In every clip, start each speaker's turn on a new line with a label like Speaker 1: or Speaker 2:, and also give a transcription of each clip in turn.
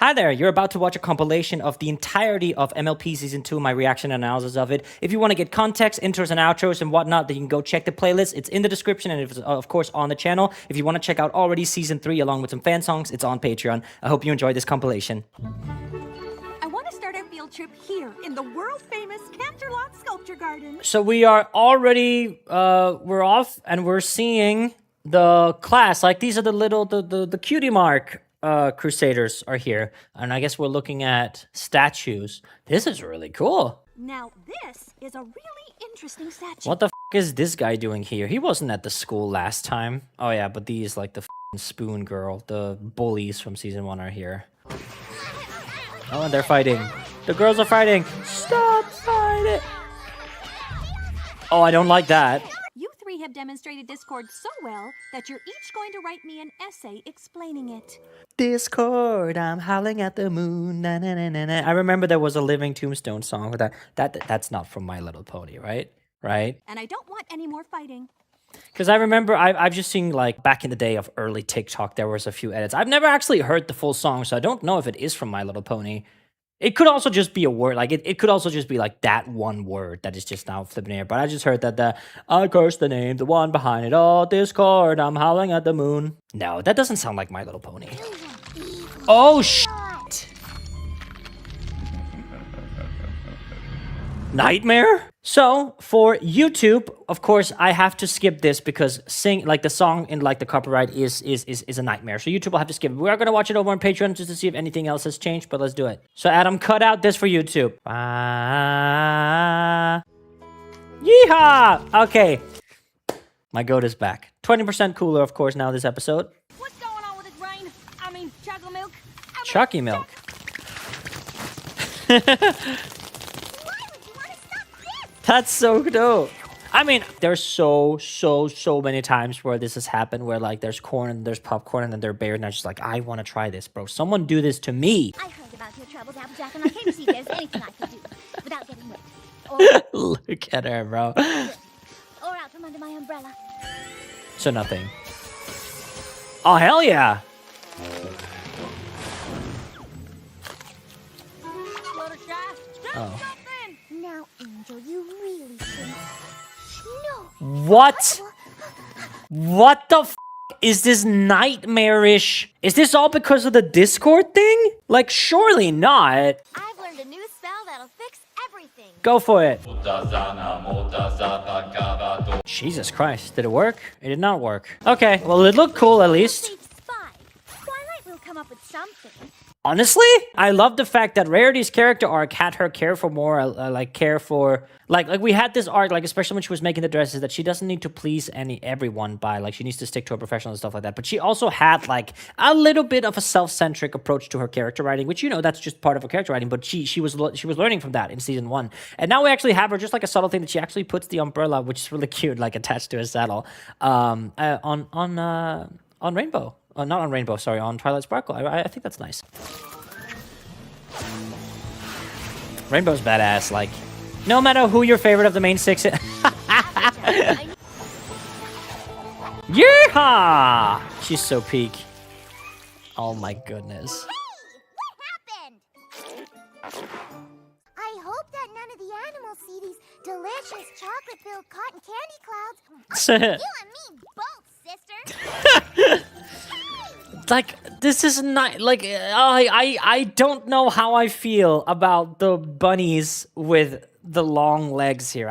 Speaker 1: Hi there, you're about to watch a compilation of the entirety of MLP Season 2, my reaction and analysis of it. If you want to get context, intros and outros and whatnot, then you can go check the playlist. It's in the description and it's, of course, on the channel. If you want to check out already Season 3 along with some fan songs, it's on Patreon. I hope you enjoyed this compilation.
Speaker 2: I want to start our field trip here in the world-famous Canterlot Sculpture Garden.
Speaker 1: So we are already, we're off and we're seeing the class. Like, these are the little, the cutie mark crusaders are here, and I guess we're looking at statues. This is really cool.
Speaker 2: Now this is a really interesting statue.
Speaker 1: What the f is this guy doing here? He wasn't at the school last time. Oh yeah, but these, like, the spoon girl, the bullies from season 1 are here. Oh, and they're fighting. The girls are fighting. Stop fighting. Oh, I don't like that.
Speaker 2: You three have demonstrated Discord so well that you're each going to write me an essay explaining it.
Speaker 1: Discord, I'm howling at the moon. Na, na, na, na, na. I remember there was a Living Tombstone song with that. That's not from My Little Pony, right? Right?
Speaker 2: And I don't want any more fighting.
Speaker 1: Because I remember I've just seen, like, back in the day of early TikTok, there was a few edits. I've never actually heard the full song, so I don't know if it is from My Little Pony. It could also just be a word, like, it could also just be, like, that one word that is just now flipping here. But I just heard that I curse the name, the one behind it all, Discord, I'm howling at the moon. No, that doesn't sound like My Little Pony. Oh, shit! Nightmare? So, for YouTube, of course, I have to skip this because the song in, like, the copyright is a nightmare. So YouTube will have to skip it. We are going to watch it over on Patreon just to see if anything else has changed, but let's do it. So Adam, cut out this for YouTube. Yeehaw! Okay. My goat is back. 20% cooler, of course, now this episode.
Speaker 2: What's going on with this rain? I mean, chocolate milk?
Speaker 1: Chucky milk. That's so dope. I mean, there's so many times where this has happened where, like, there's corn and there's popcorn and then they're bears and I'm just like, I want to try this, bro. Someone do this to me.
Speaker 3: I heard about your troubles, Applejack, and I came to see if there's anything I can do without getting wet.
Speaker 1: Look at her, bro.
Speaker 3: Or out from under my umbrella.
Speaker 1: So nothing. Oh, hell yeah. Oh.
Speaker 3: Now, Angel, you really think... No.
Speaker 1: What? What the f is this nightmarish? Is this all because of the Discord thing? Like, surely not.
Speaker 3: I've learned a new spell that'll fix everything.
Speaker 1: Go for it. Jesus Christ. Did it work? It did not work. Okay, well, it looked cool at least.
Speaker 3: Stage 5. Twilight will come up with something.
Speaker 1: Honestly, I love the fact that Rarity's character arc had her care for more, like we had this arc, like, especially when she was making the dresses, that she doesn't need to please everyone by, like, she needs to stick to her professional and stuff like that. But she also had, like, a little bit of a self-centric approach to her character writing, which, you know, that's just part of her character writing. But she was learning from that in season 1, and now we actually have her just like a subtle thing that she actually puts the umbrella, which is really cute, like, attached to a saddle, on Rainbow. Not on Rainbow, sorry, on Twilight Sparkle. I think that's nice. Rainbow's badass, like, no matter who your favorite of the main 6 is. Yeehaw! She's so peak. Oh my goodness.
Speaker 3: Hey! What happened? I hope that none of the animals see these delicious chocolate-filled cotton candy clouds. You and me both, sister.
Speaker 1: Like, this is not, like, I don't know how I feel about the bunnies with the long legs here.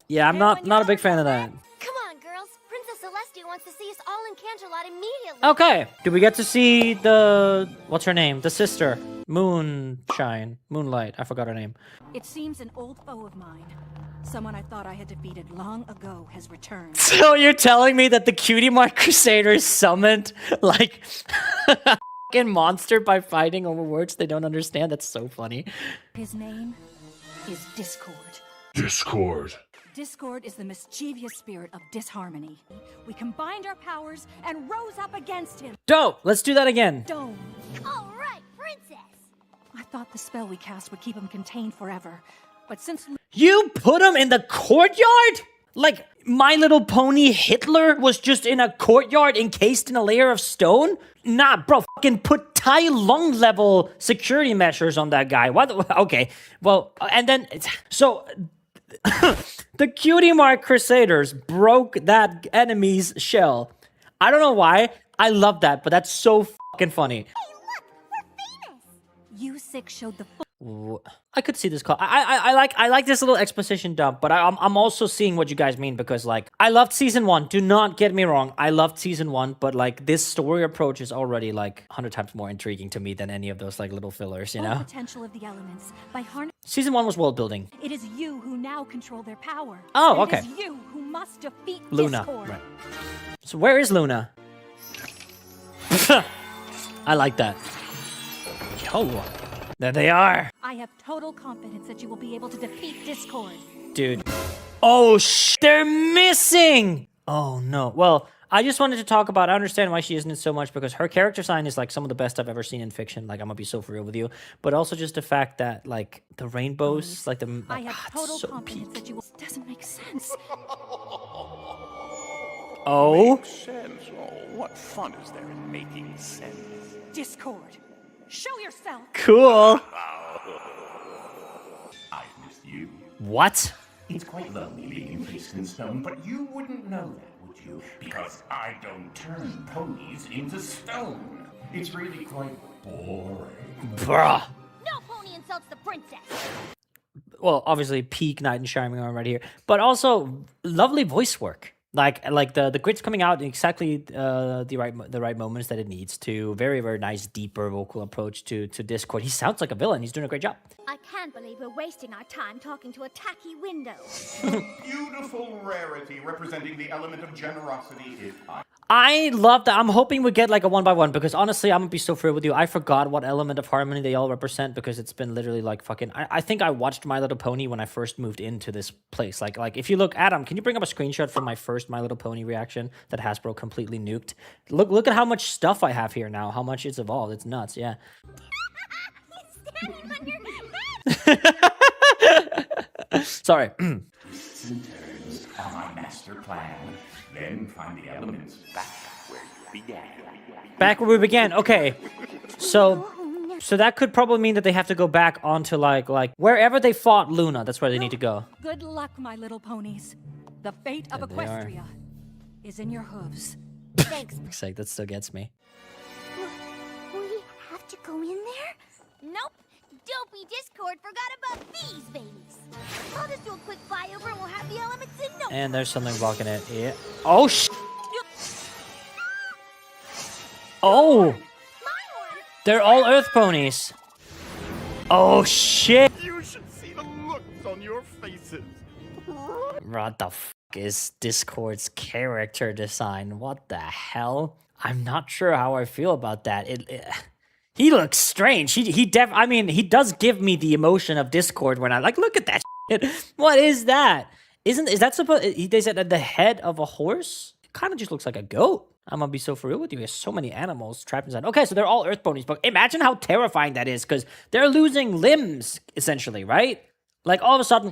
Speaker 1: Yeah, I'm not a big fan of that.
Speaker 3: Come on, girls. Princess Celestia wants to see us all in Canterlot immediately.
Speaker 1: Okay. Do we get to see what's her name? The sister. Moonlight. I forgot her name.
Speaker 2: It seems an old foe of mine, someone I thought I had defeated long ago, has returned.
Speaker 1: So you're telling me that the Cutie Mark Crusaders summoned, like, a fucking monster by fighting over words they don't understand? That's so funny.
Speaker 2: His name is Discord.
Speaker 4: Discord.
Speaker 2: Discord is the mischievous spirit of disharmony. We combined our powers and rose up against him.
Speaker 1: Dope! Let's do that again.
Speaker 2: Dome.
Speaker 3: All right, princess.
Speaker 2: I thought the spell we cast would keep him contained forever, but since...
Speaker 1: You put him in the courtyard? Like, My Little Pony Hitler was just in a courtyard encased in a layer of stone? Nah, bro, fucking put Tai Lung level security measures on that guy. What? Okay, well, and then, so, the Cutie Mark Crusaders broke that enemy's shell. I don't know why. I love that, but that's so fucking funny.
Speaker 3: Hey, look, we're famous.
Speaker 2: You six showed the
Speaker 1: I could see this call. I like this little exposition dump, but I'm also seeing what you guys mean because like I loved season 1. Do not get me wrong, I loved season 1, but like this story approach is already like 100 times more intriguing to me than any of those like little fillers, you know.
Speaker 2: potential of the elements by harnessing.
Speaker 1: Season 1 was world building.
Speaker 2: It is you who now control their power.
Speaker 1: Oh,
Speaker 2: And
Speaker 1: okay.
Speaker 2: It is you who must defeat
Speaker 1: Luna,
Speaker 2: Discord.
Speaker 1: right? So where is Luna? I like that. Yo, there they are.
Speaker 2: I have total confidence that you will be able to defeat Discord.
Speaker 1: Dude. Oh, they're missing! Oh, no. Well, I just wanted to talk about, I understand why she isn't in so much, because her character design is, like, some of the best I've ever seen in fiction. Like, I'm gonna be so for real with you. But also just the fact that, like, the rainbows, like, the...
Speaker 2: I have total
Speaker 1: so
Speaker 2: confidence
Speaker 1: peak.
Speaker 2: that you will... Doesn't make sense.
Speaker 1: Oh?
Speaker 4: Makes sense. Oh, what fun is there in making sense?
Speaker 2: Discord, show yourself.
Speaker 1: Cool.
Speaker 4: I miss you.
Speaker 1: What?
Speaker 4: It's quite lonely being encased in stone, but you wouldn't know that, would you? Because I don't turn ponies into stone. It's really quite boring.
Speaker 1: Bruh.
Speaker 3: No pony insults the princess.
Speaker 1: Well, obviously peak knight in shining armor right here, but also lovely voice work. Like the grit's coming out in exactly the right moments that it needs to. Very, very nice, deeper vocal approach to Discord. He sounds like a villain. He's doing a great job.
Speaker 3: I can't believe we're wasting our time talking to a tacky window.
Speaker 4: Beautiful rarity representing the element of generosity is
Speaker 1: I love that. I'm hoping we get like a 1x1 because honestly, I'm gonna be so fair with you. I forgot what element of harmony they all represent because it's been literally like fucking. I think I watched My Little Pony when I first moved into this place. Like if you look, Adam, can you bring up a screenshot from my first My Little Pony reaction that Hasbro completely nuked? Look at how much stuff I have here now. How much it's evolved. It's nuts. Yeah.
Speaker 3: He's standing on your head.
Speaker 1: Sorry.
Speaker 4: twists and turns on my master plan. Then find the elements back where you began.
Speaker 1: Back where we began. Okay. So that could probably mean that they have to go back onto like wherever they fought Luna. That's where they need to go.
Speaker 2: Good luck, my little ponies. The fate of
Speaker 1: There they are.
Speaker 2: Equestria is in your hooves.
Speaker 3: Thanks.
Speaker 1: Looks like that still gets me.
Speaker 3: Will we have to go in there? Nope. Dopey Discord forgot about these babies. I'll just do a quick flyover and we'll have the elements in no
Speaker 1: And there's something blocking it. Yeah. Oh Oh,
Speaker 3: My one.
Speaker 1: they're all Earth ponies. Oh shit.
Speaker 4: You should see the looks on your faces.
Speaker 1: What the fuck is Discord's character design? What the hell? I'm not sure how I feel about that. He looks strange. He does give me the emotion of Discord when I like look at that shit. What is that? Is that supposed? They said at the head of a horse. It kind of just looks like a goat. I'm gonna be so for real with you. There's so many animals trapped inside. Okay, so they're all Earth ponies, but imagine how terrifying that is because they're losing limbs essentially, right? Like all of a sudden,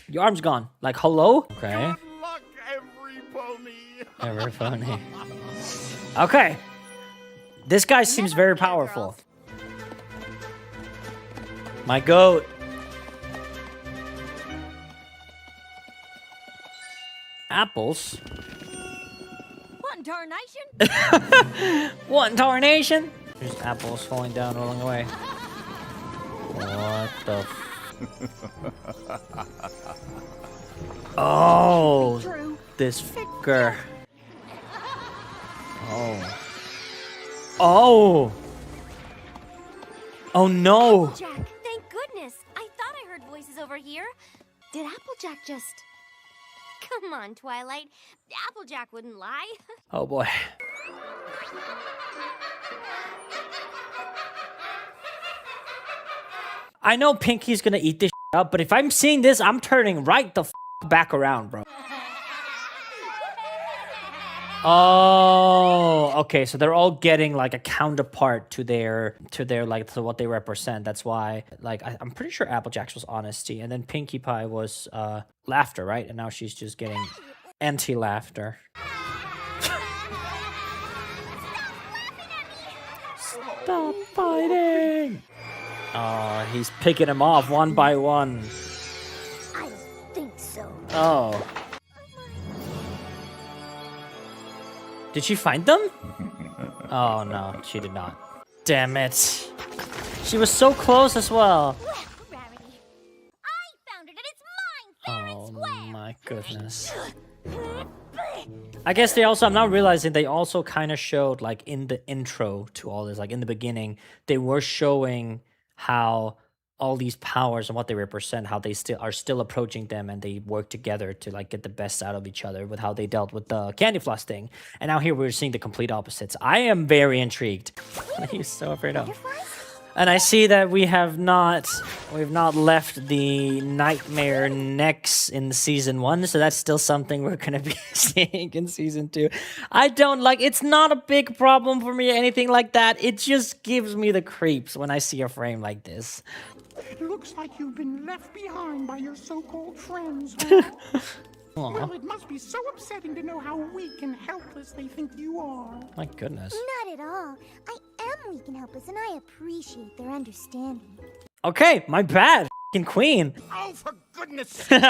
Speaker 1: your arm's gone. Like hello. Okay.
Speaker 4: Good luck, every pony.
Speaker 1: Every pony. Okay. This guy seems very powerful. My goat. Apples.
Speaker 2: What darnation?
Speaker 1: What tarnation? There's apples falling down, rolling away. What the Oh,
Speaker 2: True.
Speaker 1: this fucker. Oh. Oh! Oh no!
Speaker 3: Jack, thank goodness. I thought I heard voices over here. Did Applejack just... Come on, Twilight. Applejack wouldn't lie.
Speaker 1: Oh boy. I know Pinky's gonna eat this up, but if I'm seeing this, I'm turning right the back around, bro. Oh, okay. So they're all getting like a counterpart to their like to what they represent. That's why, like, I'm pretty sure Applejack's was honesty, and then Pinkie Pie was laughter, right? And now she's just getting Anti-laughter. Stop fighting! Oh, he's picking him off one by one.
Speaker 3: I don't think so.
Speaker 1: Oh. Did she find them? Oh no, she did not. Damn it. She was so close as well.
Speaker 3: Well, Rarity, I found it and it's mine, fair and
Speaker 1: Oh
Speaker 3: square.
Speaker 1: my goodness. I guess they also, I'm now realizing they also kind of showed, like, in the intro to all this, like, in the beginning, they were showing how all these powers and what they represent, how they are still approaching them, and they work together to, like, get the best out of each other with how they dealt with the candy floss thing. And now here we're seeing the complete opposites. I am very intrigued. He's so afraid of. And I see that we've not left the nightmare necks in season 1, so that's still something we're gonna be seeing in season 2. I don't like, it's not a big problem for me or anything like that. It just gives me the creeps when I see a frame like this.
Speaker 5: It looks like you've been left behind by your so-called friends, huh? Well, it must be so upsetting to know how weak and helpless they think you are.
Speaker 1: My goodness.
Speaker 3: Not at all. I am weak and helpless, and I appreciate their understanding.
Speaker 1: Okay, my bad, f***ing queen.
Speaker 5: Oh, for goodness sake!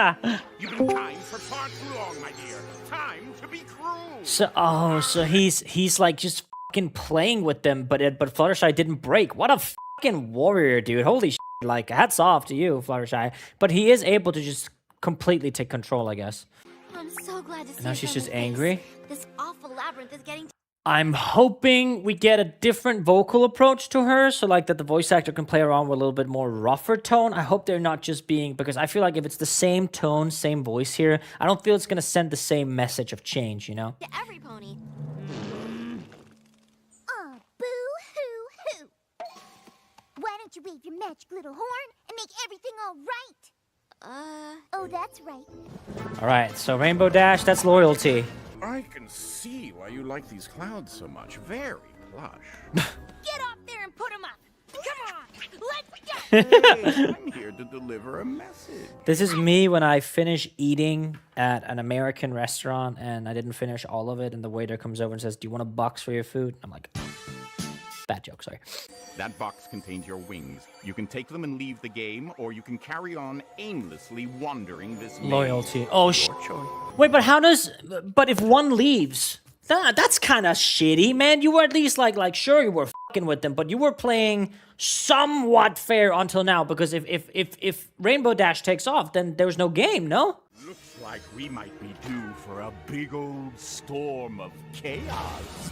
Speaker 5: You've been kind for far too long, my dear. Time to be cruel.
Speaker 1: So he's like just fucking playing with them, but Fluttershy didn't break. What a fucking warrior, dude. Holy shit. Like, hats off to you, Fluttershy. But he is able to just completely take control, I guess.
Speaker 3: I'm so glad to see
Speaker 1: Now
Speaker 3: you
Speaker 1: she's
Speaker 3: from
Speaker 1: just
Speaker 3: the face.
Speaker 1: angry.
Speaker 3: This awful labyrinth is getting.
Speaker 1: I'm hoping we get a different vocal approach to her, so like that the voice actor can play around with a little bit more rougher tone. I hope they're not just being, because I feel like if it's the same tone, same voice here, I don't feel it's gonna send the same message of change, you know?
Speaker 3: To every pony. Aw, boo-hoo-hoo. Why don't you wave your magic little horn and make everything all right? Oh, that's right.
Speaker 1: All right, so Rainbow Dash, that's loyalty.
Speaker 6: I can see why you like these clouds so much. Very plush.
Speaker 3: Get up there and put 'em up. Come on, let's go.
Speaker 6: Hey, I'm here to deliver a message.
Speaker 1: This is me when I finish eating at an American restaurant and I didn't finish all of it, and the waiter comes over and says, "Do you want a box for your food?" I'm like, bad joke, sorry.
Speaker 6: That box contains your wings. You can take them and leave the game, or you can carry on aimlessly wandering this maze.
Speaker 1: Loyalty. Oh,
Speaker 6: Your choice.
Speaker 1: wait, but how does... But if one leaves... That's kind of shitty, man. You were at least like sure, you were fucking with them, but you were playing somewhat fair until now, because if Rainbow Dash takes off, then there's no game, no?
Speaker 6: Looks like we might be due for a big old storm of chaos.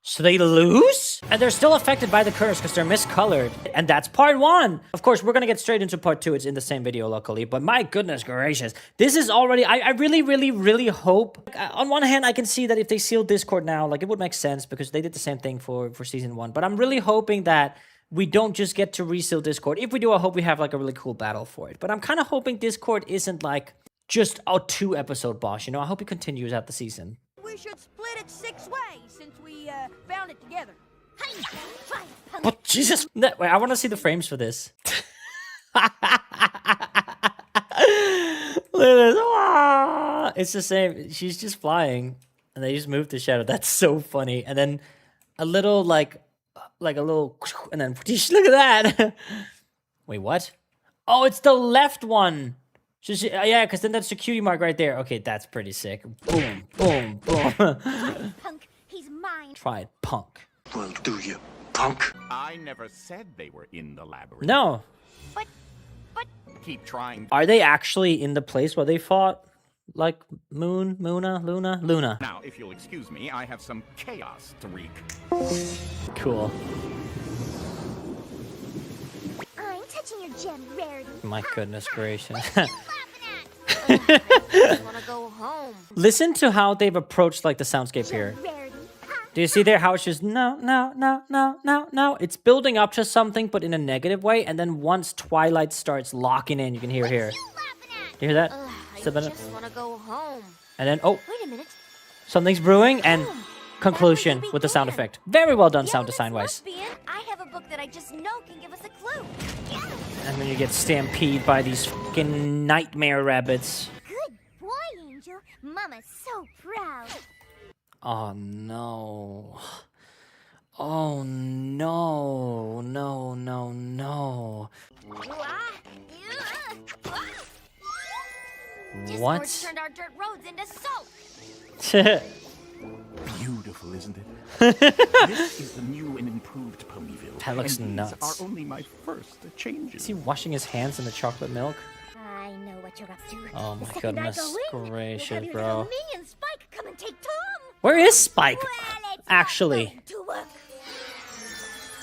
Speaker 1: So they lose? And they're still affected by the curse because they're miscolored. And that's part 1. Of course, we're going to get straight into part 2. It's in the same video, luckily. But my goodness gracious. This is already... I really, really, really hope... On one hand, I can see that if they seal Discord now, like, it would make sense because they did the same thing for season 1. But I'm really hoping that we don't just get to reseal Discord. If we do, I hope we have, like, a really cool battle for it. But I'm kind of hoping Discord isn't, like, just a 2-episode boss, you know? I hope it continues out the season.
Speaker 2: We should split it 6 ways since we found it together.
Speaker 3: Hiya! Try it, punk.
Speaker 1: Oh, Jesus. Wait, I want to see the frames for this. Look at this. Ah! It's the same. She's just flying. And they just move the shadow. That's so funny. And then a little, like a little... And then... Look at that. Wait, what? Oh, it's the left one. So yeah, because then that's the cutie mark right there. Okay, that's pretty sick. Boom, boom, boom.
Speaker 3: Punk, he's mine.
Speaker 1: Try it, punk.
Speaker 5: Well, do you, punk?
Speaker 6: I never said they were in the labyrinth.
Speaker 1: No.
Speaker 3: But...
Speaker 6: Keep trying.
Speaker 1: Are they actually in the place where they fought? Like Luna?
Speaker 6: Now, if you'll excuse me, I have some chaos to wreak.
Speaker 1: Cool.
Speaker 3: I'm touching your gem, Rarity.
Speaker 1: My goodness gracious.
Speaker 3: What are you laughing at? I just want to go home.
Speaker 1: Listen to how they've approached like the soundscape here.
Speaker 3: Rarity. Huh?
Speaker 1: Do you see there how it's just no. It's building up to something, but in a negative way. And then once Twilight starts locking in, you can hear here.
Speaker 3: You laughing at?
Speaker 1: You hear that?
Speaker 3: I
Speaker 1: Step in it.
Speaker 3: just want to go home.
Speaker 1: And then, oh,
Speaker 3: Wait a minute.
Speaker 1: something's brewing. And conclusion
Speaker 3: That was the
Speaker 1: with the sound
Speaker 3: beginning.
Speaker 1: effect. Very well done,
Speaker 3: Yeah,
Speaker 1: sound
Speaker 3: this
Speaker 1: design wise.
Speaker 3: must be it. I have a book that I just know can give us a clue. Yeah.
Speaker 1: And then you get stampeded by these fucking nightmare rabbits.
Speaker 3: Good boy, Angel. Mama's so proud.
Speaker 1: Oh no. Oh no. No, no, no. What?
Speaker 3: Discord turned our dirt roads into salt.
Speaker 6: Beautiful, isn't it? This is the new and improved Ponyville.
Speaker 1: That looks
Speaker 6: and
Speaker 1: nuts.
Speaker 6: These are only my first changes.
Speaker 1: Is he washing his hands in the chocolate milk?
Speaker 3: I know what you're up to.
Speaker 1: Oh
Speaker 3: The
Speaker 1: my
Speaker 3: second I
Speaker 1: goodness
Speaker 3: go in, we'll
Speaker 1: gracious,
Speaker 3: have your
Speaker 1: bro.
Speaker 3: little minion Spike come and take Tom.
Speaker 1: Where is Spike?
Speaker 3: Well, it's
Speaker 1: Actually,
Speaker 3: not going to work.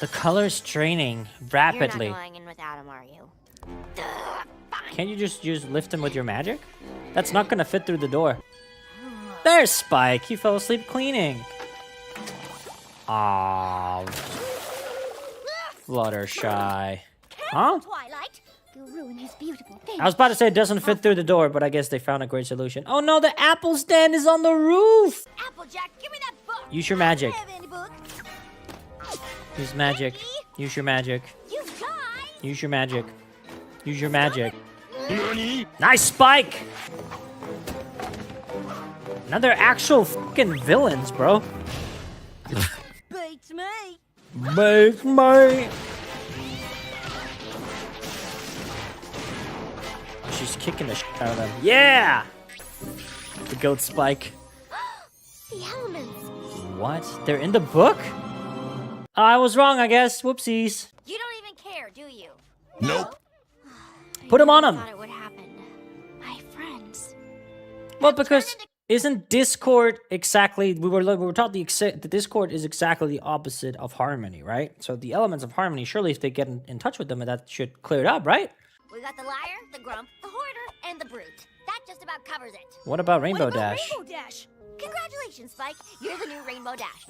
Speaker 1: the color's draining
Speaker 3: You're
Speaker 1: rapidly.
Speaker 3: not going in without him, are you?
Speaker 1: Can't you just lift him with your magic? That's not gonna fit through the door. There's Spike. He fell asleep cleaning. Aww. Fluttershy. Huh?
Speaker 3: Twilight, you'll ruin his beautiful face.
Speaker 1: I was about to say it doesn't fit through the door, but I guess they found a great solution. Oh no, the apple stand is on the roof!
Speaker 3: Applejack, give me that book.
Speaker 1: Use your magic.
Speaker 3: I don't have any book.
Speaker 1: Use magic. Use your magic.
Speaker 3: You guys.
Speaker 1: Use your magic. Use your magic. Nice Spike! Now they're actual fucking villains, bro.
Speaker 3: Beats me.
Speaker 1: Make me. Oh, she's kicking the shit out of them. Yeah! The goat Spike.
Speaker 3: The elements.
Speaker 1: What? They're in the book? I was wrong, I guess. Whoopsies.
Speaker 3: You don't even care, do you?
Speaker 6: Nope.
Speaker 1: Put him on him.
Speaker 3: Thought it would happen. My friends.
Speaker 1: Well, because isn't Discord exactly? We were taught the Discord is exactly the opposite of harmony, right? So the elements of harmony, surely if they get in touch with them, that should clear it up, right?
Speaker 3: We got the liar, the grump, the hoarder, and the brute. That just about covers it.
Speaker 1: What about Rainbow Dash?
Speaker 3: Rainbow Dash? Congratulations, Spike. You're the new Rainbow Dash.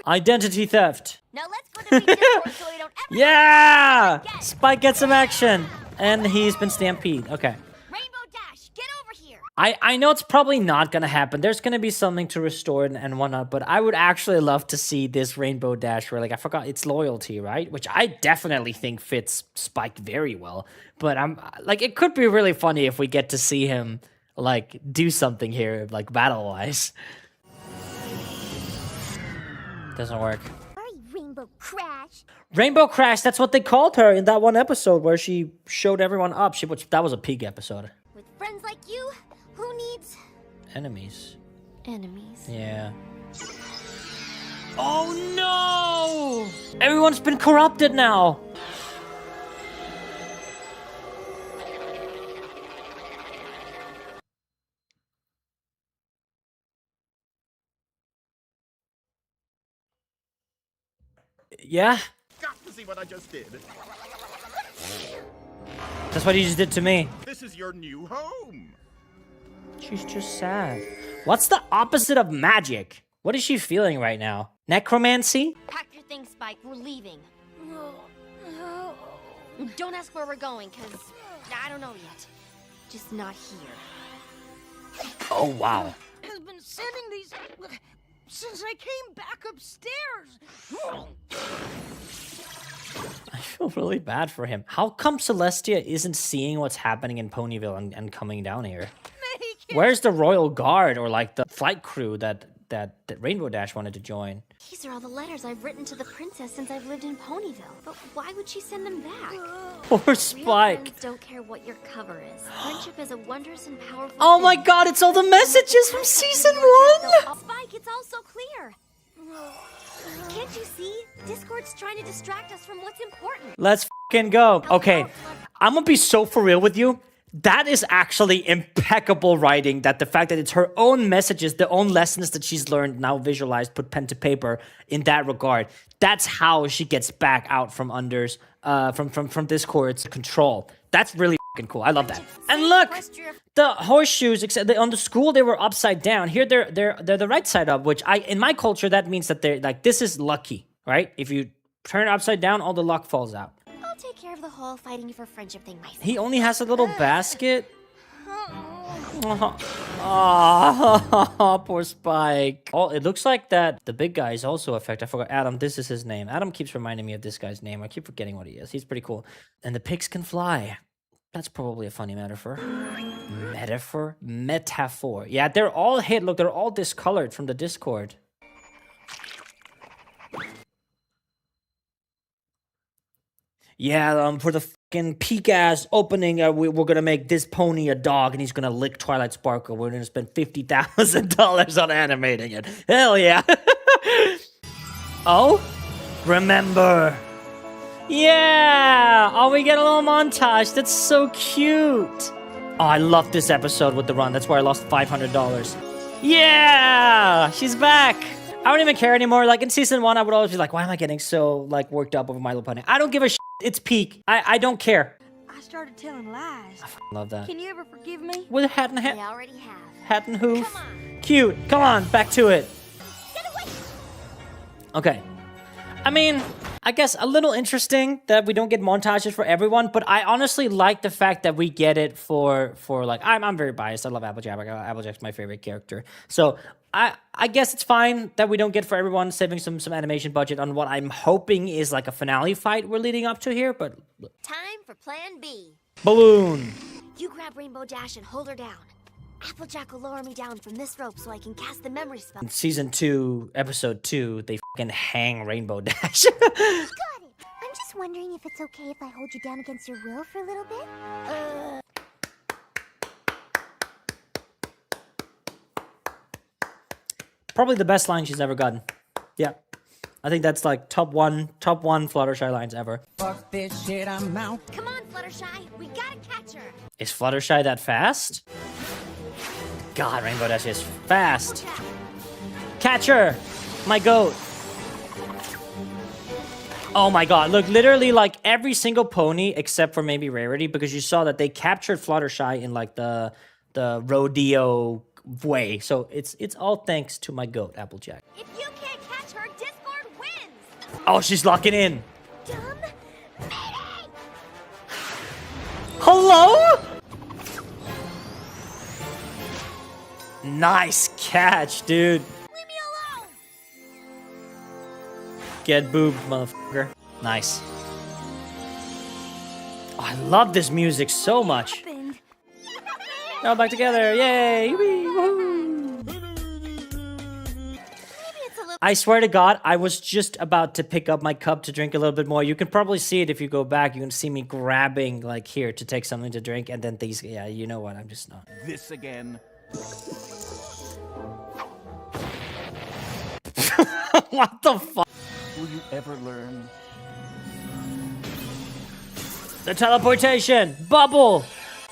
Speaker 1: Identity theft.
Speaker 3: Now let's go to Discord so we don't ever
Speaker 1: Yeah!
Speaker 3: again.
Speaker 1: Spike gets some action, and he's been stampeded. Okay.
Speaker 3: Rainbow Dash, get over here.
Speaker 1: I know it's probably not gonna happen. There's gonna be something to restore and whatnot, but I would actually love to see this Rainbow Dash where, like, I forgot, it's loyalty, right? Which I definitely think fits Spike very well. But I'm like, it could be really funny if we get to see him like do something here, like battle-wise. Doesn't work.
Speaker 3: Sorry, Rainbow Crash.
Speaker 1: Rainbow Crash, that's what they called her in that one episode where she showed everyone up. That was a peak episode.
Speaker 3: With friends like you, who needs
Speaker 1: Enemies.
Speaker 3: enemies?
Speaker 1: Yeah. Oh no! Everyone's been corrupted now. Yeah?
Speaker 6: Got to see what I just did.
Speaker 1: That's what you just did to me.
Speaker 6: This is your new home.
Speaker 1: She's just sad. What's the opposite of magic? What is she feeling right now? Necromancy?
Speaker 3: Pack your things, Spike. We're leaving. Don't ask where we're going, because I don't know yet. Just not here.
Speaker 1: Oh, wow.
Speaker 2: Has been sending these since I came back upstairs.
Speaker 1: I feel really bad for him. How come Celestia isn't seeing what's happening in Ponyville and coming down here? Where's the Royal Guard or like the flight crew that Rainbow Dash wanted to join?
Speaker 3: These are all the letters I've written to the princess since I've lived in Ponyville. But why would she send them back?
Speaker 1: Poor
Speaker 3: Real
Speaker 1: Spike.
Speaker 3: friends don't care what your cover is. Friendship is a wondrous and powerful
Speaker 1: Oh my
Speaker 3: thing.
Speaker 1: god, it's all the messages from season 1!
Speaker 3: Spike, it's all so clear. Can't you see? Discord's trying to distract us from what's important.
Speaker 1: Let's fucking go. Okay, I'm gonna be so for real with you. That is actually impeccable writing, that the fact that it's her own messages, the own lessons that she's learned, now visualized, put pen to paper in that regard. That's how she gets back out from under's, from Discord's control. That's really fucking cool. I love that. And look, the horseshoes, except on the school, they were upside down. Here, they're the right side up, which in my culture, that means that they're like, this is lucky, right? If you turn it upside down, all the luck falls out.
Speaker 3: I'll take care of the whole fighting for friendship thing myself.
Speaker 1: He only has a little basket. Oh, poor Spike. Oh, it looks like that the big guy is also affected. I forgot Adam. This is his name. Adam keeps reminding me of this guy's name. I keep forgetting what he is. He's pretty cool. And the pigs can fly. That's probably a funny metaphor. Metaphor. Yeah, they're all hit. Look, they're all discolored from the Discord. Yeah, for the fucking peak ass opening, we're gonna make this pony a dog, and he's gonna lick Twilight Sparkle. We're gonna spend $50,000 on animating it. Hell yeah! Oh, remember? Yeah! Oh, we get a little montage. That's so cute. Oh, I love this episode with the run. That's where I lost $500. Yeah! She's back! I don't even care anymore. Like, in season 1, I would always be like, why am I getting so, like, worked up over My Little Pony? I don't give a shit. It's peak. I don't care.
Speaker 2: I started telling lies.
Speaker 1: I love that.
Speaker 2: Can you ever forgive me?
Speaker 1: With a hat and
Speaker 3: I already have.
Speaker 1: hat and hoof.
Speaker 3: Come on.
Speaker 1: Cute. Come on, back to it.
Speaker 3: Get away!
Speaker 1: Okay. I mean, I guess a little interesting that we don't get montages for everyone, but I honestly like the fact that we get it for like, I'm very biased. I love Applejack. Applejack's my favorite character. So I guess it's fine that we don't get for everyone, saving some animation budget on what I'm hoping is like a finale fight we're leading up to here, but...
Speaker 3: Time for plan B.
Speaker 1: Balloon.
Speaker 3: You grab Rainbow Dash and hold her down. Applejack will lower me down from this rope so I can cast the memory spell.
Speaker 1: In season 2, episode 2, they fucking hang Rainbow Dash.
Speaker 3: Got it! I'm just wondering if it's okay if I hold you down against your will for a little bit?
Speaker 1: Probably the best line she's ever gotten. Yeah. I think that's like top one Fluttershy lines ever.
Speaker 7: Fuck this shit, I'm out.
Speaker 3: Come on, Fluttershy. We gotta catch her.
Speaker 1: Is Fluttershy that fast? God, Rainbow Dash is fast. Catch her! My goat. Oh my god, look, literally like every single pony except for maybe Rarity, because you saw that they captured Fluttershy in like the rodeo way. So it's all thanks to my goat, Applejack.
Speaker 3: If you can't catch her, Discord wins.
Speaker 1: Oh, she's locking in.
Speaker 3: Dumb Mayday!
Speaker 1: Hello? Nice catch, dude.
Speaker 3: Leave me alone!
Speaker 1: Get boobed, motherfucker. Nice. Oh, I love this music so much.
Speaker 2: Happened.
Speaker 1: All back together. Yay. Woo. I swear to God, I was just about to pick up my cup to drink a little bit more. You can probably see it if you go back. You can see me grabbing, like, here to take something to drink. And then these, yeah, you know what? I'm just not.
Speaker 6: This again.
Speaker 1: What the fuck?
Speaker 6: Will you ever learn?
Speaker 1: The teleportation! Bubble!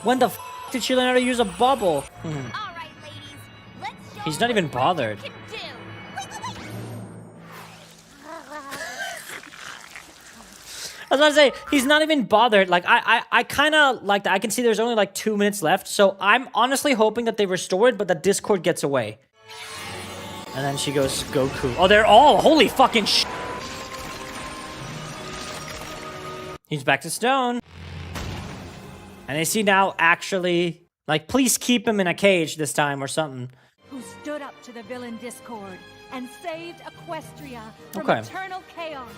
Speaker 1: When the f did she learn how to use a bubble?
Speaker 3: All right, ladies. Let's show
Speaker 1: He's not even bothered.
Speaker 3: what we can do. Wait, wait, wait.
Speaker 1: I was about to say, he's not even bothered. Like, I kind of like that. I can see there's only like 2 minutes left. So I'm honestly hoping that they restore it, but that Discord gets away. And then she goes, Goku. Oh, they're all, holy fucking sh. He's back to stone. And they see now actually, like, please keep him in a cage this time or something.
Speaker 2: Who stood up to the villain Discord and saved Equestria from
Speaker 1: Okay.
Speaker 2: eternal chaos.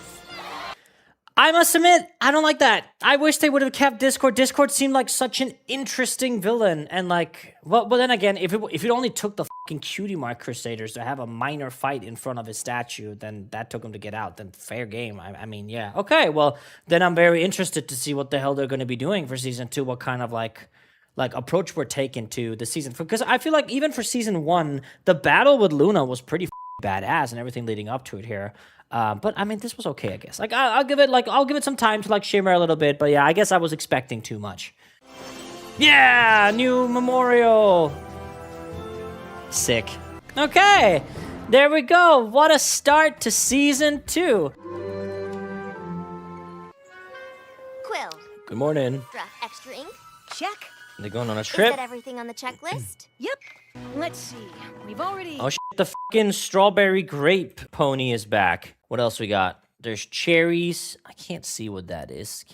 Speaker 1: I must admit, I don't like that. I wish they would have kept Discord. Discord seemed like such an interesting villain. And like, well then again, if it only took the fucking Cutie Mark Crusaders to have a minor fight in front of his statue, then that took him to get out. Then fair game. I mean, yeah. Okay, well, then I'm very interested to see what the hell they're going to be doing for season 2. What kind of like approach we're taking to the season. Because I feel like even for season 1, the battle with Luna was pretty badass and everything leading up to it here. But I mean, this was okay, I guess. Like, I'll give it some time to like shimmer a little bit. But yeah, I guess I was expecting too much. Yeah, new memorial. Sick. Okay, there we go. What a start to season 2.
Speaker 3: Quill,
Speaker 1: Good morning.
Speaker 3: draft extra ink.
Speaker 2: Check.
Speaker 1: They're going on a
Speaker 3: Is
Speaker 1: trip.
Speaker 3: that everything on the checklist?
Speaker 2: Yep. Let's see. We've already...
Speaker 1: Oh shit, the fucking strawberry grape pony is back. What else we got? There's cherries. I can't see what that is.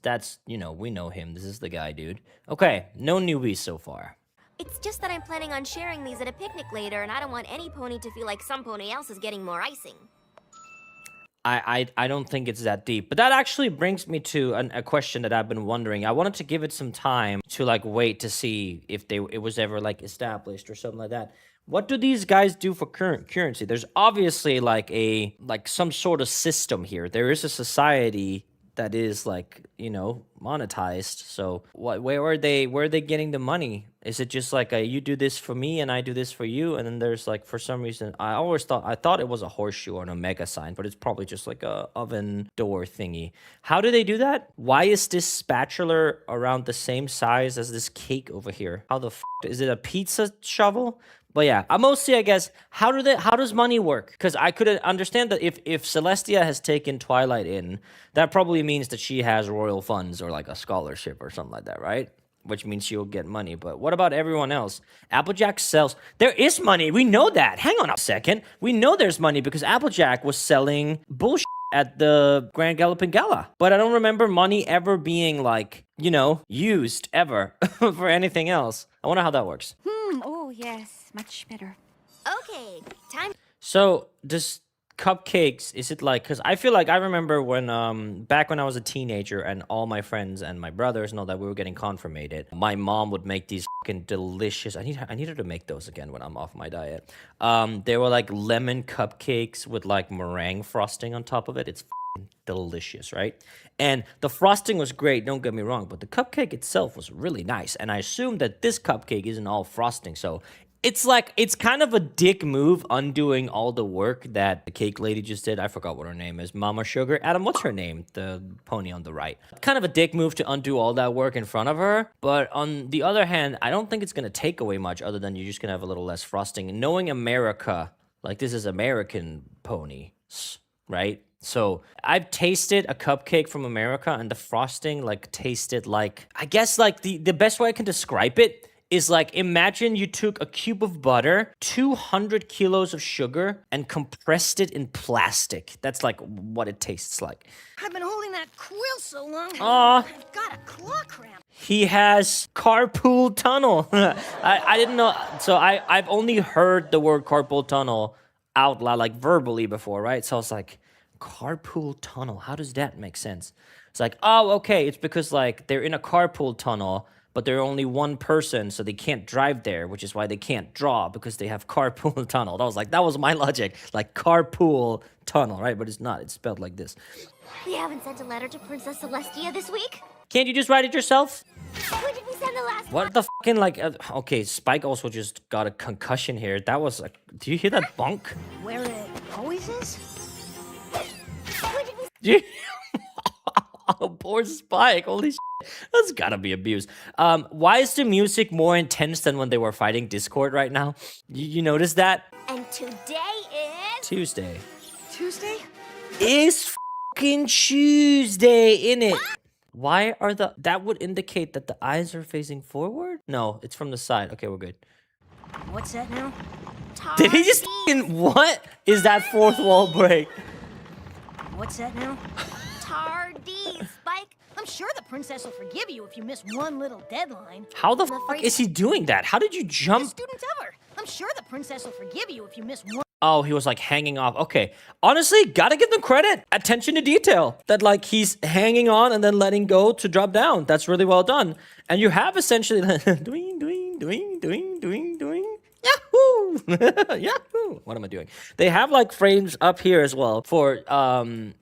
Speaker 1: That's, you know, we know him. This is the guy, dude. Okay, no newbies so far.
Speaker 3: It's just that I'm planning on sharing these at a picnic later, and I don't want any pony to feel like some pony else is getting more icing.
Speaker 1: I don't think it's that deep. But that actually brings me to a question that I've been wondering. I wanted to give it some time to like wait to see if it was ever like established or something like that. What do these guys do for current currency? There's obviously like some sort of system here. There is a society that is like, monetized. So where are they getting the money? Is it just like you do this for me and I do this for you? And then there's like, for some reason, I thought it was a horseshoe or an omega sign, but it's probably just like a oven door thingy. How do they do that? Why is this spatula around the same size as this cake over here? How the is it a pizza shovel? But yeah, mostly, I guess, how does money work? Because I could understand that if Celestia has taken Twilight in, that probably means that she has royal funds or like a scholarship or something like that, right? Which means she'll get money. But what about everyone else? Applejack sells. There is money. We know that. Hang on a second. We know there's money because Applejack was selling bullshit at the Grand Galloping Gala. But I don't remember money ever being like, used ever for anything else. I wonder how that works.
Speaker 2: Oh, yes. Much better.
Speaker 3: Okay, time.
Speaker 1: So, this cupcakes, is it like, because I feel like I remember when, back when I was a teenager and all my friends and my brothers know that we were getting confirmated, my mom would make these fucking delicious, I need her to make those again when I'm off my diet. They were like lemon cupcakes with like meringue frosting on top of it. It's delicious, right? And the frosting was great, don't get me wrong, but the cupcake itself was really nice. And I assume that this cupcake isn't all frosting, so it's kind of a dick move undoing all the work that the cake lady just did. I forgot what her name is. Mama Sugar. Adam, what's her name? The pony on the right. Kind of a dick move to undo all that work in front of her. But on the other hand, I don't think it's going to take away much other than you're just going to have a little less frosting. And knowing America, like this is American pony, right? So I've tasted a cupcake from America and the frosting like tasted like, I guess like the best way I can describe it is like, imagine you took a cube of butter, 200 kilos of sugar, and compressed it in plastic. That's like what it tastes like.
Speaker 3: I've been holding that quill so long.
Speaker 1: Aw.
Speaker 3: I've got a claw cramp.
Speaker 1: He has carpool tunnel. I didn't know. So I've only heard the word carpool tunnel out loud, like verbally before, right? So I was like, carpool tunnel, how does that make sense? It's like, oh, okay, it's because like they're in a carpool tunnel, but they're only one person, so they can't drive there, which is why they can't draw, because they have carpool tunnel. That was my logic, like carpool tunnel, right? But it's not, it's spelled like this.
Speaker 3: We haven't sent a letter to Princess Celestia this week.
Speaker 1: Can't you just write it yourself?
Speaker 3: When did we send the last
Speaker 1: What the fucking, like, okay, Spike also just got a concussion here. That was, do you hear that bonk?
Speaker 3: Where it always is? When did we...
Speaker 1: Do you... Oh, poor Spike. Holy shit. That's gotta be abused. Why is the music more intense than when they were fighting Discord right now? You notice that?
Speaker 3: And today is...
Speaker 1: Tuesday.
Speaker 2: Tuesday?
Speaker 1: It's fucking Tuesday, innit? Why are that would indicate that the eyes are facing forward? No, it's from the side. Okay, we're good.
Speaker 2: What's that now?
Speaker 1: Did he just what is that fourth wall break?
Speaker 2: What's that now?
Speaker 3: Tardy, Spike.
Speaker 2: I'm sure the princess will forgive you if you miss one little deadline.
Speaker 1: How the fuck is he doing that? How did you jump?
Speaker 2: Student ever. I'm sure the princess will forgive you if you miss one.
Speaker 1: Oh, he was like hanging off. Okay. Honestly, gotta give them credit. Attention to detail. That like he's hanging on and then letting go to drop down. That's really well done. And you have essentially doing. Yahoo! Yahoo! What am I doing? They have like frames up here as well for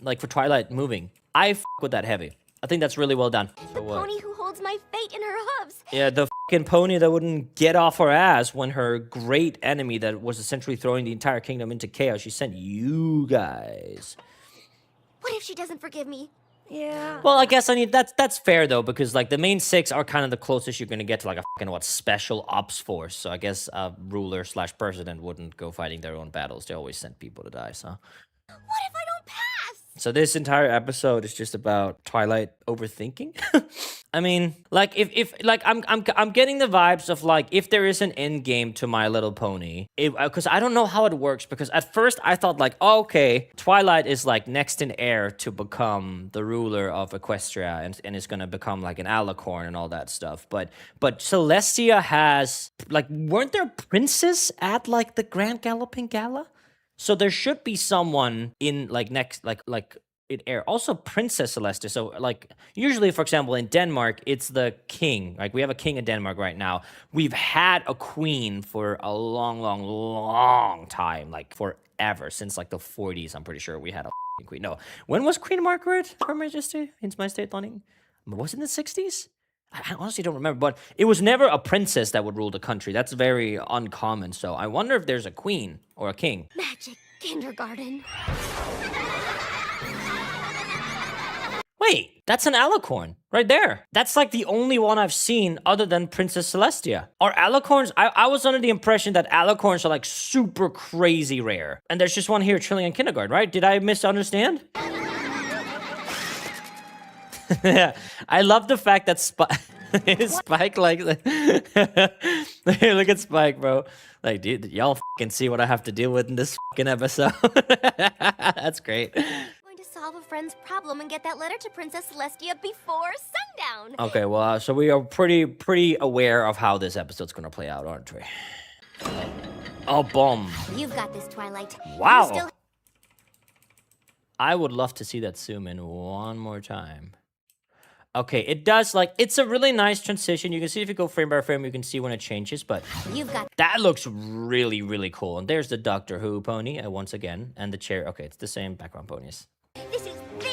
Speaker 1: like for Twilight moving. I with that heavy. I think that's really well done.
Speaker 3: The pony who holds my fate in her hooves.
Speaker 1: Yeah, the fucking pony that wouldn't get off her ass when her great enemy that was essentially throwing the entire kingdom into chaos, she sent you guys.
Speaker 3: What if she doesn't forgive me?
Speaker 2: Yeah.
Speaker 1: Well, I guess that's fair though, because like the main six are kind of the closest you're gonna get to like a fucking special ops force. So I guess a ruler / president wouldn't go fighting their own battles. They always send people to die. So
Speaker 3: What if I don't pass?
Speaker 1: So this entire episode is just about Twilight overthinking. I mean, like if like I'm getting the vibes of like if there is an end game to My Little Pony, because I don't know how it works. Because at first I thought like, oh, okay, Twilight is like next in heir to become the ruler of Equestria and is gonna become like an alicorn and all that stuff. But Celestia has like, weren't there princes at like the Grand Galloping Gala? So there should be someone in like next like in air. Also Princess Celestia. So like usually, for example, in Denmark, it's the king. Like we have a king in Denmark right now. We've had a queen for a long time, like forever, since like the 40s. I'm pretty sure we had a queen. No, when was Queen Margaret, Her Majesty, in my state landing? Was it in the 60s? I honestly don't remember, but it was never a princess that would rule the country. That's very uncommon. So I wonder if there's a queen or a king.
Speaker 3: Magic kindergarten.
Speaker 1: Wait, that's an alicorn right there. That's like the only one I've seen other than Princess Celestia. Are alicorns? I was under the impression that alicorns are like super crazy rare. And there's just one here chilling in kindergarten, right? Did I misunderstand? Yeah, I love the fact that Spike like Hey, look at Spike, bro. Like, dude, y'all fucking see what I have to deal with in this fucking episode. That's great.
Speaker 3: Going to solve a friend's problem and get that letter to Princess Celestia before sundown.
Speaker 1: Okay, well, so we are pretty aware of how this episode's gonna play out, aren't we? Oh, boom.
Speaker 3: You've got this, Twilight.
Speaker 1: Wow.
Speaker 3: You still
Speaker 1: I would love to see that zoom in one more time. Okay, it does, like, it's a really nice transition. You can see if you go frame by frame, you can see when it changes, but
Speaker 3: You've got
Speaker 1: that looks really cool. And there's the Doctor Who pony, once again, and the chair. Okay, it's the same background ponies.
Speaker 3: This is the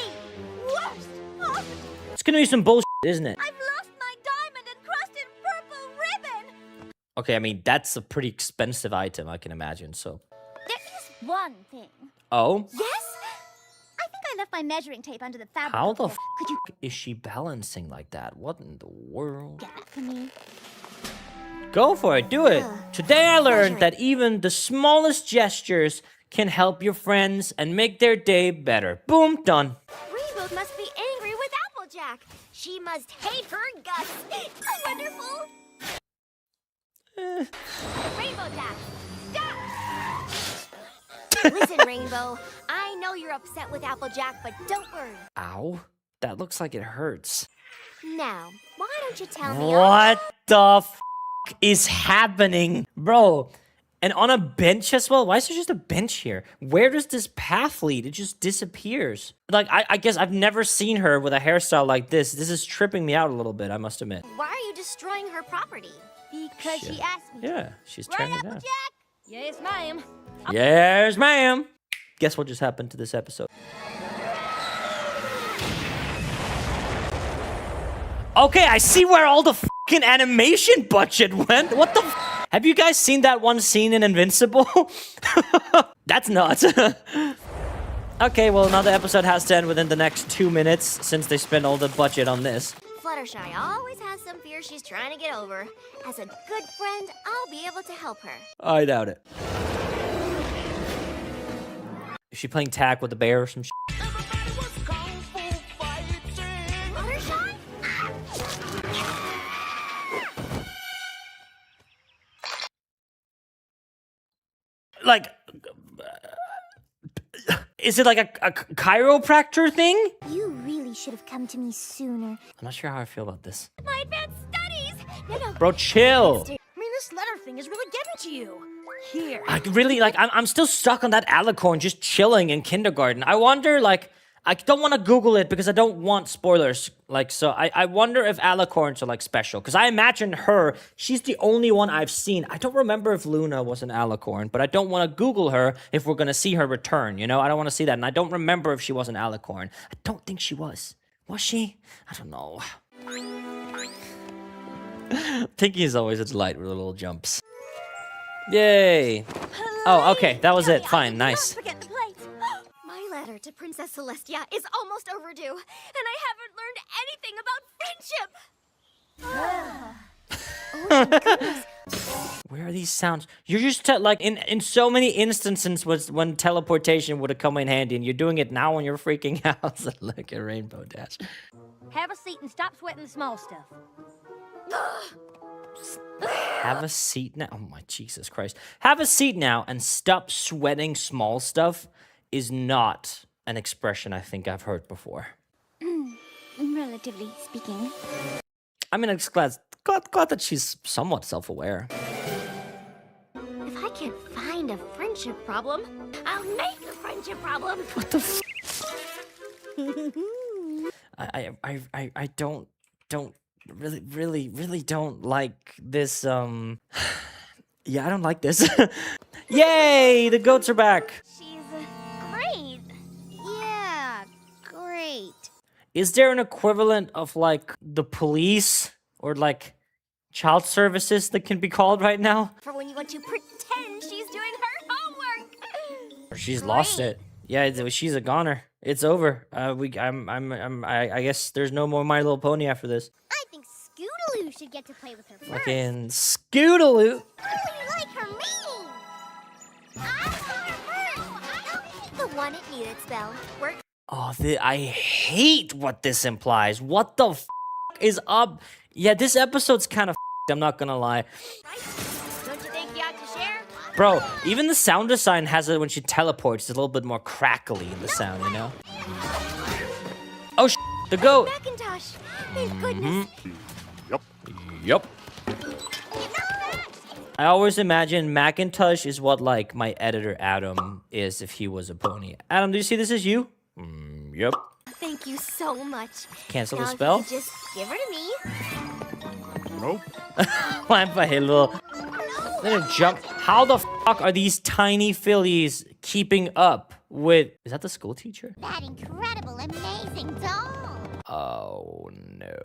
Speaker 3: worst. Oh,
Speaker 1: It's gonna be some bullshit, isn't it?
Speaker 3: I've lost my diamond-encrusted purple ribbon.
Speaker 1: Okay, I mean, that's a pretty expensive item, I can imagine, so.
Speaker 3: There is one thing.
Speaker 1: Oh?
Speaker 3: Yes? I think I left my measuring tape under the fabric.
Speaker 1: How
Speaker 3: over
Speaker 1: the
Speaker 3: there. Could you
Speaker 1: is she balancing like that? What in the world?
Speaker 3: get that for me?
Speaker 1: Go for it, do it. Today I learned
Speaker 3: measuring.
Speaker 1: that even the smallest gestures can help your friends and make their day better. Boom, done.
Speaker 3: Rainbow must be angry with Applejack. She must hate her guts. Wonderful. Rainbow Jack, stop! Listen, Rainbow, I know you're upset with Applejack, but don't worry.
Speaker 1: Ow, that looks like it hurts.
Speaker 3: Now, why don't you tell me?
Speaker 1: What the is happening? Bro, and on a bench as well? Why is there just a bench here? Where does this path lead? It just disappears. Like, I guess I've never seen her with a hairstyle like this. This is tripping me out a little bit, I must admit.
Speaker 3: Why are you destroying her property? Because
Speaker 1: Shit.
Speaker 3: she asked me.
Speaker 1: Yeah, she's
Speaker 3: Right,
Speaker 1: turning it down.
Speaker 3: Applejack? Yes, ma'am.
Speaker 1: Yes, ma'am. Guess what just happened to this episode? Okay, I see where all the fucking animation budget went. What the Have you guys seen that one scene in Invincible? That's nuts. Okay, well, now the episode has to end within the next 2 minutes since they spent all the budget on this.
Speaker 3: Fluttershy always has some fear she's trying to get over. As a good friend, I'll be able to help her.
Speaker 1: I doubt it. Is she playing tag with the bear or some shit?
Speaker 3: Fluttershy?
Speaker 1: Like, is it like a chiropractor thing?
Speaker 3: You really should have come to me sooner.
Speaker 1: I'm not sure how I feel about this.
Speaker 3: My advanced studies! No.
Speaker 1: Bro, chill.
Speaker 2: I mean, this letter thing is really getting to you. Here.
Speaker 1: I really, like, I'm still stuck on that alicorn just chilling in kindergarten. I wonder, like, I don't want to Google it because I don't want spoilers. Like, so I wonder if alicorns are, like, special. Because I imagine her, she's the only one I've seen. I don't remember if Luna was an alicorn, but I don't want to Google her if we're going to see her return, you know? I don't want to see that. And I don't remember if she was an alicorn. I don't think she was. Was she? I don't know. Thinking is always a delight with little jumps. Yay. Oh, okay. That was it. Fine. Nice.
Speaker 3: Don't forget the plate. My letter to Princess Celestia is almost overdue, and I haven't learned anything about friendship.
Speaker 1: Where are these sounds? You're just like in so many instances was when teleportation would have come in handy, and you're doing it now when you're freaking out. Look at Rainbow Dash.
Speaker 2: Have a seat and stop sweating the small stuff.
Speaker 1: Have a seat now. Oh my Jesus Christ. Have a seat now and stop sweating small stuff is not an expression I think I've heard before.
Speaker 3: Relatively speaking.
Speaker 1: I mean, I'm just glad that she's somewhat self-aware.
Speaker 3: If I I can't find a friendship problem. I'll make a friendship problem.
Speaker 1: What the f? I don't really don't like this. Yeah, I don't like this. Yay! The goats are back.
Speaker 3: She's great. Yeah, great.
Speaker 1: Is there an equivalent of like the police or like child services that can be called right now?
Speaker 3: For when you want to pretend she's doing her homework.
Speaker 1: Or she's lost it. Yeah, she's a goner. It's over. I guess there's no more My Little Pony after this.
Speaker 3: I think Scootaloo should get to play with her first.
Speaker 1: Fucking Scootaloo.
Speaker 3: Oh, you like her mean. I want her. The one it needed spell. Work.
Speaker 1: Oh, I hate what this implies. What the f is up? Yeah, this episode's kind of f***ed, I'm not gonna lie.
Speaker 3: Right? Don't you think you ought to share?
Speaker 1: Bro, even the sound design has it when she teleports. It's a little bit more crackly in the sound, you know? Oh, the goat.
Speaker 3: Macintosh. Thank goodness.
Speaker 6: Yup.
Speaker 1: I always imagine Macintosh is what, like, my editor Adam is if he was a pony. Adam, do you see this as you? Yep.
Speaker 3: Thank you so much.
Speaker 1: Cancel
Speaker 3: now
Speaker 1: the spell?
Speaker 3: If you just give her to me.
Speaker 6: Nope.
Speaker 1: Climb by a little. Then it jump. How the fuck are these tiny fillies keeping up with? Is that the school teacher?
Speaker 3: That incredible, amazing doll.
Speaker 1: Oh no.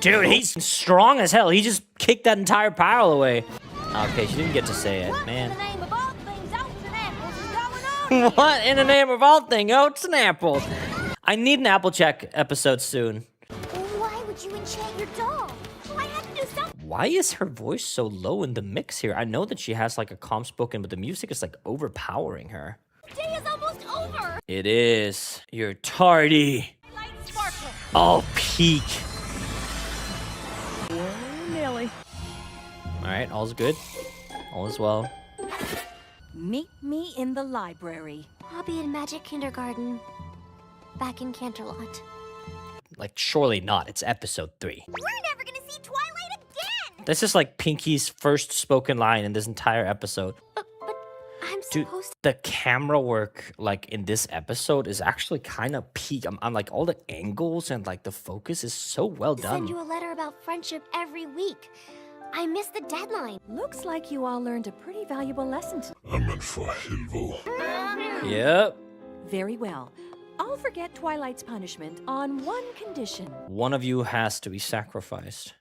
Speaker 1: Dude, he's strong as hell. He just kicked that entire pile away. Okay, she didn't get to say it, man.
Speaker 3: In the name of all things, oats and apples is going on.
Speaker 1: What in the name of all things? Oats and apples. I need an Applejack episode soon.
Speaker 3: Why would you enchant your doll? I have to do something.
Speaker 1: Why is her voice so low in the mix here? I know that she has like a calm spoken, but the music is like overpowering her.
Speaker 3: Day is almost over.
Speaker 1: It is. You're tardy.
Speaker 2: Light sparkle.
Speaker 1: Oh, peak.
Speaker 2: Nearly.
Speaker 1: All right, all's good. All is well.
Speaker 2: Meet me in the library.
Speaker 3: I'll be in Magic Kindergarten. Back in Canterlot.
Speaker 1: Like, surely not. It's episode 3.
Speaker 3: We're never gonna see Twilight again!
Speaker 1: This is like Pinky's first spoken line in this entire episode.
Speaker 3: But I'm
Speaker 1: Dude,
Speaker 3: supposed to...
Speaker 1: the camera work, like, in this episode is actually kind of peak. I'm like, all the angles and, like, the focus is so well
Speaker 3: send
Speaker 1: done.
Speaker 3: you a letter about friendship every week. I missed the deadline.
Speaker 2: Looks like you all learned a pretty valuable lesson today.
Speaker 8: I meant for Hilvo.
Speaker 1: Yep.
Speaker 2: Very well. I'll forget Twilight's punishment on one condition.
Speaker 1: One of you has to be sacrificed.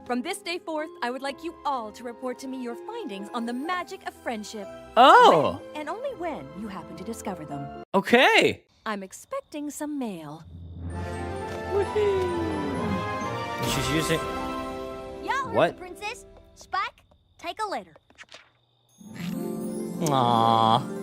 Speaker 2: From this day forth, I would like you all to report to me your findings on the magic of friendship.
Speaker 1: Oh,
Speaker 2: When, and only when, you happen to discover them.
Speaker 1: okay.
Speaker 2: I'm expecting some mail.
Speaker 1: She's using...
Speaker 3: Y'all heard
Speaker 1: What?
Speaker 3: the princess. Spike, take a letter.
Speaker 1: Aww.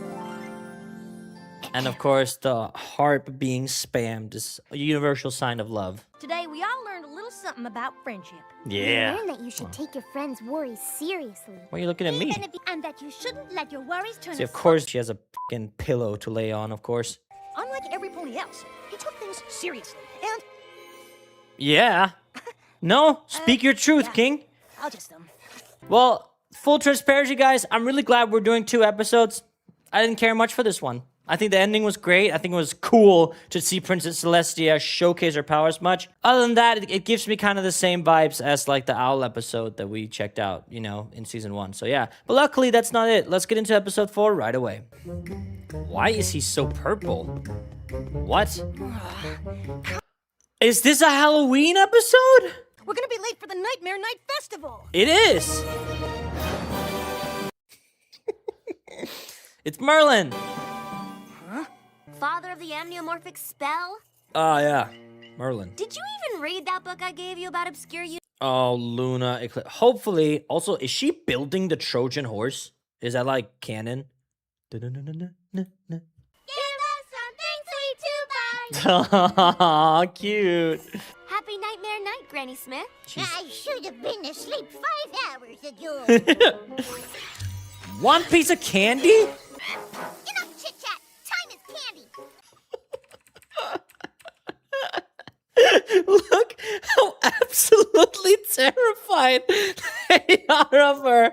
Speaker 1: And of course, the heart being spammed is a universal sign of love.
Speaker 3: Today, we all learned a little something about friendship.
Speaker 1: Yeah.
Speaker 3: Learn that you should take your friends' worries seriously.
Speaker 1: Why are you looking at me?
Speaker 3: And that you shouldn't let your worries turn
Speaker 1: See, of course, she has a fucking pillow to lay on, of course.
Speaker 2: Unlike every pony else, he took things seriously. And
Speaker 1: Yeah. No, speak your truth, King.
Speaker 2: I'll just,
Speaker 1: Well, full transparency, guys, I'm really glad we're doing 2 episodes. I didn't care much for this one. I think the ending was great. I think it was cool to see Princess Celestia showcase her powers much. Other than that, it gives me kind of the same vibes as like the Owl episode that we checked out, you know, in season 1. So yeah, but luckily that's not it. Let's get into episode 4 right away. Why is he so purple? What? Is this a Halloween episode?
Speaker 2: we're gonna be late for the Nightmare Night Festival.
Speaker 1: It is. It's Merlin.
Speaker 3: Father of the amniomorphic spell?
Speaker 1: Oh, yeah. Merlin.
Speaker 3: Did you even read that book I gave you about obscure
Speaker 1: Oh, Luna. Hopefully. Also, is she building the Trojan horse? Is that like canon?
Speaker 3: Give us something sweet to bite.
Speaker 1: Aw, cute.
Speaker 3: Happy Nightmare Night, Granny Smith.
Speaker 9: I should have been asleep 5 hours ago.
Speaker 1: 1 piece of candy?
Speaker 9: Enough chit-chat. Time is candy.
Speaker 1: Look how absolutely terrified of her.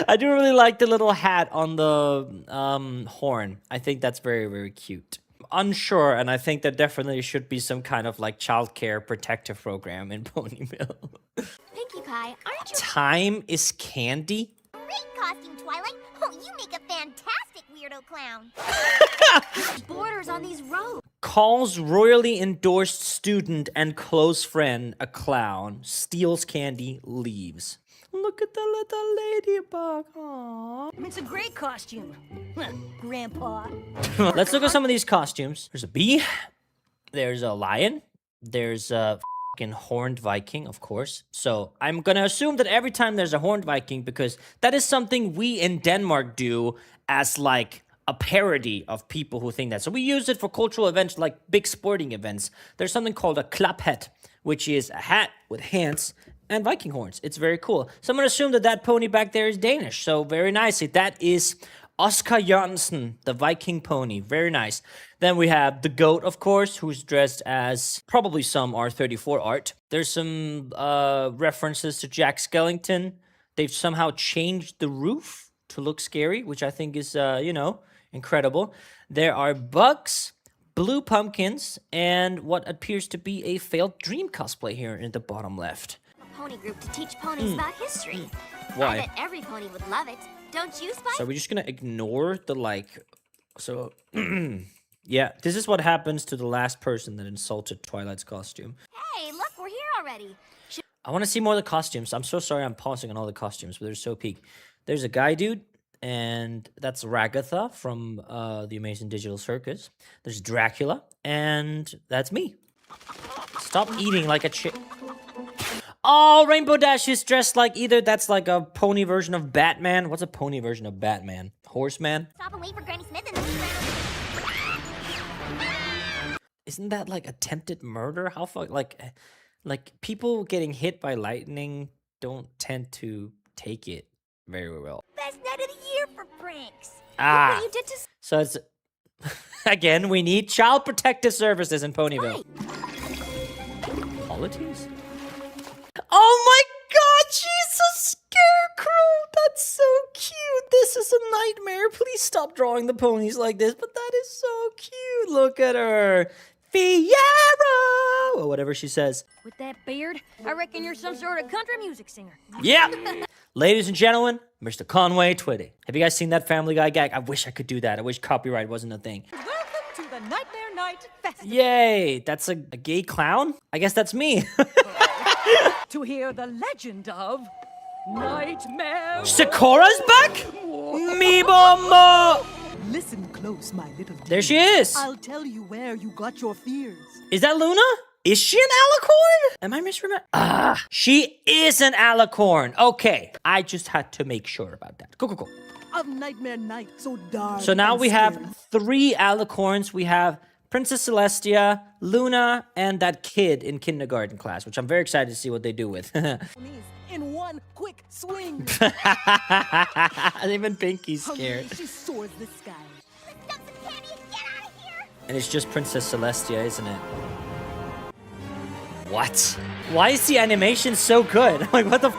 Speaker 1: I do really like the little hat on the horn. I think that's very, very cute. Unsure, and I think there definitely should be some kind of like childcare protective program in Ponyville.
Speaker 3: Pinkie Pie, aren't you
Speaker 1: Time is candy.
Speaker 3: great costume, Twilight? Oh, you make a fantastic weirdo clown. Borders on these robes.
Speaker 1: Calls royally endorsed student and close friend a clown. Steals candy, leaves. Look at the little ladybug. Aww.
Speaker 2: It's a great costume. Grandpa.
Speaker 1: Let's look at some of these costumes. There's a bee. There's a lion. There's a fucking horned Viking, of course. So I'm gonna assume that every time there's a horned Viking, because that is something we in Denmark do as like a parody of people who think that. So we use it for cultural events like big sporting events. There's something called a klaphat, which is a hat with hands and Viking horns. It's very cool. So I'm gonna assume that that pony back there is Danish. So very nicely. That is Oscar Jørgensen, the Viking pony. Very nice. Then we have the goat, of course, who's dressed as probably some R34 art. There's some references to Jack Skellington. They've somehow changed the roof to look scary, which I think is, incredible. There are bugs, blue pumpkins, and what appears to be a failed dream cosplay here in the bottom left.
Speaker 3: A pony group to teach ponies about history.
Speaker 1: Why?
Speaker 3: I bet every pony would love it. Don't you, Spike?
Speaker 1: So we're just gonna ignore the yeah, this is what happens to the last person that insulted Twilight's costume.
Speaker 3: Hey, look, we're here already.
Speaker 1: I want to see more of the costumes. I'm so sorry I'm pausing on all the costumes, but they're so peak. There's a guy dude, and that's Ragatha from the Amazing Digital Circus. There's Dracula, and that's me. Stop eating like a chick. Oh, Rainbow Dash is dressed like either that's like a pony version of Batman. What's a pony version of Batman? Horseman?
Speaker 3: Stop and wait for Granny Smith in the
Speaker 1: Isn't that like attempted murder? How fuck like people getting hit by lightning don't tend to take it very well.
Speaker 3: Best night of the year for pranks.
Speaker 1: Ah.
Speaker 3: Look what you did to
Speaker 1: So it's again, we need child protective services in Ponyville. Qualities? Oh my god, she's a scarecrow! That's so cute. This is a nightmare. Please stop drawing the ponies like this, but that is so cute. Look at her. Fiero! Or whatever she says.
Speaker 2: With that beard, I reckon you're some sort of country music singer.
Speaker 1: Yeah! Ladies and gentlemen, Mr. Conway Twitty. Have you guys seen that Family Guy gag? I wish I could do that. I wish copyright wasn't a thing.
Speaker 2: Welcome to the Nightmare Night Festival.
Speaker 1: Yay! That's a gay clown? I guess that's me.
Speaker 2: To hear the legend of Nightmare.
Speaker 1: Sakura's back? Mibomo!
Speaker 7: Listen close, my little dear.
Speaker 1: There she is.
Speaker 7: I'll tell you where you got your fears.
Speaker 1: Is that Luna? Is she an alicorn? Am I misremembering? Ah, she is an alicorn. Okay, I just had to make sure about that. Go.
Speaker 7: Of Nightmare Night, so dark.
Speaker 1: So now
Speaker 7: and
Speaker 1: we have
Speaker 7: scary.
Speaker 1: 3 alicorns. We have Princess Celestia, Luna, and that kid in kindergarten class, which I'm very excited to see what they do with.
Speaker 7: In one quick swing.
Speaker 1: Even Pinky's scared.
Speaker 7: Hungry, she soars the sky.
Speaker 3: Let's dump some candy and get out of here.
Speaker 1: And it's just Princess Celestia, isn't it? What? Why is the animation so good? Like, what the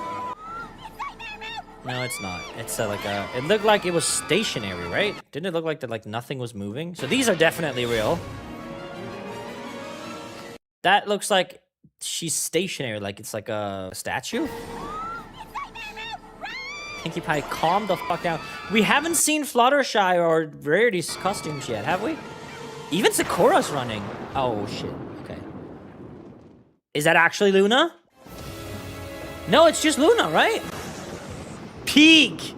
Speaker 1: No, it's not. It's it looked like it was stationary, right? Didn't it look like that nothing was moving? So these are definitely real. That looks like she's stationary, like it's like a statue. Pinkie Pie, calm the fuck down. We haven't seen Fluttershy or Rarity's costumes yet, have we? Even Sakura's running. Oh, shit. Okay. Is that actually Luna? No, it's just Luna, right? Peak!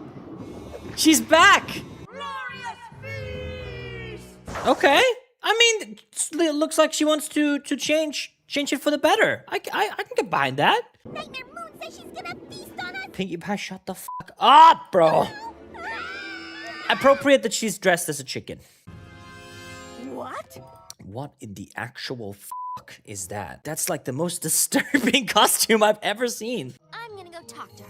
Speaker 1: She's back! Okay. I mean, it looks like she wants to change it for the better. I can get behind that.
Speaker 3: Nightmare Moon says she's gonna feast on us.
Speaker 1: Pinkie Pie, shut the fuck up, bro. Appropriate that she's dressed as a chicken.
Speaker 2: What?
Speaker 1: What in the actual fuck is that? That's like the most disturbing costume I've ever seen.
Speaker 3: I'm gonna go talk to her.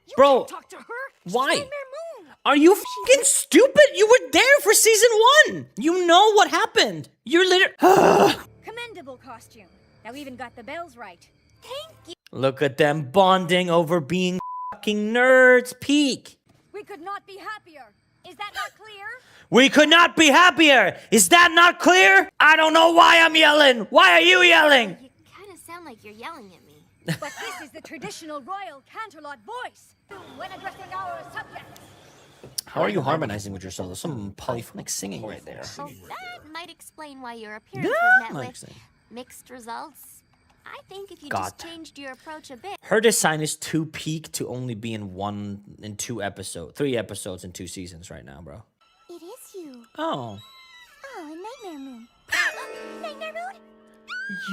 Speaker 2: You
Speaker 1: Bro,
Speaker 2: can't talk to her. She's
Speaker 1: why?
Speaker 2: Nightmare Moon.
Speaker 1: Are you fucking stupid? You were there for season 1. You know what happened. You're literally...
Speaker 2: Commendable costume. Now even got the bells right.
Speaker 3: Thank you.
Speaker 1: Look at them bonding over being fucking nerds. Peak.
Speaker 2: We could not be happier. Is that not clear?
Speaker 1: We could not be happier. Is that not clear? I don't know why I'm yelling. Why are you yelling?
Speaker 3: You kind of sound like you're yelling at me.
Speaker 2: But this is the traditional royal Canterlot voice. When addressing our subjects.
Speaker 1: How are you harmonizing with yourself? There's some polyphonic singing right there.
Speaker 3: Well, that might explain why your appearance
Speaker 1: That
Speaker 3: was met
Speaker 1: might
Speaker 3: with
Speaker 1: explain.
Speaker 3: mixed results. I think if you
Speaker 1: God.
Speaker 3: just changed your approach a bit.
Speaker 1: Her design is too peak to only be in 3 episodes in 2 seasons right now, bro.
Speaker 3: It is you.
Speaker 1: Oh.
Speaker 3: Oh, a nightmare moon. Nightmare moon?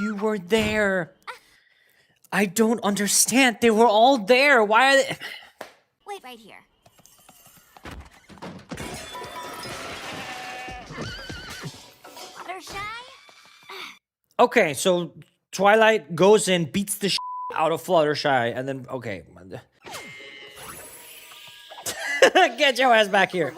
Speaker 1: You were there. I don't understand. They were all there. Why are they...
Speaker 3: Wait right here. Fluttershy?
Speaker 1: Okay, so Twilight goes in, beats the out of Fluttershy, and then... Okay. Get your ass back here.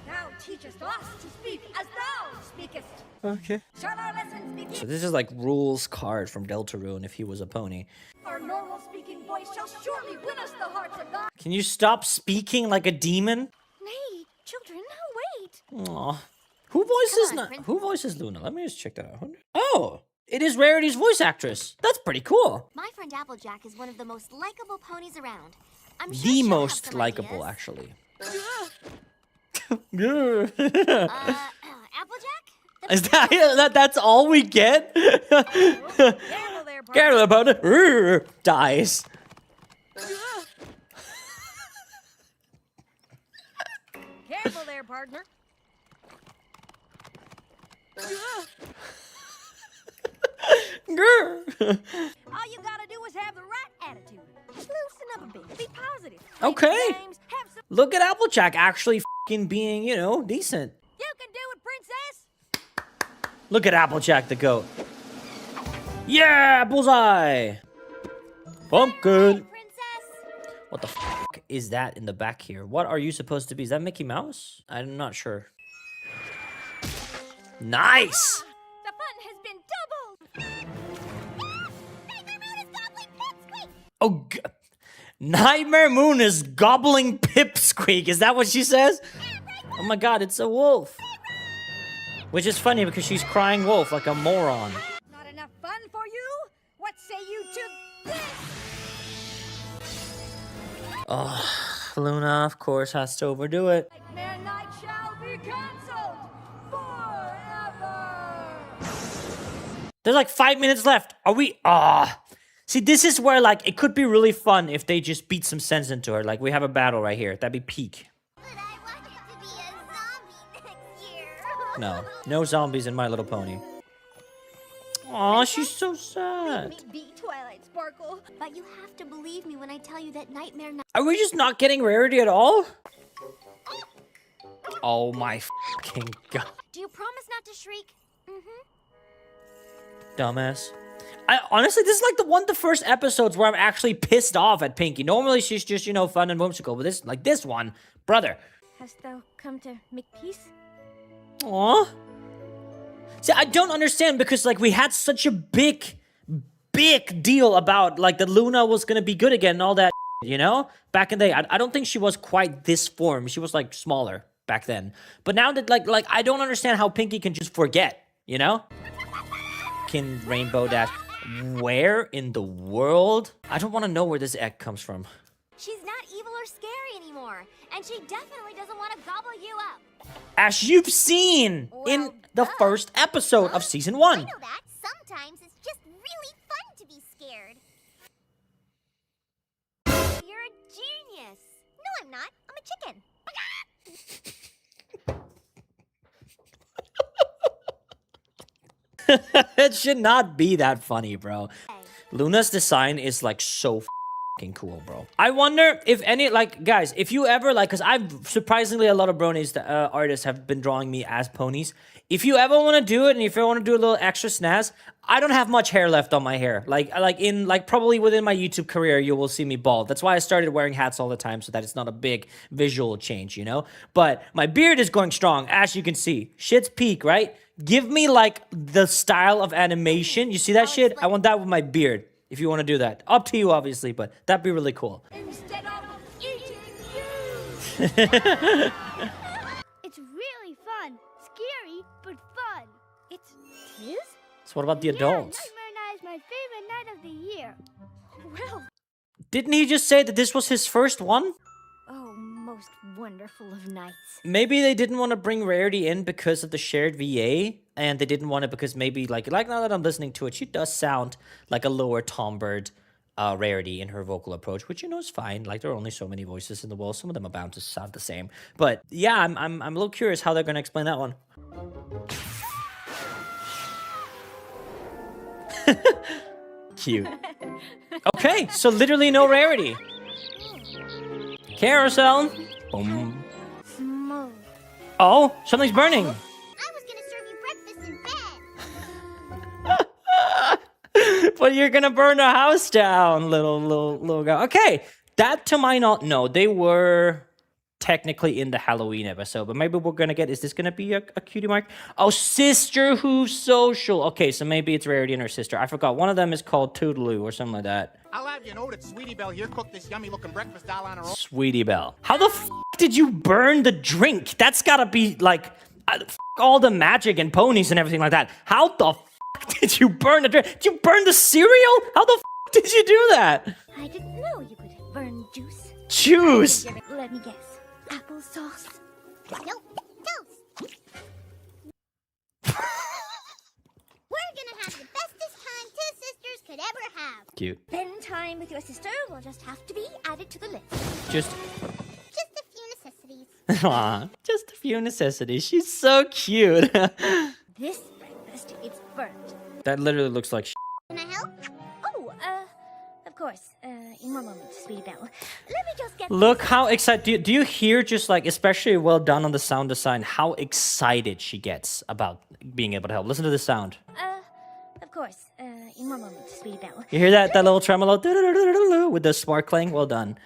Speaker 2: Thou teachest us to speak as thou speakest.
Speaker 1: Okay.
Speaker 2: Shall our lessons begin?
Speaker 1: So this is like Rule's card from Deltarune if he was a pony.
Speaker 2: Our normal speaking voice shall surely win us the hearts of God.
Speaker 1: Can you stop speaking like a demon?
Speaker 3: Nay, children, wait.
Speaker 1: Aw. Who voices Luna? Let me just check that out. Oh, it is Rarity's voice actress. That's pretty cool.
Speaker 3: My friend Applejack is one of the most likable ponies around. I'm sure
Speaker 1: The
Speaker 3: she'll have
Speaker 1: most
Speaker 3: some
Speaker 1: likable,
Speaker 3: ideas.
Speaker 1: actually.
Speaker 3: Applejack?
Speaker 1: Is that's all we get?
Speaker 2: Careful there, partner.
Speaker 1: Careful about it. Dies.
Speaker 2: Careful there, partner.
Speaker 1: Grr.
Speaker 2: All you gotta do is have the right attitude. Loosen up a bit. Be positive.
Speaker 1: Okay.
Speaker 2: Play some games, have some...
Speaker 1: Look at Applejack actually fucking being, decent.
Speaker 2: You can do it, princess.
Speaker 1: Look at Applejack the goat. Yeah, bullseye. Pumpkin.
Speaker 3: princess.
Speaker 1: What the fuck is that in the back here? What are you supposed to be? Is that Mickey Mouse? I'm not sure. Nice.
Speaker 2: The fun has been doubled.
Speaker 3: Nightmare Moon is gobbling pipsqueak.
Speaker 1: Oh, Nightmare Moon is gobbling pipsqueak. Is that what she says? Oh my god, it's a wolf. Which is funny because she's crying wolf like a moron.
Speaker 2: Not enough fun for you? What say you to this?
Speaker 1: Luna, of course, has to overdo it.
Speaker 2: Nightmare night shall be cancelled forever.
Speaker 1: There's like 5 minutes left. Are we... See, this is where, like, it could be really fun if they just beat some sense into her. Like, we have a battle right here. That'd be peak.
Speaker 3: But I want it to be a zombie next year.
Speaker 1: No. No zombies in My Little Pony. Aw, she's so sad.
Speaker 2: Me be Twilight Sparkle.
Speaker 3: But you have to believe me when I tell you that Nightmare Night.
Speaker 1: Are we just not getting Rarity at all? Oh my fucking god.
Speaker 3: Do you promise not to shriek? Mm-hmm.
Speaker 1: Dumbass. Honestly, this is like the first episodes where I'm actually pissed off at Pinky. Normally she's just, fun and whimsical, but this one, brother.
Speaker 2: Hast thou come to make peace?
Speaker 1: Aw. See, I don't understand because, like, we had such a big deal about, like, that Luna was gonna be good again and all that, Back in the day, I don't think she was quite this form. She was, like, smaller back then. But now that, like, I don't understand how Pinky can just forget, Can Rainbow Dash... Where in the world? I don't want to know where this egg comes from.
Speaker 3: She's not evil or scary anymore, and she definitely doesn't want to gobble you up.
Speaker 1: As you've seen in the first episode of season 1.
Speaker 9: I know that. Sometimes it's just really fun to be scared.
Speaker 3: You're a genius.
Speaker 9: No, I'm not. I'm a chicken.
Speaker 1: It should not be that funny, bro. Luna's design is like so fucking cool, bro. I wonder if any, like, guys, if you ever, like, because I've surprisingly a lot of bronies, artists have been drawing me as ponies. If you ever want to do it and if you want to do a little extra snazz, I don't have much hair left on my hair. Like probably within my YouTube career, you will see me bald. That's why I started wearing hats all the time so that it's not a big visual change, But my beard is going strong, as you can see. Shit's peak, right? Give me, like, the style of animation. You see that shit? I want that with my beard. if you want to do that. Up to you, obviously, but that'd be really cool.
Speaker 3: Instead of eating you! It's really fun. Scary, but fun. It is?
Speaker 1: So what about the adults?
Speaker 3: Nightmare Night is my favorite night of the year. Well,
Speaker 1: Didn't he just say that this was his first one?
Speaker 3: oh, most wonderful of nights.
Speaker 1: Maybe they didn't want to bring Rarity in because of the shared VA, and they didn't want it because maybe, like now that I'm listening to it, she does sound like a lower Tombird Rarity in her vocal approach, which, you know, is fine. Like, there are only so many voices in the world. Some of them are bound to sound the same. But, yeah, I'm a little curious how they're going to explain that one. Cute. Okay, so literally no Rarity. Carousel. Boom.
Speaker 3: Smooth.
Speaker 1: Oh, something's burning.
Speaker 9: I was gonna serve you breakfast in bed.
Speaker 1: But you're gonna burn the house down, little guy. Okay, that to my knowledge, no, they were technically in the Halloween episode, but maybe we're gonna get, is this gonna be a cutie mark? Oh, Sister Who's Social. Okay, so maybe it's Rarity and her sister. I forgot, one of them is called Toodaloo or something like that.
Speaker 8: I'll have you know that Sweetie Belle here cooked this yummy-looking breakfast all on her own.
Speaker 1: Sweetie Belle. How the f did you burn the drink? That's gotta be like, f all the magic and ponies and everything like that. How the f did you burn the drink? Did you burn the cereal? How the f did you do that?
Speaker 3: I didn't know you could burn juice.
Speaker 1: Juice.
Speaker 3: Let me guess. Applesauce.
Speaker 9: Nope, toast. We're gonna have the bestest time two sisters could ever have.
Speaker 1: Cute.
Speaker 3: Spend time with your sister will just have to be added to the list.
Speaker 1: Just
Speaker 9: Just a few necessities.
Speaker 1: aw, just a few necessities. She's so cute.
Speaker 3: This breakfast is burnt.
Speaker 1: That literally looks like
Speaker 9: Can I help?
Speaker 3: Oh, of course. In one moment, Sweetie Belle. Let me just get...
Speaker 1: Look how excited. Do you hear just like, especially well done on the sound design, how excited she gets about being able to help? Listen to the sound.
Speaker 3: Of course. In one moment, Sweetie Belle.
Speaker 1: You hear that little tremolo with the sparkling? Well done.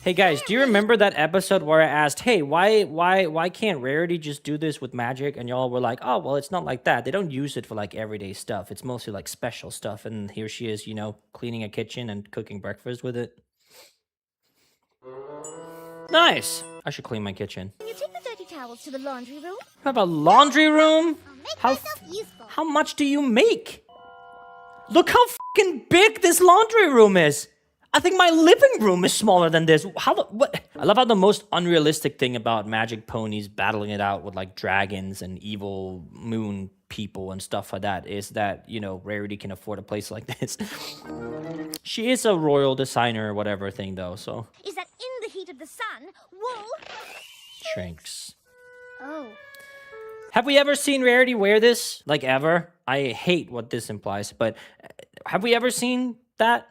Speaker 1: Hey guys, do you remember that episode where I asked, hey, why can't Rarity just do this with magic? And y'all were like, oh, well, it's not like that. They don't use it for like everyday stuff. It's mostly like special stuff. And here she is, you know, cleaning a kitchen and cooking breakfast with it. Nice. I should clean my kitchen.
Speaker 3: Can you take the dirty towels to the laundry room?
Speaker 1: How about laundry room?
Speaker 9: I'll make
Speaker 1: How
Speaker 9: myself useful.
Speaker 1: How much do you make? Look how fucking big this laundry room is. I think my living room is smaller than this. What? I love how the most unrealistic thing about magic ponies battling it out with like dragons and evil moon people and stuff like that is that, you know, Rarity can afford a place like this. She is a royal designer or whatever thing though, so.
Speaker 3: Is that in the heat of the sun, wool...
Speaker 1: Shrinks.
Speaker 3: Oh.
Speaker 1: Have we ever seen Rarity wear this? Like ever? I hate what this implies, but have we ever seen that?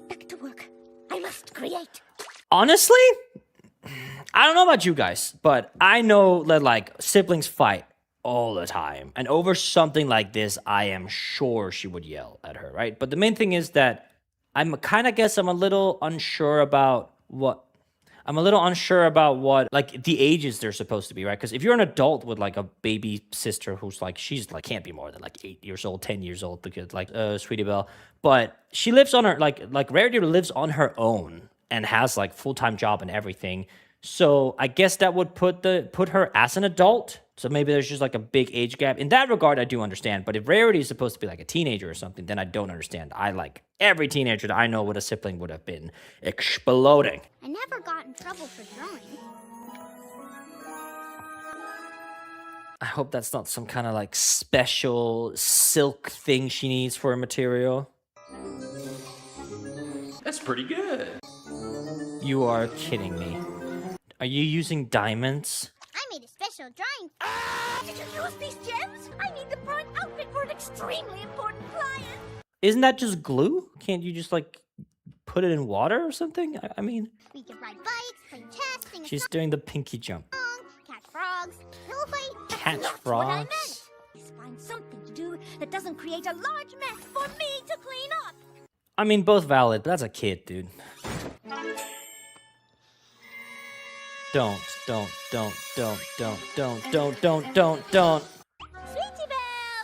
Speaker 3: Back to work. I must create.
Speaker 1: Honestly, I don't know about you guys, but I know that like siblings fight all the time. And over something like this, I am sure she would yell at her, right? But the main thing is that I'm a little unsure about what like the ages they're supposed to be, right? Because if you're an adult with like a baby sister who's like, she's like can't be more than like 8 years old, 10 years old, because like Sweetie Belle, but she lives on her like Rarity lives on her own and has like full-time job and everything. So I guess that would put her as an adult. So maybe there's just like a big age gap. In that regard, I do understand. But if Rarity is supposed to be like a teenager or something, then I don't understand. I like every teenager that I know with a sibling would have been exploding.
Speaker 9: I never got in trouble for drawing.
Speaker 1: I hope that's not some kind of like special silk thing she needs for a material.
Speaker 4: That's pretty good.
Speaker 1: You are kidding me. Are you using diamonds?
Speaker 9: I made a special drawing.
Speaker 3: Did you use these gems? I need the prime outfit for an extremely important client.
Speaker 1: Isn't that just glue? Can't you just like put it in water or something? I mean,
Speaker 9: We could ride bikes, play chess, sing a
Speaker 1: she's doing the pinky jump.
Speaker 9: song, catch frogs, pillow fight.
Speaker 1: Catch
Speaker 3: That's what I
Speaker 1: frogs.
Speaker 3: meant. Just find something to do that doesn't create a large mess for me to clean up.
Speaker 1: I mean, both valid, but that's a kid, dude. Don't.
Speaker 3: Sweetie Belle,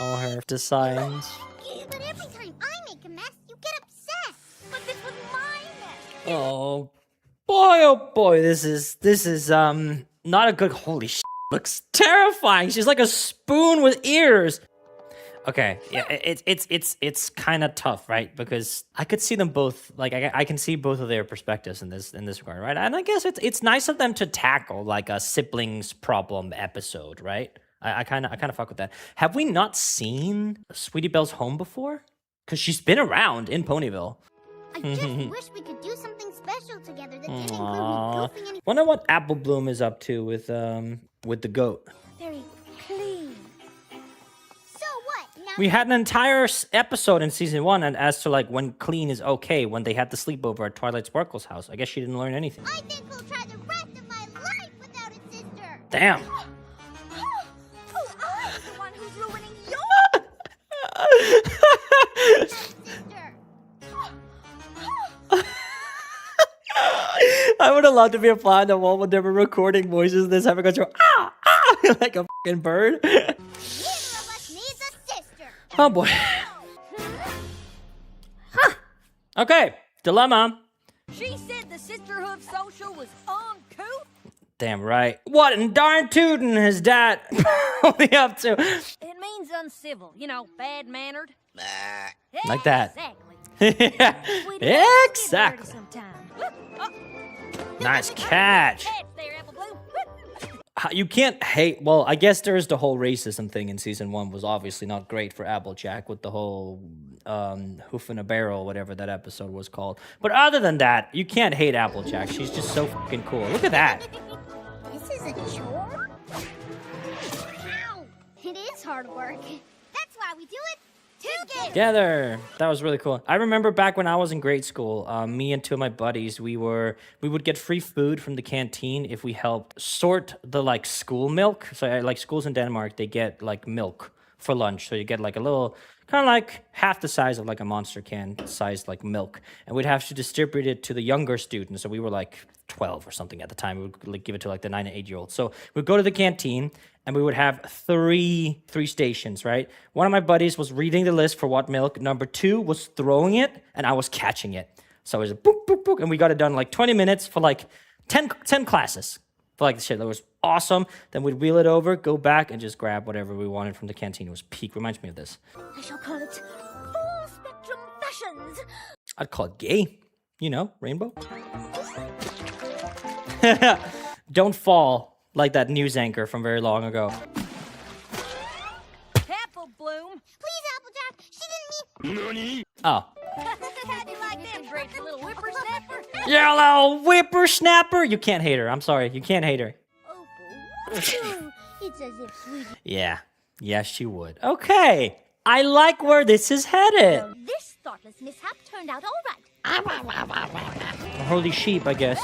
Speaker 1: All her designs.
Speaker 9: But every time I make a mess, you get upset.
Speaker 3: But this was my mess.
Speaker 1: Oh boy, this is not a good. Holy shit, looks terrifying. She's like a spoon with ears. Okay, yeah, it's kind of tough, right? Because I could see them both. Like I can see both of their perspectives in this regard, right? And I guess it's nice of them to tackle like a siblings problem episode, right? I kind of fuck with that. Have we not seen Sweetie Belle's home before? Because she's been around in Ponyville.
Speaker 9: I just wish we could do something special together that didn't include
Speaker 1: Aww.
Speaker 9: me goofing any.
Speaker 1: Wonder what Apple Bloom is up to with the goat.
Speaker 3: Very clean.
Speaker 9: So what? Now
Speaker 1: We had an entire episode in season 1 and as to like when clean is okay when they had the sleepover at Twilight Sparkle's house. I guess she didn't learn anything.
Speaker 9: I think we'll try the rest of my life without a sister.
Speaker 1: Damn.
Speaker 3: Oh, I'm the one who's ruining your
Speaker 9: Sister.
Speaker 1: I would have loved to be a fly on the wall when they were recording voices of this having go through like a fucking bird.
Speaker 9: Neither of us needs a sister.
Speaker 1: Oh boy. Okay, dilemma.
Speaker 2: She said the Sisterhood social was uncouth.
Speaker 1: Damn right. What in darn tootin' is that me up to?
Speaker 2: It means uncivil, bad-mannered.
Speaker 1: Like that.
Speaker 2: Exactly.
Speaker 1: Yeah,
Speaker 2: Sweetie, let's get dirty
Speaker 1: exactly.
Speaker 2: sometime.
Speaker 1: Nice catch.
Speaker 2: Catch there, Apple Bloom.
Speaker 1: You can't hate. Well, I guess there's the whole racism thing in season 1 was obviously not great for Applejack with the whole hoof in a barrel, whatever that episode was called. But other than that, you can't hate Applejack. She's just so fucking cool. Look at that.
Speaker 9: This is a chore? Ow! It is hard work. That's why we do it
Speaker 1: Together. That was really cool. I remember back when I was in grade school, me and 2 of my buddies, we would get free food from the canteen if we helped sort the like school milk. So like schools in Denmark, they get like milk for lunch. So you get like a little, kind of like half the size of like a Monster can sized like milk. And we'd have to distribute it to the younger students. So we were like 12 or something at the time. We would like, give it to like the 9 and 8-year-olds. So we'd go to the canteen and we would have three stations, right? One of my buddies was reading the list for what milk. Number 2 was throwing it, and I was catching it. So it was a boop, boop, boop, and we got it done in like 20 minutes for like 10 classes. For like the shit, that was awesome. Then we'd wheel it over, go back, and just grab whatever we wanted from the canteen. It was peak. Reminds me of this.
Speaker 3: I shall call it full spectrum fashions.
Speaker 1: I'd call it gay. You know, rainbow. Don't fall like that news anchor from very long ago.
Speaker 2: Apple Bloom.
Speaker 9: Please, Applejack. She didn't mean.
Speaker 1: Oh.
Speaker 2: How'd you like them grapes, you little whippersnapper?
Speaker 1: Yeah, little whippersnapper. You can't hate her. I'm sorry. You can't hate her.
Speaker 9: Oh, it's as if Sweetie.
Speaker 1: Yeah. Yes, she would. Okay. I like where this is headed.
Speaker 3: This thoughtless mishap turned out all right.
Speaker 1: Holy sheep, I guess.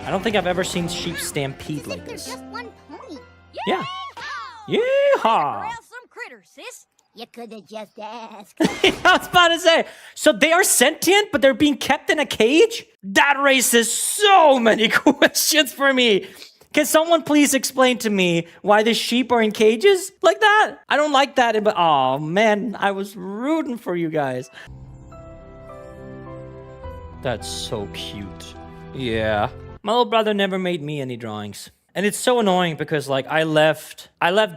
Speaker 1: I don't think I've ever seen sheep stampede like
Speaker 9: There's
Speaker 1: this.
Speaker 9: just one pony.
Speaker 1: Yeah.
Speaker 2: Corral
Speaker 1: Yeehaw.
Speaker 2: some critters, sis.
Speaker 9: You could have just asked.
Speaker 1: I was about to say, so they are sentient, but they're being kept in a cage? That raises so many questions for me. Can someone please explain to me why the sheep are in cages like that? I don't like that. But oh man, I was rooting for you guys. That's so cute. Yeah. My little brother never made me any drawings. And it's so annoying because like I left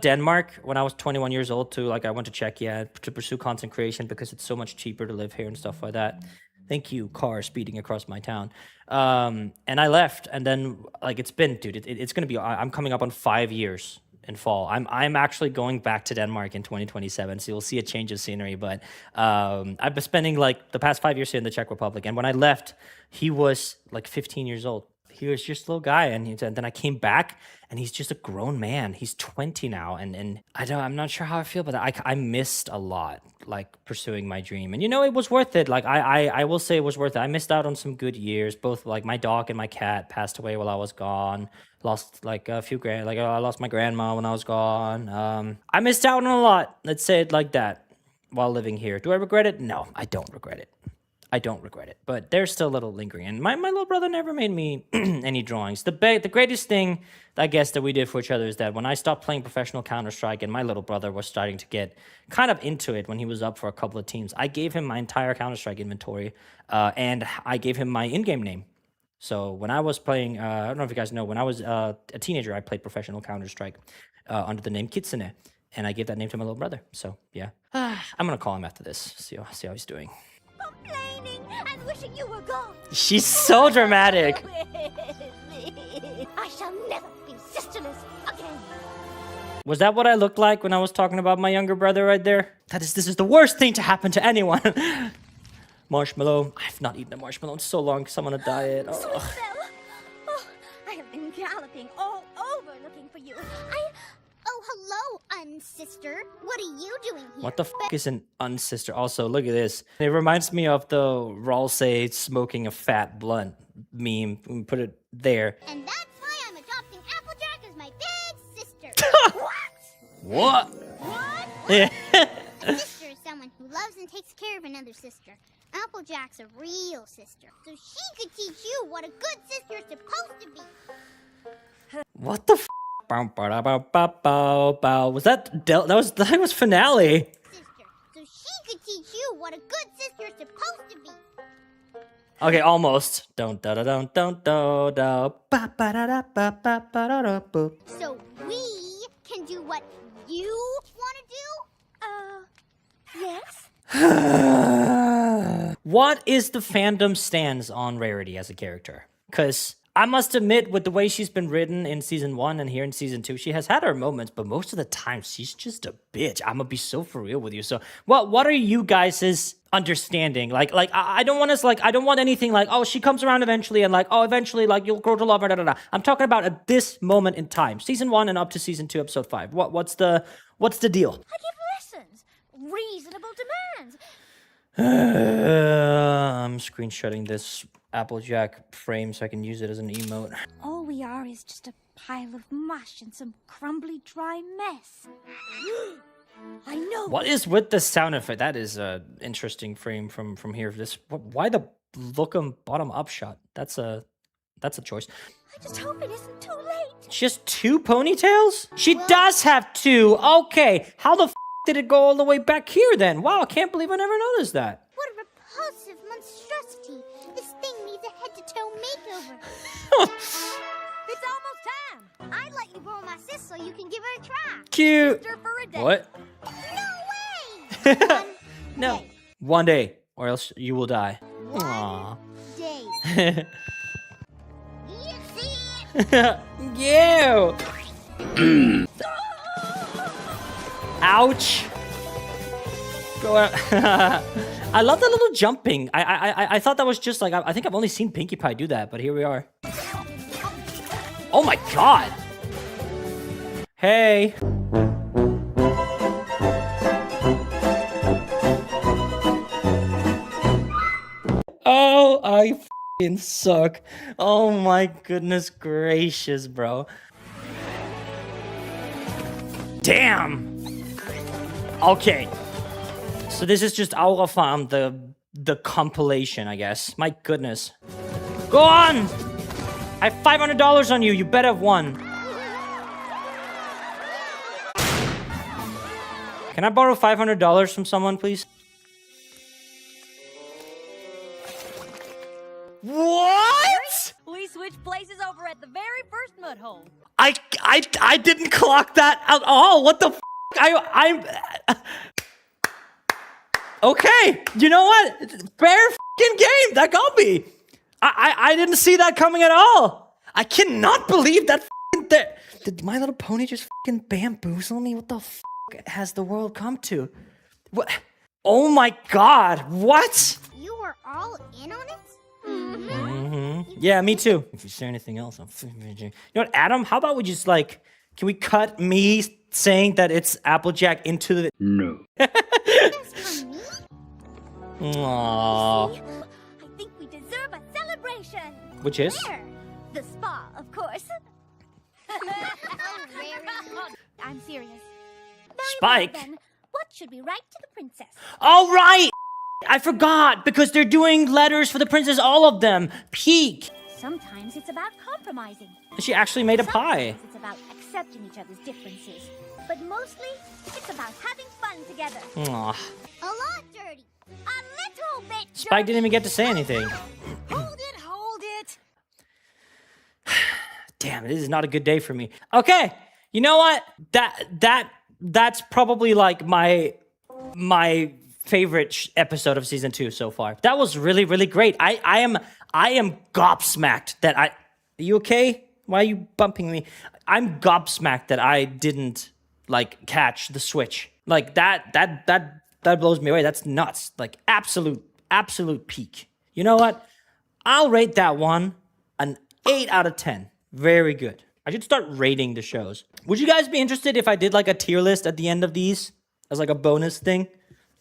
Speaker 1: Denmark when I was 21 years old to like I went to Czechia to pursue content creation because it's so much cheaper to live here and stuff like that. Thank you, car speeding across my town. And I left, and then like it's been, dude, it's gonna be. I'm coming up on 5 years in fall. I'm actually going back to Denmark in 2027, so you'll see a change of scenery. But I've been spending like the past 5 years here in the Czech Republic, and when I left, he was like 15 years old. He was just a little guy, and then I came back, and he's just a grown man. He's 20 now, and I'm not sure how I feel, but I missed a lot, like pursuing my dream, and it was worth it. Like I will say it was worth it. I missed out on some good years. Both like my dog and my cat passed away while I was gone. Lost like a few I lost my grandma when I was gone. I missed out on a lot. Let's say it like that. While living here, do I regret it? No, I don't regret it. I don't regret it, but they're still a little lingering. And my little brother never made me any drawings. The greatest thing, I guess, that we did for each other is that when I stopped playing professional Counter-Strike and my little brother was starting to get kind of into it when he was up for a couple of teams, I gave him my entire Counter-Strike inventory, and I gave him my in-game name. So when I was playing, I don't know if you guys know, when I was a teenager, I played professional Counter-Strike under the name Kitsune, and I gave that name to my little brother. So yeah, I'm gonna call him after this. See how he's doing.
Speaker 3: Complaining and wishing you were gone.
Speaker 1: She's so dramatic.
Speaker 3: I shall never be sisterless again.
Speaker 1: Was that what I looked like when I was talking about my younger brother right there? This is the worst thing to happen to anyone. Marshmallow. I've not eaten a marshmallow in so long because I'm on a diet.
Speaker 3: Sweet Belle. Oh, I have been galloping all over looking for you.
Speaker 9: Oh, hello, unsister. What are you doing here?
Speaker 1: What the f is an unsister? Also, look at this. It reminds me of the Ralsei smoking a fat blunt meme. We put it there.
Speaker 9: And that's why I'm adopting Applejack as my big sister.
Speaker 1: What?
Speaker 9: What?
Speaker 1: Yeah.
Speaker 9: A sister is someone who loves and takes care of another sister. Applejack's a real sister, so she could teach you what a good sister's supposed to be.
Speaker 1: What the f? Was that that was finale?
Speaker 9: Sister, so she could teach you what a good sister's supposed to be.
Speaker 1: Okay, almost. Don't da da don't da da ba ba da da ba ba ba da da boop.
Speaker 9: So we can do what you want to do?
Speaker 3: Yes?
Speaker 1: What is the fandom stance on Rarity as a character? Because I must admit, with the way she's been written in season 1 and here in season 2, she has had her moments, but most of the time she's just a bitch. I'm gonna be so for real with you. So, what are you guys' understanding? Like I don't want us I don't want anything like, oh, she comes around eventually and eventually you'll grow to love her. Da, da, da. I'm talking about at this moment in time, season 1 and up to season 2, episode 5. What's the deal?
Speaker 3: I give lessons. Reasonable demands.
Speaker 1: I'm screenshotting this Applejack frame so I can use it as an emote.
Speaker 2: All we are is just a pile of mush and some crumbly, dry mess.
Speaker 3: I know.
Speaker 1: What is with the sound effect? That is a interesting frame from here. Why the bottom up shot? That's a choice.
Speaker 3: I just hope it isn't too late.
Speaker 1: Just 2 ponytails? She does have 2. Okay, how the f did it go all the way back here then? Wow, I can't believe I never noticed that.
Speaker 9: What a repulsive monstrosity. This thing needs a head-to-toe makeover.
Speaker 3: It's almost time.
Speaker 9: I'd let you borrow my sis so you can give her a try.
Speaker 1: Cute.
Speaker 3: Sister for a day.
Speaker 1: What?
Speaker 9: No way!
Speaker 1: No. One day, or else you will die. Aww.
Speaker 9: Day. You see it?
Speaker 1: Yeah. Ouch. Go out. I love that little jumping. I thought that was just I think I've only seen Pinkie Pie do that, but here we are. Oh my god. Hey. Oh, I f***ing suck. Oh my goodness gracious, bro. Damn. Okay. So this is just Aura Farm, the compilation, I guess. My goodness. Go on! I have $500 on you. You better have won. Can I borrow $500 from someone, please? What?
Speaker 2: We switched places over at the very first mud hole.
Speaker 1: I didn't clock that at all. What the f? I'm okay. You know what? Fair f***ing game. That got me. I didn't see that coming at all. I cannot believe that f***ing did My Little Pony just f***ing bamboozle me? What the f*** has the world come to? What? Oh my god. What?
Speaker 9: You were all in on it?
Speaker 1: Yeah, me too. If you say anything else, you know what, Adam? How about we just can we cut me saying that it's Applejack into the? No.
Speaker 9: That's for me?
Speaker 1: Aww.
Speaker 3: I think we deserve a celebration.
Speaker 1: Which is?
Speaker 3: There. The spa, of course.
Speaker 9: Oh, Rarity.
Speaker 3: I'm serious.
Speaker 1: Spike.
Speaker 3: Then, what should we write to the princess?
Speaker 1: All right. I forgot because they're doing letters for the princess, all of them. Peak.
Speaker 3: Sometimes it's about compromising.
Speaker 1: She actually made a pie.
Speaker 3: Sometimes it's about accepting each other's differences. But mostly, it's about having fun together.
Speaker 1: Aw.
Speaker 9: A lot dirty. A little bit dirty.
Speaker 1: Spike didn't even get to say anything.
Speaker 7: Hold it!
Speaker 1: Damn, this is not a good day for me. Okay, you know what? That's probably like my favorite episode of season 2 so far. That was really, really great. I am gobsmacked that Are you okay? Why are you bumping me? I'm gobsmacked that I didn't like catch the switch. Like that blows me away. That's nuts. Like absolute peak. You know what? I'll rate that one an 8 out of 10. Very good. I should start rating the shows. Would you guys be interested if I did like a tier list at the end of these as like a bonus thing?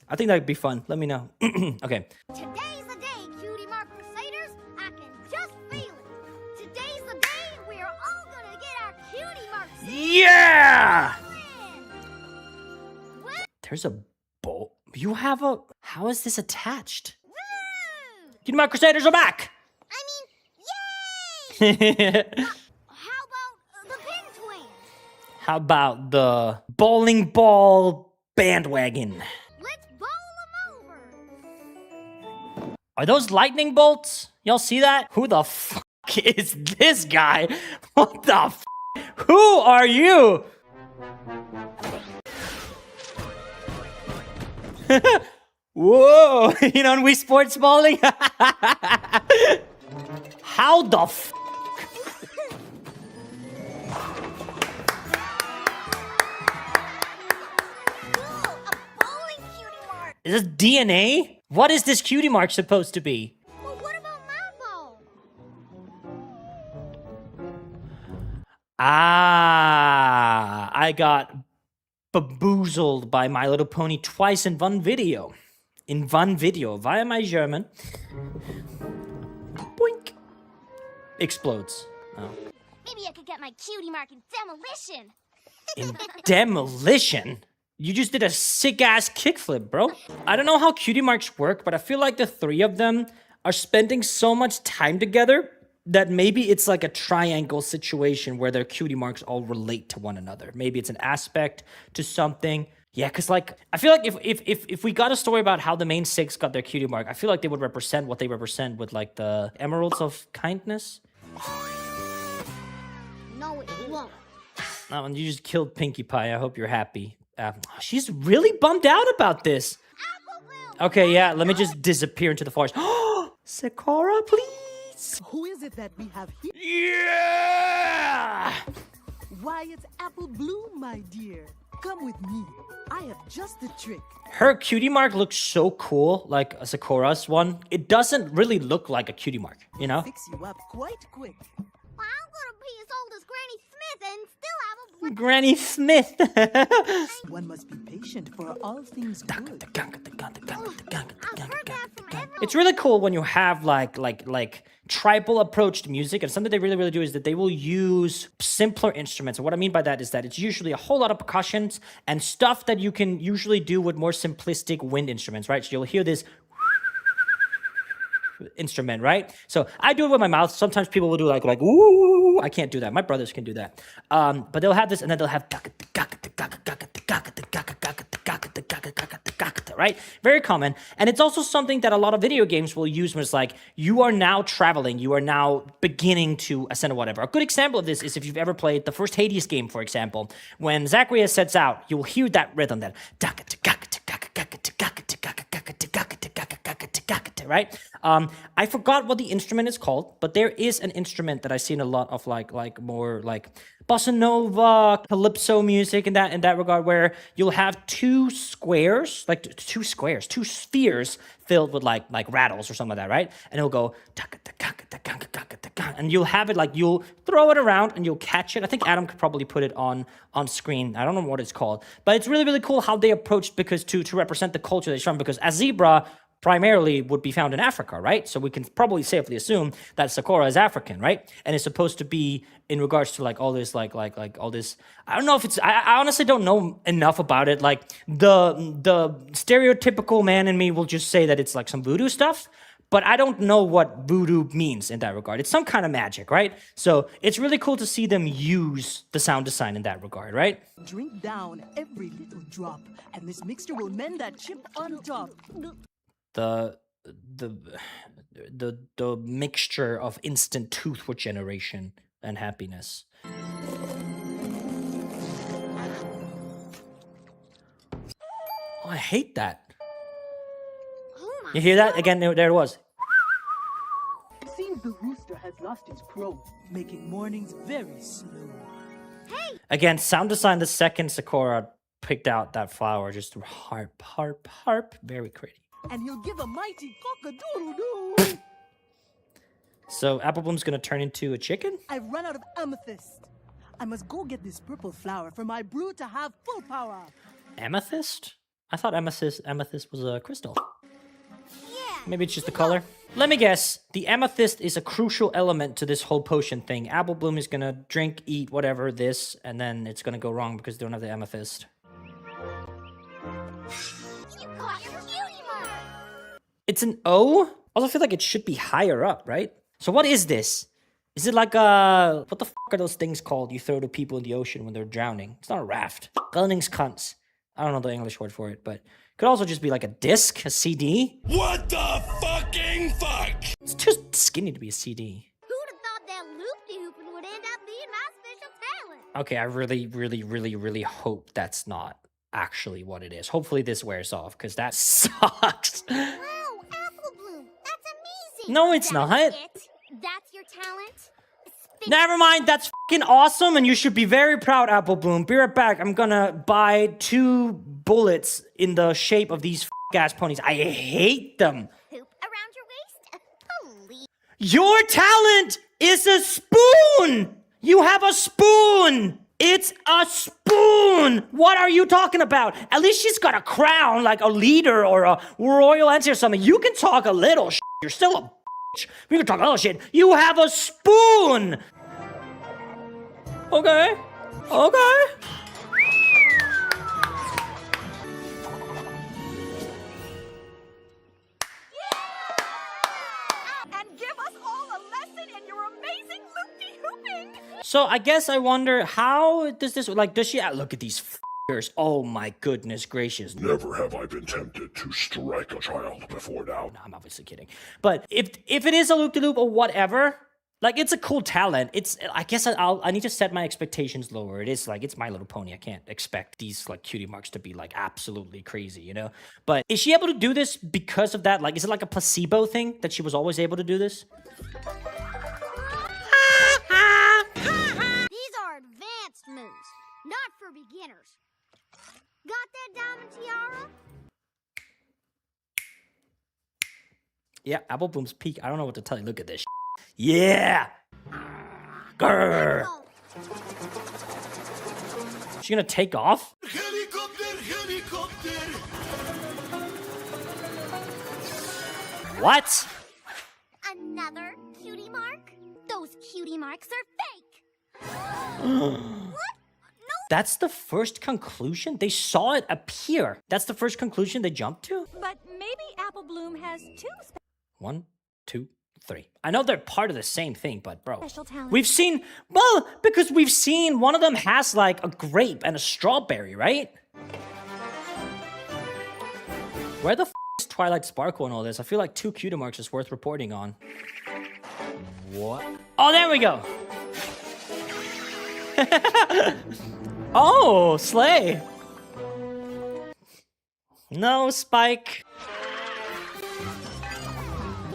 Speaker 1: I think that'd be fun. Let me know. Okay.
Speaker 9: Today's the day, Cutie Mark Crusaders. I can just feel it. Today's the day we're all gonna get our Cutie Marks.
Speaker 1: Yeah!
Speaker 9: Woo!
Speaker 1: There's a bolt. You have a... How is this attached?
Speaker 9: Woo!
Speaker 1: Cutie Mark Crusaders are back!
Speaker 9: I mean, yay! How about the Pin Twins?
Speaker 1: How about the bowling ball bandwagon?
Speaker 9: Let's bowl them over.
Speaker 1: Are those lightning bolts? Y'all see that? Who the fuck is this guy? What the f? Who are you? Whoa! You know, Wii Sports bowling? How the f? Is this DNA? What is this cutie mark supposed to be?
Speaker 9: Well, what about Marble?
Speaker 1: Ah, I got bamboozled by My Little Pony twice in one video. In one video, via my German. Boink. Explodes. Oh.
Speaker 9: Maybe I could get my Cutie Mark in demolition.
Speaker 1: In demolition? You just did a sick-ass kickflip, bro. I don't know how cutie marks work, but I feel like the three of them are spending so much time together that maybe it's like a triangle situation where their cutie marks all relate to one another. Maybe it's an aspect to something. Yeah, because like, I feel like if we got a story about how the main six got their cutie mark, I feel like they would represent what they represent with like the Emeralds of Kindness.
Speaker 9: No, it won't.
Speaker 1: Oh, and you just killed Pinkie Pie. I hope you're happy. She's really bummed out about this. Okay, yeah, let me just disappear into the forest. Sakura, please.
Speaker 7: Who is it that we have here?
Speaker 1: Yeah!
Speaker 7: Why, it's Apple Bloom, my dear. Come with me. I have just the trick.
Speaker 1: Her cutie mark looks so cool, like Sakura's one. It doesn't really look like a cutie mark, you know?
Speaker 7: Fix you up quite quick.
Speaker 9: Well, I'm gonna be as old as Granny Smith and still have a
Speaker 1: Granny Smith.
Speaker 7: One must be patient for all things good.
Speaker 1: It's really cool when you have like tribal approached music, and something they really do is that they will use simpler instruments. And what I mean by that is that it's usually a whole lot of percussions and stuff that you can usually do with more simplistic wind instruments, right? So you'll hear this instrument, right? So I do it with my mouth. Sometimes people will do like ooh. I can't do that. My brothers can do that. But they'll have this, and then they'll have right? Very common. And it's also something that a lot of video games will use when it's like, you are now traveling, you are now beginning to ascend or whatever. A good example of this is if you've ever played the first Hades game, for example. When Zacharias sets out, you'll hear that rhythm, that right? I forgot what the instrument is called, but there is an instrument that I've seen a lot of like more like bossa nova, calypso music in that regard, where you'll have two spheres filled with like rattles or something like that, right? And it'll go, and you'll have it like, you'll throw it around and you'll catch it. I think Adam could probably put it on screen. I don't know what it's called, but it's really cool how they approached, because to represent the culture they're from, because as Zebra, primarily would be found in Africa, right? So we can probably safely assume that Sakura is African, right? And it's supposed to be in regards to like all this, like all this. I don't know if it's. I honestly don't know enough about it. Like the stereotypical man in me will just say that it's like some voodoo stuff. But I don't know what voodoo means in that regard. It's some kind of magic, right? So it's really cool to see them use the sound design in that regard, right?
Speaker 7: Drink down every little drop, and this mixture will mend that chip on top.
Speaker 1: The mixture of instant tooth regeneration and happiness. Oh, I hate that. You hear that? Again, there it was.
Speaker 7: Seems the rooster has lost his crow, making mornings very slow.
Speaker 3: Hey!
Speaker 1: Again, sound design the second Sakura picked out that flower. Just harp, harp, harp. Very pretty.
Speaker 7: And he'll give a mighty cock-a-doodle-doo.
Speaker 1: So Apple Bloom's gonna turn into a chicken?
Speaker 7: I've run out of amethyst. I must go get this purple flower for my brew to have full power.
Speaker 1: Amethyst? I thought amethyst was a crystal.
Speaker 3: Yeah.
Speaker 1: Maybe it's just the color. Let me guess. The amethyst is a crucial element to this whole potion thing. Apple Bloom is gonna drink, eat, whatever, this, and then it's gonna go wrong because they don't have the amethyst.
Speaker 3: You caught your cutie mark!
Speaker 1: It's an O? I also feel like it should be higher up, right? So what is this? Is it like a... What the f*** are those things called you throw to people in the ocean when they're drowning? It's not a raft. Gunnings. I don't know the English word for it, but... Could also just be like a disc, a CD.
Speaker 10: What the fucking fuck?
Speaker 1: It's too skinny to be a CD.
Speaker 3: Who'd have thought that loop-de-hoopin' would end up being my special talent?
Speaker 1: Okay, I really hope that's not actually what it is. Hopefully this wears off, because that sucks.
Speaker 3: Wow, Apple Bloom, that's amazing!
Speaker 1: No, it's not.
Speaker 3: That's your talent?
Speaker 1: Never mind, that's fucking awesome, and you should be very proud, Apple Bloom. Be right back. I'm gonna buy 2 bullets in the shape of these ass ponies. I hate them.
Speaker 3: Hoop around your waist? Holy...
Speaker 1: Your talent is a spoon! You have a spoon! It's a spoon! What are you talking about? At least she's got a crown, like a leader or a royal answer or something. You can talk a little shit. You're still a bitch. You can talk a little shit. You have a spoon! Okay. Okay.
Speaker 2: And give us all a lesson in your amazing loop-de-hooping!
Speaker 1: So I guess I wonder, how does this, like, does she, look at these f***ers. Oh my goodness gracious.
Speaker 10: Never have I been tempted to strike a child before now.
Speaker 1: No, I'm obviously kidding. But if it is a loop-de-loop or whatever, like, it's a cool talent. It's, I guess I need to set my expectations lower. It is like, it's My Little Pony. I can't expect these, like, cutie marks to be, like, absolutely crazy, you know? But is she able to do this because of that? Like, is it like a placebo thing that she was always able to do this?
Speaker 3: These are advanced moves, not for beginners. Got that diamond tiara?
Speaker 1: Yeah, Apple Bloom's peak. I don't know what to tell you. Look at this. Yeah! Grrr. She gonna take off?
Speaker 10: Helicopter!
Speaker 1: What?
Speaker 3: Another cutie mark? Those cutie marks are fake! What?
Speaker 1: That's the first conclusion? They saw it appear. That's the first conclusion they jumped to?
Speaker 2: But maybe Apple Bloom has 2
Speaker 1: 1, 2, 3. I know they're part of the same thing, but bro,
Speaker 3: special talents.
Speaker 1: we've seen, well, because we've seen one of them has like a grape and a strawberry, right? Where the f is Twilight Sparkle and all this? I feel like 2 cutie marks is worth reporting on. What? Oh, there we go. Oh, slay. No, Spike.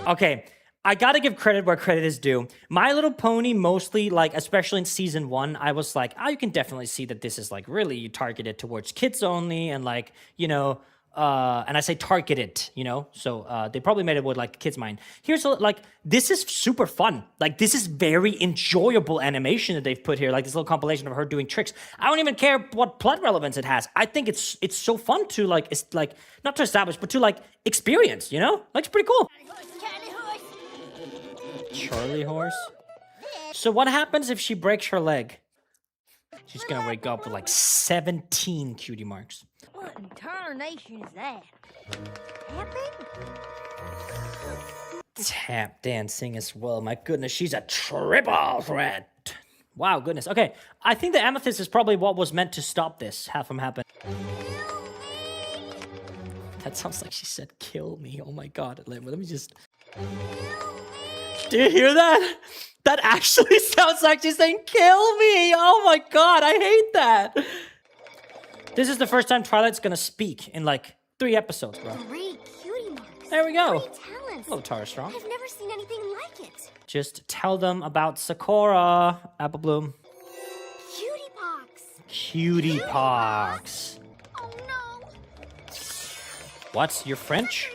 Speaker 1: Okay, I gotta give credit where credit is due. My Little Pony mostly, like, especially in season 1, I was like, oh, you can definitely see that this is, like, really targeted towards kids only, and, like, you know, and I say targeted, you know, so they probably made it with like kids' mind. Here's like, this is super fun. Like, this is very enjoyable animation that they've put here. Like this little compilation of her doing tricks. I don't even care what plot relevance it has. I think it's so fun to like, it's like not to establish, but to like experience. You know, like it's pretty cool. Charlie horse. So what happens if she breaks her leg? She's gonna wake up with like 17 cutie marks.
Speaker 3: What in tarnation is that?
Speaker 1: Tap dancing as well. My goodness, she's a triple threat. Wow, goodness. Okay, I think the amethyst is probably what was meant to stop this from happening. That sounds like she said, kill me. Oh my god. Let me just... Do you hear that? That actually sounds like she's saying, kill me. Oh my god, I hate that. This is the first time Twilight's gonna speak in like 3 episodes, bro.
Speaker 3: Great cutie marks.
Speaker 1: There we go.
Speaker 3: Great talents.
Speaker 1: Hello, Tara Strong.
Speaker 3: I've never seen anything like it.
Speaker 1: Just tell them about Sakura, Apple Bloom.
Speaker 3: Cutie pox.
Speaker 1: Cutie pox.
Speaker 3: Oh no.
Speaker 1: What? You're French?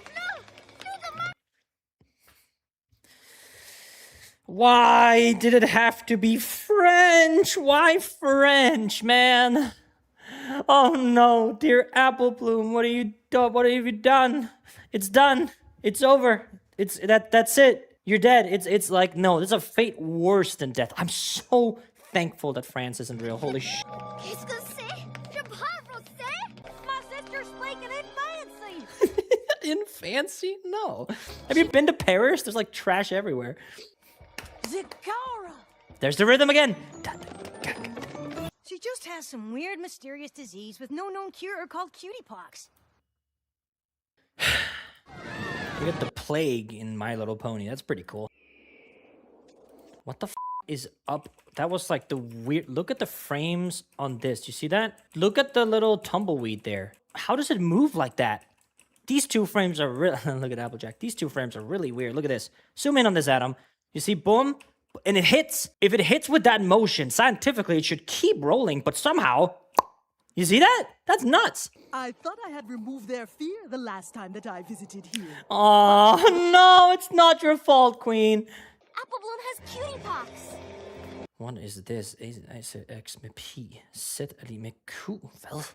Speaker 1: Why did it have to be French? Why French, man? Oh no, dear Apple Bloom, what have you done? It's done. It's over. That's it. You're dead. It's like, no, there's a fate worse than death. I'm so thankful that France isn't real. Holy sh.
Speaker 3: Qu'est-ce que c'est? Je parle français? My sister's speaking in fancy.
Speaker 1: In fancy? No. Have you been to Paris? There's like trash everywhere.
Speaker 7: Zakara!
Speaker 1: There's the rhythm again.
Speaker 2: She just has some weird, mysterious disease with no known cure called cutie pox.
Speaker 1: We got the plague in My Little Pony. That's pretty cool. What the is up? That was like the weird... Look at the frames on this. You see that? Look at the little tumbleweed there. How does it move like that? These 2 frames are really... Look at Applejack. These 2 frames are really weird. Look at this. Zoom in on this, Adam. You see, boom, and it hits. If it hits with that motion, scientifically, it should keep rolling, but somehow... You see that? That's nuts.
Speaker 7: I thought I had removed their fear the last time that I visited here.
Speaker 1: Oh, no, it's not your fault, Queen.
Speaker 3: Apple Bloom has cutie pox.
Speaker 1: What is this? X med P. Z er lige med Q. Hvad?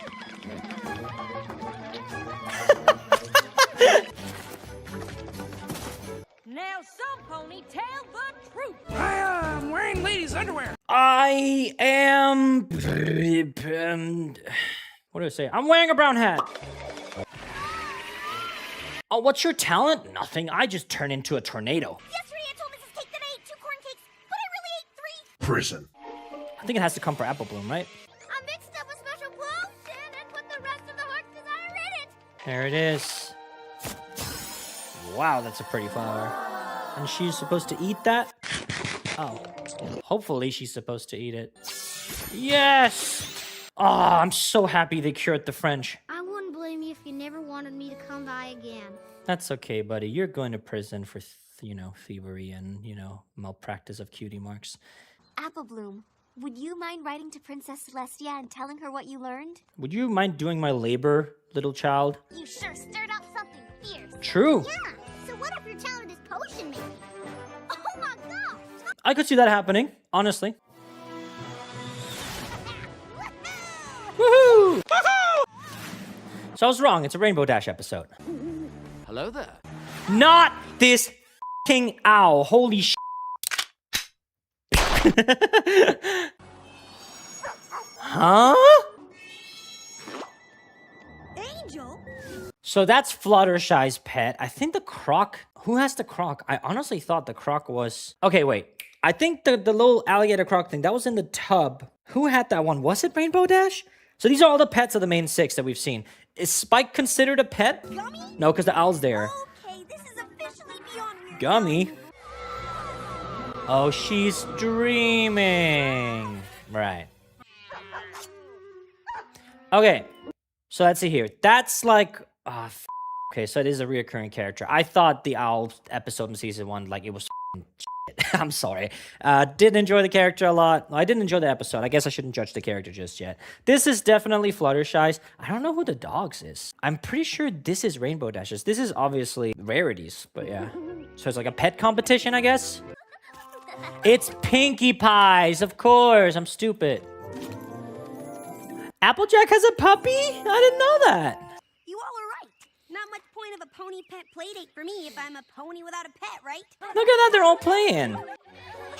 Speaker 2: Now, some pony, tell the truth.
Speaker 5: I'm wearing ladies' underwear.
Speaker 1: I am... what do I say? I'm wearing a brown hat. Oh, what's your talent? Nothing. I just turn into a tornado.
Speaker 3: Yesterday I told Mrs. Cake that I ate 2 corn cakes, but I really ate 3.
Speaker 10: Prison.
Speaker 1: I think it has to come for Apple Bloom, right?
Speaker 3: I mixed up a special potion and put the rest of the heart's desire in it.
Speaker 1: There it is. Wow, that's a pretty flower. And she's supposed to eat that? Oh. Hopefully she's supposed to eat it. Yes! Oh, I'm so happy they cured the French.
Speaker 9: I wouldn't blame you if you never wanted me to come by again.
Speaker 1: That's okay, buddy. You're going to prison for, thievery and, malpractice of cutie marks.
Speaker 3: Apple Bloom, would you mind writing to Princess Celestia and telling her what you learned?
Speaker 1: Would you mind doing my labor, little child?
Speaker 3: You sure stirred up something fierce.
Speaker 1: True.
Speaker 3: Yeah, so what if your talent is potion making? Oh my gosh!
Speaker 1: I could see that happening, honestly. Woohoo! Woohoo! So I was wrong. It's a Rainbow Dash episode.
Speaker 8: Hello there.
Speaker 1: Not this king owl. Holy sh. Huh?
Speaker 2: Angel?
Speaker 1: So that's Fluttershy's pet. I think the croc... Who has the croc? I honestly thought the croc was... Okay, wait. I think the little alligator croc thing, that was in the tub. Who had that one? Was it Rainbow Dash? So these are all the pets of the main 6 that we've seen. Is Spike considered a pet?
Speaker 3: Gummy?
Speaker 1: No, because the owl's there.
Speaker 3: Okay, this is officially beyond weird.
Speaker 1: Gummy? Oh, she's dreaming. Right. Okay. So let's see here. That's like... okay, so it is a reoccurring character. I thought the owl episode in season 1, like, it was shit. I'm sorry. Didn't enjoy the character a lot. I didn't enjoy the episode. I guess I shouldn't judge the character just yet. This is definitely Fluttershy's. I don't know who the dogs is. I'm pretty sure this is Rainbow Dash's. This is obviously Rarities, but yeah. So it's like a pet competition, I guess? It's Pinkie Pie's, of course. I'm stupid. Applejack has a puppy? I didn't know that.
Speaker 3: You all are right. Not much point of a pony pet playdate for me if I'm a pony without a pet, right?
Speaker 1: Look at that, they're all playing.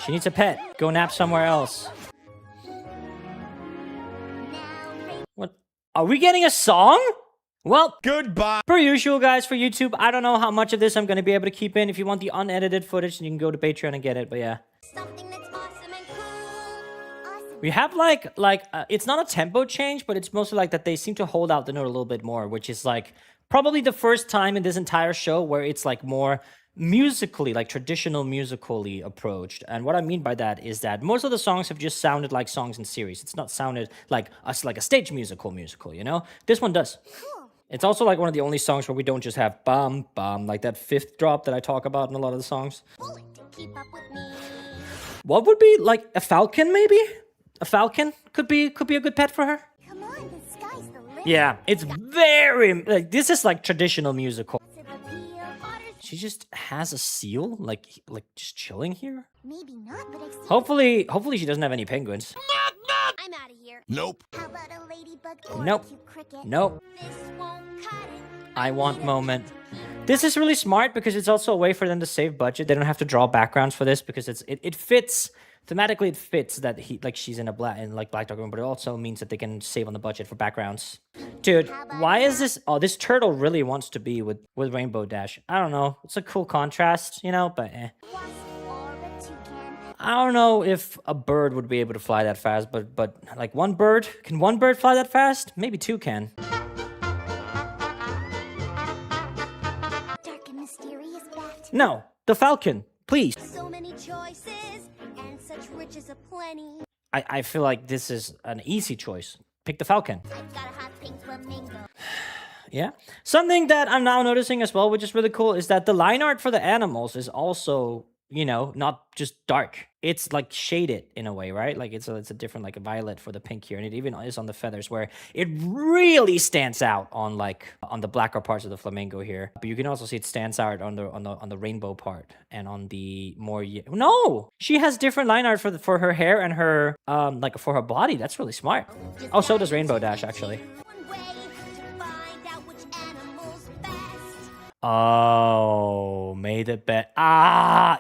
Speaker 1: She needs a pet. Go nap somewhere else. What? Are we getting a song? Well,
Speaker 6: Goodbye.
Speaker 1: per usual, guys, for YouTube, I don't know how much of this I'm going to be able to keep in. If you want the unedited footage, then you can go to Patreon and get it, but yeah.
Speaker 3: Something that's awesome and cool. Awesome.
Speaker 1: We have it's not a tempo change, but it's mostly like that they seem to hold out the note a little bit more, which is like probably the first time in this entire show where it's like more musically, like traditional musically approached. And what I mean by that is that most of the songs have just sounded like songs in series. It's not sounded like us like a stage musical, you know? This one does.
Speaker 3: Cool.
Speaker 1: It's also like one of the only songs where we don't just have bum bum, like that fifth drop that I talk about in a lot of the songs.
Speaker 3: Bullet to keep up with me.
Speaker 1: What would be like a falcon maybe? A falcon could be a good pet for her.
Speaker 3: Come on, the sky's the limit.
Speaker 1: Yeah, it's very like this is like traditional musical. She just has a seal, like just chilling here.
Speaker 3: Maybe not, but I've seen.
Speaker 1: Hopefully she doesn't have any penguins.
Speaker 3: I'm out of here.
Speaker 6: Nope.
Speaker 3: How about a ladybug or
Speaker 1: Nope.
Speaker 3: a cute cricket?
Speaker 1: Nope.
Speaker 3: This won't cut it.
Speaker 1: I want moment. This is really smart because it's also a way for them to save budget. They don't have to draw backgrounds for this because it fits thematically. It fits that she's in a black dog room, but it also means that they can save on the budget for backgrounds. Dude, why is this? Oh, this turtle really wants to be with Rainbow Dash. I don't know. It's a cool contrast, you know, but eh.
Speaker 3: Wasp or a toucan.
Speaker 1: I don't know if a bird would be able to fly that fast, but like one bird, can one bird fly that fast? Maybe two can.
Speaker 3: Dark and mysterious bat.
Speaker 1: No, the falcon, please.
Speaker 3: So many choices and such riches aplenty.
Speaker 1: I feel like this is an easy choice. Pick the falcon.
Speaker 3: I've got a hot pink flamingo.
Speaker 1: Yeah. Something that I'm now noticing as well, which is really cool, is that the line art for the animals is also, you know, not just dark. It's like shaded in a way, right? Like it's a different like a violet for the pink here, and it even is on the feathers where it really stands out on the blacker parts of the flamingo here. But you can also see it stands out on the rainbow part and on the more no. She has different line art for her hair and her like for her body. That's really smart. Oh, so does Rainbow Dash actually.
Speaker 3: One way to find out which animal's best.
Speaker 1: Oh, made it bet.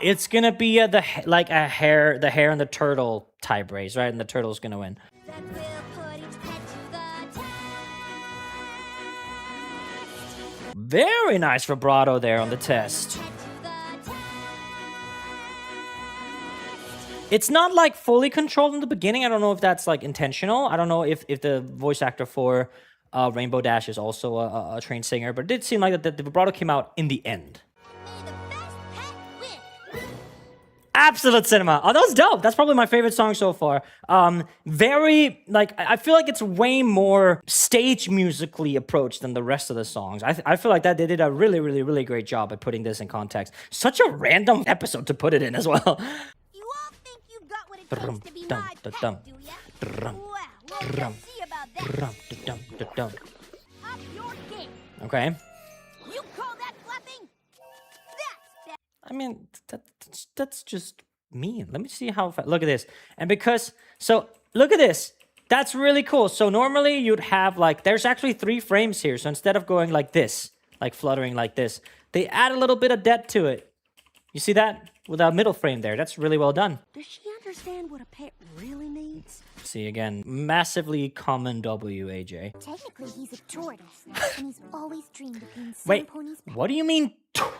Speaker 1: It's gonna be the hair and the turtle tie brace, right? And the turtle's gonna win.
Speaker 3: That will put each pet to the test.
Speaker 1: Very nice vibrato there on the test.
Speaker 3: Pet to the test.
Speaker 1: It's not like fully controlled in the beginning. I don't know if that's like intentional. I don't know if the voice actor for Rainbow Dash is also a trained singer, but it did seem like that the vibrato came out in the end.
Speaker 3: May the best pet win.
Speaker 1: Absolute cinema. Oh, that was dope. That's probably my favorite song so far. Very, like, I feel like it's way more stage musically approached than the rest of the songs. I feel like that they did a really, really, really great job at putting this in context. Such a random episode to put it in as well.
Speaker 3: You all think you've got what it takes to be my pet, do ya? Well, let's see about that. Up your game.
Speaker 1: Okay.
Speaker 3: You call that flapping? That's bad.
Speaker 1: I mean, that's just mean. Let me see how look at this. And because, so look at this. That's really cool. So normally you'd have like, there's actually 3 frames here. So instead of going like this, like fluttering like this, they add a little bit of depth to it. You see that? With a middle frame there. That's really well done.
Speaker 7: Does she understand what a pet really needs?
Speaker 1: See, again, massively common W, AJ.
Speaker 3: Technically, he's a tortoise, and he's always dreamed of being some
Speaker 1: Wait,
Speaker 3: pony's pet.
Speaker 1: what do you mean?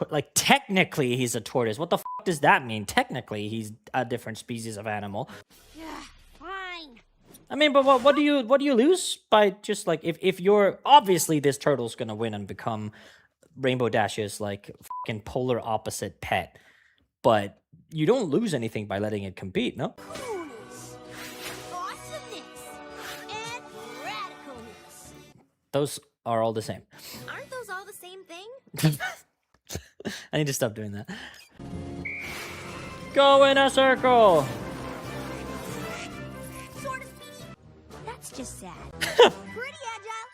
Speaker 1: Like, technically he's a tortoise. What the f does that mean? Technically, he's a different species of animal.
Speaker 3: Yeah, fine.
Speaker 1: I mean, but what do you lose by just like if you're obviously this turtle's gonna win and become Rainbow Dash's like fucking polar opposite pet, but you don't lose anything by letting it compete, no?
Speaker 3: Coolness, awesomeness, and radicalness.
Speaker 1: Those are all the same.
Speaker 3: Aren't those all the same thing?
Speaker 1: I need to stop doing that. Go in a circle.
Speaker 3: Sort of speedy. That's just sad. Pretty agile.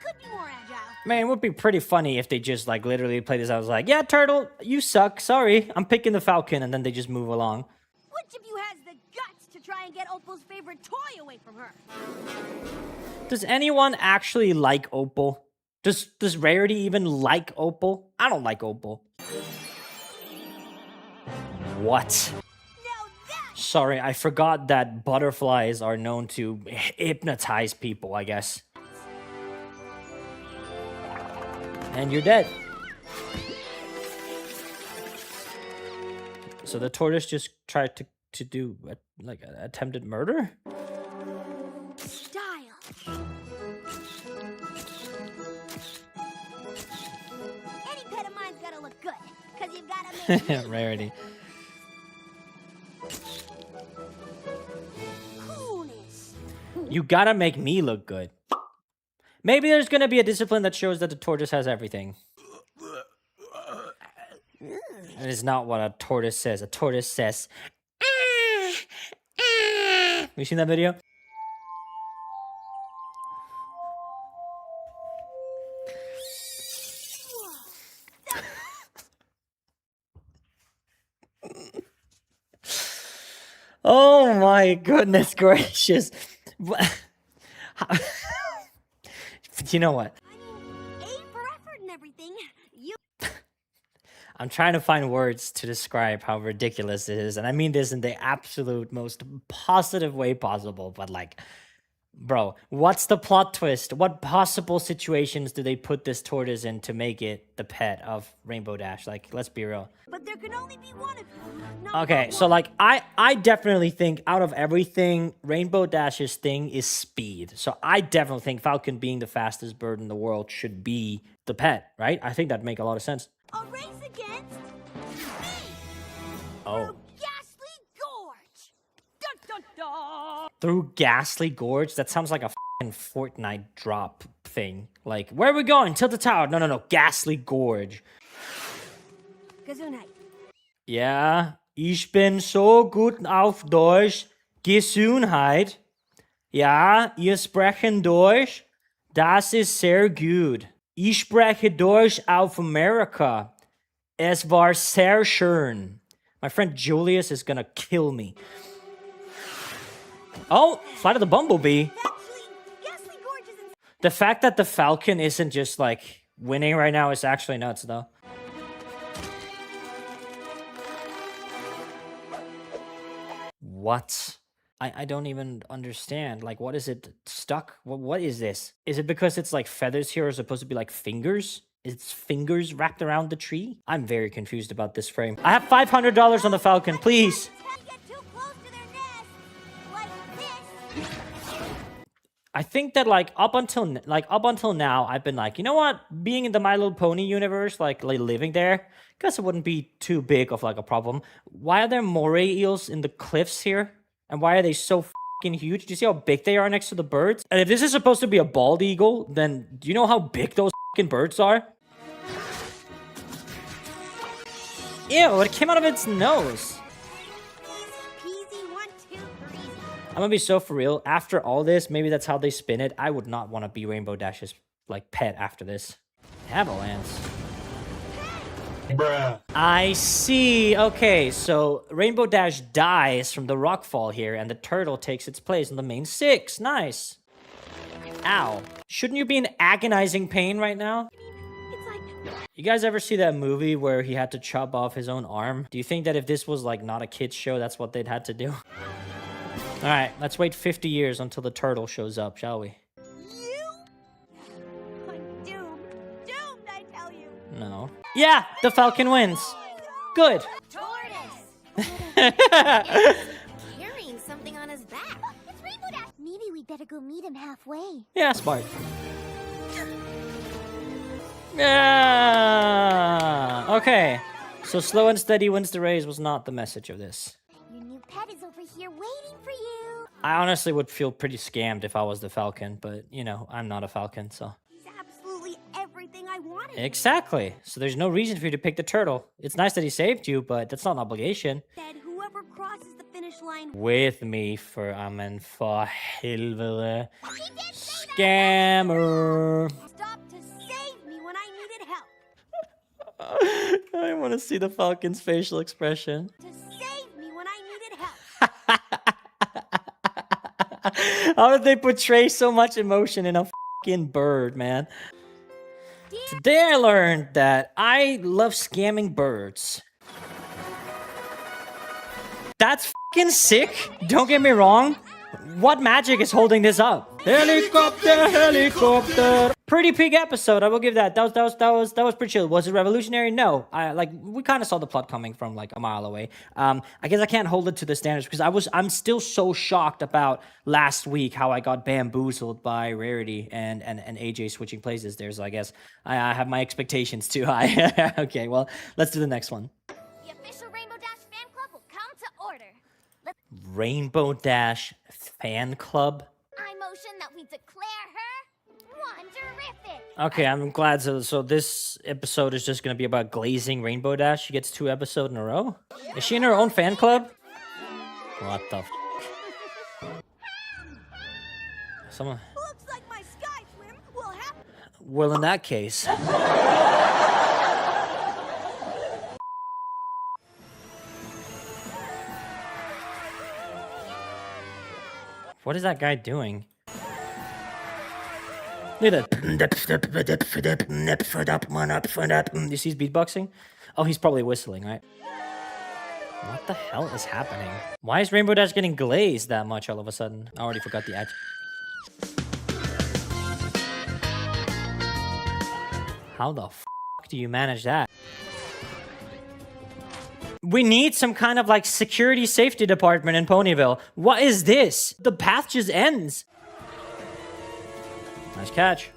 Speaker 3: Could be more agile.
Speaker 1: Man, it would be pretty funny if they just like literally play this. I was like, yeah, turtle, you suck. Sorry, I'm picking the falcon, and then they just move along.
Speaker 3: Which of you has the guts to try and get Opal's favorite toy away from her?
Speaker 1: Does anyone actually like Opal? Does Rarity even like Opal? I don't like Opal. What? Sorry, I forgot that butterflies are known to hypnotize people, I guess. And you're dead. So the tortoise just tried to do like attempted murder?
Speaker 3: Style. Any pet of mine's gotta look good, cause you've gotta make
Speaker 1: Rarity.
Speaker 3: coolness.
Speaker 1: You gotta make me look good. Maybe there's gonna be a discipline that shows that the tortoise has everything. It is not what a tortoise says. A tortoise says, Have you seen that video? Oh my goodness gracious. You know what?
Speaker 3: A for effort and everything. You
Speaker 1: I'm trying to find words to describe how ridiculous it is. And I mean this in the absolute most positive way possible. But like, bro, what's the plot twist? What possible situations do they put this tortoise in to make it the pet of Rainbow Dash? Like, let's be real.
Speaker 3: But there can only be one of you. Not
Speaker 1: Okay, so like I definitely think out of everything, Rainbow Dash's thing is speed. So I definitely think Falcon being the fastest bird in the world should be the pet, right? I think that'd make a lot of sense.
Speaker 3: a race against me.
Speaker 1: Oh.
Speaker 3: Ghastly Gorge. Dun dun dun.
Speaker 1: Through Ghastly Gorge? That sounds like a fucking Fortnite drop thing. Like, where are we going? To the tower. No. Ghastly Gorge.
Speaker 3: Gesundheit.
Speaker 1: Ja, ich bin so gut auf Deutsch. Gesundheit. Ja, ihr sprechen Deutsch. Das ist sehr gut. Ich spreche Deutsch auf Amerika. Es war sehr schön. My friend Julius is gonna kill me. Oh, Flight of the Bumblebee.
Speaker 3: Actually, Ghastly Gorge is in
Speaker 1: The fact that the Falcon isn't just like winning right now is actually nuts, though. What? I don't even understand. Like, what is it stuck? What is this? Is it because it's like feathers here are supposed to be like fingers? It's fingers wrapped around the tree? I'm very confused about this frame. I have $500 on the Falcon, please.
Speaker 3: get too close to their nest. Like this.
Speaker 1: I think that like up until now, I've been like, you know what? Being in the My Little Pony universe, like living there, guess it wouldn't be too big of like a problem. Why are there moray eels in the cliffs here? And why are they so fucking huge? Do you see how big they are next to the birds? And if this is supposed to be a bald eagle, then do you know how big those fucking birds are? Ew, it came out of its nose.
Speaker 3: Easy peasy, 1, 2, 3.
Speaker 1: I'm gonna be so for real. After all this, maybe that's how they spin it. I would not want to be Rainbow Dash's like pet after this. Avalanche.
Speaker 10: Bruh.
Speaker 1: I see. Okay, so Rainbow Dash dies from the rockfall here, and the turtle takes its place in the main 6. Nice. Ow. Shouldn't you be in agonizing pain right now?
Speaker 3: It's like
Speaker 1: You guys ever see that movie where he had to chop off his own arm? Do you think that if this was like not a kid's show, that's what they'd had to do? All right, let's wait 50 years until the turtle shows up, shall we?
Speaker 3: you. I'm doomed. Doomed, I tell you.
Speaker 1: No. Yeah, the Falcon wins. Good.
Speaker 3: Tortoise.
Speaker 9: Carrying something on his back.
Speaker 3: It's Rainbow Dash.
Speaker 9: Maybe we'd better go meet him halfway.
Speaker 1: Yeah, smart. Yeah. Okay. So slow and steady wins the race was not the message of this.
Speaker 9: Your new pet is over here waiting for you.
Speaker 1: I honestly would feel pretty scammed if I was the Falcon, but you know, I'm not a Falcon, so.
Speaker 3: He's absolutely everything I wanted.
Speaker 1: Exactly. So there's no reason for you to pick the turtle. It's nice that he saved you, but that's not an obligation.
Speaker 3: Said who crosses the finish line
Speaker 1: With me for helvete. Scammer.
Speaker 3: stopped to save me when I needed help.
Speaker 1: I want to see the Falcon's facial expression.
Speaker 3: To save me when I needed help.
Speaker 1: How did they portray so much emotion in a fucking bird, man? Today I learned that I love scamming birds. That's fucking sick. Don't get me wrong. What magic is holding this up? Helicopter, helicopter. Pretty peak episode. I will give that. That was pretty chill. Was it revolutionary? No. We kind of saw the plot coming from like a mile away. I guess I can't hold it to the standards because I'm still so shocked about last week how I got bamboozled by Rarity and AJ switching places there. So I guess I have my expectations too high. Okay, well, let's do the next one.
Speaker 3: The official Rainbow Dash fan club will come to order.
Speaker 1: Rainbow Dash fan club.
Speaker 3: I motion that we declare her wonderific.
Speaker 1: Okay, I'm glad. So this episode is just gonna be about glazing Rainbow Dash. She gets 2 episodes in a row. Is she in her own fan club? What the f? Someone.
Speaker 3: Looks like my sky swim will happen.
Speaker 1: Well, in that case. What is that guy doing? Look at that. You see he's beatboxing? Oh, he's probably whistling, right? What the hell is happening? Why is Rainbow Dash getting glazed that much all of a sudden? I already forgot the ad. How the f do you manage that? We need some kind of like security safety department in Ponyville. What is this? The path just ends. Nice catch.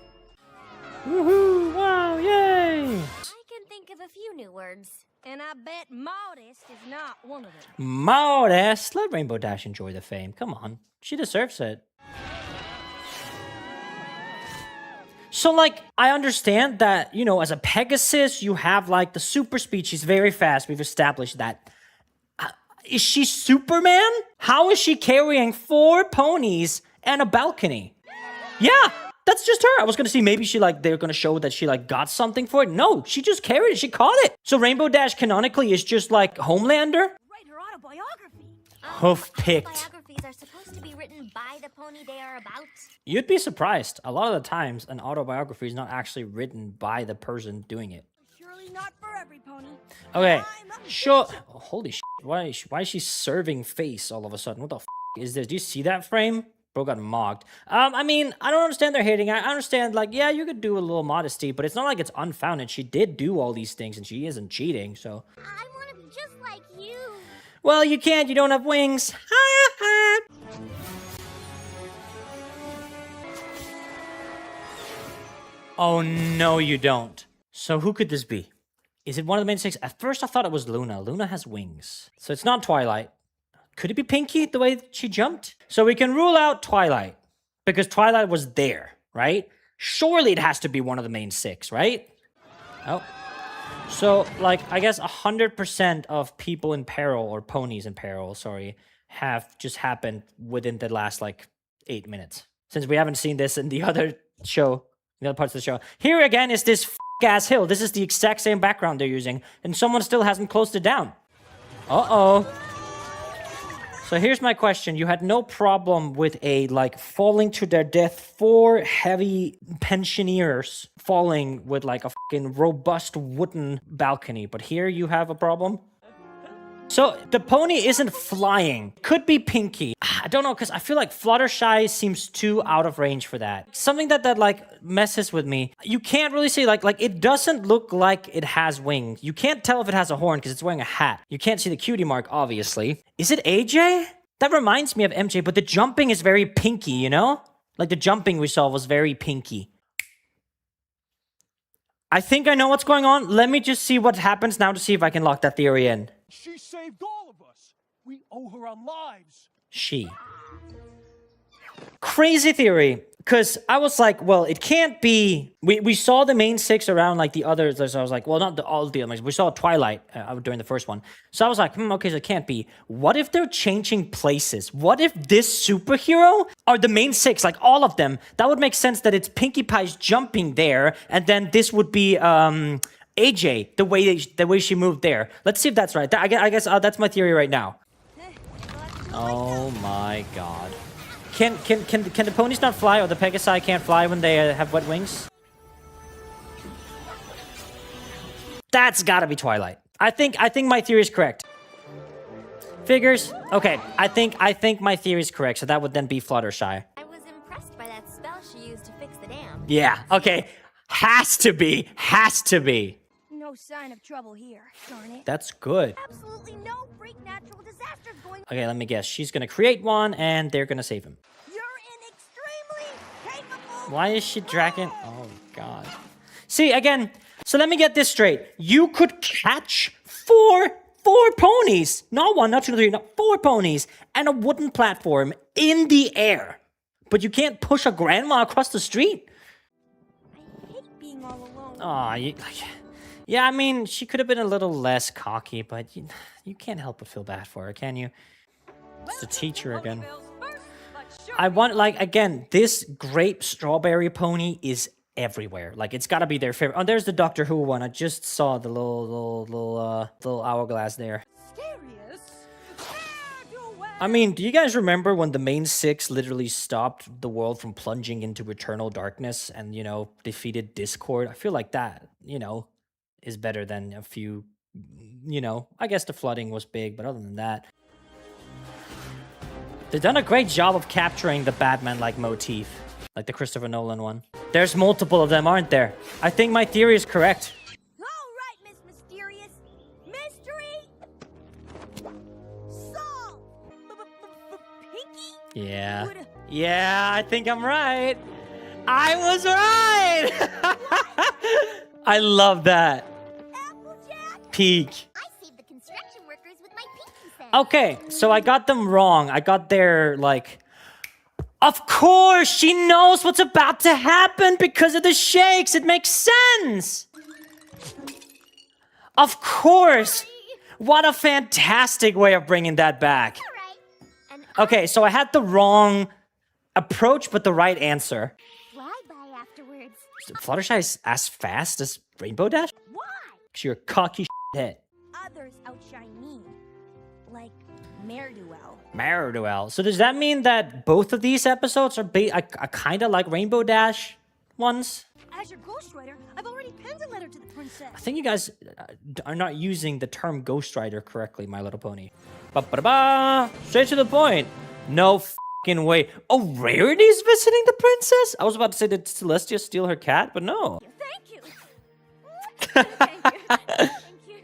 Speaker 1: Woohoo! Wow! Yay!
Speaker 3: I can think of a few new words, and I bet modest is not one of them.
Speaker 1: Modest. Let Rainbow Dash enjoy the fame. Come on. She deserves it. So, like, I understand that, you know, as a Pegasus, you have, like, the super speed. She's very fast. We've established that. Is she Superman? How is she carrying 4 ponies and a balcony? Yeah, that's just her. I was gonna see maybe she, like, they're gonna show that she, like, got something for it. No, she just carried it. She caught it. So Rainbow Dash canonically is just, like, Homelander?
Speaker 3: Write her autobiography.
Speaker 1: Hoof-picked.
Speaker 3: Biographies are supposed to be written by the pony they are about.
Speaker 1: You'd be surprised. A lot of the times, an autobiography is not actually written by the person doing it.
Speaker 3: Surely not for every pony.
Speaker 1: Okay, sure. Oh, holy shit. Why is she serving face all of a sudden? What the f is this? Do you see that frame? Bro got mocked. I mean, I don't understand their hating. I understand, like, yeah, you could do a little modesty, but it's not like it's unfounded. She did do all these things, and she isn't cheating, so.
Speaker 3: I want to be just like you.
Speaker 1: Well, you can't. You don't have wings. Oh, no, you don't. So who could this be? Is it one of the main 6? At first, I thought it was Luna. Luna has wings. So it's not Twilight. Could it be Pinky, the way she jumped? So we can rule out Twilight, because Twilight was there, right? Surely it has to be one of the main 6, right? Oh. So, like, I guess 100% of people in peril, or ponies in peril, sorry, have just happened within the last, like, 8 minutes. Since we haven't seen this in the other show, the other parts of the show. Here again is this ass hill. This is the exact same background they're using, and someone still hasn't closed it down. Uh-oh. So here's my question. You had no problem with a, like, falling to their death 4 heavy pensioners falling with, like, a fucking robust wooden balcony, but here you have a problem? So the pony isn't flying. Could be Pinky. I don't know, because I feel like Fluttershy seems too out of range for that. Something that like messes with me. You can't really say like it doesn't look like it has wings. You can't tell if it has a horn because it's wearing a hat. You can't see the cutie mark, obviously. Is it AJ? That reminds me of MJ, but the jumping is very Pinky, you know? Like the jumping we saw was very Pinky. I think I know what's going on. Let me just see what happens now to see if I can lock that theory in.
Speaker 5: She saved all of us. We owe her our lives.
Speaker 1: She. Crazy theory. Because I was like, well, it can't be. We saw the main 6 around like the others. So I was like, well, not all the others. We saw Twilight during the first one. So I was like, okay, so it can't be. What if they're changing places? What if this superhero are the main 6, like all of them? That would make sense that it's Pinkie Pie's jumping there, and then this would be AJ, the way she moved there. Let's see if that's right. I guess that's my theory right now. Oh my god. Can the ponies not fly, or the Pegasi can't fly when they have wet wings? That's gotta be Twilight. I think my theory is correct. Figures. Okay, I think my theory is correct. So that would then be Fluttershy.
Speaker 3: I was impressed by that spell she used to fix the dam.
Speaker 1: Yeah. Okay. Has to be. Has to be.
Speaker 3: No sign of trouble here, darn it.
Speaker 1: That's good.
Speaker 3: Absolutely no freak natural disasters going.
Speaker 1: Okay, let me guess. She's gonna create one, and they're gonna save him.
Speaker 3: You're an extremely capable.
Speaker 1: Why is she dragging? Oh god. See again. So let me get this straight. You could catch four ponies, not 1, not 2, not 3, not 4 ponies, and a wooden platform in the air, but you can't push a grandma across the street.
Speaker 3: I hate being all alone.
Speaker 1: Aw, yeah, I mean, she could have been a little less cocky, but you can't help but feel bad for her, can you? It's the teacher again. I want, like, again, this grape strawberry pony is everywhere. Like, it's got to be their favorite. Oh, there's the Doctor Who one. I just saw the little hourglass there. I mean, do you guys remember when the main 6 literally stopped the world from plunging into eternal darkness and, defeated Discord? I feel like that, is better than a few, I guess the flooding was big, but other than that. They've done a great job of capturing the Batman-like motif, like the Christopher Nolan one. There's multiple of them, aren't there? I think my theory is correct.
Speaker 3: All right, Miss Mysterious. Mystery solved. Pinky?
Speaker 1: Yeah. Yeah, I think I'm right. I was right! I love that.
Speaker 3: Applejack?
Speaker 1: Peak.
Speaker 9: I saved the construction workers with my pinky set.
Speaker 1: Okay, so I got them wrong. I got their, Of course, she knows what's about to happen because of the shakes. It makes sense. Of course. What a fantastic way of bringing that back.
Speaker 3: And
Speaker 1: Okay, so I had the wrong approach, but the right answer.
Speaker 3: fly by afterwards.
Speaker 1: Fluttershy is as fast as Rainbow Dash?
Speaker 3: Why?
Speaker 1: Because you're a cocky head.
Speaker 3: Others outshine me. Like Ne'er-do-well.
Speaker 1: Ne'er-do-well. So does that mean that both of these episodes are kind of like Rainbow Dash ones?
Speaker 3: As your ghostwriter, I've already penned a letter to the princess.
Speaker 1: I think you guys are not using the term ghostwriter correctly, My Little Pony. Ba-ba-da-ba! Straight to the point. No fucking way. Oh, Rarity's visiting the princess? I was about to say, did Celestia steal her cat? But no.
Speaker 3: Thank you. Thank you.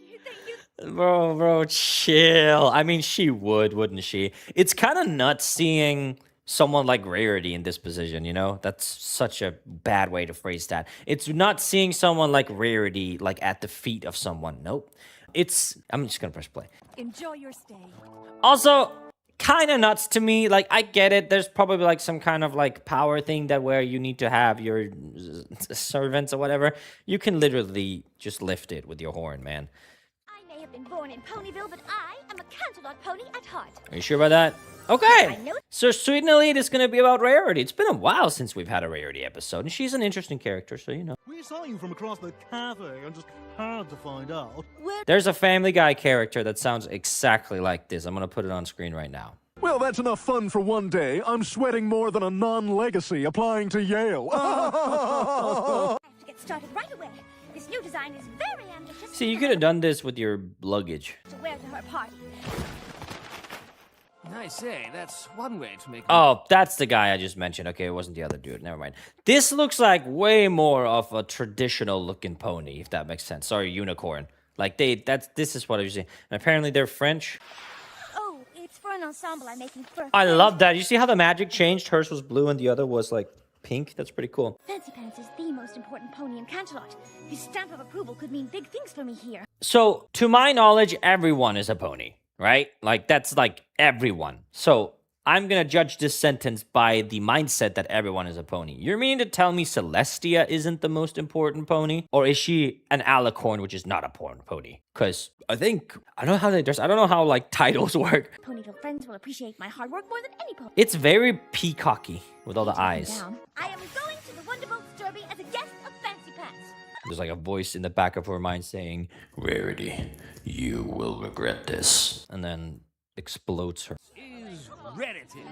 Speaker 3: Thank you.
Speaker 1: Bro, chill. I mean, she would, wouldn't she? It's kind of nuts seeing someone like Rarity in this position, That's such a bad way to phrase that. It's not seeing someone like Rarity, at the feet of someone. Nope. I'm just gonna press play.
Speaker 3: Enjoy your stay.
Speaker 1: Also, kind of nuts to me. I get it. There's probably, some kind of, power thing that where you need to have your servants or whatever. You can literally just lift it with your horn, man.
Speaker 3: I may have been born in Ponyville, but I am a Canterlot pony at heart.
Speaker 1: Are you sure about that? Okay. So Sweet and Elite is going to be about Rarity. It's been a while since we've had a Rarity episode, and she's an interesting character, so
Speaker 11: We saw you from across the cafe and just hard to find out.
Speaker 1: There's a Family Guy character that sounds exactly like this. I'm going to put it on screen right now.
Speaker 10: Well, that's enough fun for one day. I'm sweating more than a non-legacy applying to Yale.
Speaker 3: I have to get started right away. This new design is very ambitious.
Speaker 1: See, you could have done this with your luggage.
Speaker 3: To wear to her party.
Speaker 12: I say, that's one way to make...
Speaker 1: Oh, that's the guy I just mentioned. Okay, it wasn't the other dude. Never mind. This looks like way more of a traditional-looking pony, if that makes sense. Sorry, unicorn. This is what I was saying. And apparently they're French.
Speaker 3: Oh, it's for an ensemble I'm making for...
Speaker 1: I love that. You see how the magic changed? Hers was blue and the other was, pink. That's pretty cool.
Speaker 3: Fancy Pants is the most important pony in Canterlot. His stamp of approval could mean big things for me here.
Speaker 1: So, to my knowledge, everyone is a pony, right? That's everyone. So, I'm gonna judge this sentence by the mindset that everyone is a pony. You're meaning to tell me Celestia isn't the most important pony? Or is she an alicorn, which is not a pony? Because I don't know how they dress. I don't know how, like, titles work.
Speaker 3: Ponyville friends will appreciate my hard work more than any pony.
Speaker 1: It's very peacocky with all the eyes.
Speaker 3: I am going to the Wonderbolt Derby as a guest of Fancy Pants.
Speaker 1: There's like a voice in the back of her mind saying, Rarity, you will regret this. And then explodes her.
Speaker 12: Is Rarity.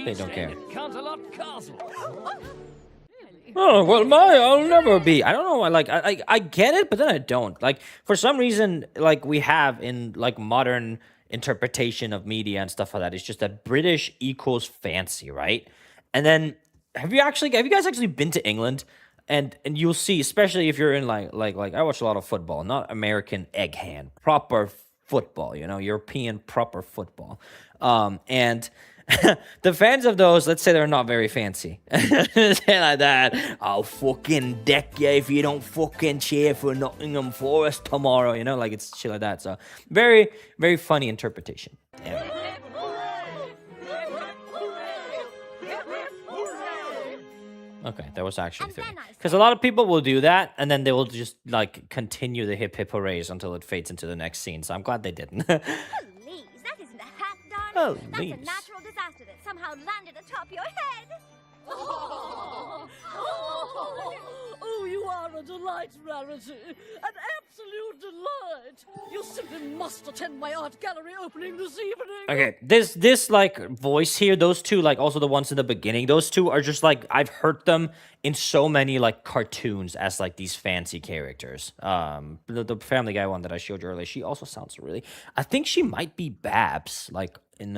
Speaker 1: They don't care.
Speaker 12: Canterlot Castle.
Speaker 1: Oh, well, I'll never be. I don't know. I get it, but then I don't. Like, for some reason, like we have in like modern interpretation of media and stuff like that, it's just that British equals fancy, right? And then have you guys actually been to England? And you'll see, especially if you're in like I watch a lot of football, not American egg hand, proper football, European proper football. And the fans of those, let's say they're not very fancy. Say like that, I'll fucking deck you if you don't fucking cheer for Nottingham Forest tomorrow, like it's shit like that. So very, very funny interpretation. Damn. Okay, that was actually three. Because a lot of people will do that, and then they will just, like, continue the hip hip hoorays until it fades into the next scene. So I'm glad they didn't.
Speaker 3: Please, that isn't a hat, darling. That's
Speaker 1: Please.
Speaker 3: a natural disaster that somehow landed atop your head.
Speaker 7: Oh, you are a delight, Rarity. An absolute delight. You simply must attend my art gallery opening this evening.
Speaker 1: Okay, this like voice here, those two, like also the ones in the beginning, those two are just like, I've heard them in so many like cartoons as like these fancy characters. The Family Guy one that I showed you earlier, she also sounds really, I think she might be Babs, like in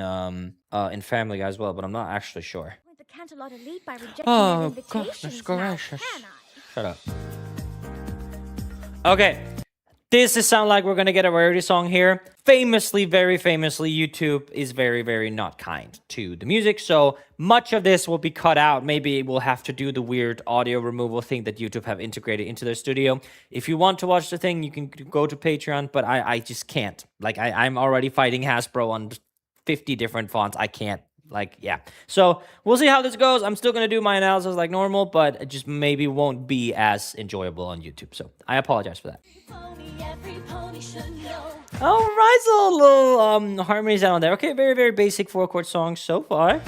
Speaker 1: Family Guy as well, but I'm not actually sure.
Speaker 3: The Canterlot elite by rejecting
Speaker 1: Oh,
Speaker 3: their invitations
Speaker 1: goodness
Speaker 3: now,
Speaker 1: gracious.
Speaker 3: can I?
Speaker 1: Shut up. Okay. This is sound like we're gonna get a rarity song here. Famously, very famously, YouTube is very, very not kind to the music. So much of this will be cut out. Maybe we'll have to do the weird audio removal thing that YouTube have integrated into their studio. If you want to watch the thing, you can go to Patreon, but I just can't. Like, I'm already fighting Hasbro on 50 different fonts. I can't. Like, yeah. So we'll see how this goes. I'm still going to do my analysis like normal, but it just maybe won't be as enjoyable on YouTube. So I apologize for that. All right, so a little harmonies down there. Okay, very, very basic 4-chord song so far.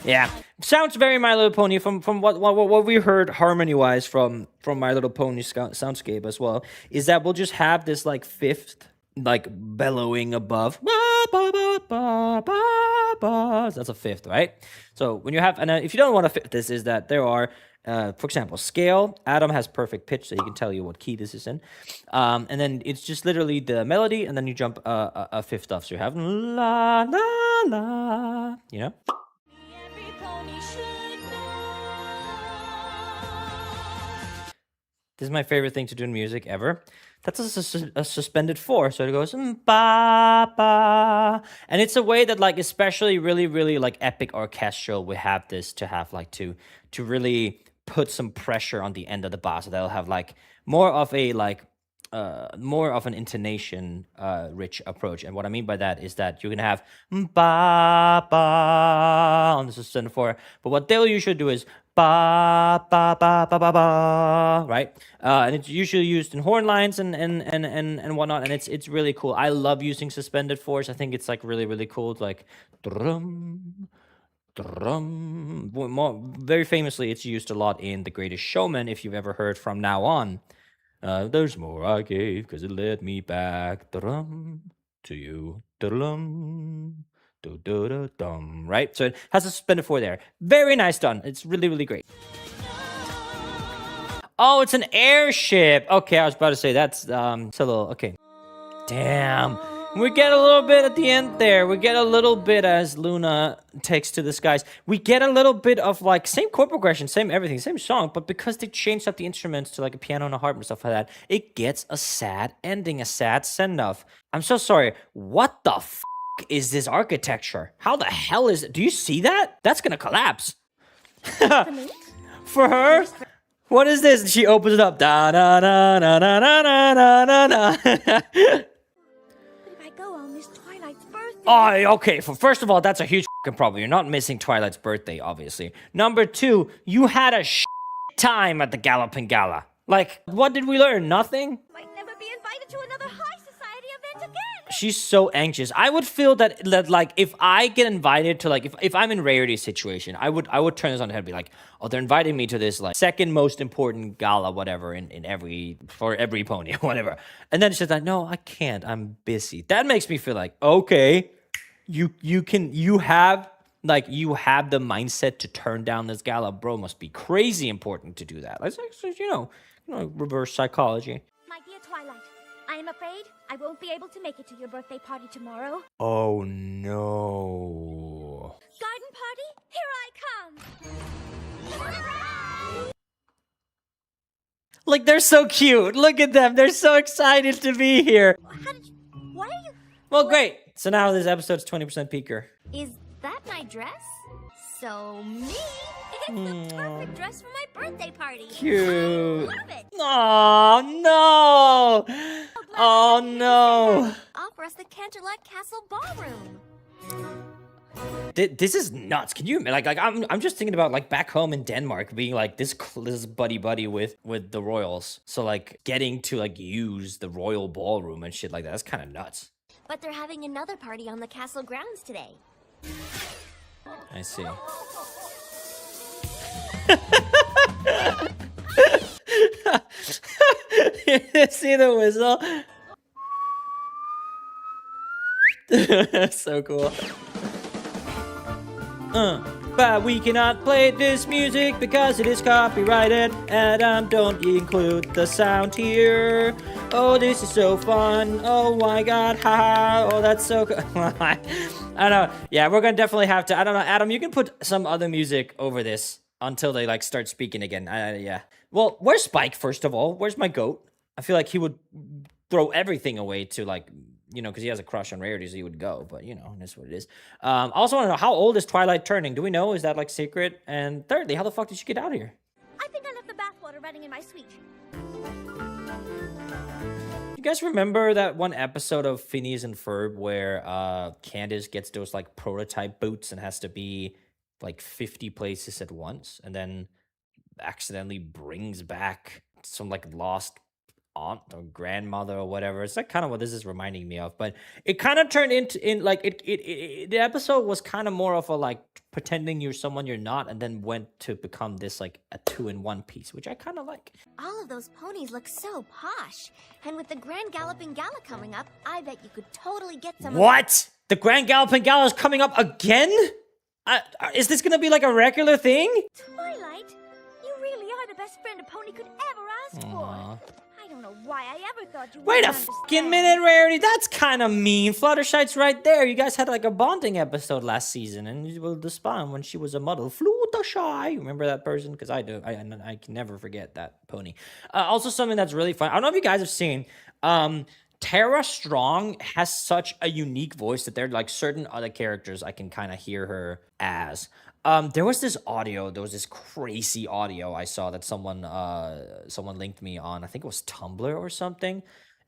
Speaker 1: Yeah, sounds very My Little Pony from what we heard harmony-wise from My Little Pony soundscape as well, is that we'll just have this like fifth, like bellowing above. That's a fifth, right? So when you have, and if you don't want to fit this, is that there are, for example, scale. Adam has perfect pitch, so he can tell you what key this is in. And then it's just literally the melody, and then you jump a fifth off. So you have la la la, This is my favorite thing to do in music ever. That's a suspended 4, so it goes ba ba, and it's a way that like especially really really like epic orchestral we have this to have like to really put some pressure on the end of the bar, so they'll have like more of a like more of an intonation rich approach. And what I mean by that is that you can have ba ba on the suspended 4, but what they'll usually do is ba ba ba ba ba ba, right? And it's usually used in horn lines and whatnot, and it's really cool. I love using suspended 4s. I think it's like really really cool. It's like drum drum. Very famously, it's used a lot in The Greatest Showman. If you've ever heard From Now On, there's more I gave because it led me back drum to you drum. Right? So it has a suspended 4 there. Very nice done. It's really, really great. Oh, it's an airship. Okay, I was about to say that's it's a little okay. Damn. We get a little bit at the end there. We get a little bit as Luna takes to the skies. We get a little bit of like same chord progression, same everything, same song, but because they changed up the instruments to like a piano and a harp and stuff like that, it gets a sad ending, a sad send-off. I'm so sorry. What the is this architecture? How the hell is it? Do you see that? That's gonna collapse. For her? What is this? She opens it up. Da da da da da da da da da.
Speaker 3: But if I go I'll miss Twilight's birthday.
Speaker 1: Oh, okay. First of all, that's a huge problem. You're not missing Twilight's birthday, obviously. Number two, you had a time at the Galloping Gala. Like, what did we learn? Nothing?
Speaker 3: Might never be invited to another high society event again.
Speaker 1: She's so anxious. I would feel that like if I get invited to like if I'm in Rarity's situation, I would turn this on the head and be like, oh, they're inviting me to this like second most important gala, whatever, for every pony or whatever. And then she's like, no, I can't. I'm busy. That makes me feel like, okay, you have the mindset to turn down this gala, bro. Must be crazy important to do that. That's actually, reverse psychology.
Speaker 3: My dear Twilight, I am afraid I won't be able to make it to your birthday party tomorrow.
Speaker 1: Oh no.
Speaker 3: Garden party, here I come.
Speaker 1: Like, they're so cute. Look at them. They're so excited to be here.
Speaker 3: Why are you...
Speaker 1: Well, great. So now this episode's 20% peaker.
Speaker 3: Is that my dress? So me? It's the perfect dress for my birthday party.
Speaker 1: Cute.
Speaker 3: I love it.
Speaker 1: Oh, no. Oh, no.
Speaker 3: Offer us the Canterlot Castle Ballroom.
Speaker 1: This is nuts. Can you like I'm just thinking about like back home in Denmark being like this buddy with the royals. So like getting to like use the royal ballroom and shit like that. That's kind of nuts.
Speaker 3: But they're having another party on the castle grounds today.
Speaker 1: I see. See the whistle? So cool. But we cannot play this music because it is copyrighted. Adam, don't include the sound here. Oh, this is so fun. Oh my god, haha. Oh, that's so good. I don't know. Yeah, we're gonna definitely have to. I don't know, Adam, you can put some other music over this until they like start speaking again. Yeah. Well, where's Spike, first of all? Where's my goat? I feel like he would throw everything away to like, because he has a crush on Rarity, so he would go, but that's what it is. I also want to know, how old is Twilight turning? Do we know? Is that like secret? And thirdly, how the fuck did she get out of here?
Speaker 3: I think I left the bathwater running in my suite.
Speaker 1: You guys remember that one episode of Phineas and Ferb where Candace gets those like prototype boots and has to be like 50 places at once, and then accidentally brings back some like lost aunt or grandmother or whatever? It's like kind of what this is reminding me of, but it kind of turned into the episode was kind of more of a like pretending you're someone you're not, and then went to become this like a 2-in-1 piece, which I kind of like.
Speaker 3: All of those ponies look so posh, and with the Grand Galloping Gala coming up, I bet you could totally get some.
Speaker 1: What? The Grand Galloping Gala is coming up again? Is this gonna be like a regular thing?
Speaker 3: Twilight, you really are the best friend a pony could ever ask for. I don't know why I ever thought you would.
Speaker 1: Wait a fucking minute, Rarity. That's kind of mean. Fluttershy's right there. You guys had like a bonding episode last season, and you will despond when she was a model. Fluttershy. Remember that person? Because I do. I can never forget that pony. Also, something that's really fun. I don't know if you guys have seen. Tara Strong has such a unique voice that there are like certain other characters I can kind of hear her as. There was this crazy audio I saw that someone linked me on. I think it was Tumblr or something,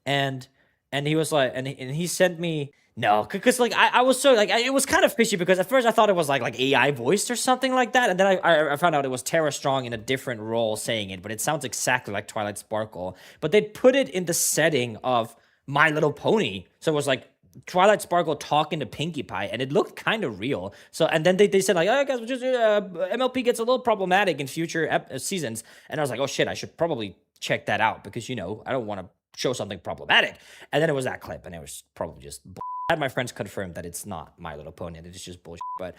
Speaker 1: and he was like, and he sent me because like I was so like it was kind of fishy because at first I thought it was like AI voiced or something like that, and then I found out it was Tara Strong in a different role saying it, but it sounds exactly like Twilight Sparkle, but they put it in the setting of My Little Pony, so it was like Twilight Sparkle talking to Pinkie Pie, and it looked kind of real. So, and then they said like, oh, guys, MLP gets a little problematic in future seasons, and I was like, oh shit, I should probably check that out because I don't want to show something problematic. And then it was that clip, and it was probably just I had my friends confirm that it's not My Little Pony, and it's just bullshit. But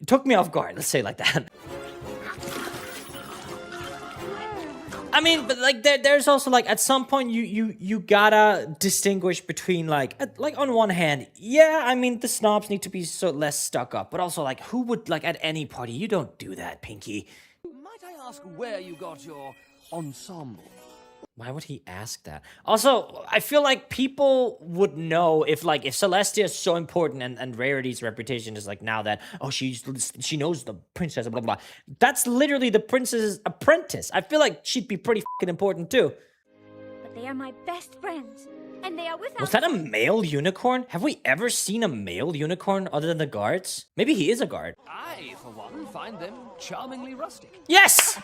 Speaker 1: it took me off guard. Let's say it like that. I mean, but like there's also like at some point you gotta distinguish between like on one hand, yeah, I mean the snobs need to be so less stuck up, but also like who would like at any party, you don't do that, Pinky.
Speaker 12: Might I ask where you got your ensemble?
Speaker 1: Why would he ask that? Also, I feel like people would know if Celestia is so important and Rarity's reputation is like now that, oh, she knows the princess, blah, blah, blah. That's literally the princess's apprentice. I feel like she'd be pretty fucking important too.
Speaker 3: But they are my best friends, And they are without...
Speaker 1: Was that a male unicorn? Have we ever seen a male unicorn other than the guards? Maybe he is a guard.
Speaker 12: I, for one, find them charmingly rustic.
Speaker 1: Yes!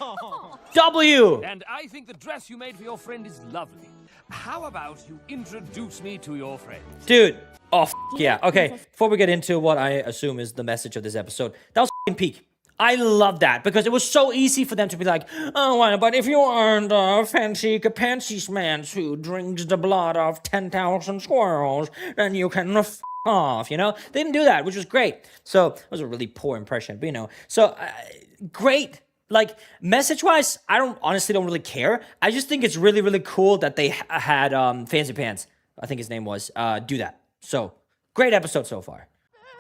Speaker 1: W!
Speaker 12: And I think the dress you made for your friend is lovely. How about you introduce me to your friend?
Speaker 1: Dude. Oh, yeah. Okay, before we get into what I assume is the message of this episode, that was peak. I love that because it was so easy for them to be like, oh, well, but if you aren't a fancy Capansis man who drinks the blood of 10,000 squirrels, then you can f off, you know? They didn't do that, which was great. So it was a really poor impression, but you know. So great. Like, message-wise, I honestly don't really care. I just think it's really, really cool that they had Fancy Pants, I think his name was, do that. So, great episode so far.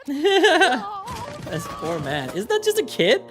Speaker 1: This poor man. Isn't that just a kid?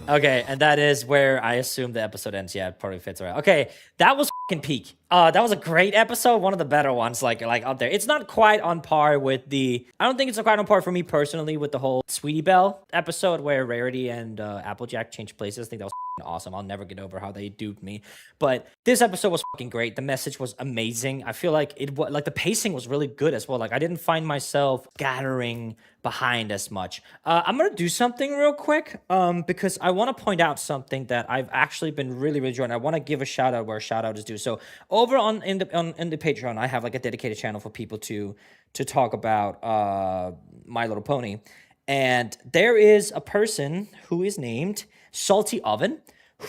Speaker 1: Okay, and that is where I assume the episode ends. Yeah, it probably fits right. Okay, that was fucking peak. That was a great episode. One of the better ones, like up there. It's not quite on par with the... I don't think it's quite on par for me personally with the whole Sweetie Belle episode where Rarity and Applejack changed places. I think that was awesome. I'll never get over how they duped me. But this episode was fucking great. The message was amazing. I feel like the pacing was really good as well. Like, I didn't find myself scattering behind as much. I'm gonna do something real quick because I want to point out something that I've actually been really enjoying. I want to give a shout out where a shout out is due. So over in the Patreon, I have like a dedicated channel for people to talk about My Little Pony, and there is a person who is named Salty Oven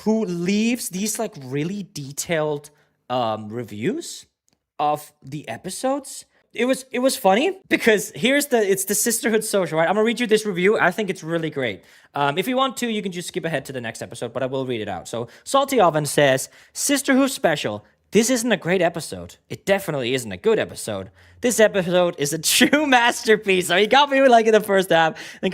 Speaker 1: who leaves these like really detailed reviews of the episodes. It was funny because it's the Sisterhood Social, right? I'm gonna read you this review. I think it's really great. If you want to, you can just skip ahead to the next episode, but I will read it out. So Salty Oven says, Sisterhood Special. This isn't a great episode. It definitely isn't a good episode. This episode is a true masterpiece. So he got me like in the first half. Then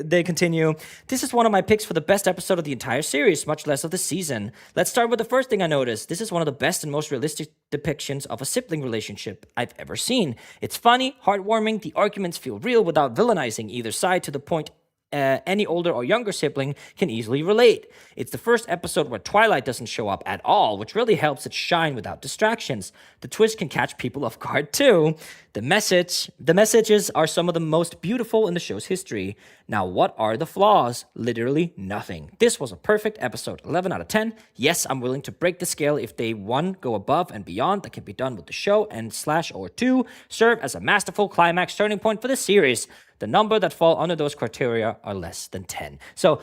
Speaker 1: they continue. This is one of my picks for the best episode of the entire series, much less of the season. Let's start with the first thing I noticed. This is one of the best and most realistic depictions of a sibling relationship I've ever seen. It's funny, heartwarming. The arguments feel real without villainizing either side to the point any older or younger sibling can easily relate. It's the first episode where Twilight doesn't show up at all, which really helps it shine without distractions. The twist can catch people off guard too. The messages are some of the most beautiful in the show's history. Now, what are the flaws? Literally nothing. This was a perfect episode. 11 out of 10. Yes, I'm willing to break the scale if they, 1, go above and beyond. That can be done with the show, and / 2, serve as a masterful climax turning point for the series. The number that fall under those criteria are less than 10. So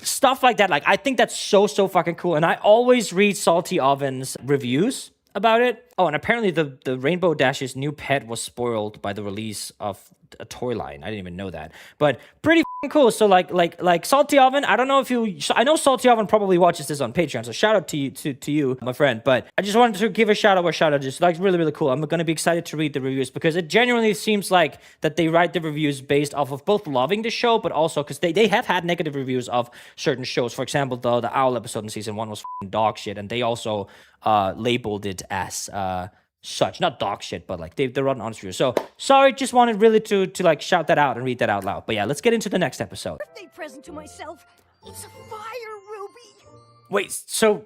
Speaker 1: stuff like that, like I think that's so fucking cool. And I always read Salty Oven's reviews about it. Oh, and apparently the Rainbow Dash's new pet was spoiled by the release of a toy line. I didn't even know that. But pretty cool. So like Salty Oven, I don't know if you... I know Salty Oven probably watches this on Patreon, so shout out to you, my friend. But I just wanted to give a shout out where shout out is like really, really cool. I'm going to be excited to read the reviews because it genuinely seems like that they write the reviews based off of both loving the show, but also because they have had negative reviews of certain shows. For example, the Owl episode in season 1 was dog shit, and they also labeled it as... such, not dog shit, but like they run honest reviews. So sorry, just wanted really to like shout that out and read that out loud. But yeah, let's get into the next episode.
Speaker 7: Birthday present to myself. It's a fire, Ruby.
Speaker 1: Wait, so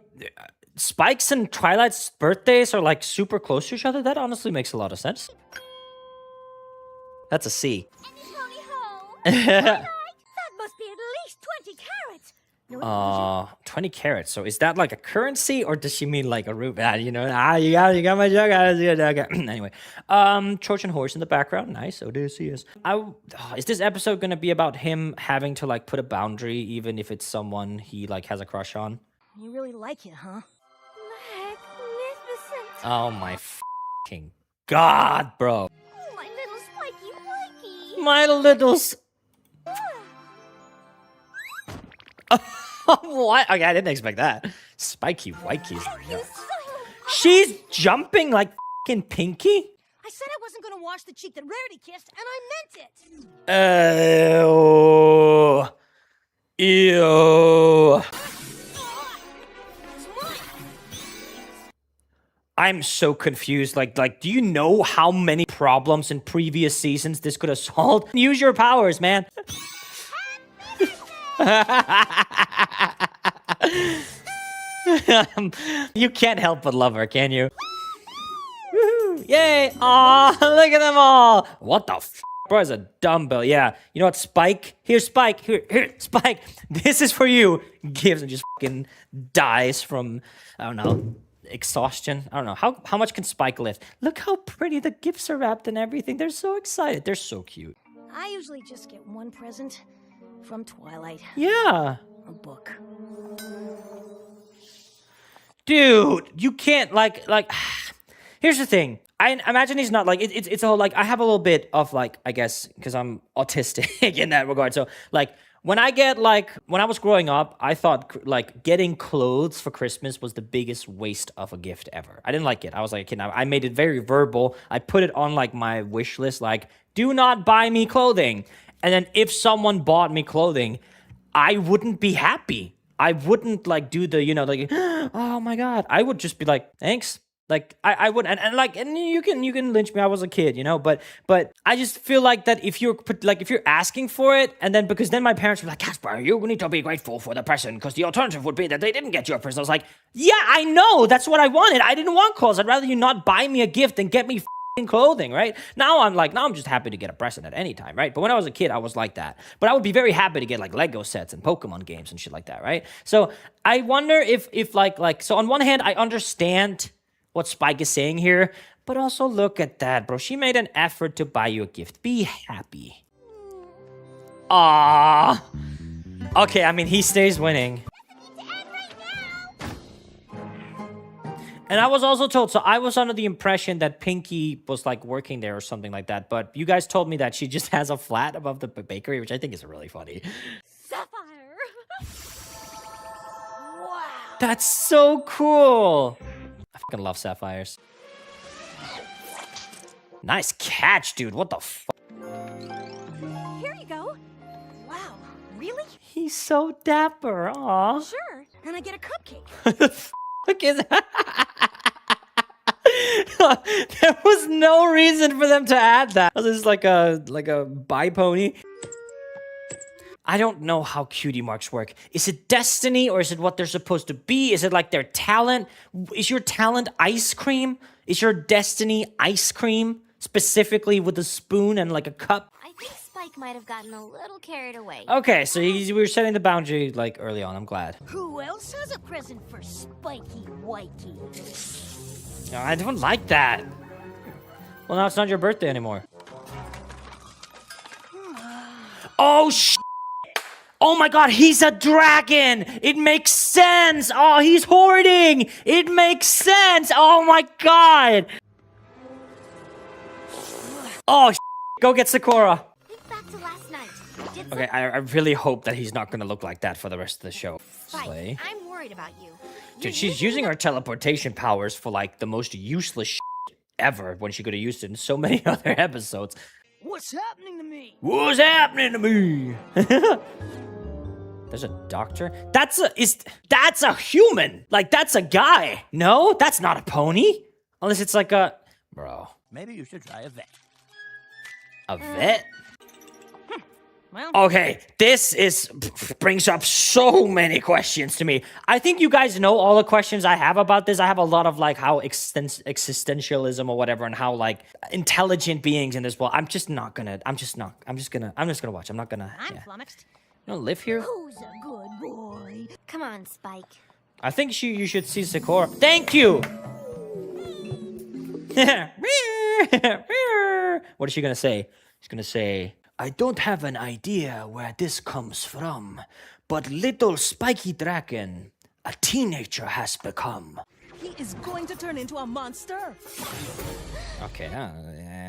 Speaker 1: Spike's and Twilight's birthdays are like super close to each other? That honestly makes a lot of sense. That's a C.
Speaker 3: That must be at least 20 carats.
Speaker 1: 20 carats. So is that like a currency, or does she mean like a ruby? You know, you got my joke. Anyway, Trojan horse in the background. Nice. Odysseus. Is this episode gonna be about him having to like put a boundary, even if it's someone he like has a crush on?
Speaker 7: You really like it, huh?
Speaker 3: Magnificent.
Speaker 1: Oh my fucking god, bro.
Speaker 3: Oh, my little spiky wikey.
Speaker 1: My little. What? Okay, I didn't expect that. Spiky Wikey's. She's jumping like fucking Pinky?
Speaker 7: I said I wasn't gonna wash the cheek that Rarity kissed, and I meant it.
Speaker 1: Ew. I'm so confused. Like, do you know how many problems in previous seasons this could have solved? Use your powers, man. You can't help but love her, can you? Yay! Aw, look at them all. What the f? Bro, it's a dumbbell. Yeah. You know what, Spike? Here's Spike. Here, Spike. This is for you. Gives and just fucking dies from, I don't know, exhaustion. I don't know. How much can Spike lift? Look how pretty the gifts are wrapped and everything. They're so excited. They're so cute.
Speaker 7: I usually just get one present from Twilight.
Speaker 1: Yeah.
Speaker 7: A book.
Speaker 1: Dude, you can't like here's the thing. I imagine he's not like it's a whole like I have a little bit of like I guess because I'm autistic in that regard. So like when I was growing up, I thought like getting clothes for Christmas was the biggest waste of a gift ever. I didn't like it. I was like a kid. I made it very verbal. I put it on like my wish list, like do not buy me clothing. And then if someone bought me clothing, I wouldn't be happy. I wouldn't like do the, like, oh my God. I would just be like, thanks. Like I would, and you can lynch me. I was a kid, but I just feel like that if you're asking for it, and then because then my parents were like, Casper, you need to be grateful for the present because the alternative would be that they didn't get you a present. I was like, yeah, I know, that's what I wanted. I didn't want clothes. I'd rather you not buy me a gift than get me f***ing clothing, right? Now I'm just happy to get a present at any time, right? But when I was a kid, I was like that. But I would be very happy to get like Lego sets and Pokemon games and shit like that, right? So I wonder if so on one hand, I understand what Spike is saying here, but also look at that, bro. She made an effort to buy you a gift. Be happy. Ah. Okay, I mean, he stays winning. And I was also told, so I was under the impression that Pinky was like working there or something like that, but you guys told me that she just has a flat above the bakery, which I think is really funny.
Speaker 7: Sapphire! Wow!
Speaker 1: That's so cool! I fucking love sapphires. Nice catch, dude. What the fuck?
Speaker 2: Here you go. Wow, really?
Speaker 1: He's so dapper. Aw.
Speaker 2: Sure. And I get a cupcake.
Speaker 1: What the fuck is that? There was no reason for them to add that. This is like a bi-pony. I don't know how cutie marks work. Is it destiny or is it what they're supposed to be? Is it like their talent? Is your talent ice cream? Is your destiny ice cream? Specifically with a spoon and like a cup?
Speaker 3: I think Spike might have gotten a little carried away.
Speaker 1: Okay, so we were setting the boundary like early on. I'm glad.
Speaker 7: Who else has a present for Spiky Wikey?
Speaker 1: No, I don't like that. Well, now it's not your birthday anymore. Oh, oh my God, he's a dragon! It makes sense! Oh, he's hoarding! It makes sense! Oh my God! Oh, go get Sakura!
Speaker 3: Think back to last night.
Speaker 1: Okay, I really hope that he's not gonna look like that for the rest of the show.
Speaker 3: Spike, I'm worried about you.
Speaker 1: Dude, she's using her teleportation powers for like the most useless shit ever when she could have used it in so many other episodes.
Speaker 7: What's happening to me?
Speaker 1: What's happening to me? There's a doctor? That's a human. Like, that's a guy. No, that's not a pony. Unless it's like a... Bro.
Speaker 12: Maybe you should try a vet.
Speaker 1: A vet?
Speaker 7: Well,
Speaker 1: okay, this brings up so many questions to me. I think you guys know all the questions I have about this. I have a lot of like how existentialism or whatever and how like intelligent beings in this world. I'm just gonna watch. I'm not gonna.
Speaker 7: I'm flummoxed.
Speaker 1: You don't live here?
Speaker 7: Who's a good boy?
Speaker 3: Come on, Spike.
Speaker 1: I think you should see Sakura. Thank you! What is she gonna say? She's gonna say, I don't have an idea where this comes from, but little spiky dragon, a teenager has become.
Speaker 7: He is going to turn into a monster.
Speaker 1: Okay,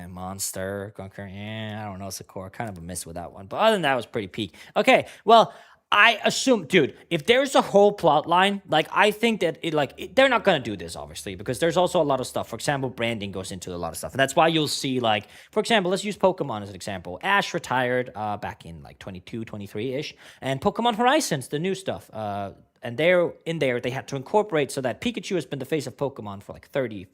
Speaker 1: monster, conquer, I don't know, Sakura, kind of a miss with that one. But other than that, it was pretty peak. Okay, well, I assume, dude, if there's a whole plot line, like, I think that they're not gonna do this, obviously, because there's also a lot of stuff. For example, branding goes into a lot of stuff. And that's why you'll see, like, for example, let's use Pokemon as an example. Ash retired back in, like, 22, 23-ish. And Pokemon Horizons, the new stuff. And in there, they had to incorporate so that Pikachu has been the face of Pokemon for, like, 30,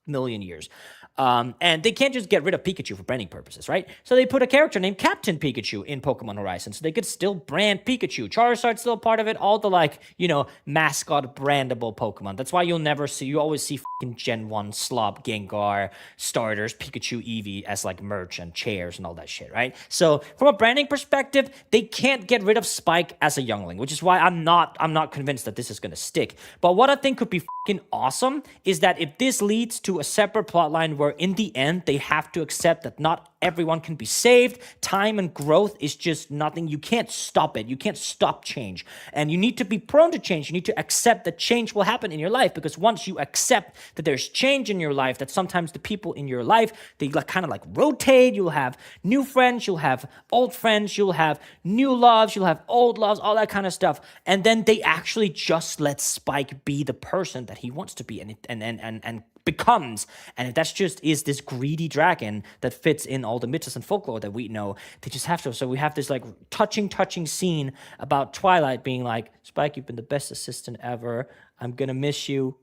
Speaker 1: million years. And they can't just get rid of Pikachu for branding purposes, right? So they put a character named Captain Pikachu in Pokemon Horizon, so they could still brand Pikachu. Charizard's still a part of it, all the, like, you know, mascot brandable Pokemon. That's why you always see fucking Gen 1 Slop, Gengar, starters, Pikachu, Eevee as, like, merch and chairs and all that shit, right? So from a branding perspective, they can't get rid of Spike as a youngling, which is why I'm not convinced that this is gonna stick. But what I think could be fucking awesome is that if this leads to a separate plotline where in the end they have to accept that not everyone can be saved, time and growth is just nothing. You can't stop it. You can't stop change. And you need to be prone to change. You need to accept that change will happen in your life, because once you accept that there's change in your life, that sometimes the people in your life, they like kind of like rotate. You'll have new friends, you'll have old friends, you'll have new loves, you'll have old loves, all that kind of stuff. And then they actually just let Spike be the person that he wants to be and becomes. And if that's just is this greedy dragon that fits in all the myths and folklore that we know, they just have to. So we have this like touching scene about Twilight being like, Spike, you've been the best assistant ever. I'm gonna miss you.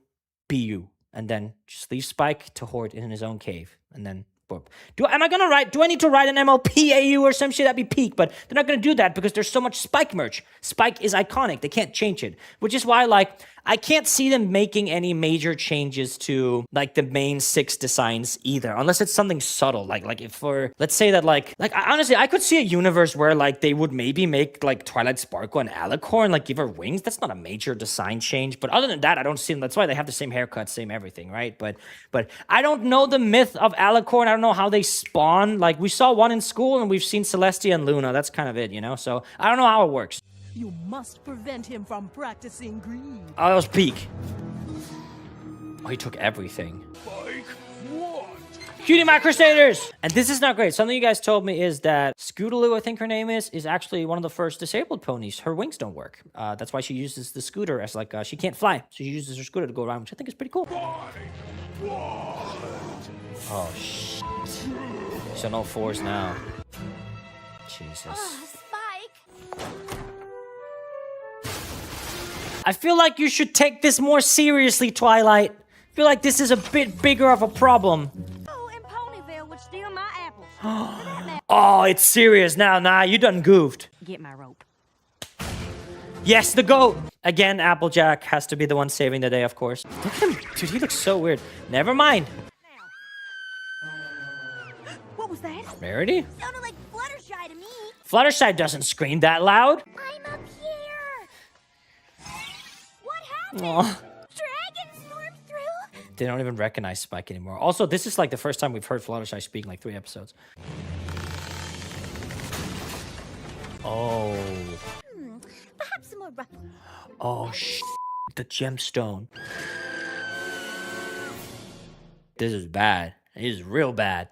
Speaker 1: Be you. And then just leave Spike to hoard in his own cave. And then do I need to write an MLPAU or some shit? That'd be peak, but they're not gonna do that because there's so much Spike merch. Spike is iconic. They can't change it, which is why, like, I can't see them making any major changes to, like, the main 6 designs either, unless it's something subtle. Like if for, let's say that, honestly, I could see a universe where, like, they would maybe make, like, Twilight Sparkle and Alicorn, like, give her wings. That's not a major design change, but other than that, I don't see them. That's why they have the same haircut, same everything, right? But I don't know the myth of Alicorn. I don't know how they spawn. Like, we saw one in school, and we've seen Celestia and Luna. That's kind of it, you know? So I don't know how it works.
Speaker 7: You must prevent him from practicing greed.
Speaker 1: Oh, that was peak. Oh, he took everything.
Speaker 12: Spike, what?
Speaker 1: Cutie My Crusaders! And this is not great. Something you guys told me is that Scootaloo, I think her name is actually one of the first disabled ponies. Her wings don't work. That's why she uses the scooter as, like, she can't fly. So she uses her scooter to go around, which I think is pretty cool. Oh, shit. She's on all 4s now. Jesus.
Speaker 3: Oh, Spike.
Speaker 1: I feel like you should take this more seriously, Twilight. I feel like this is a bit bigger of a problem.
Speaker 2: Oh, and Ponyville would steal my apples.
Speaker 1: Oh, it's serious now. Nah, you done goofed.
Speaker 2: Get my rope.
Speaker 1: Yes, the goat. Again, Applejack has to be the one saving the day, of course. Look at him. Dude, he looks so weird. Never mind.
Speaker 2: What was that?
Speaker 1: Rarity?
Speaker 3: Sounded like Fluttershy to me.
Speaker 1: Fluttershy doesn't scream that loud.
Speaker 3: I'm up here. What happened?
Speaker 1: Aw.
Speaker 3: Dragon stormed through?
Speaker 1: They don't even recognize Spike anymore. Also, this is like the first time we've heard Fluttershy speak in like 3 episodes. Oh.
Speaker 3: Perhaps some more ruffles.
Speaker 1: Oh, the gemstone. This is bad. This is real bad.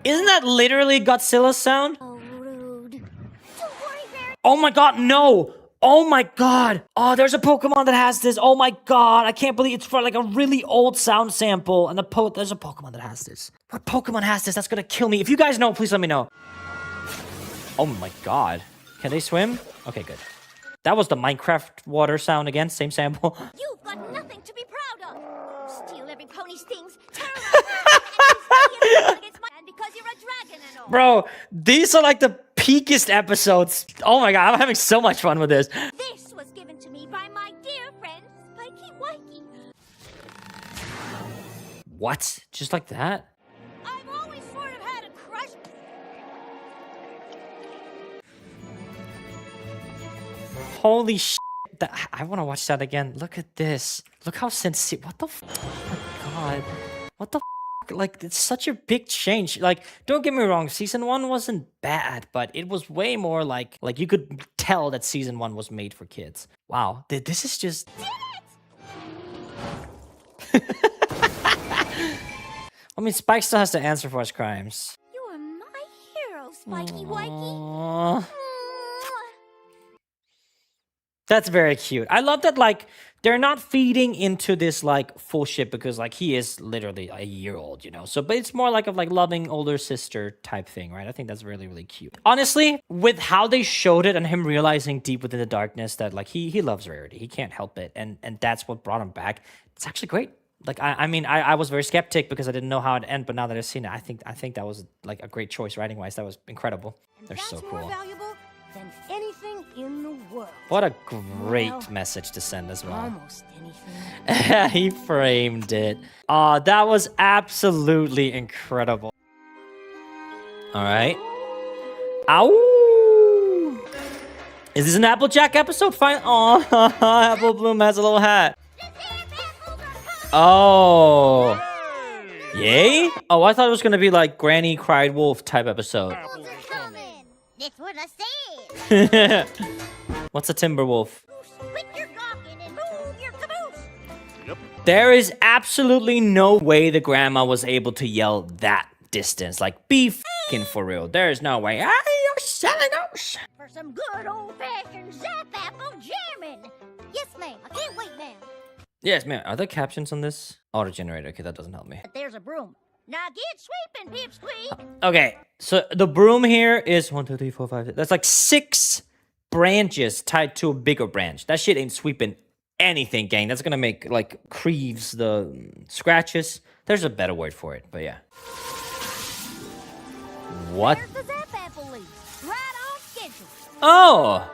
Speaker 1: Isn't that literally Godzilla's sound?
Speaker 3: Oh, rude. Don't worry, Rarity.
Speaker 1: Oh my god, no! Oh my god! Oh, there's a Pokemon that has this. Oh my god, I can't believe it's for like a really old sound sample. And there's a Pokemon that has this. What Pokemon has this? That's gonna kill me. If you guys know, please let me know. Oh my god. Can they swim? Okay, good. That was the Minecraft water sound again, same sample.
Speaker 3: You've got nothing to be proud of. Steal every pony's things, terrorize and because you're a dragon and all.
Speaker 1: Bro, these are like the peakest episodes. Oh my god, I'm having so much fun with this.
Speaker 3: This was given to me by my dear friend, Spikey Wikey.
Speaker 1: What? Just like that?
Speaker 3: I've always sort of had a crush.
Speaker 1: Holy shit. I want to watch that again. Look at this. Look how sincere. What the f? Oh my god. What the f? Like, it's such a big change. Like, don't get me wrong. Season 1 wasn't bad, but it was way more like you could tell that season 1 was made for kids. Wow. This is just... I mean, Spike still has to answer for his crimes.
Speaker 3: You are my hero, Spikey Wikey.
Speaker 1: Aww. That's very cute. I love that, like, they're not feeding into this, like, full shit because, like, he is literally a year old, you know? So, but it's more like of, like, loving older sister type thing, right? I think that's really, really cute. Honestly, with how they showed it and him realizing deep within the darkness that, like, he loves Rarity. He can't help it. And that's what brought him back. It's actually great. Like, I mean, I was very skeptic because I didn't know how it'd end, but now that I've seen it, I think that was, like, a great choice writing-wise. That was incredible. They're so cool.
Speaker 7: More valuable than anything in the world.
Speaker 1: What a great message to send as well.
Speaker 7: Almost anything.
Speaker 1: He framed it. That was absolutely incredible. All right. Ow! Is this an Applejack episode? Fine. Oh, Apple Bloom has a little hat. Oh. Yay? Oh, I thought it was gonna be like Granny Cried Wolf type episode.
Speaker 9: That's what I said.
Speaker 1: What's a timber wolf?
Speaker 9: Quit your gawking and move your caboose.
Speaker 11: Yep.
Speaker 1: There is absolutely no way the grandma was able to yell that distance. Like, be f***ing for real. There is no way. Ah, you're selling those.
Speaker 3: For some good old-fashioned zap apple jamming. Yes, ma'am. I can't wait, ma'am.
Speaker 1: Yes, man. Are there captions on this? Auto-generator. Okay, that doesn't help me.
Speaker 3: But there's a broom. Now get sweeping, pipsqueak.
Speaker 1: Okay, so the broom here is 1, 2, 3, 4, 5, 6. That's like 6 branches tied to a bigger branch. That shit ain't sweeping anything, gang. That's gonna make, like, creeves the scratches. There's a better word for it, but yeah. What?
Speaker 3: There's the zap apple leaf. Right on schedule.
Speaker 1: Oh!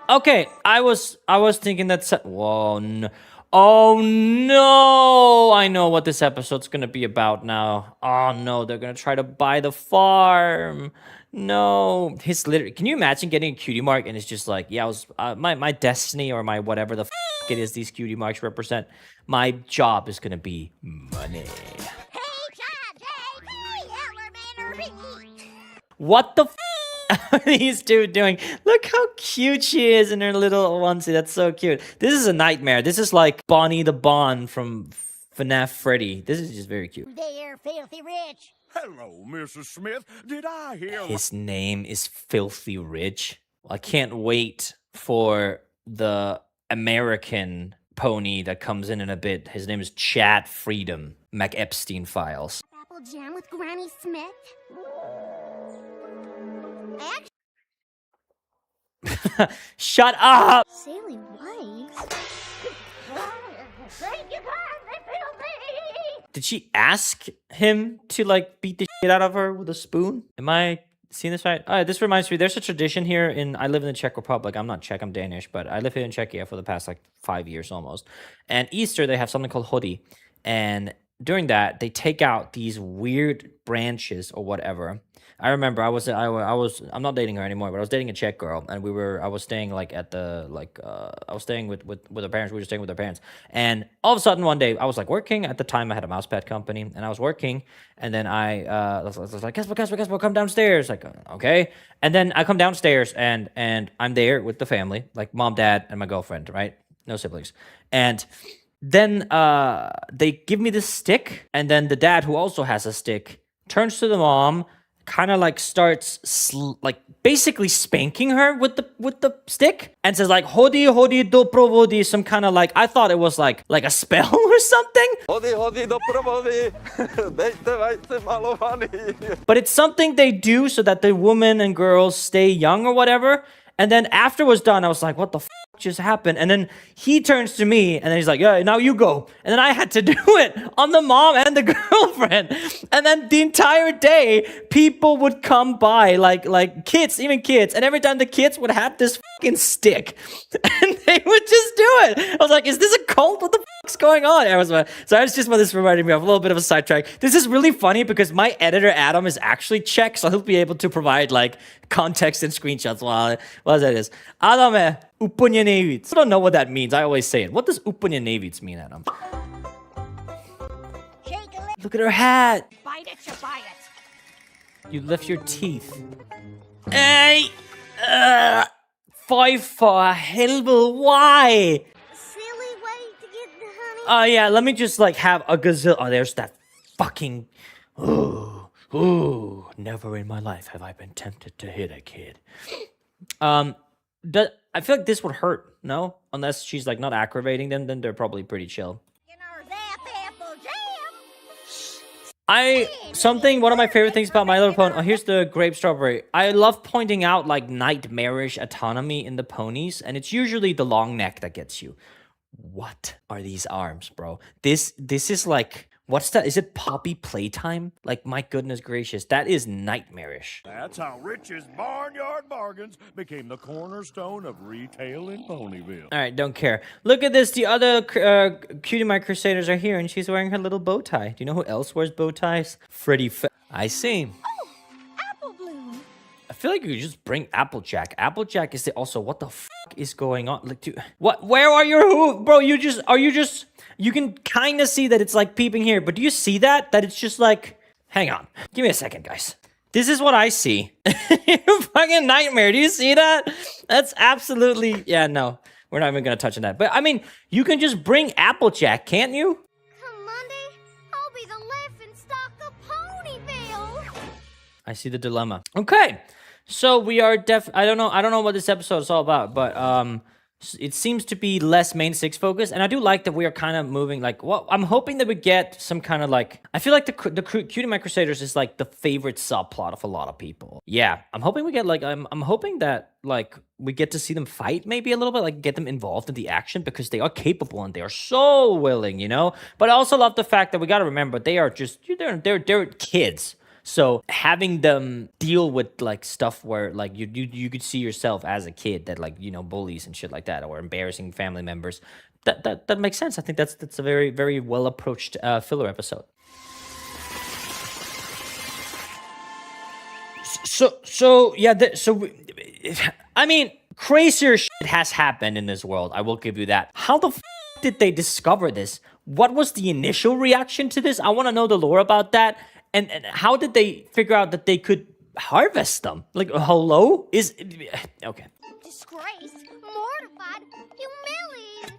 Speaker 1: Okay, I was thinking that's... Whoa, no. Oh, no! I know what this episode's gonna be about now. Oh, no, they're gonna try to buy the farm. No. His literally... Can you imagine getting a cutie mark and it's just like, yeah, I was... my destiny or my whatever the f*** it is these cutie marks represent, my job is gonna be money.
Speaker 3: Hey, John, hey, elementary.
Speaker 1: What the f*** are these two doing? Look how cute she is in her little onesie. That's so cute. This is a nightmare. This is like Bonnie the Bon from FNAF Freddy. This is just very cute.
Speaker 3: There, filthy rich.
Speaker 11: Hello, Mrs. Smith. Did I hear...
Speaker 1: His name is Filthy Rich. I can't wait for the American pony that comes in a bit. His name is Chad Freedom. McEpstein Files.
Speaker 9: Apple jam with Granny Smith.
Speaker 1: Shut up!
Speaker 9: Silly white.
Speaker 3: Thank you kindly, filthy.
Speaker 1: Did she ask him to, like, beat the shit out of her with a spoon? Am I seeing this right? Oh, this reminds me, there's a tradition here I live in the Czech Republic. I'm not Czech, I'm Danish, but I live here in Czechia for the past, like, 5 years almost. And Easter, they have something called hody. And during that, they take out these weird branches or whatever. I remember I'm not dating her anymore, but I was dating a Czech girl, and I was staying like at the I was staying with her parents. We were staying with her parents, and all of a sudden one day I was like working. At the time I had a mousepad company, and I was working, and then I was like, Casper, come downstairs. Like, okay, and then I come downstairs, and I'm there with the family, like mom, dad, and my girlfriend, right? No siblings, and then they give me this stick, and then the dad, who also has a stick, turns to the mom, kind of like starts like basically spanking her with the stick, and says like hodi do provodi, some kind of like, I thought it was like a spell or something. Hodi do provodi. But it's something they do so that the women and girls stay young or whatever. And then after it was done, I was like, what the f just happened? And then he turns to me, and then he's like, yeah, now you go. And then I had to do it on the mom and the girlfriend. And then the entire day, people would come by, like kids, even kids. And every time the kids would have this fucking stick, and they would just do it. I was like, is this a cult? What the fuck's going on? So that's just what this reminded me of, a little bit of a sidetrack. This is really funny because my editor, Adam, is actually Czech, so he'll be able to provide like context and screenshots while that is. Adame, úplně nejvíc. I don't know what that means. I always say it. What does úplně nejvíc mean, Adam? Look at her hat.
Speaker 3: Bite it, you buy it.
Speaker 1: You left your teeth. Hey! Fy for helvete, why?
Speaker 9: Silly way to get the honey.
Speaker 1: Oh, yeah, let me just, like, have a gazillion. Oh, there's that fucking... Ooh, never in my life have I been tempted to hit a kid. I feel like this would hurt, no? Unless she's like not aggravating them, then they're probably pretty chill. One of my favorite things about My Little Pony, oh, here's the grape strawberry. I love pointing out like nightmarish autonomy in the ponies, and it's usually the long neck that gets you. What are these arms, bro? This is like, what's that? Is it Poppy Playtime? Like, my goodness gracious, that is nightmarish.
Speaker 10: That's how Rich's Barnyard Bargains became the cornerstone of retail in Ponyville.
Speaker 1: All right, don't care. Look at this. The other Cutie Mark Crusaders are here, and she's wearing her little bow tie. Do you know who else wears bow ties? I see. I feel like you could just bring Applejack. Applejack is also, what the f is going on? Like, dude, what? Where are your hooves, bro? You can kind of see that it's like peeping here, but do you see that? That it's just like, hang on, give me a second, guys. This is what I see. Fucking nightmare. Do you see that? That's absolutely, yeah, no, we're not even gonna touch on that. But I mean, you can just bring Applejack, can't you?
Speaker 9: Come Monday, I'll be the laughing stock of Ponyville.
Speaker 1: I see the dilemma. Okay. So we are I don't know what this episode is all about, but it seems to be less main six focused, and I do like that we are kind of moving like, well, I'm hoping that we get some kind of like, I feel like the Cutie Mark Crusaders is like the favorite subplot of a lot of people. Yeah, I'm hoping we get like, I'm hoping that like we get to see them fight maybe a little bit, like get them involved in the action, because they are capable and they are so willing, you know. But I also love the fact that we got to remember they are just they're kids. So having them deal with like stuff where like you could see yourself as a kid that like, you know, bullies and shit like that, or embarrassing family members, that makes sense. I think that's a very, very well approached filler episode. So yeah, I mean, crazier shit has happened in this world. I will give you that. How the f did they discover this? What was the initial reaction to this? I want to know the lore about that. And how did they figure out that they could harvest them? Like, hello? Okay.
Speaker 9: Disgraced, mortified, humiliated.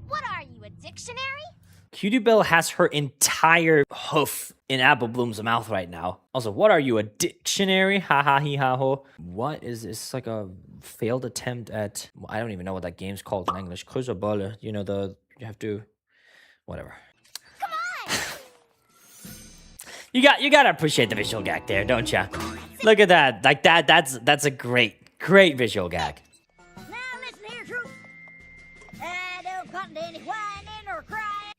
Speaker 9: What are you, a dictionary?
Speaker 1: Cutie Belle has her entire hoof in Apple Bloom's mouth right now. Also, what are you, a dictionary? Ha ha he ha ho. What is this? Like a failed attempt at, I don't even know what that game's called in English. Cruzaballe. You know, you have to, whatever. You gotta appreciate the visual gag there, don't ya? Look at that. Like that's a great visual gag.
Speaker 3: Now listen here, troops. I don't cotton to any whining or crying.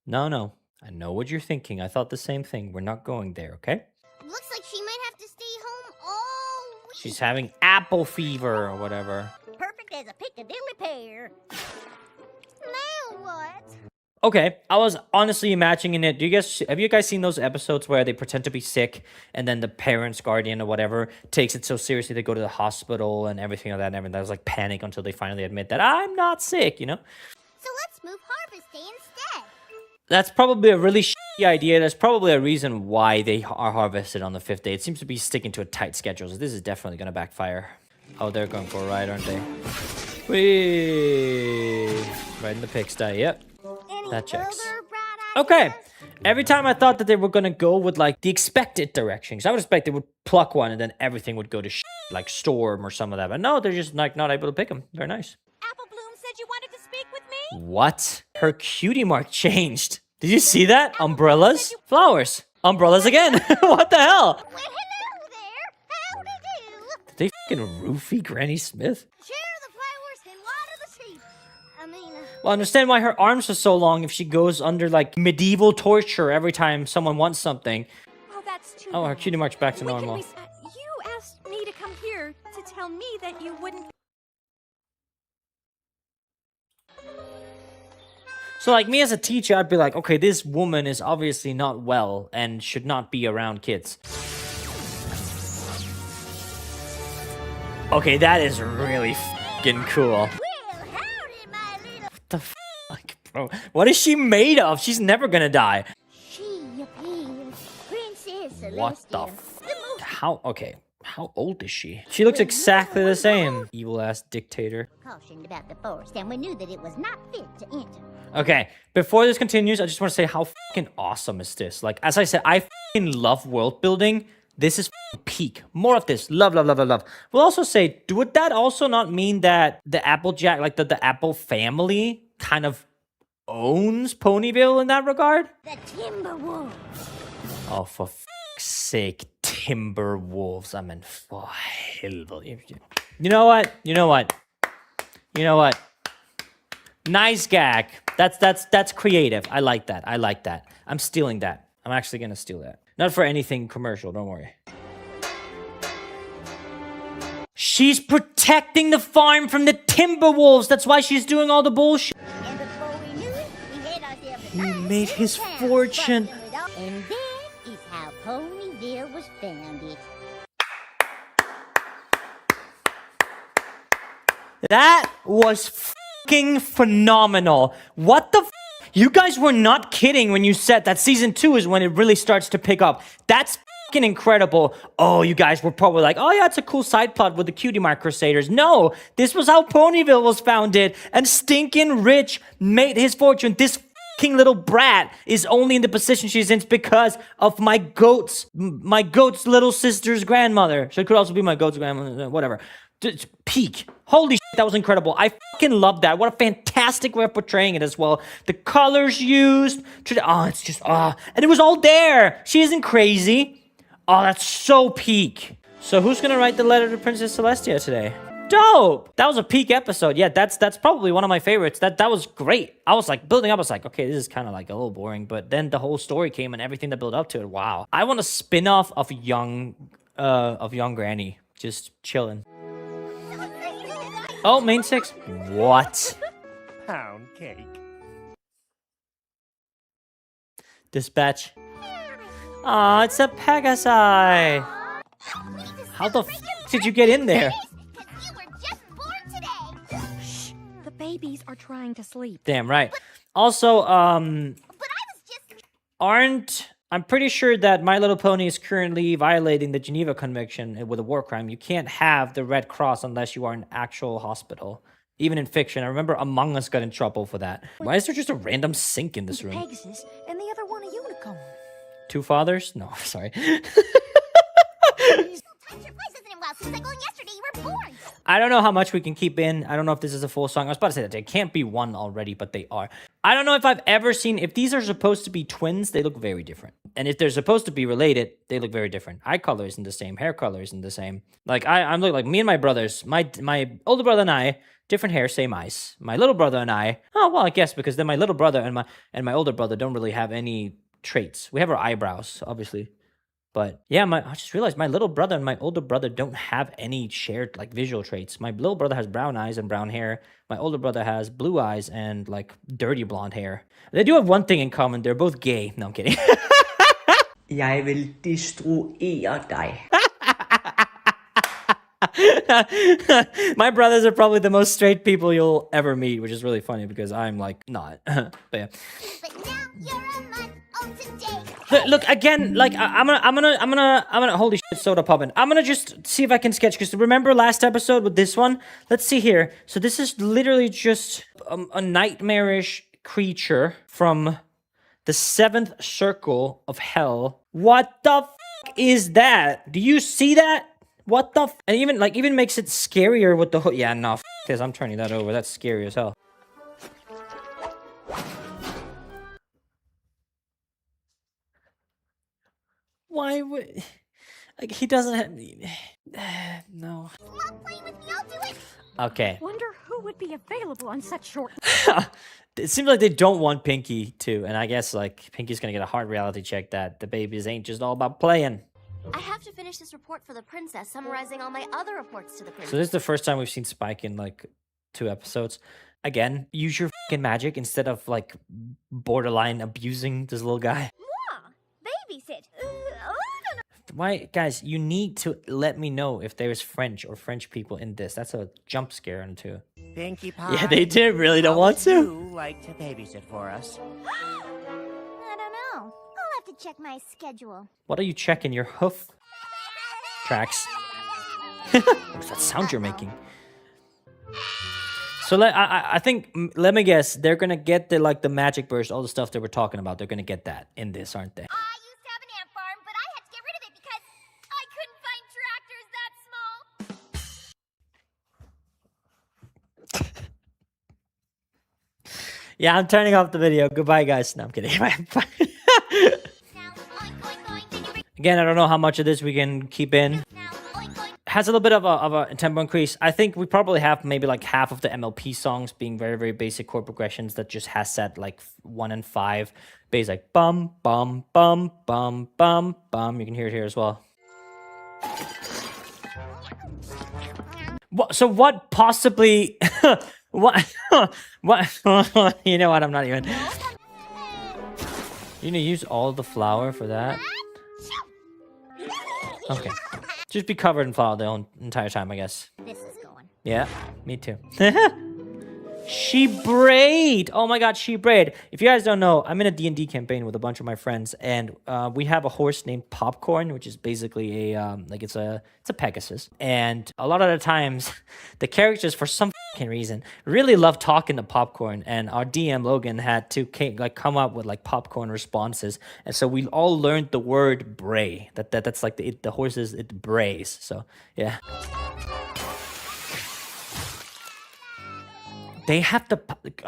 Speaker 1: No. I know what you're thinking. I thought the same thing. We're not going there, okay?
Speaker 9: Looks like she might have to stay home all week.
Speaker 1: She's having apple fever or whatever.
Speaker 3: Perfect as a Piccadilly pear.
Speaker 9: Now what?
Speaker 1: Okay, I was honestly imagining it. Have you guys seen those episodes where they pretend to be sick and then the parents, guardian or whatever takes it so seriously they go to the hospital and everything like that, and everything. There's like panic until they finally admit that I'm not sick, you know?
Speaker 9: So let's move Harvest Day instead.
Speaker 1: That's probably a really shitty idea. There's probably a reason why they are harvested on the 5th day. It seems to be sticking to a tight schedule, so this is definitely going to backfire. Oh, they're going for a ride, aren't they? Whee! Right in the pigsty, yep. That checks. Okay. Every time I thought that they were gonna go with like the expected direction, because I would expect they would pluck one and then everything would go to like Storm or some of that. But no, they're just like not able to pick them. Very nice.
Speaker 2: Apple Bloom said you wanted to speak with me?
Speaker 1: What? Her cutie mark changed. Did you see that? Umbrellas? Flowers. Umbrellas again. What the hell?
Speaker 9: Well, hello there. Howdy do.
Speaker 1: Did they fucking roofie Granny Smith?
Speaker 9: Share the flowers and water the sheep.
Speaker 1: Well, I understand why her arms are so long if she goes under, like, medieval torture every time someone wants something.
Speaker 2: Oh, that's too
Speaker 1: Oh, her
Speaker 2: bad.
Speaker 1: cutie mark's back to normal.
Speaker 2: You asked me to come here to tell me that you wouldn't...
Speaker 1: So, like, me as a teacher, I'd be like, okay, this woman is obviously not well and should not be around kids. Okay, that is really f***ing cool. What the fuck, bro? What is she made of? She's never gonna die.
Speaker 9: She appears, Princess Celestia.
Speaker 1: What the How? Okay. How old is she? She looks exactly the same. Evil-ass dictator.
Speaker 9: Cautioned about the forest, and we knew that it was not fit to enter.
Speaker 1: Okay, before this continues, I just want to say how fucking awesome is this? Like, as I said, I fucking love world building. This is peak. More of this. Love, love, love, love, love. We'll also say, would that also not mean that the Applejack, like the Apple family kind of owns Ponyville in that regard?
Speaker 3: The Timberwolves.
Speaker 1: Oh, for f***'s sake, Timberwolves. I mean, for helvete. You know what? You know what? You know what? Nice gag. That's creative. I like that. I like that. I'm stealing that. I'm actually gonna steal that. Not for anything commercial, don't worry. She's protecting the farm from the Timberwolves. That's why she's doing all the bullshit.
Speaker 3: And before we knew it, we had ourselves a
Speaker 1: He
Speaker 3: nice
Speaker 1: made his
Speaker 3: little town
Speaker 1: fortune.
Speaker 3: bustling with all- And that is how Ponyville was founded.
Speaker 1: That was fucking phenomenal. What the f? You guys were not kidding when you said that season 2 is when it really starts to pick up. That's fucking incredible. Oh, you guys were probably like, oh yeah, it's a cool side plot with the Cutie Mark Crusaders. No, this was how Ponyville was founded, and stinking Rich made his fortune. This fucking little brat is only in the position she's in because of my goat's little sister's grandmother. So it could also be my goat's grandmother, whatever. Peak. Holy shit, that was incredible. I fucking love that. What a fantastic way of portraying it as well. The colors used. Oh, it's just, and it was all there. She isn't crazy. Oh, that's so peak. So who's gonna write the letter to Princess Celestia today? Dope. That was a peak episode. Yeah, that's probably one of my favorites. That was great. I was like building up. I was like, okay, this is kind of like a little boring, but then the whole story came and everything that built up to it. Wow. I want a spin-off of young Granny just chilling. Oh, main 6. What?
Speaker 10: Pound cake.
Speaker 1: Dispatch. Aw, it's a Pegasi. How the f did you get in there?
Speaker 3: You were just born today.
Speaker 2: Shh. The babies are trying to sleep.
Speaker 1: Damn right. Also,
Speaker 3: But I was just...
Speaker 1: I'm pretty sure that My Little Pony is currently violating the Geneva Convention with a war crime. You can't have the Red Cross unless you are an actual hospital. Even in fiction. I remember Among Us got in trouble for that. Why is there just a random sink in this room?
Speaker 2: Pegasus and the other one a unicorn.
Speaker 1: 2 fathers? No, sorry. I don't know how much we can keep in. I don't know if this is a full song. I was about to say that they can't be one already, but they are. I don't know if I've ever seen... If these are supposed to be twins, they look very different. And if they're supposed to be related, they look very different. Eye color isn't the same. Hair color isn't the same. Like, I'm looking like me and my brothers. My older brother and I, different hair, same eyes. My little brother and I... Oh, well, I guess because then my little brother and my older brother don't really have any traits. We have our eyebrows, obviously. But yeah, I just realized my little brother and my older brother don't have any shared like visual traits. My little brother has brown eyes and brown hair. My older brother has blue eyes and like dirty blonde hair. They do have one thing in common. They're both gay. No, I'm kidding.
Speaker 13: Jeg vil destruere dig.
Speaker 1: My brothers are probably the most straight people you'll ever meet, which is really funny because I'm like not. But yeah.
Speaker 3: But now you're a month old today.
Speaker 1: Look again. Like I'm gonna holy shit, soda poppin'. I'm gonna just see if I can sketch because remember last episode with this one. Let's see here. So this is literally just a nightmarish creature from the 7th circle of hell. What the f is that? Do you see that? What the f? And even makes it scarier with the hood. Yeah, no, f this. I'm turning that over. That's scary as hell. Why would... Like, he doesn't have... No. Okay.
Speaker 2: Wonder who would be available on such short...
Speaker 1: It seems like they don't want Pinky to, and I guess, like, Pinky's gonna get a hard reality check that the babies ain't just all about playing.
Speaker 14: I have to finish this report for the princess, summarizing all my other reports to the princess.
Speaker 1: So this is the first time we've seen Spike in, like, 2 episodes. Again, use your fucking magic instead of, like, borderline abusing this little guy.
Speaker 3: Babysit.
Speaker 1: Why, guys, you need to let me know if there's French or French people in this. That's a jump scare on too.
Speaker 8: Pinkie Pie.
Speaker 1: Yeah, they did really don't want to.
Speaker 8: You like to babysit for us?
Speaker 3: I don't know. I'll have to check my schedule.
Speaker 1: What are you checking? Your hoof tracks. What's that sound you're making? So I think, let me guess, they're gonna get the magic burst, all the stuff that we're talking about. They're gonna get that in this, aren't they?
Speaker 3: I used to have an ant farm, but I had to get rid of it because I couldn't find
Speaker 1: Yeah, I'm turning off the video. Goodbye, guys. No, I'm kidding. Again, I don't know how much of this we can keep in. Has a little bit of a tempo increase. I think we probably have maybe like half of the MLP songs being very, very basic chord progressions that just has set like 1 and 5 bass, like bum, bum, bum, bum, bum, bum. You can hear it here as well. So what possibly... what? What? You know what? I'm not even... You gonna use all the flour for that? Okay. Just be covered in flour the entire time, I guess.
Speaker 3: This is going.
Speaker 1: Yeah, me too. She braid. Oh my god, she braid. If you guys don't know, I'm in a D&D campaign with a bunch of my friends, and we have a horse named Popcorn, which is basically a it's a Pegasus. And a lot of the times, the characters, for some fucking reason, really love talking to Popcorn, and our DM Logan had to come up with like Popcorn responses, and so we all learned the word bray. That's like the horses, it brays. So yeah. They have to,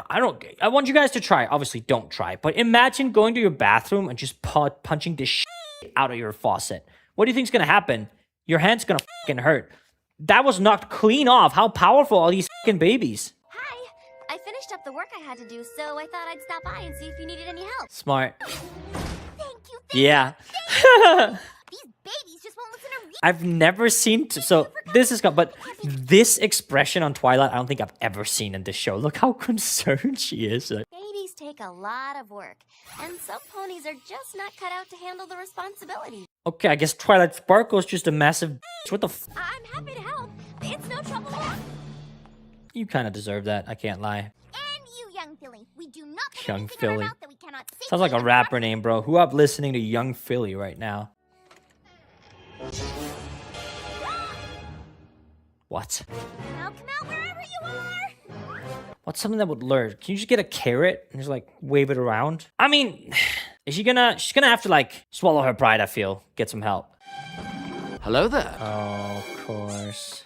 Speaker 1: I want you guys to try. Obviously, don't try. But imagine going to your bathroom and just punching this shit out of your faucet. What do you think's going to happen? Your hand's going to fucking hurt. That was knocked clean off. How powerful are these fucking babies?
Speaker 14: Hi. I finished up the work I had to do, so I thought I'd stop by and see if you needed any help.
Speaker 1: Smart.
Speaker 3: Thank you.
Speaker 1: Yeah.
Speaker 3: These babies just won't listen to reason.
Speaker 1: I've never seen... So, this is... But this expression on Twilight, I don't think I've ever seen in this show. Look how concerned she is.
Speaker 14: Babies take a lot of work, and some ponies are just not cut out to handle the responsibility.
Speaker 1: Okay, I guess Twilight Sparkle's just a massive... What the f...
Speaker 14: I'm happy to help. It's no trouble.
Speaker 1: You kind of deserve that, I can't lie.
Speaker 3: And you, young Philly. We do not put
Speaker 1: Young
Speaker 3: anything in our
Speaker 1: Philly.
Speaker 3: mouth that we cannot say.
Speaker 1: Sounds like a rapper name, bro. Who up listening to Young Philly right now? What?
Speaker 3: Now come out wherever you are.
Speaker 1: What's something that would lure? Can you just get a carrot and just like wave it around? I mean, is she gonna? She's gonna have to like swallow her pride. I feel. Get some help.
Speaker 12: Hello there.
Speaker 1: Oh, of course.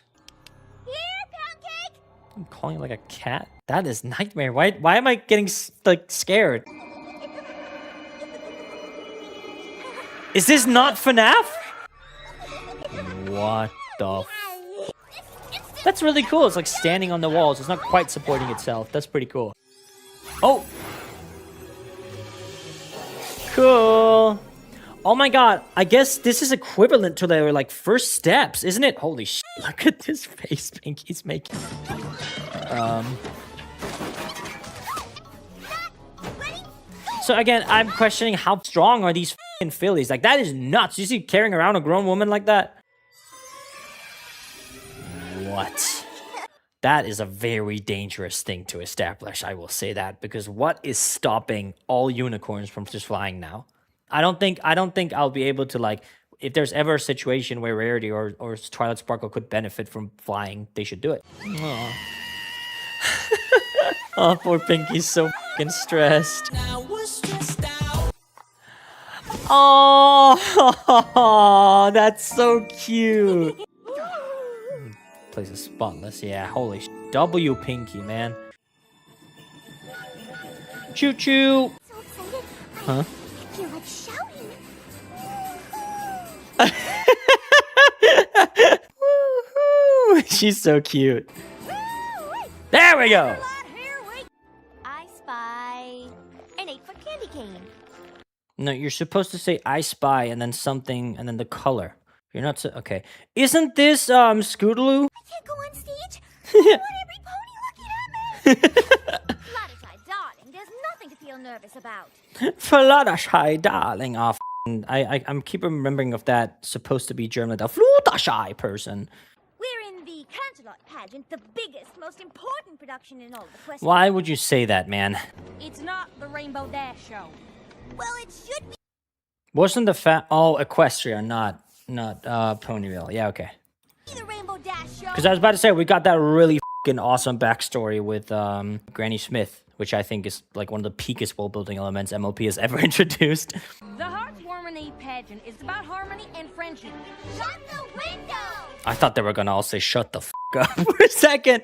Speaker 3: Here, pound cake.
Speaker 1: I'm calling it like a cat. That is nightmare. Why am I getting like scared? Is this not FNAF? What the f... That's really cool. It's like standing on the walls. It's not quite supporting itself. That's pretty cool. Oh! Cool. Oh my god. I guess this is equivalent to their like first steps, isn't it? Holy shit. Look at this face Pinky's making. So again, I'm questioning how strong are these fucking fillies. Like, that is nuts. You see carrying around a grown woman like that? What? That is a very dangerous thing to establish, I will say that, because what is stopping all unicorns from just flying now? I don't think I'll be able to, like, if there's ever a situation where Rarity or Twilight Sparkle could benefit from flying, they should do it. Aww. Oh, poor Pinky's so fucking stressed. Oh, that's so cute. Place is spotless. Yeah, holy sh... W Pinky, man. Choo choo.
Speaker 3: So excited.
Speaker 1: Huh?
Speaker 3: I feel like shouting.
Speaker 1: Woohoo! She's so cute. There we go.
Speaker 14: I spy an 8-foot candy cane.
Speaker 1: No, you're supposed to say I spy and then something and then the color. You're not so... Okay. Isn't this, Scootaloo?
Speaker 3: I can't go on stage. I want every pony looking at me. Fluttershy, darling, there's nothing to feel nervous about.
Speaker 1: Fluttershy, darling. Oh, I'm keep remembering of that supposed to be German, the Fluttershy person.
Speaker 3: We're in the Canterlot pageant, the biggest, most important production in all of Equestria.
Speaker 1: Why would you say that, man?
Speaker 2: It's not the Rainbow Dash show.
Speaker 3: Well, it should be.
Speaker 1: Wasn't the Oh, Equestria, not Ponyville. Yeah, okay.
Speaker 3: The Rainbow Dash show.
Speaker 1: Because I was about to say, we got that really fucking awesome backstory with Granny Smith, which I think is like one of the peakest world-building elements MLP has ever introduced.
Speaker 2: The Heartwarming pageant is about harmony and friendship.
Speaker 3: Shut the window!
Speaker 1: I thought they were gonna all say shut the f*** up for a second.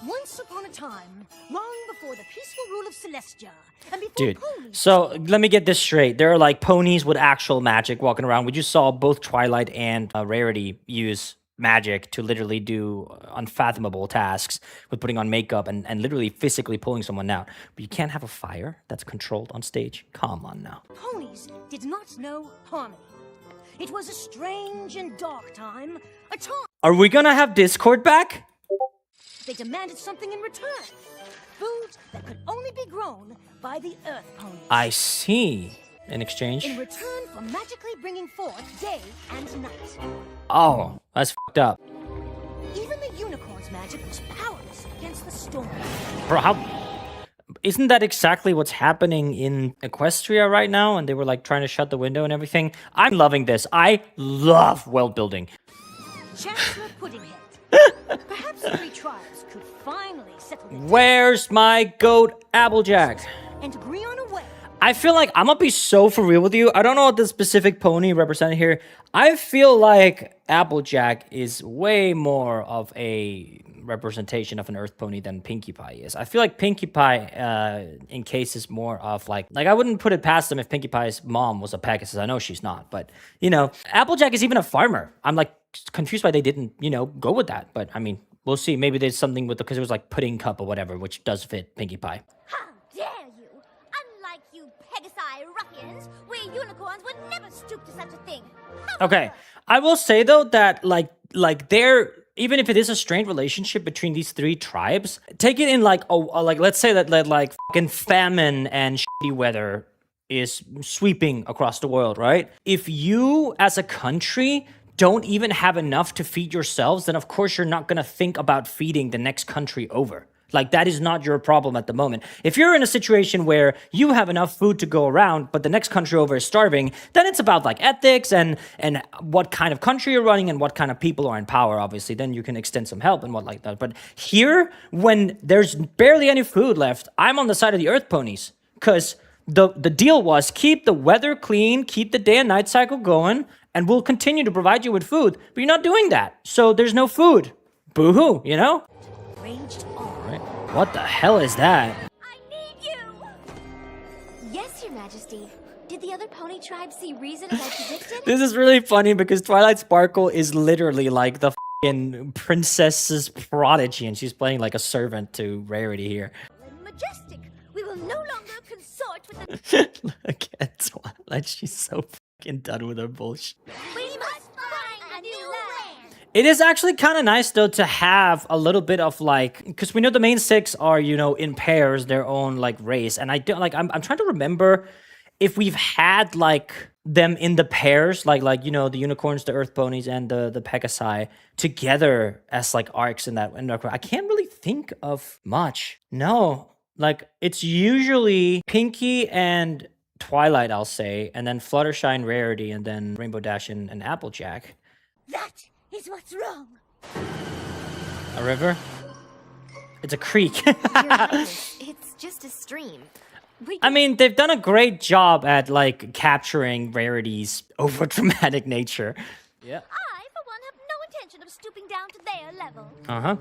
Speaker 7: Once upon a time, long before the peaceful rule of Celestia, and before
Speaker 1: Dude,
Speaker 7: ponies...
Speaker 1: so let me get this straight. There are like ponies with actual magic walking around. We just saw both Twilight and Rarity use magic to literally do unfathomable tasks with putting on makeup and literally physically pulling someone out. But you can't have a fire that's controlled on stage. Come on now.
Speaker 7: Ponies did not know harmony. It was a strange and dark time, a time...
Speaker 1: Are we gonna have Discord back?
Speaker 7: They demanded something in return. Food that could only be grown by the Earth Ponies.
Speaker 1: I see. In exchange?
Speaker 7: In return for magically bringing forth day and night.
Speaker 1: Oh, that's fucked up.
Speaker 7: Even the unicorn's magic was powerless against the storm.
Speaker 1: Bro, isn't that exactly what's happening in Equestria right now? And they were like trying to shut the window and everything. I'm loving this. I love world building.
Speaker 7: Chancellor Puddinghead. Perhaps the three tribes could finally settle their
Speaker 1: Where's my goat Applejack?
Speaker 7: and agree on a way.
Speaker 1: I feel like I'm gonna be so for real with you. I don't know what the specific pony represented here. I feel like Applejack is way more of a representation of an Earth pony than Pinkie Pie is. I feel like Pinkie Pie, in case, is more of like I wouldn't put it past them if Pinkie Pie's mom was a Pegasus. I know she's not, but you know, Applejack is even a farmer. I'm like confused why they didn't, you know, go with that. But I mean, we'll see. Maybe there's something with because it was like pudding cup or whatever, which does fit Pinkie Pie.
Speaker 3: How dare you! Unlike you Pegasi ruffians, we unicorns would never stoop to such a thing.
Speaker 1: Okay, I will say though that like they're even if it is a strained relationship between these three tribes, take it in like like let's say that like fucking famine and shitty weather is sweeping across the world, right? If you as a country don't even have enough to feed yourselves, then of course you're not gonna think about feeding the next country over. Like, that is not your problem at the moment. If you're in a situation where you have enough food to go around, but the next country over is starving, then it's about, like, ethics and what kind of country you're running and what kind of people are in power, obviously. Then you can extend some help and what like that. But here, when there's barely any food left, I'm on the side of the Earth ponies. Because the deal was keep the weather clean, keep the day and night cycle going, and we'll continue to provide you with food. But you're not doing that. So there's no food. Boo-hoo, you know?
Speaker 7: Raged on.
Speaker 1: Right. What the hell is that?
Speaker 3: I need you!
Speaker 14: Yes, Your Majesty. Did the other pony tribe see reason as I predicted?
Speaker 1: This is really funny because Twilight Sparkle is literally like the f***ing princess's prodigy, and she's playing like a servant to Rarity here.
Speaker 3: Majestic, we will no longer consort with the...
Speaker 1: Look at Twilight, she's so fucking done with her bullshit.
Speaker 3: We must find a new land!
Speaker 1: It is actually kind of nice, though, to have a little bit of, like... Because we know the main six are, you know, in pairs, their own, like, race. And I don't, like, I'm trying to remember if we've had, like, them in the pairs, like you know, the unicorns, the earth ponies, and the Pegasi together as, like, arcs in that. I can't really think of much. No. Like, it's usually Pinkie and Twilight, I'll say, and then Fluttershy, Rarity, and then Rainbow Dash and Applejack.
Speaker 3: That is what's wrong.
Speaker 1: A river? It's a creek.
Speaker 14: Your Highness, it's just a stream.
Speaker 1: I mean, they've done a great job at, like, capturing Rarity's overdramatic nature. Yeah.
Speaker 3: I, for one, have no intention of stooping down to their level.
Speaker 1: Uh-huh.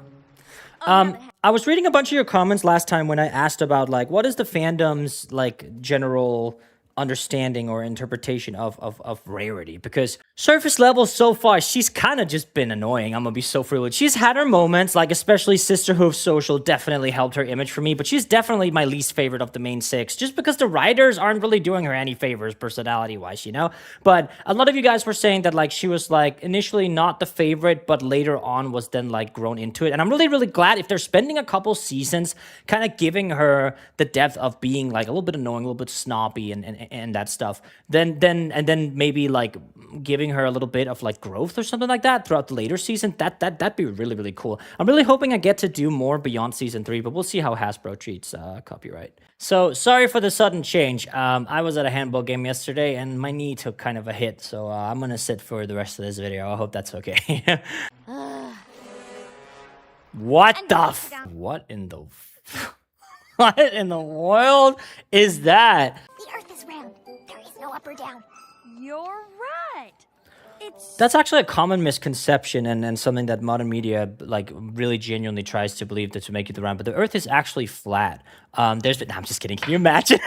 Speaker 1: I was reading a bunch of your comments last time when I asked about, like, what is the fandom's, like, general understanding or interpretation of Rarity, because surface level so far, she's kind of just been annoying. I'm gonna be so free with. She's had her moments, like especially Sisterhood Social definitely helped her image for me, but she's definitely my least favorite of the main six, just because the writers aren't really doing her any favors personality-wise, you know? But a lot of you guys were saying that, like, she was, like, initially not the favorite, but later on was then, like, grown into it, and I'm really, really glad if they're spending a couple seasons kind of giving her the depth of being, like, a little bit annoying, a little bit snobby, and that stuff, then maybe, like, giving her a little bit of, like, growth or something like that throughout the later season, that'd be really, really cool. I'm really hoping I get to do more beyond season 3, but we'll see how Hasbro treats copyright. So, sorry for the sudden change. I was at a handball game yesterday, and my knee took kind of a hit, so I'm gonna sit for the rest of this video. I hope that's okay. What in the... What in the world is that?
Speaker 3: The earth is round. There is no up or down. You're right.
Speaker 1: That's actually a common misconception and something that modern media like really genuinely tries to believe that to make it around. But the Earth is actually flat. I'm just kidding. Can you imagine?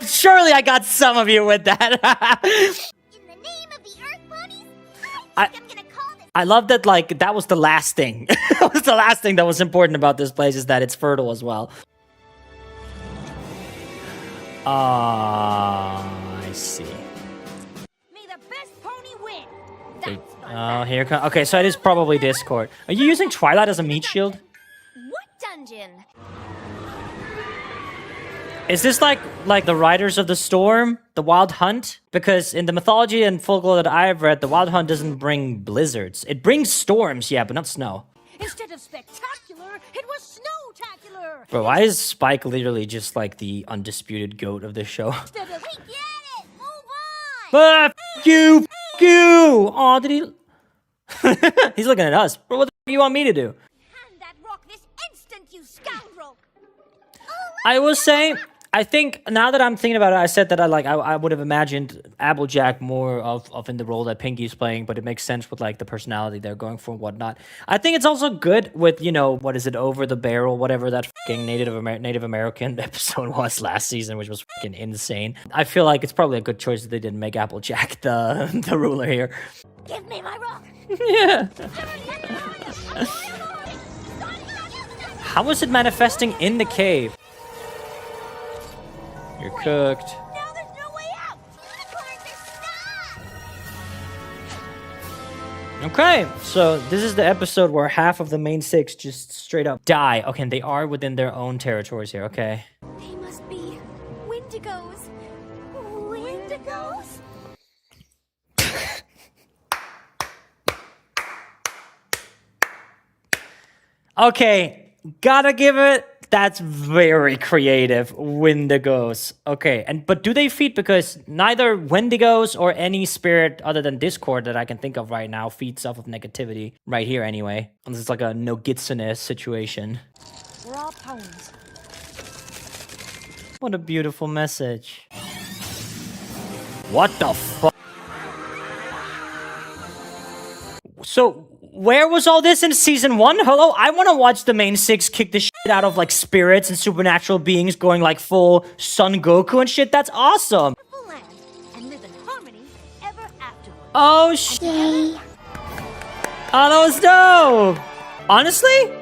Speaker 1: Surely I got some of you with that.
Speaker 3: In the name of the Earth Ponies, I'm gonna call this.
Speaker 1: I love that. Like that was the last thing. That was the last thing that was important about this place is that it's fertile as well. I see.
Speaker 2: May the best pony win.
Speaker 1: Oh, here comes. Okay, so it is probably Discord. Are you using Twilight as a meat shield?
Speaker 14: What dungeon?
Speaker 1: Is this like the Riders of the Storm, the Wild Hunt? Because in the mythology and folklore that I've read, the Wild Hunt doesn't bring blizzards. It brings storms, yeah, but not snow.
Speaker 2: Instead of spectacular, it was snowtacular.
Speaker 1: Bro, why is Spike literally just like the undisputed goat of this show?
Speaker 2: Instead of
Speaker 3: We get it. Move on.
Speaker 1: But you, Aw, did he? He's looking at us. Bro, what the do you want me to do?
Speaker 2: hand that rock this instant, you scoundrel.
Speaker 1: I will say, I think now that I'm thinking about it, I said that I would have imagined Applejack more of in the role that Pinky's playing, but it makes sense with like the personality they're going for and whatnot. I think it's also good with, you know, what is it, Over the Barrel, whatever that fucking Native American episode was last season, which was fucking insane. I feel like it's probably a good choice that they didn't make Applejack the ruler here.
Speaker 2: Give me my rock.
Speaker 1: Yeah. How was it manifesting in the cave? You're cooked.
Speaker 2: Now there's no way out.
Speaker 1: Okay, so this is the episode where half of the main six just straight up die. Okay, and they are within their own territories here, okay.
Speaker 14: They must be Wendigos.
Speaker 2: Wendigos?
Speaker 1: Okay, gotta give it. That's very creative. Wendigos. Okay, but do they feed? Because neither Wendigos or any spirit other than Discord that I can think of right now feeds off of negativity. Right here, anyway. Unless it's like a no-gitsune situation.
Speaker 2: We're all ponies.
Speaker 1: What a beautiful message. What the fuck? So, where was all this in season 1? Hello? I want to watch the main six kick the shit out of like spirits and supernatural beings going like full Son Goku and shit. That's awesome.
Speaker 2: Land and live in harmony ever afterwards.
Speaker 1: Oh shit. Oh, that was dope. Honestly,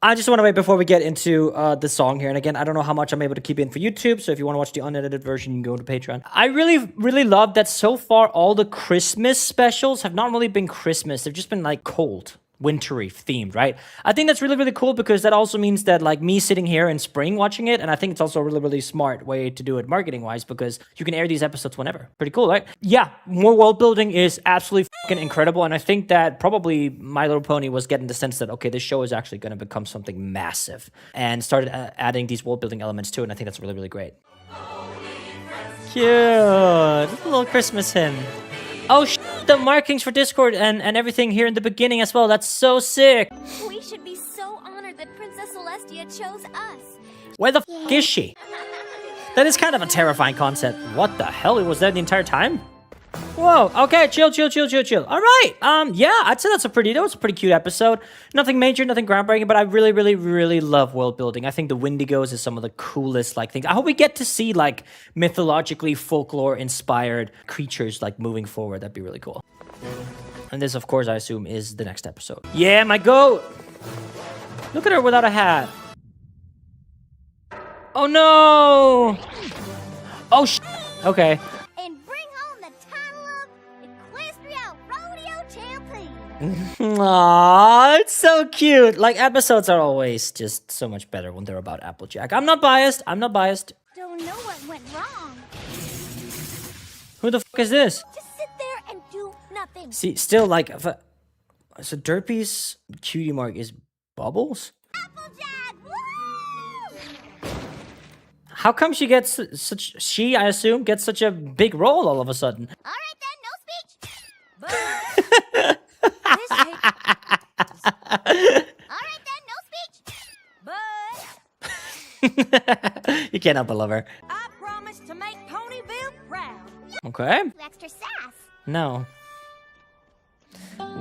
Speaker 1: I just want to wait before we get into the song here. And again, I don't know how much I'm able to keep in for YouTube. So if you want to watch the unedited version, you can go to Patreon. I really love that so far all the Christmas specials have not really been Christmas. They've just been like cold, wintry themed, right? I think that's really cool because that also means that like me sitting here in spring watching it, and I think it's also a really smart way to do it marketing wise because you can air these episodes whenever. Pretty cool, right? Yeah, more world building is absolutely fucking incredible, and I think that probably My Little Pony was getting the sense that okay, this show is actually going to become something massive, and started adding these world building elements too, and I think that's really great. Cute, a little Christmas hymn. Oh, the markings for Discord and everything here in the beginning as well. That's so sick.
Speaker 14: We should be so honored that Princess Celestia chose us.
Speaker 1: Where the f is she? That is kind of a terrifying concept. What the hell? It was there the entire time? Whoa, okay, chill. All right, yeah, I'd say that was a pretty cute episode. Nothing major, nothing groundbreaking, but I really love world building. I think the Wendigos is some of the coolest, like, things. I hope we get to see, like, mythologically folklore-inspired creatures, like, moving forward. That'd be really cool. And this, of course, I assume, is the next episode. Yeah, my goat! Look at her without a hat. Oh, no! Oh, okay. Aww, it's so cute. Like, episodes are always just so much better when they're about Applejack. I'm not biased. Don't know
Speaker 3: what went wrong.
Speaker 1: Who the fuck is this?
Speaker 3: Just sit there and do nothing.
Speaker 1: See, still, like, so Derpy's cutie mark is Bubbles?
Speaker 3: Applejack! Woo!
Speaker 1: How come she gets I assume, gets such a big role all of a sudden?
Speaker 3: All right then, no speech. Alright then, no speech.
Speaker 1: You can't help but love her.
Speaker 2: I promise to make Ponyville proud.
Speaker 1: Okay.
Speaker 3: Extra sass.
Speaker 1: No.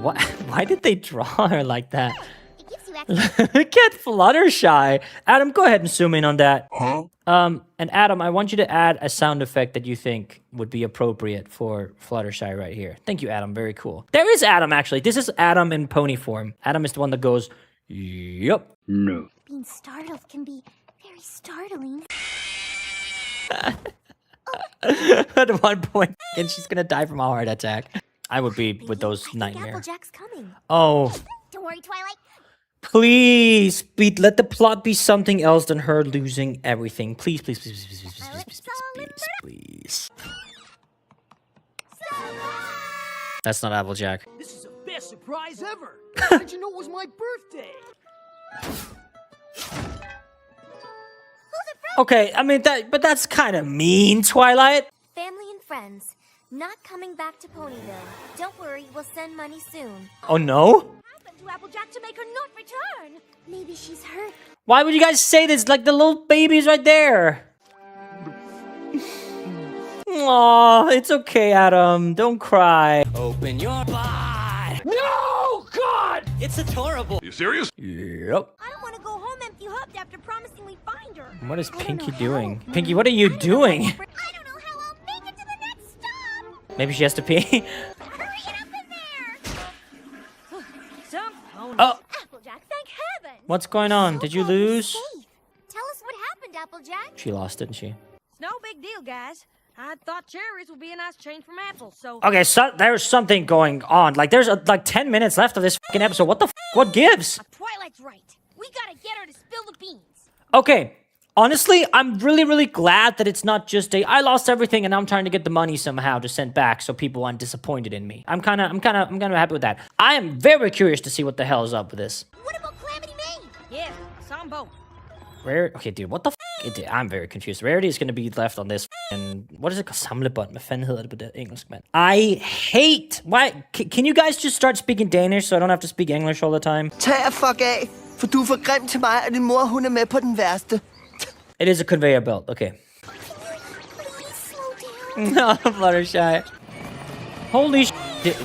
Speaker 1: What? Why did they draw her like that?
Speaker 3: It gives you extra.
Speaker 1: Look at Fluttershy. Adam, go ahead and zoom in on that.
Speaker 10: Huh?
Speaker 1: And Adam, I want you to add a sound effect that you think would be appropriate for Fluttershy right here. Thank you, Adam. Very cool. There is Adam, actually. This is Adam in pony form. Adam is the one that goes, yup.
Speaker 10: No.
Speaker 3: Being startled can be very startling.
Speaker 1: At one point, and she's gonna die from a heart attack. I would be with those nightmares.
Speaker 3: Applejack's coming.
Speaker 1: Oh,
Speaker 3: Don't worry, Twilight.
Speaker 1: please, let the plot be something else than her losing everything. Please, please, please, please, please, please, please, please, please. That's not Applejack.
Speaker 12: This is the best surprise ever. How'd you know it was my birthday?
Speaker 1: Okay, I mean but that's kind of mean, Twilight.
Speaker 14: Family and friends, not coming back to Ponyville. Don't worry, we'll send money soon.
Speaker 1: Oh no?
Speaker 3: What happened to Applejack to make her not return? Maybe she's hurt.
Speaker 1: Why would you guys say this? Like the little baby's right there. Aw, it's okay, Adam. Don't cry. Open your mind.
Speaker 12: No, God!
Speaker 1: It's adorable.
Speaker 10: You serious?
Speaker 1: Yep.
Speaker 3: I don't want to go home empty-hooked after promising we'd find her.
Speaker 1: What is Pinky doing? Pinky, what are you doing?
Speaker 3: I don't know how I'll make it to the next stop.
Speaker 1: Maybe she has to pee.
Speaker 3: Hurry it up in there.
Speaker 7: Some ponies.
Speaker 1: Oh,
Speaker 3: Applejack, thank heaven.
Speaker 1: what's going on? Did you lose?
Speaker 14: Tell us what happened, Applejack.
Speaker 1: She lost, didn't she?
Speaker 7: It's no big deal, guys. I thought cherries would be a nice change from apples, so...
Speaker 1: Okay, so there's something going on. Like, there's like 10 minutes left of this fucking episode. What the what gives?
Speaker 3: Twilight's right. We gotta get her to spill the beans.
Speaker 1: Okay, honestly, I'm really, really glad that it's not just I lost everything and now I'm trying to get the money somehow to send back so people aren't disappointed in me. I'm kind of happy with that. I am very curious to see what the hell is up with this.
Speaker 3: What about Calamity Maine?
Speaker 7: Yeah, some both.
Speaker 1: Okay, dude, what the I'm very confused. Rarity is gonna be left on this and what is it called? Samlebånd. Hvad fanden hedder det på det engelsk, man? I hate... Why? Can you guys just start speaking Danish so I don't have to speak English all the time?
Speaker 15: Tag og fuck af, for du er for grim til mig, og din mor, hun er med på den værste.
Speaker 1: It is a conveyor belt, okay.
Speaker 3: Please slow down.
Speaker 1: No, Fluttershy. Holy shit.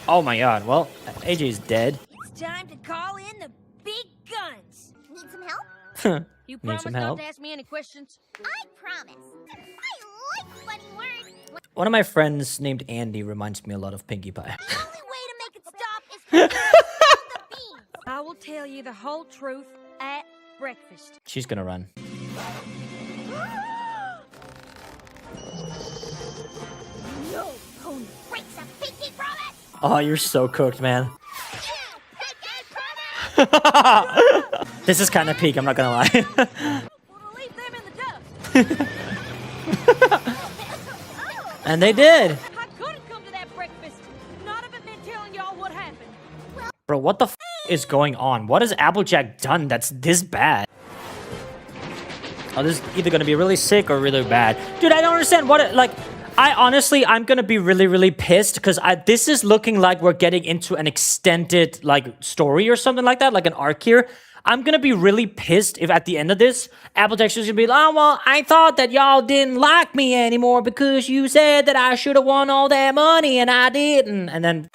Speaker 1: Oh my god, well, AJ's dead.
Speaker 7: It's time to call in the big guns.
Speaker 3: Need some help?
Speaker 7: You
Speaker 1: Need
Speaker 7: promise
Speaker 1: some
Speaker 7: not
Speaker 1: help?
Speaker 7: to ask me any questions?
Speaker 3: I promise. I like funny words.
Speaker 1: One of my friends named Andy reminds me a lot of Pinkie Pie.
Speaker 3: The only way to make it stop is for the beans.
Speaker 7: I will tell you the whole truth at breakfast.
Speaker 1: She's gonna run.
Speaker 3: No pony breaks a pinky promise.
Speaker 1: Oh, you're so cooked, man. This is kind of peak, I'm not gonna lie.
Speaker 7: We'll leave them in the dust.
Speaker 1: And they did.
Speaker 7: I couldn't come to that breakfast. Not if it meant telling y'all what happened.
Speaker 1: Bro, what the is going on? What has Applejack done that's this bad? Oh, this is either gonna be really sick or really bad. Dude, I don't understand what it, like... I'm gonna be really, really pissed because this is looking like we're getting into an extended, like, story or something like that, like an arc here. I'm gonna be really pissed if at the end of this, Applejack's just gonna be like, oh, well, I thought that y'all didn't like me anymore because you said that I should have won all that money and I didn't. And then,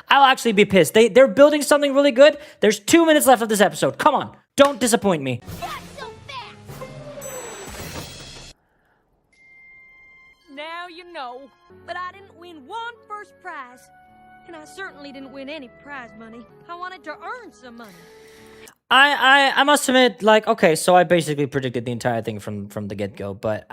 Speaker 1: I'll actually be pissed. They're building something really good. There's 2 minutes left of this episode. Come on, don't disappoint me.
Speaker 7: Now you know. But I didn't win one first prize. And I certainly didn't win any prize money. I wanted to earn some money.
Speaker 1: I must admit, like, okay, so I basically predicted the entire thing from the get-go, but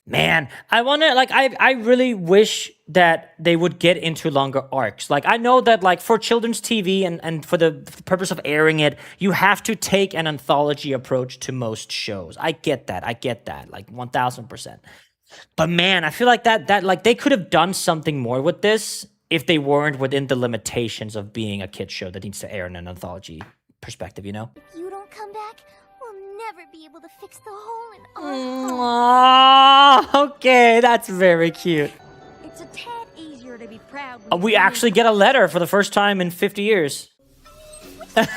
Speaker 1: man, I wonder, like, I really wish that they would get into longer arcs. Like, I know that, like, for children's TV and for the purpose of airing it, you have to take an anthology approach to most shows. I get that, like, 1000%. But man, I feel like that like they could have done something more with this if they weren't within the limitations of being a kid show that needs to air in an anthology perspective, you know?
Speaker 3: If you don't come back, we'll never be able to fix the hole in our home.
Speaker 1: Okay, that's very cute.
Speaker 7: It's a tad easier to be proud.
Speaker 1: We actually get a letter for the first time in 50 years.
Speaker 3: Cherry?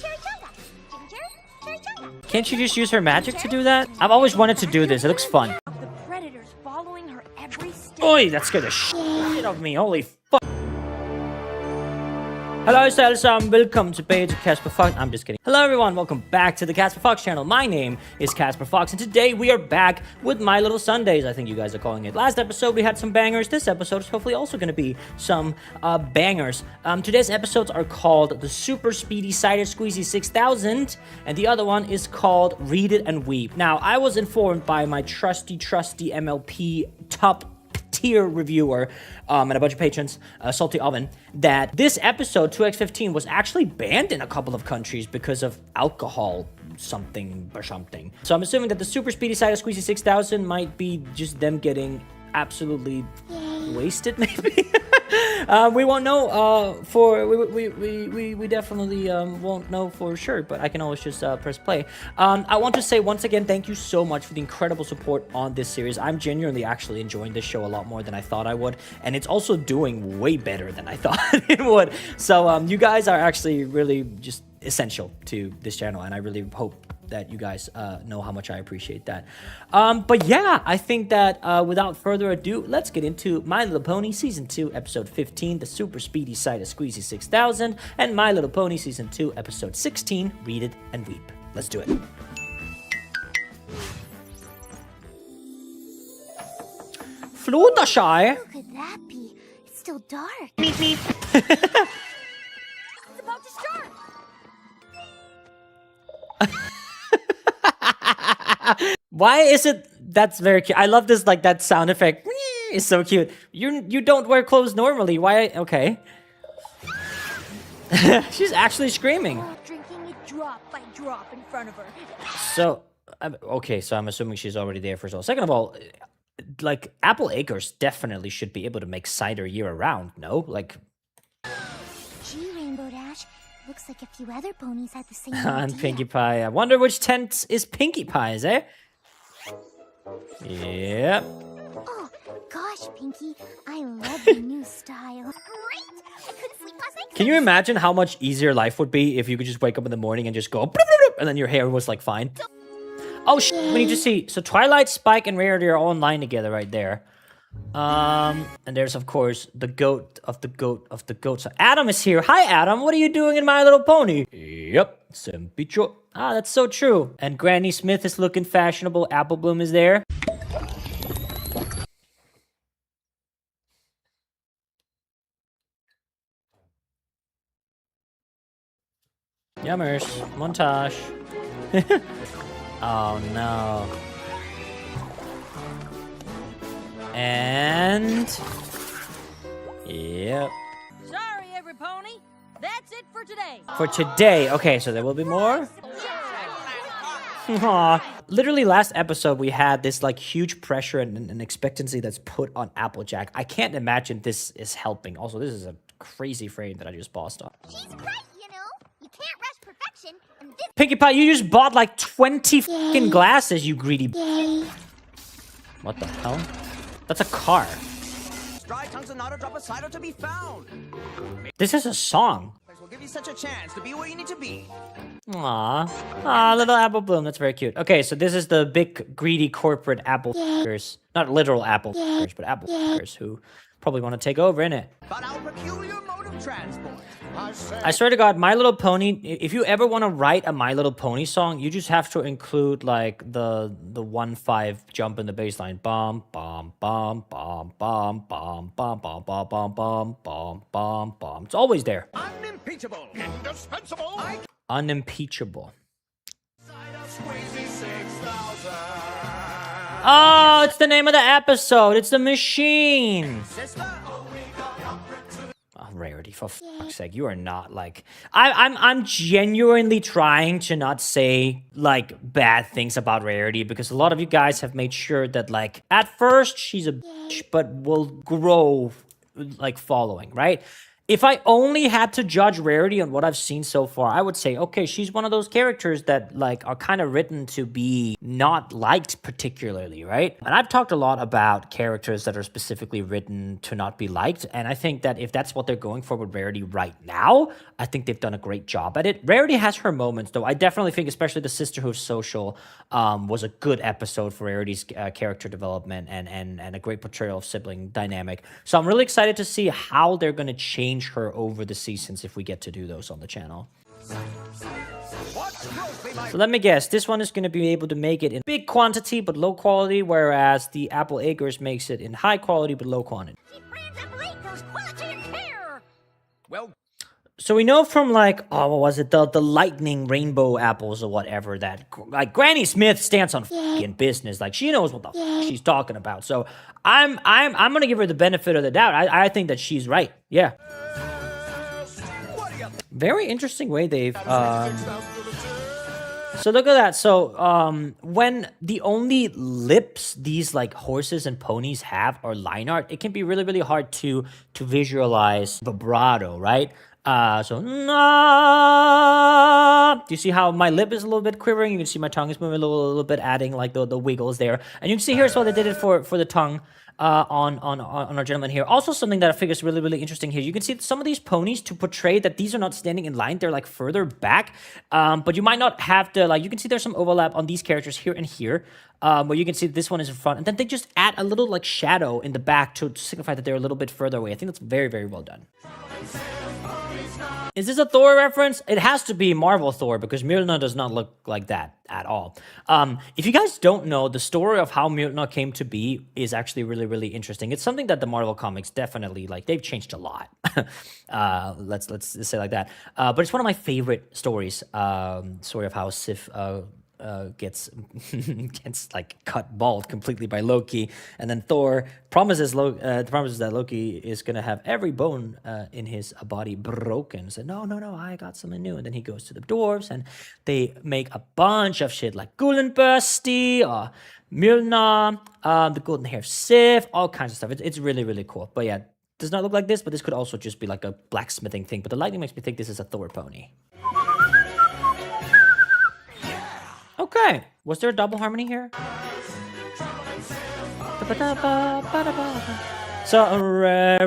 Speaker 3: Cherry Toga.
Speaker 1: Can't you just use her magic to do that? I've always wanted to do this. It looks fun.
Speaker 2: The predators following her every step.
Speaker 1: Oi, that scared the shit out of me. Holy fuck. Hello, allesammans. Welcome to Binge Casper Fox. I'm just kidding. Hello, everyone. Welcome back to the Casper Fox channel. My name is Casper Fox, and today we are back with My Little Sundays, I think you guys are calling it. Last episode, we had some bangers. This episode is hopefully also going to be some bangers. Today's episodes are called the Super Speedy Cider Squeezy 6000, and the other one is called Read It and Weep. Now, I was informed by my trusty MLP top tier reviewer and a bunch of patrons, Salty Oven, that this episode 2x15 was actually banned in a couple of countries because of alcohol something or something. So I'm assuming that the Super Speedy Cider Squeezy 6000 might be just them getting absolutely wasted, maybe. We won't know we definitely won't know for sure, but I can always just press play. I want to say once again thank you so much for the incredible support on this series. I'm genuinely actually enjoying this show a lot more than I thought I would, and it's also doing way better than I thought it would. So you guys are actually really just essential to this channel, and I really hope that you guys know how much I appreciate that. But yeah, I think that without further ado, let's get into My Little Pony Season 2, Episode 15, The Super Speedy Cider Squeezy 6000, and My Little Pony Season 2, Episode 16, Read It and Weep. Let's do it. Fluttershy!
Speaker 3: Who could that be? It's still dark.
Speaker 1: Meep meep.
Speaker 2: It's about to start.
Speaker 1: Why is it? That's very cute. I love this, like, that sound effect. It's so cute. You don't wear clothes normally. Why? Okay. She's actually screaming.
Speaker 2: Drinking it drop by drop in front of her.
Speaker 1: So, okay, so I'm assuming she's already there, first of all. Second of all, like, Apple Acres definitely should be able to make cider year-round, no? Like...
Speaker 3: Gee, Rainbow Dash. Looks like a few other ponies had the same
Speaker 1: And
Speaker 3: idea.
Speaker 1: Pinkie Pie. I wonder which tent is Pinkie Pie's, eh? Yep.
Speaker 3: Oh, gosh, Pinkie. I love your new style.
Speaker 9: Great! I couldn't sleep last night.
Speaker 1: Can you imagine how much easier life would be if you could just wake up in the morning and just go and then your hair was like fine? Oh we need to see. So Twilight, Spike, and Rarity are all in line together right there. And there's of course the goat of the goat of the goat. So Adam is here. Hi Adam, what are you doing in My Little Pony? Yep, Sempicho. Ah, that's so true. And Granny Smith is looking fashionable. Apple Bloom is there. Yummers. Montage. Oh no. And... Yep.
Speaker 7: Sorry, every pony. That's it for today.
Speaker 1: For today. Okay, so there will be more? Aww. Literally last episode we had this like huge pressure and expectancy that's put on Applejack. I can't imagine this is helping. Also, this is a crazy frame that I just paused on.
Speaker 9: She's right, you know. You can't rush perfection, and this...
Speaker 1: Pinkie Pie, you just bought like 20 fucking glasses, you greedy... What the hell? That's a car.
Speaker 15: Dry tongues and not a drop of cider to be found.
Speaker 1: This is a song.
Speaker 15: We'll give you such a chance to be where you need to be.
Speaker 1: Aww. Aw, little Apple Bloom. That's very cute. Okay, so this is the big, greedy corporate apple f***ers. Not literal apple f***ers, but apple f***ers who probably want to take over, innit?
Speaker 15: But our peculiar mode of transport.
Speaker 1: I swear to God, My Little Pony, if you ever want to write a My Little Pony song, you just have to include, like, the 1-5 jump in the bass line. Bum, bum, bum, bum, bum, bum, bum, bum, bum, bum, bum, bum, bum, bum. It's always there.
Speaker 10: Unimpeachable. Indispensable.
Speaker 1: Unimpeachable. Oh, it's the name of the episode. It's the machine. Oh, Rarity, for fuck's sake, you are not like... I'm genuinely trying to not say, like, bad things about Rarity, because a lot of you guys have made sure that, like, at first, she's a bitch, but will grow, like, following, right? If I only had to judge Rarity on what I've seen so far, I would say, okay, she's one of those characters that like are kind of written to be not liked particularly, right? And I've talked a lot about characters that are specifically written to not be liked, and I think that if that's what they're going for with Rarity right now, I think they've done a great job at it. Rarity has her moments, though. I definitely think, especially the Sisterhood Social, was a good episode for Rarity's character development and a great portrayal of sibling dynamic. So I'm really excited to see how they're going to change her over the seasons if we get to do those on the channel. So let me guess, this one is going to be able to make it in big quantity but low quality, whereas the Apple Acres makes it in high quality but low quantity.
Speaker 12: Well,
Speaker 1: so we know from like, oh, what was it, the lightning rainbow apples or whatever, that like Granny Smith stands on fucking business. Like she knows what the fuck she's talking about. So I'm gonna give her the benefit of the doubt. I think that she's right. Yeah. Very interesting way they've so look at that. So when the only lips these like horses and ponies have are line art, it can be really, really hard to visualize vibrato, right? So nah. Do you see how my lip is a little bit quivering? You can see my tongue is moving a little bit, adding like the wiggles there. And you can see here as well they did it for the tongue. On our gentleman here. Also something that I figure is really, really interesting here. You can see some of these ponies to portray that these are not standing in line. They're like further back. But you might not have to, like, you can see there's some overlap on these characters here and here. Where you can see this one is in front. And then they just add a little like shadow in the back to signify that they're a little bit further away. I think that's very, very well done. Is this a Thor reference? It has to be Marvel Thor because Mjolnir does not look like that at all. If you guys don't know, the story of how Mjolnir came to be is actually really, really interesting. It's something that the Marvel comics definitely, like, they've changed a lot. Let's say it like that. But it's one of my favorite stories. Story of how Sif gets like cut bald completely by Loki, and then Thor promises that Loki is gonna have every bone in his body broken. So no, I got something new. And then he goes to the dwarves, and they make a bunch of shit like Guldenbursty or Mjolnir, the golden hair Sif, all kinds of stuff. It's really, really cool. But yeah, does not look like this, but this could also just be like a blacksmithing thing. But the lightning makes me think this is a Thor pony. Okay, was there a double harmony here? So, I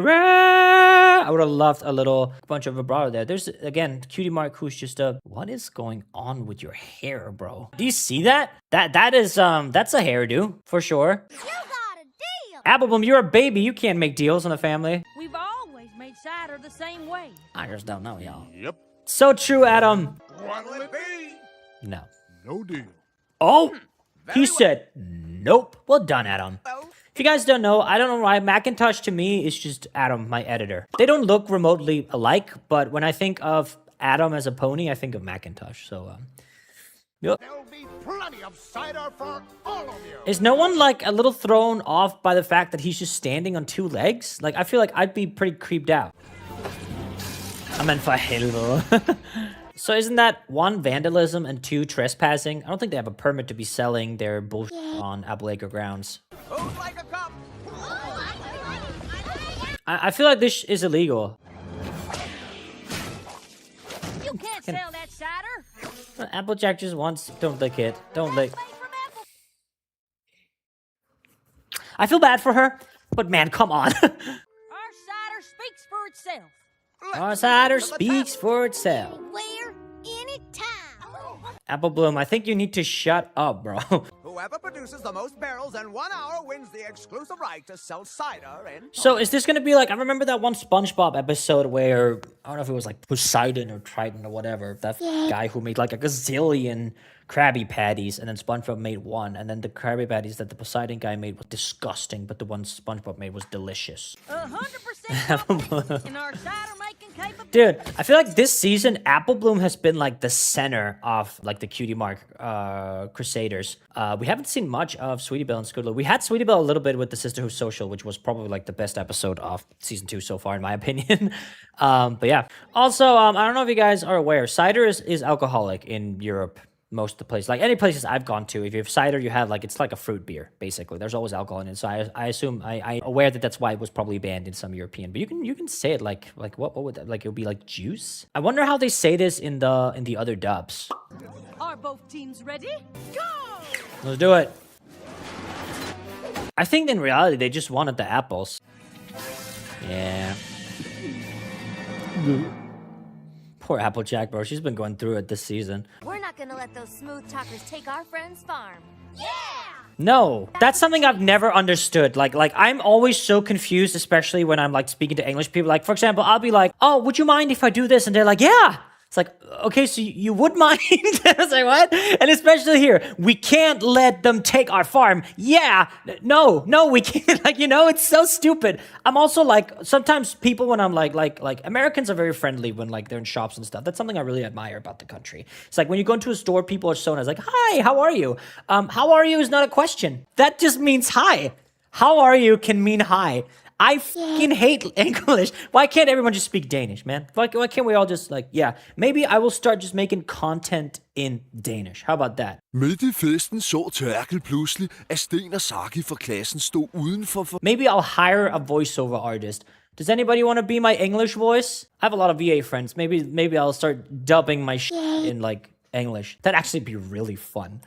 Speaker 1: would have loved a little bunch of vibrato there. There's, again, Cutie Mark, who's just what is going on with your hair, bro? Do you see that? That is, that's a hairdo, for sure.
Speaker 3: You got a deal!
Speaker 1: Applebloom, you're a baby. You can't make deals in a family.
Speaker 7: We've always made cider the same way.
Speaker 1: I just don't know, y'all.
Speaker 10: Yep.
Speaker 1: So true, Adam.
Speaker 10: What'll it be?
Speaker 1: No.
Speaker 10: No deal.
Speaker 1: Oh, he said nope. Well done, Adam. If you guys don't know, I don't know why Macintosh to me is just Adam, my editor. They don't look remotely alike, but when I think of Adam as a pony, I think of Macintosh. So, yep.
Speaker 10: There'll be plenty of cider for all of you.
Speaker 1: Is no one like a little thrown off by the fact that he's just standing on two legs? Like, I feel like I'd be pretty creeped out. I meant for helvete. So isn't that 1, vandalism, and 2, trespassing? I don't think they have a permit to be selling their bullshit on Apple Acre grounds.
Speaker 8: Who's like a cop?
Speaker 1: I feel like this is illegal.
Speaker 7: You can't sell that cider.
Speaker 1: Applejack just wants... Don't lick it. Don't lick... I feel bad for her, but man, come on.
Speaker 7: Our cider speaks for itself.
Speaker 1: Our cider speaks for itself.
Speaker 3: Where? Anytime.
Speaker 1: Applebloom, I think you need to shut up, bro.
Speaker 8: Whoever produces the most barrels in 1 hour wins the exclusive right to sell cider in...
Speaker 1: So is this gonna be like, I remember that one SpongeBob episode where, I don't know if it was like Poseidon or Triton or whatever, that guy who made like a gazillion Krabby Patties, and then SpongeBob made one, and then the Krabby Patties that the Poseidon guy made was disgusting, but the one SpongeBob made was delicious.
Speaker 7: 100% in our cider making capability.
Speaker 1: Dude, I feel like this season, Applebloom has been like the center of like the Cutie Mark Crusaders. We haven't seen much of Sweetie Belle and Scoodler. We had Sweetie Belle a little bit with the Sisterhood Social, which was probably like the best episode of season 2 so far, in my opinion. But yeah. Also, I don't know if you guys are aware, cider is alcoholic in Europe. most of the places. Like any places I've gone to, if you have cider, you have like, it's like a fruit beer, basically. There's always alcohol in it. So I assume, I'm aware that that's why it was probably banned in some European, but you can say it like what would that, like it would be like juice? I wonder how they say this in the other dubs.
Speaker 7: Are both teams ready? Go!
Speaker 1: Let's do it. I think in reality, they just wanted the apples. Yeah. Poor Applejack, bro. She's been going through it this season.
Speaker 14: We're not gonna let those smooth talkers take our friend's farm. Yeah!
Speaker 1: No, that's something I've never understood. Like I'm always so confused, especially when I'm like speaking to English people. Like, for example, I'll be like, "Oh, would you mind if I do this?" And they're like, "Yeah." It's like, okay, so you would mind? I was like, what? And especially here, we can't let them take our farm. Yeah, no, we can't. Like, you know, it's so stupid. I'm also like, sometimes people, when I'm like Americans are very friendly when like they're in shops and stuff. That's something I really admire about the country. It's like when you go into a store, people are so nice. Like, hi, how are you? How are you is not a question. That just means hi. How are you can mean hi. I fucking hate English. Why can't everyone just speak Danish, man? Why can't we all just like, yeah, maybe I will start just making content in Danish. How about that?
Speaker 16: Midt I festen så Terkel pludselig, at Sten og Saki fra klassen stod udenfor for...
Speaker 1: Maybe I'll hire a voiceover artist. Does anybody want to be my English voice? I have a lot of VA friends. Maybe I'll start dubbing my shit in like English. That'd actually be really fun.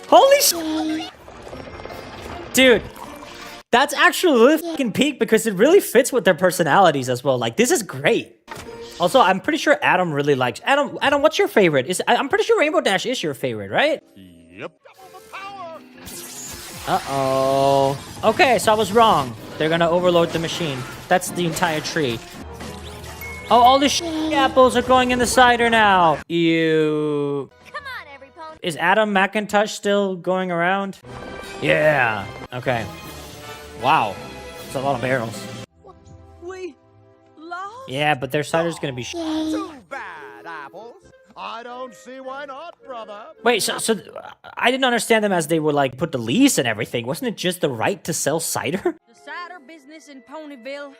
Speaker 1: Holy shit! Dude, that's actually really fucking peak because it really fits with their personalities as well. Like, this is great. Also, I'm pretty sure Adam really likes... Adam, what's your favorite? I'm pretty sure Rainbow Dash is your favorite, right?
Speaker 10: Yep.
Speaker 1: Uh-oh. Okay, so I was wrong. They're gonna overload the machine. That's the entire tree. Oh, all the apples are going in the cider now. Ew.
Speaker 14: Come on, every pony.
Speaker 1: Is Adam McIntosh still going around? Yeah. Okay. Wow. That's a lot of barrels.
Speaker 7: We lost?
Speaker 1: Yeah, but their cider's gonna be
Speaker 8: Too bad, Apples. I don't see why not, brother.
Speaker 1: Wait, so I didn't understand them as they would like put the lease and everything. Wasn't it just the right to sell cider?
Speaker 7: The cider business in Ponyville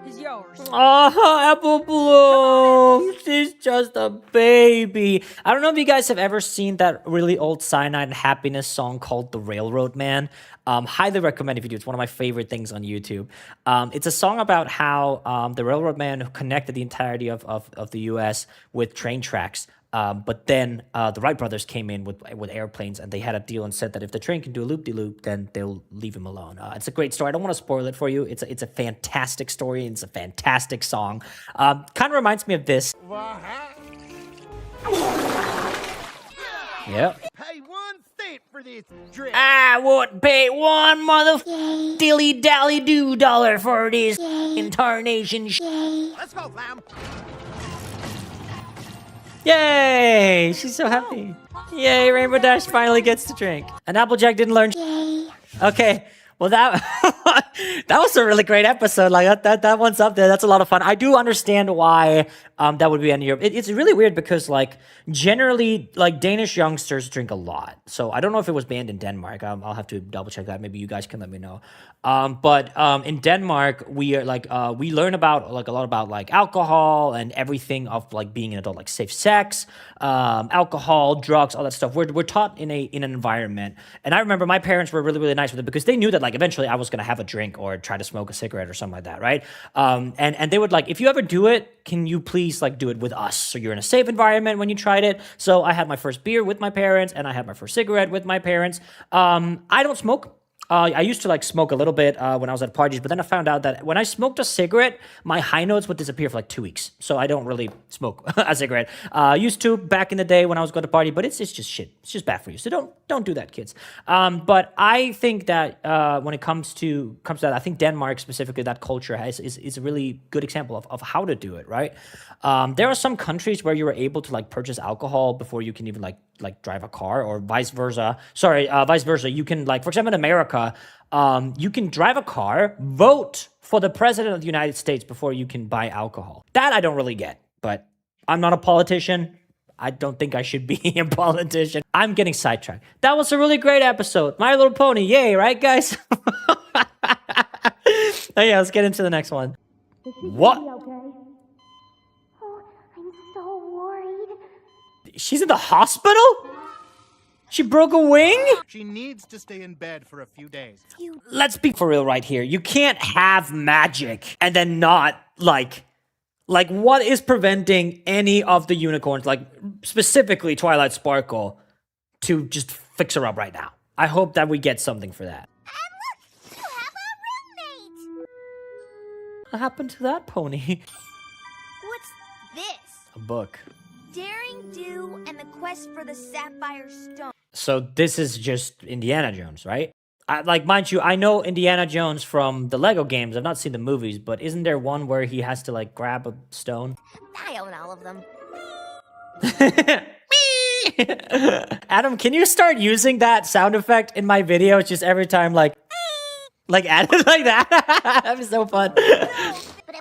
Speaker 7: is yours.
Speaker 1: Oh, Apple Bloom. She's just a baby. I don't know if you guys have ever seen that really old Cyanide and Happiness song called The Railroad Man. Highly recommend if you do. It's one of my favorite things on YouTube. It's a song about how the railroad man connected the entirety of the U.S. with train tracks. But then the Wright brothers came in with airplanes, and they had a deal and said that if the train can do a loop-de-loop, then they'll leave him alone. It's a great story. I don't want to spoil it for you. It's a fantastic story, and it's a fantastic song. Kind of reminds me of this. Yep.
Speaker 8: Pay 1 cent for this drink.
Speaker 1: I won't pay one dilly-dally-do dollar for this incarnation.
Speaker 8: Let's go, fam.
Speaker 1: Yay! She's so happy. Yay, Rainbow Dash finally gets to drink. And Applejack didn't learn. Okay, well that that was a really great episode. Like that one's up there. That's a lot of fun. I do understand why that would be in Europe. It's really weird because like generally like Danish youngsters drink a lot. So I don't know if it was banned in Denmark. I'll have to double check that. Maybe you guys can let me know. But in Denmark, we are like we learn about like a lot about like alcohol and everything of like being an adult, like safe sex, alcohol, drugs, all that stuff. We're taught in an environment, and I remember my parents were really nice with it because they knew that like eventually I was gonna have a drink or try to smoke a cigarette or something like that, right? And they would like, if you ever do it, can you please like do it with us? So you're in a safe environment when you tried it. So I had my first beer with my parents, and I had my first cigarette with my parents. I don't smoke. I used to like smoke a little bit when I was at parties, but then I found out that when I smoked a cigarette, my high notes would disappear for like 2 weeks. So I don't really smoke a cigarette. Used to back in the day when I was going to party, but it's just shit. It's just bad for you. So don't do that, kids. But I think that when it comes to that, I think Denmark specifically, that culture is a really good example of how to do it, right? There are some countries where you are able to like purchase alcohol before you can even like drive a car, or vice versa. Vice versa. You can like, for example, in America, you can drive a car, vote for the president of the United States before you can buy alcohol. That I don't really get, but I'm not a politician. I don't think I should be a politician. I'm getting sidetracked. That was a really great episode. My Little Pony, yay, right, guys? Oh, yeah, let's get into the next one. What? She's in the hospital? She broke a wing?
Speaker 11: She needs to stay in bed for a few days.
Speaker 1: Let's be for real right here. You can't have magic and then not, like, what is preventing any of the unicorns, like, specifically Twilight Sparkle, to just fix her up right now? I hope that we get something for that.
Speaker 3: And look, you have a roommate!
Speaker 1: What happened to that pony?
Speaker 3: What's this?
Speaker 1: A book.
Speaker 3: Daring Do and the Quest for the Sapphire Stone.
Speaker 1: So this is just Indiana Jones, right? Like, mind you, I know Indiana Jones from the Lego games. I've not seen the movies, but isn't there one where he has to, like, grab a stone?
Speaker 14: I own all of them.
Speaker 1: Adam, can you start using that sound effect in my videos just every time, like Adam, like that? That'd be so fun.
Speaker 3: But a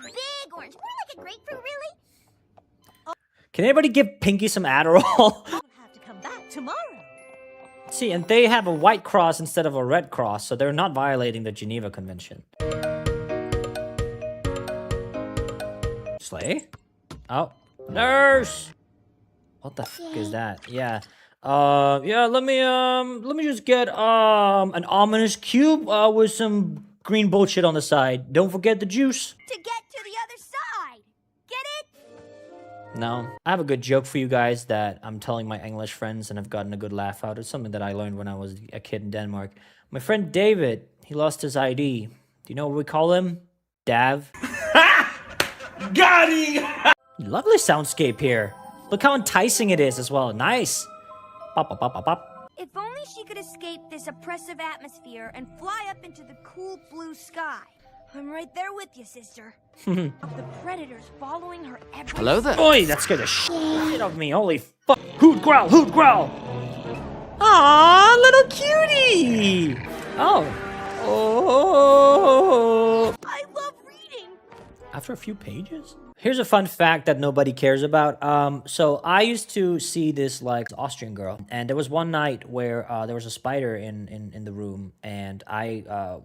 Speaker 3: big orange, more like a grapefruit, really?
Speaker 1: Can anybody give Pinky some Adderall?
Speaker 7: I'll have to come back tomorrow.
Speaker 1: See, and they have a white cross instead of a red cross, so they're not violating the Geneva Convention. Slay? Oh, nurse! What the fuck is that? Yeah. Yeah, let me just get, an ominous cube, with some green bullshit on the side. Don't forget the juice.
Speaker 3: To get to the other side. Get it?
Speaker 1: No. I have a good joke for you guys that I'm telling my English friends and I've gotten a good laugh out. It's something that I learned when I was a kid in Denmark. My friend David, he lost his ID. Do you know what we call him? Dav.
Speaker 16: Got him!
Speaker 1: Lovely soundscape here. Look how enticing it is as well. Nice. Pop, pop, pop, pop, pop.
Speaker 3: If only she could escape this oppressive atmosphere and fly up into the cool blue sky. I'm right there with you, sister. Of the predators following her every
Speaker 1: Hello there. Oi, that scared the shit out of me. Holy fuck. Hoot growl, hoot growl. Aw, little cutie. Oh. Oh.
Speaker 3: I love reading.
Speaker 1: After a few pages? Here's a fun fact that nobody cares about. So I used to see this, like, Austrian girl, and there was one night where there was a spider in the room, and I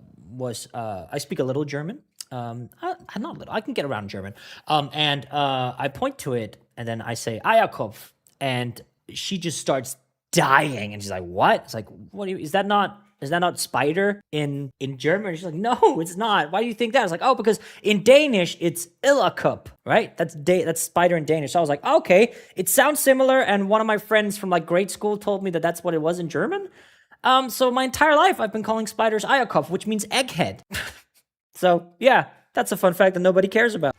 Speaker 1: speak a little German. Not little, I can get around German. And I point to it, and then I say, Eierkopf, and she just starts dying, and she's like, what? It's like, what do you, is that not spider in German? She's like, no, it's not. Why do you think that? I was like, oh, because in Danish, it's Illerkup, right? That's spider in Danish. So I was like, okay, it sounds similar, and one of my friends from, like, grade school told me that that's what it was in German. So my entire life, I've been calling spiders Eierkopf, which means egghead. So, yeah, that's a fun fact that nobody cares about.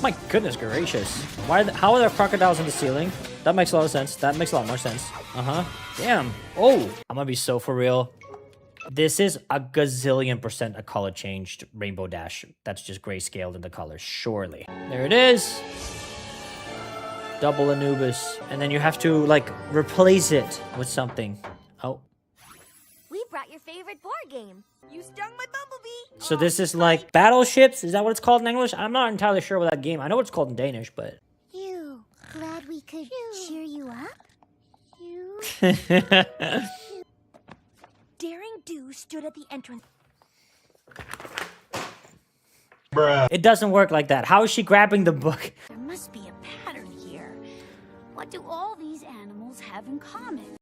Speaker 1: My goodness gracious. How are there crocodiles in the ceiling? That makes a lot of sense. That makes a lot more sense. Uh-huh. Damn. Oh, I'm gonna be so for real. This is a gazillion% a color changed Rainbow Dash. That's just grayscaled in the colors, surely. There it is. Double Anubis. And then you have to, like, replace it with something. Oh.
Speaker 3: We brought your favorite board game. You stung my bumblebee.
Speaker 1: So this is like battleships? Is that what it's called in English? I'm not entirely sure what that game. I know what it's called in Danish, but...
Speaker 3: You. Glad we could cheer you up? You. Daring Do stood at the entrance.
Speaker 1: Bruh. It doesn't work like that. How is she grabbing the book?
Speaker 2: There must be a pattern here. What do all these animals have in common?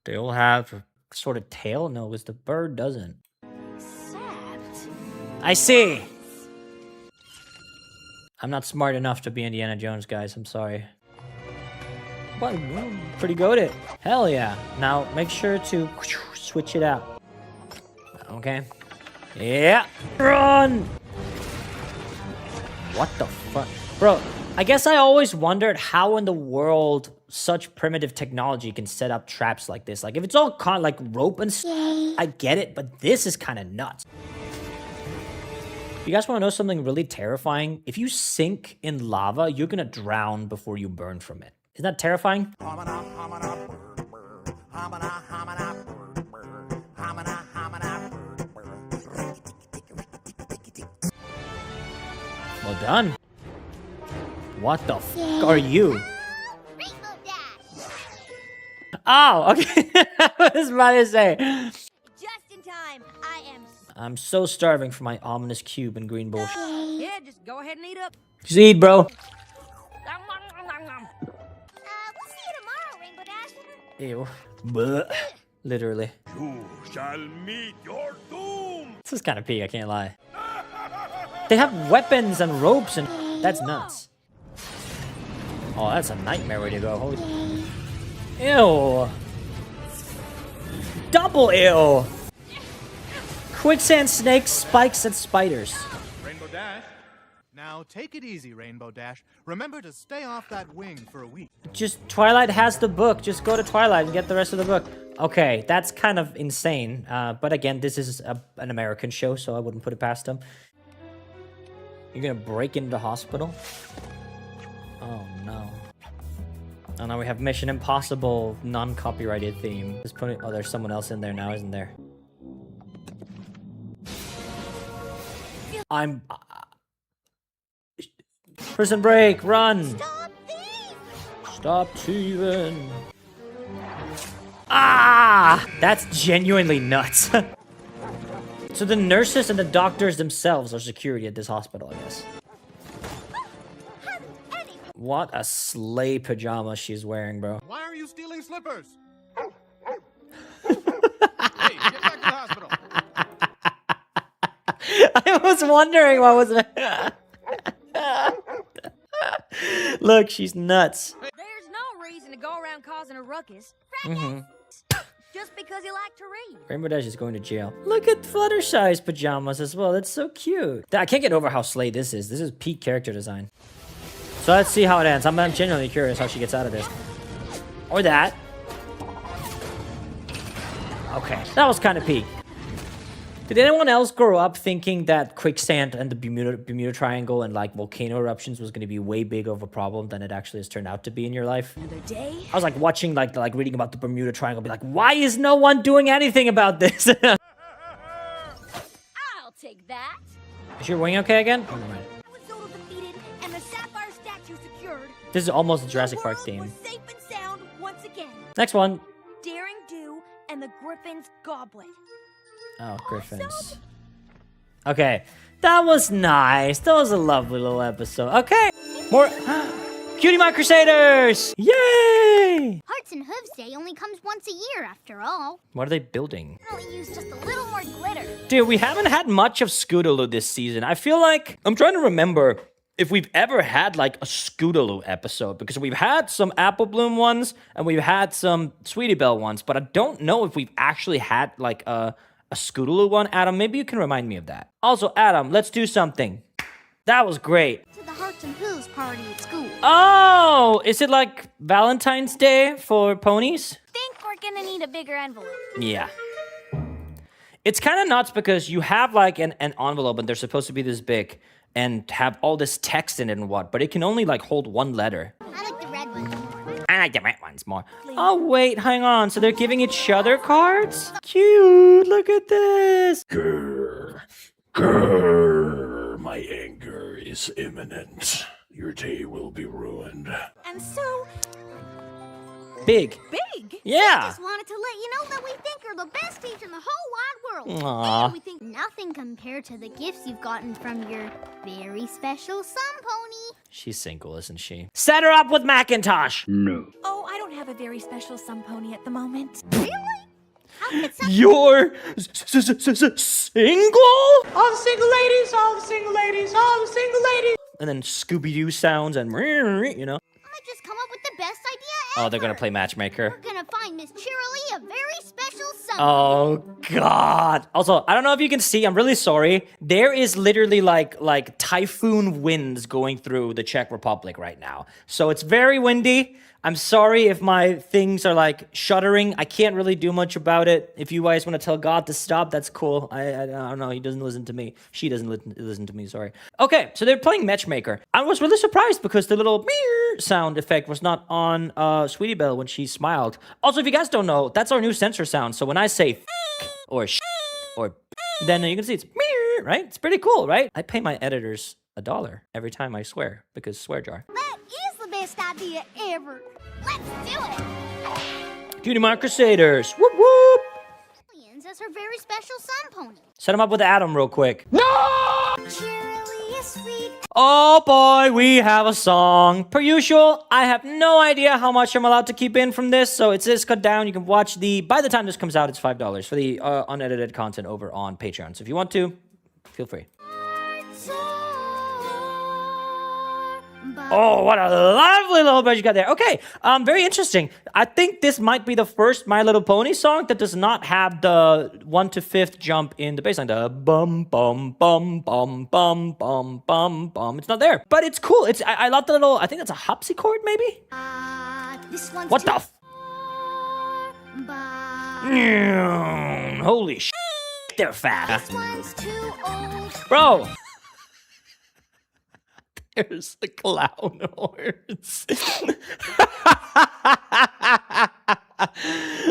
Speaker 1: They all have a sort of tail? No, because the bird doesn't.
Speaker 2: Except...
Speaker 1: I see! I'm not smart enough to be Indiana Jones, guys. I'm sorry. Well, pretty good at it. Hell yeah. Now, make sure to switch it out. Okay. Yeah. Run! What the fuck? Bro, I guess I always wondered how in the world such primitive technology can set up traps like this. Like, if it's all like rope and stuff, I get it, but this is kind of nuts. You guys want to know something really terrifying? If you sink in lava, you're gonna drown before you burn from it. Isn't that terrifying? Well done. What the f are you? Oh, okay. I was about to say.
Speaker 3: Just in time.
Speaker 1: I'm so starving for my ominous cube and green bullshit.
Speaker 2: Yeah, just go ahead and eat up.
Speaker 1: Just eat, bro.
Speaker 3: We'll see you tomorrow, Rainbow Dash.
Speaker 1: Ew. Blech. Literally.
Speaker 10: You shall meet your doom.
Speaker 1: This is kind of peak, I can't lie. They have weapons and ropes and... That's nuts. Oh, that's a nightmare way to go. Holy... Ew. Double ew. Quicksand snakes, spikes, and spiders.
Speaker 11: Rainbow Dash. Now take it easy, Rainbow Dash. Remember to stay off that wing for a week.
Speaker 1: Just Twilight has the book. Just go to Twilight and get the rest of the book. Okay, that's kind of insane. But again, this is an American show, so I wouldn't put it past them. You're gonna break into the hospital? Oh no. Oh no, we have Mission Impossible non-copyrighted theme. Oh, there's someone else in there now, isn't there? I'm... Prison break, run! Stop thieving! Ah! That's genuinely nuts. So the nurses and the doctors themselves are security at this hospital, I guess. What a sleigh pajama she's wearing, bro.
Speaker 11: Why are you stealing slippers? Hey, get back to the hospital.
Speaker 1: I was wondering what was that. Look, she's nuts.
Speaker 2: There's no reason to go around causing a ruckus. Just because you like to read.
Speaker 1: Rainbow Dash is going to jail. Look at Fluttershy's pajamas as well. That's so cute. I can't get over how slay this is. This is peak character design. So let's see how it ends. I'm genuinely curious how she gets out of this. Or that. Okay, that was kind of peak. Did anyone else grow up thinking that quicksand and the Bermuda Triangle and like volcano eruptions was going to be way bigger of a problem than it actually has turned out to be in your life?
Speaker 2: Another day.
Speaker 1: I was like watching, like reading about the Bermuda Triangle, be like, why is no one doing anything about this?
Speaker 2: I'll take that.
Speaker 1: Is your wing okay again? Oh, never mind.
Speaker 3: Zoto defeated and the Sapphire statue secured.
Speaker 1: This is almost a Jurassic Park theme.
Speaker 3: Was safe and sound once again.
Speaker 1: Next one.
Speaker 3: Daring Do and the Griffin's Goblet.
Speaker 1: Oh, Griffins. Okay, that was nice. That was a lovely little episode. Okay, more Cutie Mark Crusaders! Yay!
Speaker 9: Hearts and Hooves Day only comes once a year, after all.
Speaker 1: What are they building?
Speaker 9: Only use just a little more glitter.
Speaker 1: Dude, we haven't had much of Scootaloo this season. I feel like I'm trying to remember if we've ever had like a Scootaloo episode, because we've had some Apple Bloom ones and we've had some Sweetie Belle ones, but I don't know if we've actually had like a Scootaloo one. Adam, maybe you can remind me of that. Also, Adam, let's do something. That was great.
Speaker 9: To the Hearts and Hooves party at school.
Speaker 1: Oh, is it like Valentine's Day for ponies?
Speaker 9: Think we're gonna need a bigger envelope.
Speaker 1: Yeah. It's kind of nuts because you have like an envelope and they're supposed to be this big and have all this text in it and what, but it can only like hold one letter.
Speaker 9: I like the red ones more.
Speaker 1: I like the red ones more. Oh, wait, hang on. So they're giving each other cards? Cute. Look at this.
Speaker 4: Grr, my anger is imminent. Your day will be ruined.
Speaker 2: And so...
Speaker 1: Big.
Speaker 2: Big?
Speaker 1: Yeah.
Speaker 9: I just wanted to let you know that we think you're the best teacher in the whole wide world.
Speaker 1: Aww.
Speaker 9: And we think nothing compared to the gifts you've gotten from your very special sun pony.
Speaker 1: She's single, isn't she? Set her up with Macintosh.
Speaker 4: No.
Speaker 2: Oh, I don't have a very special sun pony at the moment.
Speaker 9: Really?
Speaker 1: You're single?
Speaker 5: All the single ladies, all the single ladies, all the single ladies.
Speaker 1: And then Scooby-Doo sounds and, you know.
Speaker 9: I might just come up with the best idea ever.
Speaker 1: Oh, they're gonna play matchmaker.
Speaker 9: We're gonna find Miss Cheerilee a very special sun
Speaker 1: Oh, God. Also, I don't know if you can see, I'm really sorry. There is literally like typhoon winds going through the Czech Republic right now. So it's very windy. I'm sorry if my things are like shuddering. I can't really do much about it. If you guys want to tell God to stop, that's cool. I don't know. He doesn't listen to me. She doesn't listen to me, sorry. Okay, so they're playing Matchmaker. I was really surprised because the little sound effect was not on Sweetie Belle when she smiled. Also, if you guys don't know, that's our new censor sound. So when I say or or then you can see it's right? It's pretty cool, right? I pay my editors $1 every time I swear because swear jar.
Speaker 9: That is the best idea ever. Let's do it.
Speaker 1: Cutie Mark Crusaders. Whoop whoop.
Speaker 9: As her very special sun pony.
Speaker 1: Set him up with Adam real quick.
Speaker 9: No! Cheerily is sweet.
Speaker 1: Oh boy, we have a song. Per usual, I have no idea how much I'm allowed to keep in from this, so it's this cut down. You can watch by the time this comes out, it's $5 for the unedited content over on Patreon. So if you want to, feel free. Oh, what a lovely little bit you got there. Okay, very interesting. I think this might be the first My Little Pony song that does not have the 1 to 5th jump in the bass line. The bum, bum, bum, bum, bum, bum, bum, bum. It's not there, but it's cool. I love the little, I think that's a hopsy-chord, maybe?
Speaker 9: This one's
Speaker 1: what the f? Holy sh**, they're fast.
Speaker 9: This one's too old.
Speaker 1: Bro. There's the clown horse.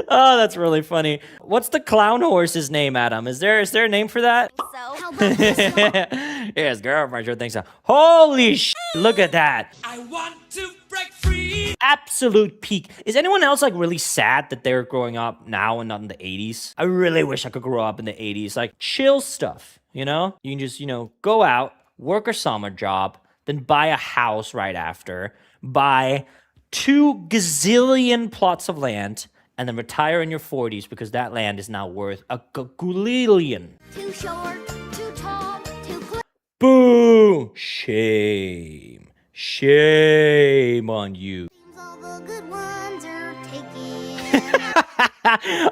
Speaker 1: Oh, that's really funny. What's the clown horse's name, Adam? Is there a name for that?
Speaker 9: So, how about this one?
Speaker 1: Yes, girlfriend sure thinks so. Holy sh! Look at that.
Speaker 12: I want to break free.
Speaker 1: Absolute peak. Is anyone else like really sad that they're growing up now and not in the 80s? I really wish I could grow up in the 80s. Like chill stuff, you know? You can just, go out, work a summer job, then buy a house right after, buy 2 gazillion plots of land, and then retire in your 40s because that land is now worth a gazillion.
Speaker 9: Too short, too tall, too close.
Speaker 1: Boo! Shame. Shame on you.
Speaker 9: All the good ones are taken.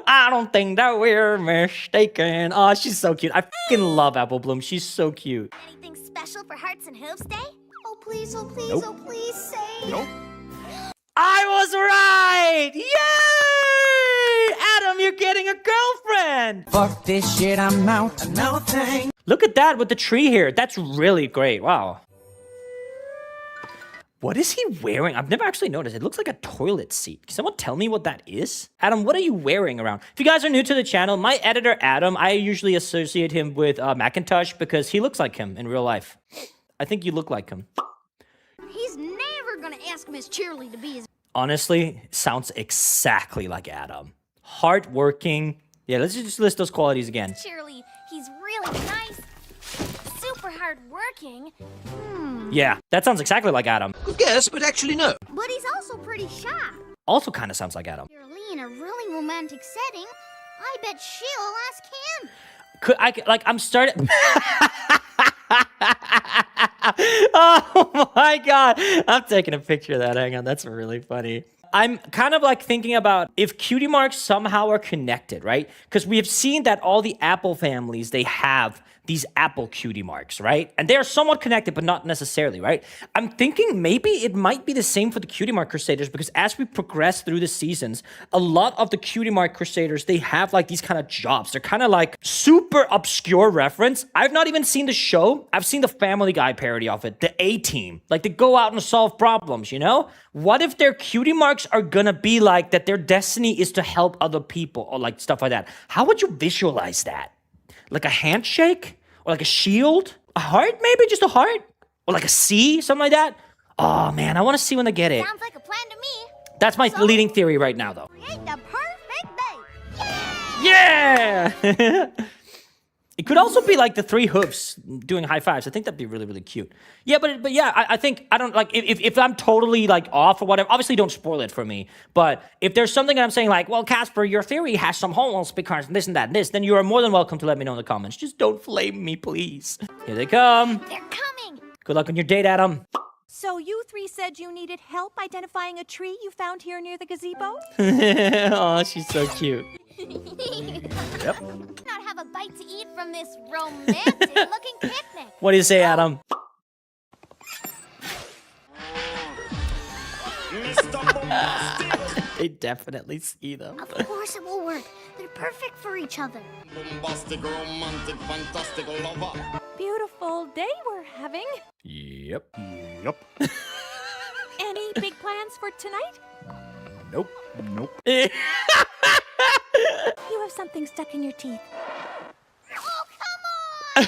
Speaker 1: I don't think that we're mistaken. Oh, she's so cute. I fucking love Apple Bloom. She's so cute.
Speaker 3: Anything special for Hearts and Hooves Day?
Speaker 9: Oh, please, oh, please,
Speaker 1: Nope.
Speaker 9: oh, please say.
Speaker 6: Nope.
Speaker 1: I was right! Yay! Adam, you're getting a girlfriend!
Speaker 15: Fuck this shit, I'm out. No thanks.
Speaker 1: Look at that with the tree here. That's really great. Wow. What is he wearing? I've never actually noticed. It looks like a toilet seat. Can someone tell me what that is? Adam, what are you wearing around? If you guys are new to the channel, my editor, Adam, I usually associate him with Macintosh because he looks like him in real life. I think you look like him.
Speaker 3: He's never gonna ask Miss Cheerily to be his...
Speaker 1: Honestly, sounds exactly like Adam. Hardworking. Yeah, let's just list those qualities again.
Speaker 3: Cheerily, he's really nice, super hardworking.
Speaker 1: Yeah, that sounds exactly like Adam.
Speaker 15: Good guess, but actually no.
Speaker 9: But he's also pretty shy.
Speaker 1: Also kind of sounds like Adam.
Speaker 9: Cheerily in a really romantic setting. I bet she'll ask him.
Speaker 1: I'm starting... Oh my god, I'm taking a picture of that. Hang on, that's really funny. I'm kind of like thinking about if cutie marks somehow are connected, right? Because we have seen that all the Apple families, they have these Apple cutie marks, right? And they are somewhat connected, but not necessarily, right? I'm thinking maybe it might be the same for the Cutie Mark Crusaders because as we progress through the seasons, a lot of the Cutie Mark Crusaders, they have like these kind of jobs. They're kind of like super obscure reference. I've not even seen the show. I've seen the Family Guy parody of it, the A-Team. Like they go out and solve problems, you know? What if their cutie marks are gonna be like that their destiny is to help other people or like stuff like that? How would you visualize that? Like a handshake? Or like a shield? A heart, maybe? Just a heart? Or like a C? Something like that? Oh, man, I want to see when they get it.
Speaker 3: Sounds like a plan to me.
Speaker 1: That's my leading theory right now, though.
Speaker 3: Create the perfect day.
Speaker 1: Yeah! It could also be like the 3 hoofs doing high fives. I think that'd be really, really cute. Yeah, but yeah, I think, I don't, like, if I'm totally, like, off or whatever, obviously don't spoil it for me. But if there's something that I'm saying, like, well, Casper, your theory has some holes because this and that and this, then you are more than welcome to let me know in the comments. Just don't flame me, please. Here they come.
Speaker 3: They're coming.
Speaker 1: Good luck on your date, Adam.
Speaker 2: So you 3 said you needed help identifying a tree you found here near the gazebo?
Speaker 1: Oh, she's so cute. Yep.
Speaker 3: Not have a bite to eat from this romantic-looking picnic.
Speaker 1: What do you say, Adam? They definitely see them.
Speaker 9: Of course it will work. They're perfect for each other.
Speaker 10: Bombastic, romantic, fantastic lover.
Speaker 2: Beautiful day we're having.
Speaker 1: Yep.
Speaker 10: Yep.
Speaker 2: Any big plans for tonight?
Speaker 1: Nope.
Speaker 10: Nope.
Speaker 2: You have something stuck in your teeth.
Speaker 3: Oh, come on!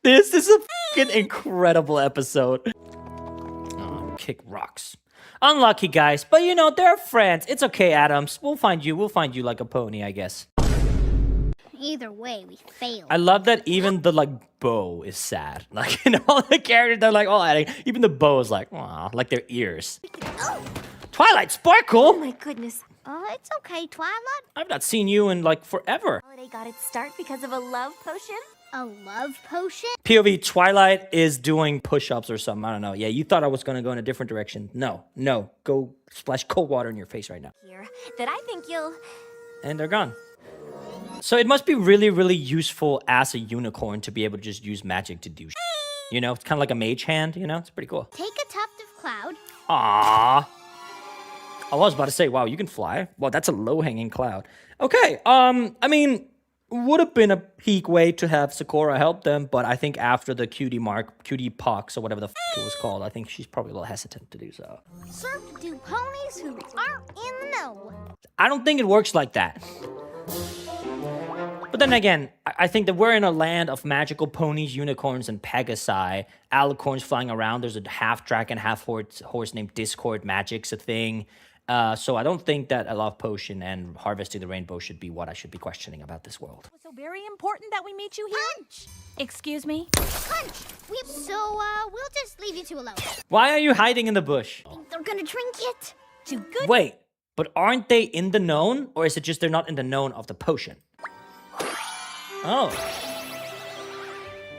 Speaker 1: This is a fucking incredible episode. Oh, kick rocks. Unlucky, guys. But you know, they're friends. It's okay, Adams. We'll find you like a pony, I guess.
Speaker 9: Either way, we failed.
Speaker 1: I love that even the, like, bow is sad. Like, you know, all the characters, they're like, oh, even the bow is like, aw, like their ears. Twilight Sparkle?
Speaker 14: Oh my goodness.
Speaker 9: It's okay, Twilight.
Speaker 1: I've not seen you in, like, forever.
Speaker 14: Holiday got its start because of a love potion?
Speaker 9: A love potion?
Speaker 1: POV, Twilight is doing push-ups or something. I don't know. Yeah, you thought I was going to go in a different direction. No. Go splash cold water in your face right now.
Speaker 14: Here, that I think you'll...
Speaker 1: And they're gone. So it must be really, really useful as a unicorn to be able to just use magic to do You know, it's kind of like a mage hand, you know? It's pretty cool.
Speaker 9: Take a tuft of cloud.
Speaker 1: Aww. I was about to say, wow, you can fly. Well, that's a low-hanging cloud. Okay, I mean, would have been a peak way to have Sakura help them, but I think after the cutie pox, or whatever the f it was called, I think she's probably a little hesitant to do so.
Speaker 9: Serve to ponies who aren't in the know.
Speaker 1: I don't think it works like that. But then again, I think that we're in a land of magical ponies, unicorns, and Pegasi. Alicorns flying around. There's a half dragon, half horse named Discord. Magic's a thing. So I don't think that a love potion and harvesting the rainbow should be what I should be questioning about this world.
Speaker 2: So very important that we meet you here?
Speaker 9: Punch!
Speaker 2: Excuse me?
Speaker 9: Punch! We'll just leave you two alone.
Speaker 1: Why are you hiding in the bush?
Speaker 9: Think they're gonna drink it?
Speaker 2: Too good.
Speaker 1: Wait, but aren't they in the known? Or is it just they're not in the known of the potion? Oh.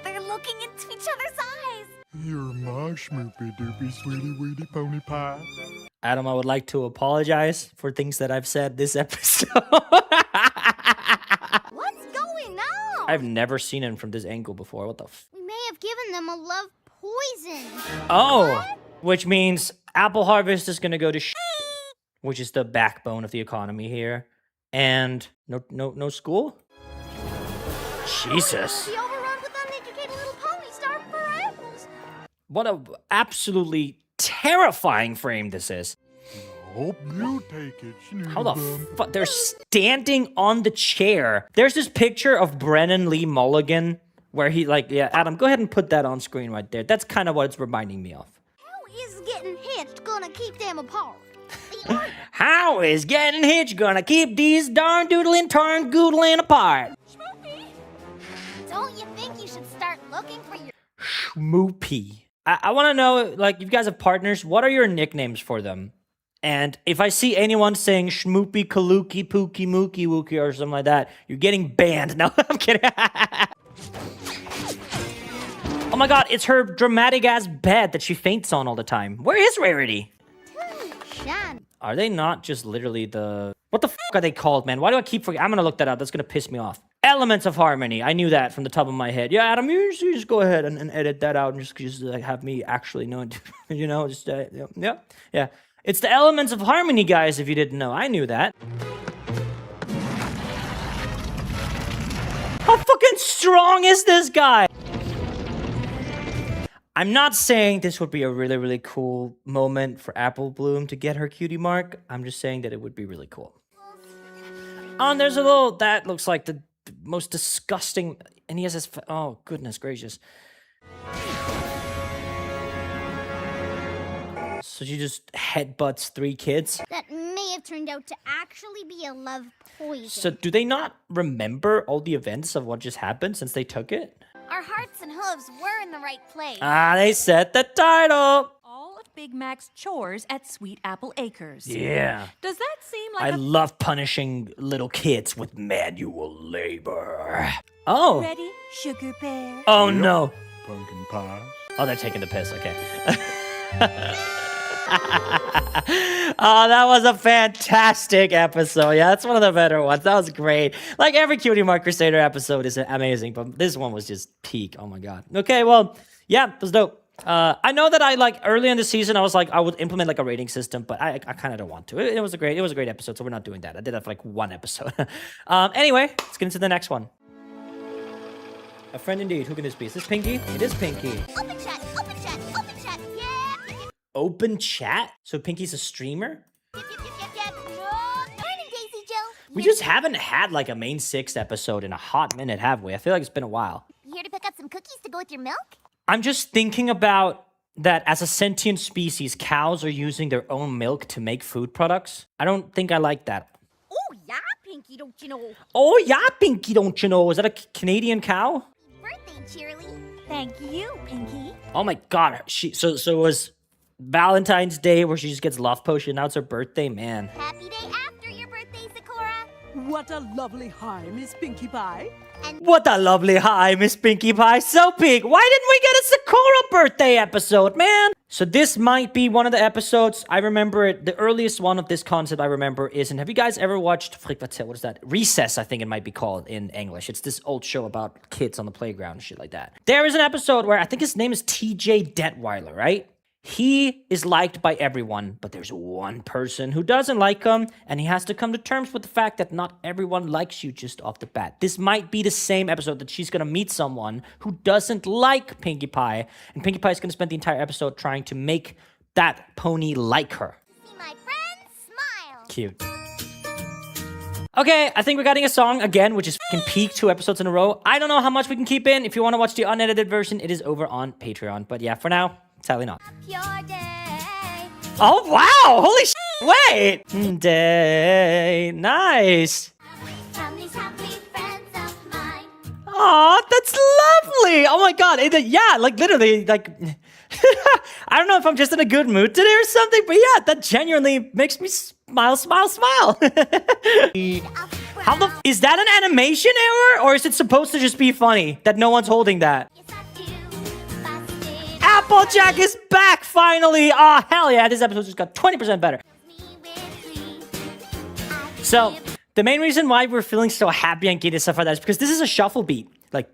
Speaker 14: They're looking into each other's eyes.
Speaker 10: You're my schmoopy doopy sweetie weedy pony pie.
Speaker 1: Adam, I would like to apologize for things that I've said this episode.
Speaker 9: What's going on?
Speaker 1: I've never seen him from this angle before. What the f?
Speaker 9: We may have given them a love poison.
Speaker 1: Oh, what? Which means apple harvest is gonna go to which is the backbone of the economy here. And no school? Jesus.
Speaker 9: Be overrun with uneducated little ponies starving for apples.
Speaker 1: What a absolutely terrifying frame this is.
Speaker 10: Hope you take it,
Speaker 1: How the fuck? They're standing on the chair. There's this picture of Brennan Lee Mulligan where he, like, yeah, Adam, go ahead and put that on screen right there. That's kind of what it's reminding me of.
Speaker 9: How is getting hitched gonna keep them apart?
Speaker 1: How is getting hitched gonna keep these darn doodling turn goodling apart?
Speaker 9: Don't you think you should start looking for your
Speaker 1: Schmoopy. I want to know, like, if you guys have partners, what are your nicknames for them? And if I see anyone saying Schmoopy, Kaluki, Pookie, Mookie, Wookie, or something like that, you're getting banned. No, I'm kidding. Oh my god, it's her dramatic-ass bed that she faints on all the time. Where is Rarity? Are they not just literally the... What the f*** are they called, man? Why do I keep forgetting? I'm gonna look that up. That's gonna piss me off. Elements of Harmony. I knew that from the top of my head. Yeah, Adam, you just go ahead and edit that out and just like, have me actually know it. You know, just, yeah. It's the Elements of Harmony, guys, if you didn't know. I knew that. How fucking strong is this guy? I'm not saying this would be a really, really cool moment for Apple Bloom to get her cutie mark. I'm just saying that it would be really cool. And there's a little... That looks like the most disgusting... And he has his... Oh, goodness gracious. So she just headbutts 3 kids?
Speaker 9: That may have turned out to actually be a love poison.
Speaker 1: So do they not remember all the events of what just happened since they took it?
Speaker 14: Our hearts and hooves were in the right place.
Speaker 1: They set the title.
Speaker 2: All of Big Mac's chores at Sweet Apple Acres.
Speaker 1: Yeah.
Speaker 2: Does that seem like
Speaker 1: I love punishing little kids with manual labor. Oh.
Speaker 2: Ready, Sugar Bear?
Speaker 1: Oh, no.
Speaker 10: Pumpkin pie.
Speaker 1: Oh, they're taking the piss. Okay. Oh, that was a fantastic episode. Yeah, that's one of the better ones. That was great. Like, every Cutie Mark Crusader episode is amazing, but this one was just peak. Oh my god. Okay, well, yeah, it was dope. I know that I, like, early in the season, I was like, I would implement, like, a rating system, but I kind of don't want to. It was a great episode, so we're not doing that. I did that for, like, 1 episode. Anyway, let's get into the next one. A friend indeed. Who can this be? Is this Pinky? It is Pinky.
Speaker 9: Open chat, open chat, open chat, yeah!
Speaker 1: Open chat? So Pinky's a streamer?
Speaker 9: Morning, Daisy Joe.
Speaker 1: We just haven't had, like, a main 6 episode in a hot minute, have we? I feel like it's been a while.
Speaker 9: You here to pick up some cookies to go with your milk?
Speaker 1: I'm just thinking about that as a sentient species, cows are using their own milk to make food products. I don't think I like that.
Speaker 3: Oh, yeah, Pinky, don't you know?
Speaker 1: Oh, yeah, Pinky, don't you know? Is that a Canadian cow?
Speaker 3: Birthday, Cheerly. Thank you, Pinky.
Speaker 1: Oh my god. So it was Valentine's Day where she just gets love potion. Now it's her birthday, man.
Speaker 3: Happy day after your birthday, Sakura.
Speaker 7: What a lovely hi, Miss Pinkie Pie.
Speaker 1: What a lovely hi, Miss Pinkie Pie. So pink. Why didn't we get a Sakura birthday episode, man? So this might be one of the episodes. I remember it. The earliest one of this concept I remember is, and have you guys ever watched, what is that? Recess, I think it might be called in English. It's this old show about kids on the playground and shit like that. There is an episode where I think his name is TJ Detweiler, right? He is liked by everyone, but there's one person who doesn't like him, and he has to come to terms with the fact that not everyone likes you just off the bat. This might be the same episode that she's gonna meet someone who doesn't like Pinkie Pie, and Pinkie Pie is gonna spend the entire episode trying to make that pony like her.
Speaker 3: See my friends smile.
Speaker 1: Cute. Okay, I think we're getting a song again, which is fucking peak 2 episodes in a row. I don't know how much we can keep in. If you want to watch the unedited version, it is over on Patreon. But yeah, for now, sadly not. Oh, wow! Holy shit! Wait! Day. Nice. Aw, that's lovely! Oh my god, yeah, like literally, like... I don't know if I'm just in a good mood today or something, but yeah, that genuinely makes me smile. Is that an animation error, or is it supposed to just be funny that no one's holding that? Applejack is back finally! Oh, hell yeah, this episode just got 20% better. So, the main reason why we're feeling so happy and giddy and stuff like that is because this is a shuffle beat. Like,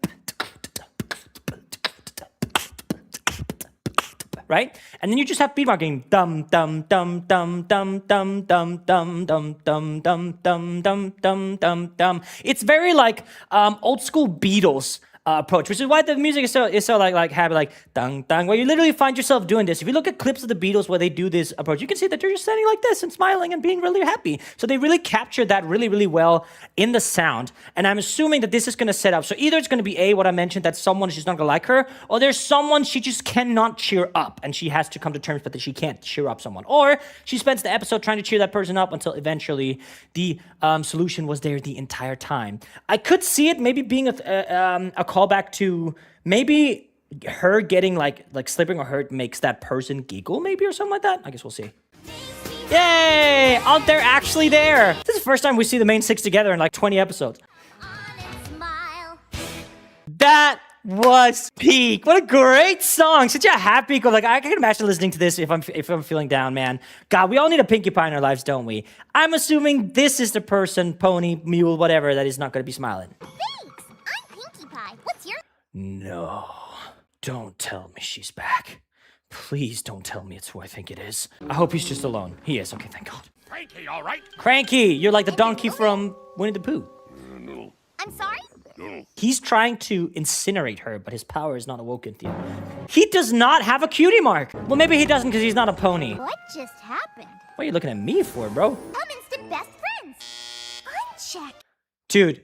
Speaker 1: right? And then you just have beat marking dum dum dum dum dum dum dum dum dum dum dum dum dum dum dum dum. It's very like old school Beatles approach, which is why the music is so like happy, like dang dang, where you literally find yourself doing this. If you look at clips of the Beatles where they do this approach, you can see that they're just standing like this and smiling and being really happy. So they really captured that really well in the sound. And I'm assuming that this is going to set up. So either it's going to be what I mentioned, that someone she's not going to like her, or there's someone she just cannot cheer up and she has to come to terms with that she can't cheer up someone, or she spends the episode trying to cheer that person up until eventually the solution was there the entire time. I could see it maybe being a callback to maybe her getting like slipping or hurt makes that person giggle maybe or something like that. I guess we'll see. Yay! Oh, they're actually there. This is the first time we see the main 6 together in like 20 episodes. That was peak. What a great song. Such a happy go. Like I can imagine listening to this if I'm feeling down, man. God, we all need a Pinkie Pie in our lives, don't we? I'm assuming this is the person, pony, mule, whatever, that is not going to be smiling.
Speaker 3: What's your...
Speaker 1: No, don't tell me she's back. Please don't tell me it's who I think it is. I hope he's just alone. He is. Okay, thank God.
Speaker 10: Cranky, all right?
Speaker 1: Cranky, you're like the donkey from Winnie the Pooh.
Speaker 3: I'm sorry?
Speaker 1: He's trying to incinerate her, but his power is not awoken yet. He does not have a cutie mark. Well, maybe he doesn't because he's not a pony.
Speaker 3: What just happened?
Speaker 1: What are you looking at me for, bro?
Speaker 3: I'm instant best friends. Uncheck.
Speaker 1: Dude,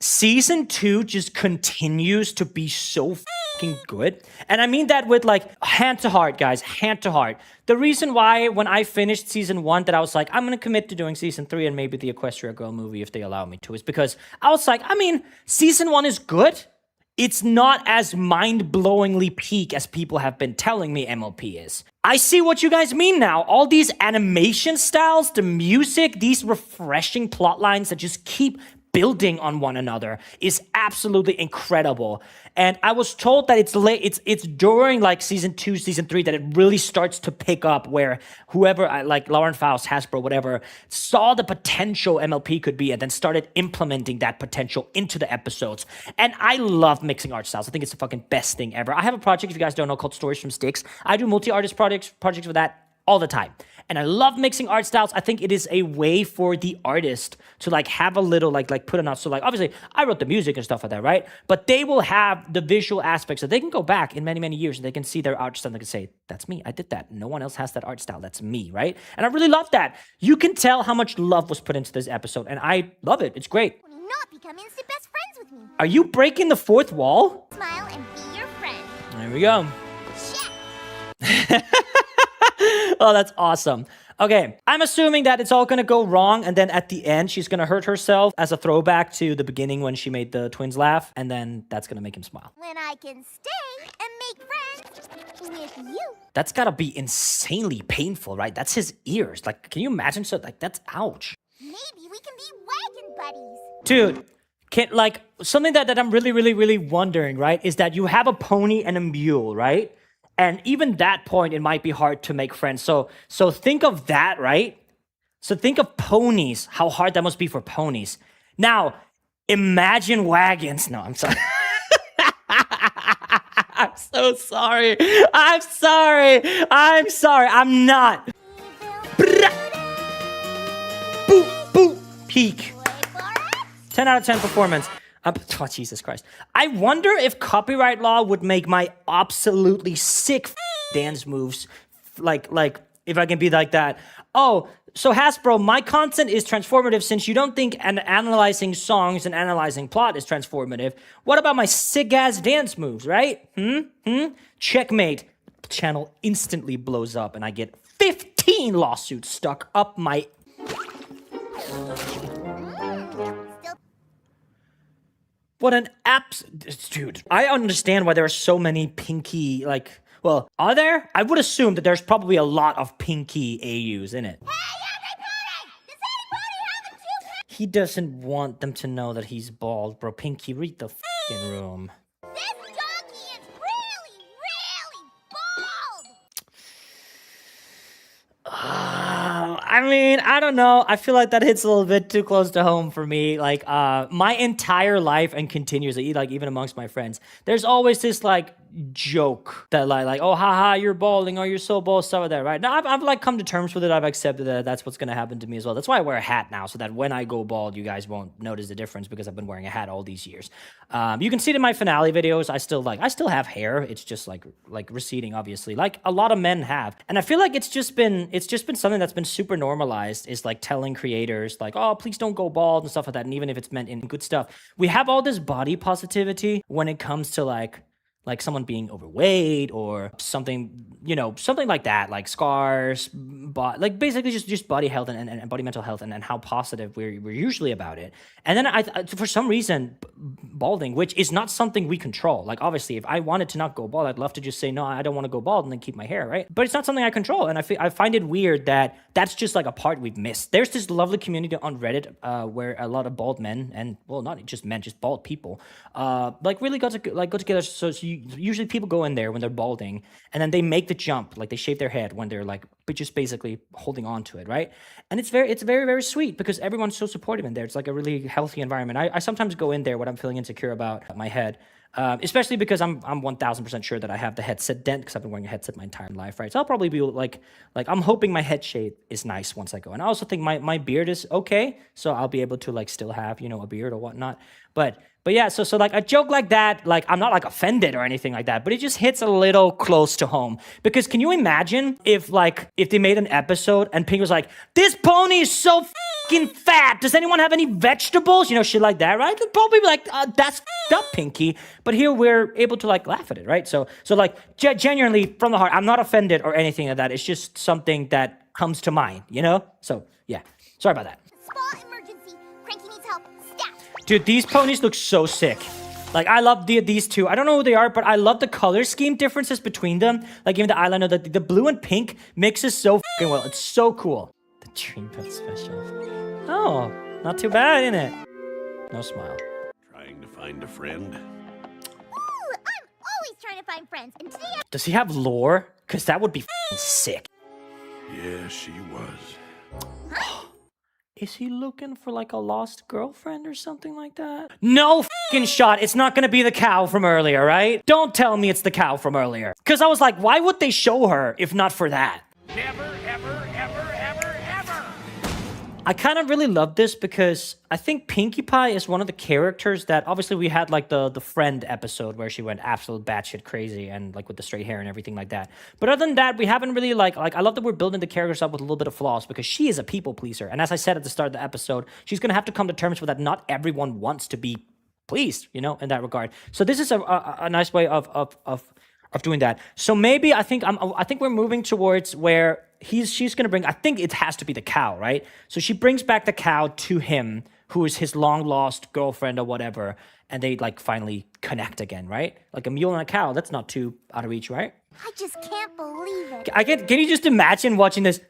Speaker 1: season 2 just continues to be so fucking good. And I mean that with like hand to heart, guys, hand to heart. The reason why when I finished season 1 that I was like, I'm going to commit to doing season 3 and maybe the Equestria Girl movie if they allow me to, is because I was like, I mean, season 1 is good. It's not as mind-blowingly peak as people have been telling me MLP is. I see what you guys mean now. All these animation styles, the music, these refreshing plot lines that just keep building on one another is absolutely incredible. And I was told that it's late. It's during like season 2, season 3 that it really starts to pick up, where whoever like Lauren Faust, Hasbro, whatever, saw the potential MLP could be and then started implementing that potential into the episodes. And I love mixing art styles. I think it's the fucking best thing ever. I have a project, if you guys don't know, called Stories from Sticks. I do multi-artist projects for that all the time. And I love mixing art styles. I think it is a way for the artist to like have a little like put it on. So like obviously I wrote the music and stuff like that, right? But they will have the visual aspects that they can go back in many years and they can see their art style and they can say, that's me, I did that. No one else has that art style. That's me, right? And I really love that. You can tell how much love was put into this episode and I love it. It's great.
Speaker 3: Will you not become instant best friends with me?
Speaker 1: Are you breaking the fourth wall?
Speaker 3: Smile and be your friend.
Speaker 1: There we go.
Speaker 3: Check.
Speaker 1: Oh, that's awesome. Okay, I'm assuming that it's all gonna go wrong, and then at the end, she's gonna hurt herself as a throwback to the beginning when she made the twins laugh, and then that's gonna make him smile.
Speaker 3: When I can stay and make friends with you.
Speaker 1: That's gotta be insanely painful, right? That's his ears. Like, can you imagine? So, like, that's ouch.
Speaker 3: Maybe we can be wagon buddies.
Speaker 1: Dude, like, something that I'm really wondering, right, is that you have a pony and a mule, right? And even that point, it might be hard to make friends. So think of that, right? So think of ponies, how hard that must be for ponies. Now, imagine wagons. No, I'm sorry. I'm so sorry. I'm sorry. I'm not. Boop, boop. Peak. 10 out of 10 performance. Oh, Jesus Christ. I wonder if copyright law would make my absolutely sick dance moves, like if I can be like that. Oh, so Hasbro, my content is transformative since you don't think analyzing songs and analyzing plot is transformative. What about my sick-ass dance moves, right? Checkmate. The channel instantly blows up and I get 15 lawsuits stuck up my... What an dude. I understand why there are so many Pinky, like, well, are there? I would assume that there's probably a lot of Pinky AUs in it. He doesn't want them to know that he's bald, bro. Pinky, read the f***ing room.
Speaker 3: This donkey is really bald.
Speaker 1: I mean, I don't know. I feel like that hits a little bit too close to home for me. Like, my entire life and continuously, like, even amongst my friends, there's always this, like, joke that, like, oh, haha, you're balding, or you're so bald, stuff like that, right? Now, I've, like, come to terms with it. I've accepted that that's what's going to happen to me as well. That's why I wear a hat now, so that when I go bald, you guys won't notice the difference because I've been wearing a hat all these years. You can see it in my finale videos. I still have hair. It's just, like receding, obviously, like a lot of men have. And I feel like it's just been something that's been super normalized, is like telling creators like, oh, please don't go bald and stuff like that. And even if it's meant in good stuff, we have all this body positivity when it comes to like someone being overweight or something, you know, something like that, like scars, but like basically just body health and body mental health and how positive we're usually about it. And then I for some reason, balding, which is not something we control. Like obviously, if I wanted to not go bald, I'd love to just say, no, I don't want to go bald and then keep my hair, right? But it's not something I control. And I find it weird that that's just like a part we've missed. There's this lovely community on Reddit where a lot of bald men, and well, not just men, just bald people, like really go together. So usually people go in there when they're balding and then they make the jump, like they shave their head when they're like just basically holding on to it, right? And it's very sweet because everyone's so supportive in there. It's like a really healthy environment. I sometimes go in there when I'm feeling insecure about my head, especially because I'm 1000% sure that I have the headset dent because I've been wearing a headset my entire life, right? So I'll probably be like I'm hoping my head shape is nice once I go. And I also think my beard is okay, so I'll be able to like still have, you know, a beard or whatnot. But yeah, so like a joke like that, like I'm not like offended or anything like that, but it just hits a little close to home. Because can you imagine if they made an episode and Pink was like, this pony is so fucking fat. Does anyone have any vegetables? You know, shit like that, right? They'd probably be like, that's up, Pinky. But here we're able to like laugh at it, right? So like genuinely from the heart, I'm not offended or anything like that. It's just something that comes to mind, you know? So yeah, sorry about that.
Speaker 3: Spa emergency. Cranky needs help. Stat.
Speaker 1: Dude, these ponies look so sick. Like, I love these two. I don't know who they are, but I love the color scheme differences between them. Like, even the eyeliner, the blue and pink mixes so fucking well. It's so cool. The Dream Pet Special. Oh, not too bad, isn't it? No smile.
Speaker 10: Trying to find a friend?
Speaker 3: Ooh, I'm always trying to find friends. And today
Speaker 1: Does he have lore? Because that would be fucking sick.
Speaker 10: Yeah, she was.
Speaker 1: Is he looking for like a lost girlfriend or something like that? No fucking shot. It's not gonna be the cow from earlier, right? Don't tell me it's the cow from earlier. Because I was like, why would they show her if not for that?
Speaker 12: Never, ever, ever, ever, ever!
Speaker 1: I kind of really love this because I think Pinkie Pie is one of the characters that obviously we had like the friend episode where she went absolute batshit crazy and like with the straight hair and everything like that. But other than that, we haven't really like I love that we're building the characters up with a little bit of flaws because she is a people pleaser. And as I said at the start of the episode, she's going to have to come to terms with that not everyone wants to be pleased, you know, in that regard. So this is a nice way of of doing that. So maybe I think we're moving towards where she's gonna bring. I think it has to be the cow, right? So she brings back the cow to him, who is his long lost girlfriend or whatever, and they like finally connect again, right? Like a mule and a cow. That's not too out of reach, right?
Speaker 3: I just can't believe it.
Speaker 1: Can you just imagine watching this?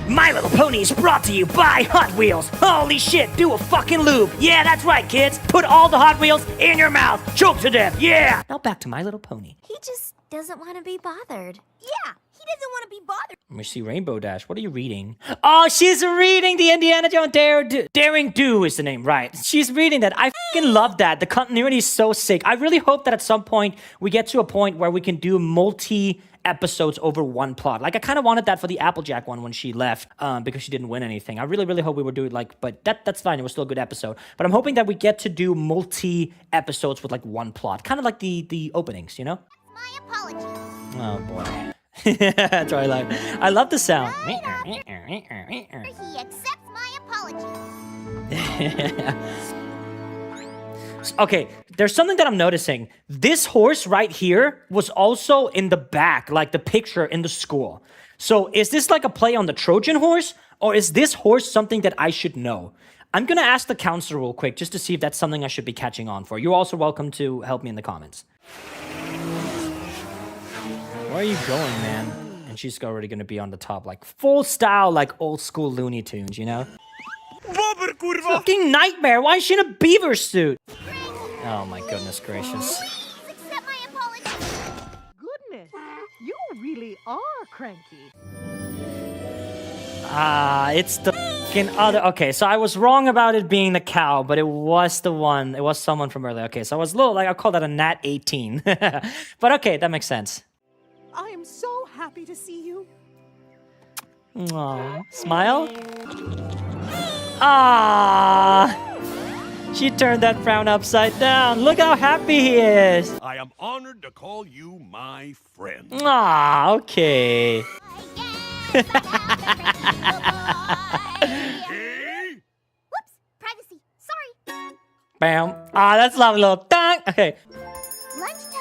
Speaker 1: My Little Pony is brought to you by Hot Wheels. Holy shit, do a fucking loop. Yeah, that's right, kids. Put all the Hot Wheels in your mouth. Choke to death, yeah. Now back to My Little Pony.
Speaker 14: He just doesn't want to be bothered.
Speaker 2: Yeah, he doesn't want to be bothered.
Speaker 1: Let me see, Rainbow Dash. What are you reading? Oh, she's reading the Indiana Jones Daring Do is the name, right? She's reading that. I fucking love that. The continuity is so sick. I really hope that at some point we get to a point where we can do multi-episodes over one plot. Like, I kind of wanted that for the Applejack one when she left, because she didn't win anything. I really, really hope we would do it, like, but that's fine. It was still a good episode. But I'm hoping that we get to do multi-episodes with, like, one plot. Kind of like the openings, you know?
Speaker 3: My apologies.
Speaker 1: Oh, boy. That's what I like. I love the sound.
Speaker 3: He accepts my apology.
Speaker 1: Okay, there's something that I'm noticing. This horse right here was also in the back, like the picture in the school. So is this like a play on the Trojan horse, or is this horse something that I should know? I'm gonna ask the counselor real quick just to see if that's something I should be catching on for. You're also welcome to help me in the comments. Where are you going, man? And she's already gonna be on the top, like full style, like old school Looney Tunes, you know? Fucking nightmare! Why is she in a beaver suit? Oh my goodness gracious.
Speaker 3: Accept my apology.
Speaker 7: Goodness, you really are cranky.
Speaker 1: It's the fucking other. Okay, so I was wrong about it being the cow, but it was the one. It was someone from earlier. Okay, so I was a little, like, I'll call that a nat 18. But okay, that makes sense.
Speaker 7: I am so happy to see you.
Speaker 1: Aww. Smile? Ah! She turned that frown upside down. Look how happy he is.
Speaker 10: I am honored to call you my friend.
Speaker 1: Ah, okay.
Speaker 3: Whoops, privacy. Sorry.
Speaker 1: Bam. Ah, that's lovely little dunk. Okay.
Speaker 3: Lunchtime.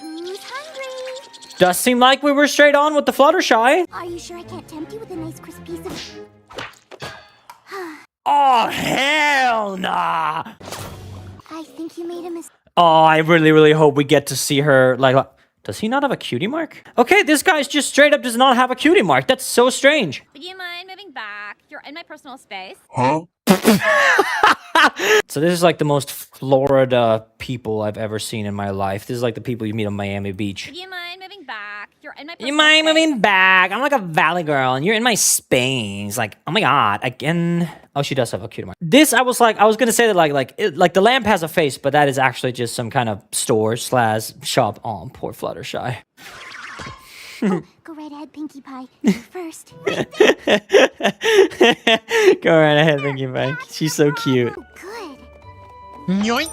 Speaker 3: Who's hungry?
Speaker 1: Does seem like we were straight on with the Fluttershy.
Speaker 3: Are you sure I can't tempt you with a nice crisp piece of...
Speaker 1: Oh, hell nah.
Speaker 3: I think you made a mistake.
Speaker 1: Oh, I really, really hope we get to see her, like, does he not have a cutie mark? Okay, this guy's just straight up does not have a cutie mark. That's so strange.
Speaker 17: Would you mind moving back? You're in my personal space.
Speaker 16: Huh?
Speaker 1: So this is like the most Florida people I've ever seen in my life. This is like the people you meet on Miami Beach.
Speaker 17: Would you mind moving back? You're in my personal
Speaker 1: You mind
Speaker 17: space.
Speaker 1: moving back? I'm like a valley girl, and you're in my space. Like, oh my god, again. Oh, she does have a cutie mark. This, I was gonna say that like the lamp has a face, but that is actually just some kind of store/shop. Oh, poor Fluttershy.
Speaker 3: Oh, go right ahead, Pinkie Pie. You first.
Speaker 1: Go right ahead, Pinkie Pie. She's so cute.
Speaker 3: Oh, good.
Speaker 15: Yoink.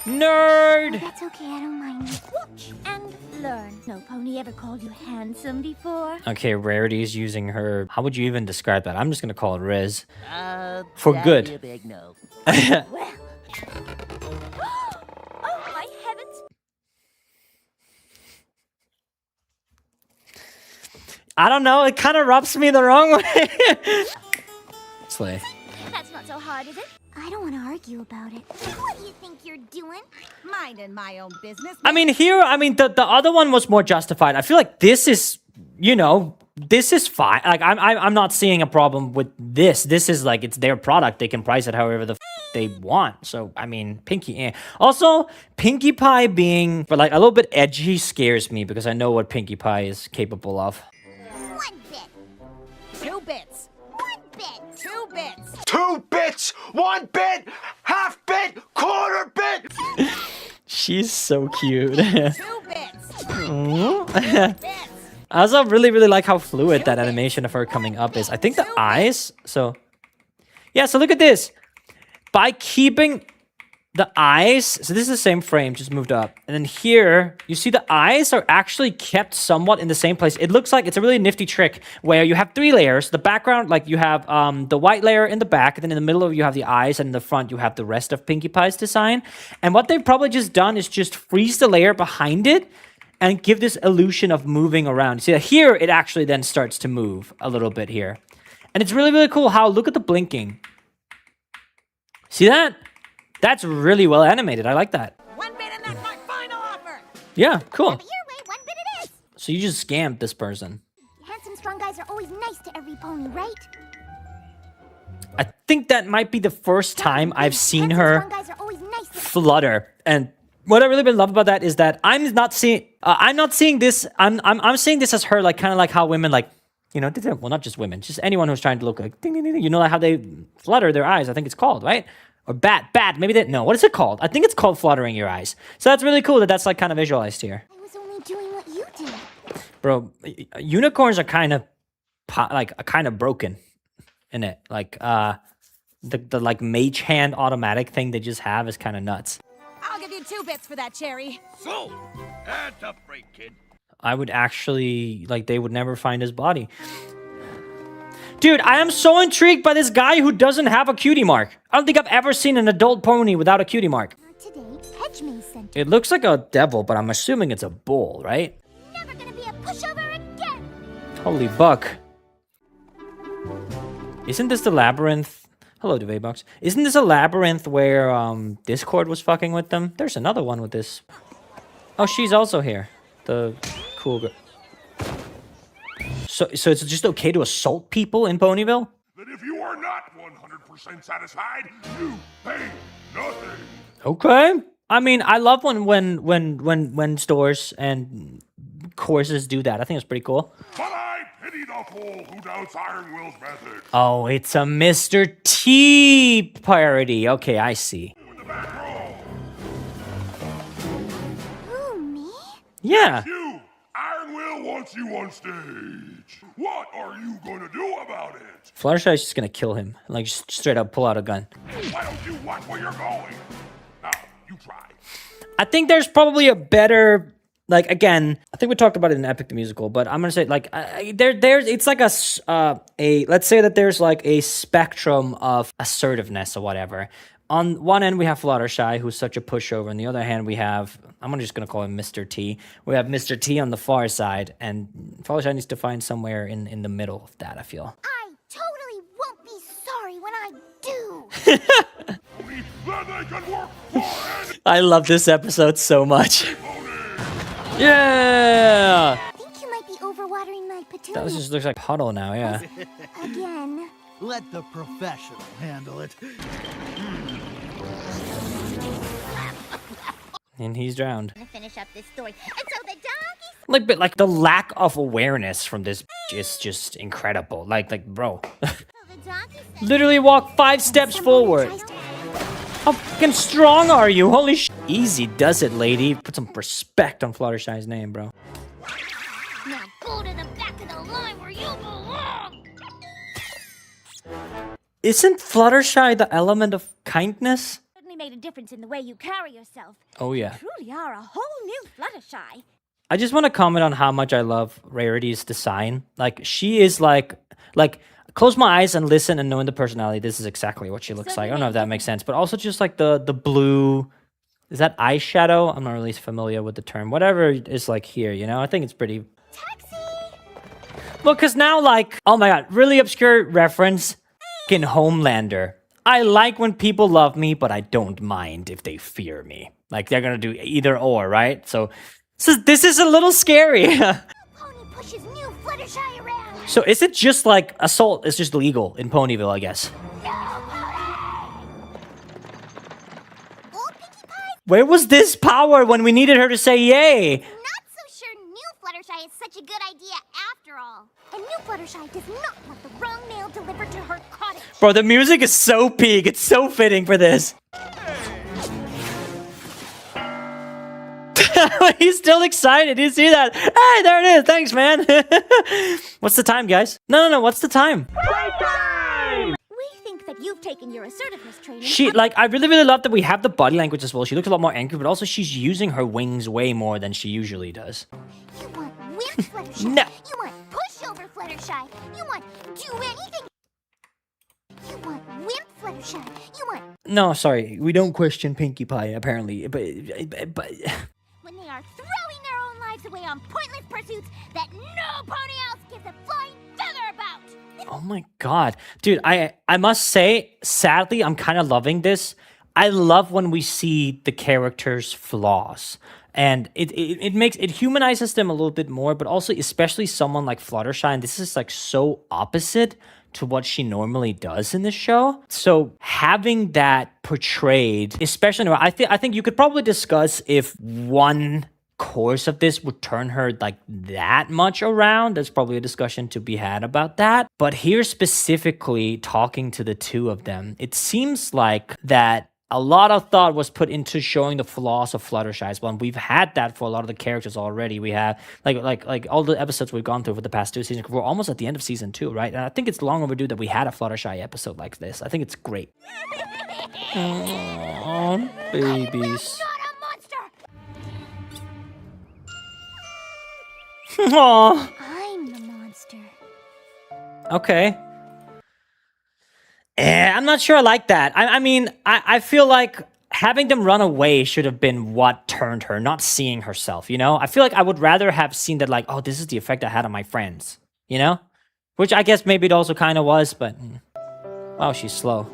Speaker 1: Nerd!
Speaker 3: Oh, that's okay, I don't mind.
Speaker 2: Watch and learn. No pony ever called you handsome before.
Speaker 1: Okay, Rarity is using her. How would you even describe that? I'm just gonna call it Riz. For good.
Speaker 15: Be a big no.
Speaker 2: Well. Oh, my heavens.
Speaker 1: I don't know. It kind of rubs me the wrong way. Slay.
Speaker 3: That's not so hard, is it? I don't want to argue about it. What do you think you're doing?
Speaker 2: Minding my own business.
Speaker 1: I mean, the other one was more justified. I feel like this is, this is fine. Like, I'm not seeing a problem with this. This is like, it's their product. They can price it however the they want. So, I mean, Pinkie. Also, Pinkie Pie being, like, a little bit edgy scares me because I know what Pinkie Pie is capable of.
Speaker 3: 1 bit.
Speaker 2: 2 bits.
Speaker 3: 1 bit.
Speaker 2: 2 bits.
Speaker 15: 2 bits, 1 bit, half bit, quarter bit.
Speaker 1: She's so cute.
Speaker 2: 2 bits. 2 bits.
Speaker 1: I also really, really like how fluid that animation of her coming up is. I think the eyes, so... Yeah, so look at this. By keeping... the eyes, so this is the same frame, just moved up. And then here, you see the eyes are actually kept somewhat in the same place. It looks like it's a really nifty trick where you have 3 layers. The background, like you have the white layer in the back, and then in the middle of you have the eyes, and in the front you have the rest of Pinkie Pie's design. And what they've probably just done is just freeze the layer behind it and give this illusion of moving around. See, here it actually then starts to move a little bit here. And it's really, really cool how, look at the blinking. See that? That's really well animated. I like that.
Speaker 2: 1 bit and that's my final offer.
Speaker 1: Yeah, cool.
Speaker 3: Have it your way, 1 bit it is.
Speaker 1: So you just scammed this person.
Speaker 3: Handsome, strong guys are always nice to every pony, right?
Speaker 1: I think that might be the first time I've seen her
Speaker 3: Strong guys are always nice to
Speaker 1: flutter. And what I really love about that is that I'm not seeing this. I'm seeing this as her, like, kind of like how women, like, you know, well, not just women, just anyone who's trying to look like ding, ding, ding, you know, like how they flutter their eyes. I think it's called, right? Or bat, maybe that, no, what is it called? I think it's called fluttering your eyes. So that's really cool that that's like kind of visualized here.
Speaker 3: I was only doing what you did.
Speaker 1: Bro, unicorns are kind of broken in it. Like, the like mage hand automatic thing they just have is kind of nuts.
Speaker 2: I'll give you 2 bits for that, Cherry.
Speaker 10: So, that's a break, kid.
Speaker 1: I would actually, like, they would never find his body. Dude, I am so intrigued by this guy who doesn't have a cutie mark. I don't think I've ever seen an adult pony without a cutie mark.
Speaker 3: Today, Hedgemay Center.
Speaker 1: It looks like a devil, but I'm assuming it's a bull, right?
Speaker 3: Never gonna be a pushover again.
Speaker 1: Holy buck. Isn't this the labyrinth? Hello, Duvaybox. Isn't this a labyrinth where Discord was fucking with them? There's another one with this. Oh, she's also here. The cool girl. So it's just okay to assault people in Ponyville?
Speaker 10: That if you are not 100% satisfied, you pay nothing.
Speaker 1: Okay. I mean, I love when stores and courses do that. I think it's pretty cool.
Speaker 10: But I pity the fool who doubts Iron Will's methods.
Speaker 1: Oh, it's a Mr. T parody. Okay, I see.
Speaker 3: Who, me?
Speaker 1: Yeah.
Speaker 10: You! Iron Will wants you on stage. What are you gonna do about it?
Speaker 1: Fluttershy's just gonna kill him. Like, just straight up pull out a gun.
Speaker 10: Why don't you watch where you're going? Now, you try.
Speaker 1: I think there's probably a better... Like, again, I think we talked about it in Epic the Musical, but I'm gonna say, like, there's it's like let's say that there's like a spectrum of assertiveness or whatever. On one end, we have Fluttershy, who's such a pushover. On the other hand, we have, I'm just gonna call him Mr. T. We have Mr. T on the far side, and Fluttershy needs to find somewhere in the middle of that, I feel.
Speaker 3: I totally won't be sorry when I do.
Speaker 10: Then they can work for
Speaker 1: I love this episode so much. Yeah!
Speaker 3: I think you might be overwatering my petunia.
Speaker 1: That just looks like puddle now, yeah.
Speaker 3: Again.
Speaker 18: Let the professional handle it.
Speaker 1: And he's drowned.
Speaker 3: I'm gonna finish up this story. And so the donkeys...
Speaker 1: Like, but like the lack of awareness from this is just incredible. Like, bro. Literally walk 5 steps forward. How fucking strong are you? Holy sh! Easy does it, lady. Put some respect on Fluttershy's name, bro.
Speaker 3: Now go to the back of the line where you belong.
Speaker 1: Isn't Fluttershy the element of kindness?
Speaker 2: Certainly made a difference in the way you carry yourself.
Speaker 1: Oh, yeah.
Speaker 2: You truly are a whole new Fluttershy.
Speaker 1: I just want to comment on how much I love Rarity's design. Like, she is like, close my eyes and listen and knowing the personality, this is exactly what she looks like. I don't know if that makes sense, but also just like the blue, is that eyeshadow? I'm not really familiar with the term. Whatever is like here, you know? I think it's pretty...
Speaker 3: Taxi!
Speaker 1: Well, because now, like, oh my god, really obscure reference, in Homelander. I like when people love me, but I don't mind if they fear me. Like, they're gonna do either or, right? So this is a little scary.
Speaker 3: Pony pushes new Fluttershy around.
Speaker 1: So is it just like assault is just legal in Ponyville, I guess? Where was this power when we needed her to say yay?
Speaker 3: Not so sure new Fluttershy is such a good idea after all. And new Fluttershy does not want the wrong mail delivered to her cottage.
Speaker 1: Bro, the music is so peak. It's so fitting for this. He's still excited. You see that? Hey, there it is. Thanks, man. What's the time, guys? No. What's the time?
Speaker 3: We think the if you've taken your assertiveness training.
Speaker 1: She, like, I really, really love that we have the body language as well. She looks a lot more angry, but also she's using her wings way more than she usually does.
Speaker 3: You want wimp Fluttershy.
Speaker 1: No.
Speaker 3: You want pushover Fluttershy. You want do anything. You want wimp Fluttershy. You want.
Speaker 1: No, sorry. We don't question Pinkie Pie, apparently. But
Speaker 3: When they are throwing their own lives away on pointless pursuits that no pony else gives a flying feather about.
Speaker 1: oh my god. Dude, I must say, sadly, I'm kind of loving this. I love when we see the characters' flaws. And it humanizes them a little bit more, but also especially someone like Fluttershy, and this is like so opposite to what she normally does in the show. So having that portrayed, especially, I think you could probably discuss if one course of this would turn her like that much around. There's probably a discussion to be had about that. But here specifically, talking to the two of them, it seems like that a lot of thought was put into showing the flaws of Fluttershy as well. And we've had that for a lot of the characters already. We have like all the episodes we've gone through for the past 2 seasons. We're almost at the end of season 2, right? And I think it's long overdue that we had a Fluttershy episode like this. I think it's great. Aww, babies. Aww.
Speaker 3: I'm the monster.
Speaker 1: Okay. I'm not sure I like that. I mean, I feel like having them run away should have been what turned her, not seeing herself, you know? I feel like I would rather have seen that, like, oh, this is the effect I had on my friends, you know? Which I guess maybe it also kind of was, but... Wow, she's slow.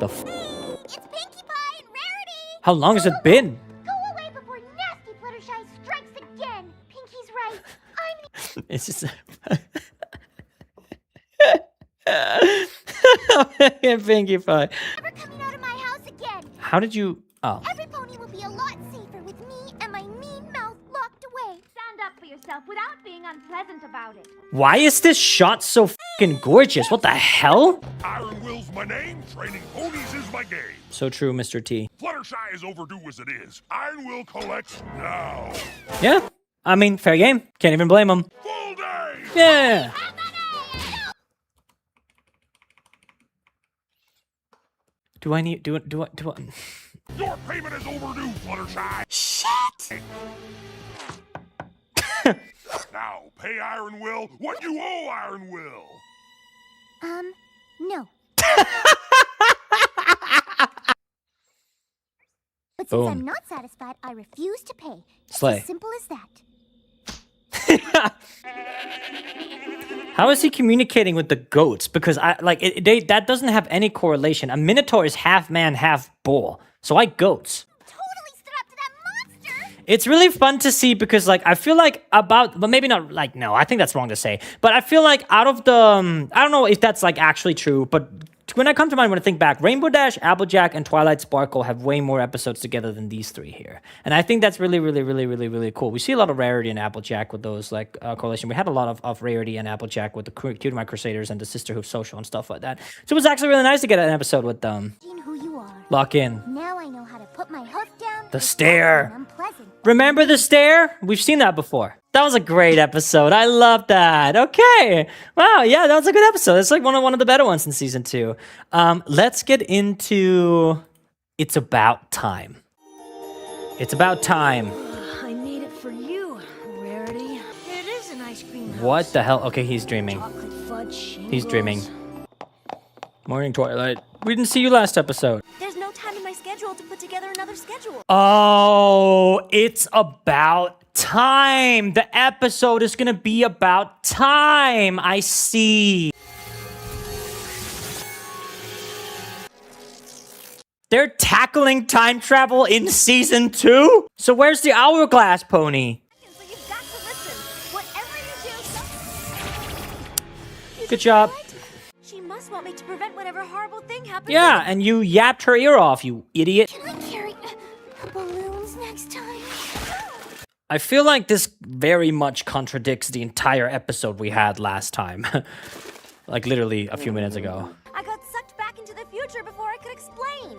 Speaker 3: It's Pinkie Pie and Rarity!
Speaker 1: How long has it been?
Speaker 3: Go away before nasty Fluttershy strikes again! Pinkie's right. I'm...
Speaker 1: It's just... Pinkie Pie.
Speaker 3: Never coming out of my house again!
Speaker 1: How did you... Oh.
Speaker 3: Every pony will be a lot safer with me and my mean mouth locked away. Stand up for yourself without being unpleasant about it.
Speaker 1: Why is this shot so fucking gorgeous? What the hell?
Speaker 10: Iron Will's my name, training ponies is my game.
Speaker 1: So true, Mr. T.
Speaker 10: Fluttershy is overdue as it is. Iron Will collects now.
Speaker 1: Yeah. I mean, fair game. Can't even blame him.
Speaker 10: Full day!
Speaker 1: Yeah. Do I need... Do I...
Speaker 10: Your payment is overdue, Fluttershy!
Speaker 3: Shit!
Speaker 10: Now, pay Iron Will what you owe Iron Will!
Speaker 3: No. But since
Speaker 1: Boom.
Speaker 3: I'm not satisfied, I refuse to pay. It's
Speaker 1: Slay.
Speaker 3: as simple as that.
Speaker 1: How is he communicating with the goats? Because that doesn't have any correlation. A minotaur is half man, half bull. So I goats.
Speaker 3: Totally stood up to that monster!
Speaker 1: It's really fun to see because, like, I feel like but maybe not, like, no, I think that's wrong to say. But I feel like out of the, I don't know if that's, like, actually true, but when I come to mind, when I think back, Rainbow Dash, Applejack, and Twilight Sparkle have way more episodes together than these three here. And I think that's really, really, really, really, really cool. We see a lot of Rarity in Applejack with those, like, correlation. We had a lot of Rarity and Applejack with the Cutie Mark Crusaders and the Sisterhood Social and stuff like that. So it was actually really nice to get an episode with them.
Speaker 3: Who you are.
Speaker 1: Lock in.
Speaker 3: Now I know how to put my hoof down.
Speaker 1: The stare.
Speaker 3: Unpleasant.
Speaker 1: Remember the stare? We've seen that before. That was a great episode. I love that. Okay. Wow. Yeah, that was a good episode. It's like one of the better ones in season 2. Let's get into It's About Time. It's about time.
Speaker 7: I made it for you, Rarity. It is an ice cream house.
Speaker 1: What the hell? Okay, he's dreaming.
Speaker 7: Chocolate fudge shingles.
Speaker 1: He's dreaming. Morning, Twilight. We didn't see you last episode.
Speaker 14: There's no time in my schedule to put together another schedule.
Speaker 1: Oh, it's about time. The episode is gonna be about time. I see. They're tackling time travel in season 2? So where's the hourglass pony?
Speaker 14: So you've got to listen. Whatever you do,
Speaker 1: Good job.
Speaker 14: she must want me to prevent whatever horrible thing happens.
Speaker 1: Yeah, and you yapped her ear off, you idiot.
Speaker 3: Can I carry balloons next time?
Speaker 1: I feel like this very much contradicts the entire episode we had last time. Like literally a few minutes ago.
Speaker 14: I got sucked back into the future before I could explain.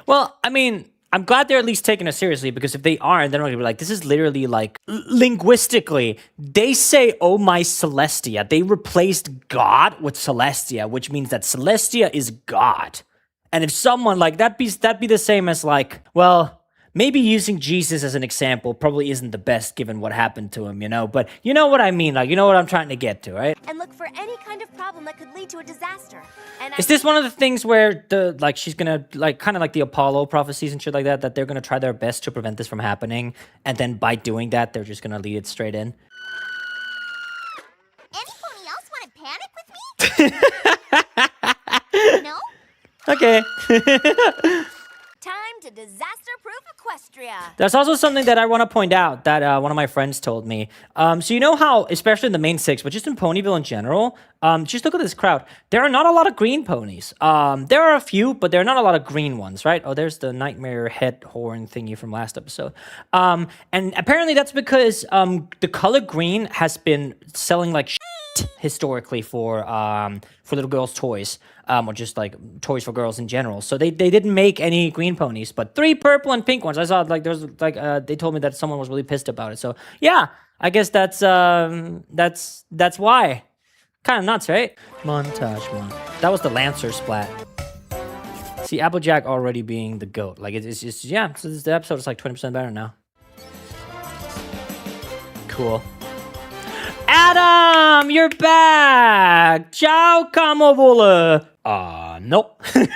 Speaker 1: Well, I mean, I'm glad they're at least taking it seriously, because if they aren't, then they're going to be like, this is literally like, linguistically, they say, oh my Celestia. They replaced God with Celestia, which means that Celestia is God. And if someone, like, that'd be the same as like, well, maybe using Jesus as an example probably isn't the best given what happened to him, you know? But you know what I mean, like, you know what I'm trying to get to, right?
Speaker 14: And look for any kind of problem that could lead to a disaster. And
Speaker 1: Is this one of the things where she's gonna, like, kind of like the Apollo prophecies and shit like that they're gonna try their best to prevent this from happening, and then by doing that, they're just gonna lead it straight in?
Speaker 3: Any pony else want to panic with me? No?
Speaker 1: Okay.
Speaker 14: time to disaster-proof Equestria.
Speaker 1: There's also something that I want to point out that one of my friends told me. So you know how, especially in the main six, but just in Ponyville in general, just look at this crowd. There are not a lot of green ponies. There are a few, but there are not a lot of green ones, right? Oh, there's the nightmare head horn thingy from last episode. And apparently that's because the color green has been selling like shit historically for little girls' toys. Or just like toys for girls in general. So they didn't make any green ponies, but 3 purple and pink ones. I saw like there's like they told me that someone was really pissed about it. So yeah, I guess that's why. Kind of nuts, right? Montage. That was the Lancer splat. See, Applejack already being the GOAT. Like it's just yeah. So the episode is like 20% better now. Cool. Adam, you're back. Ciao, Kammerwolle. Nope.
Speaker 3: And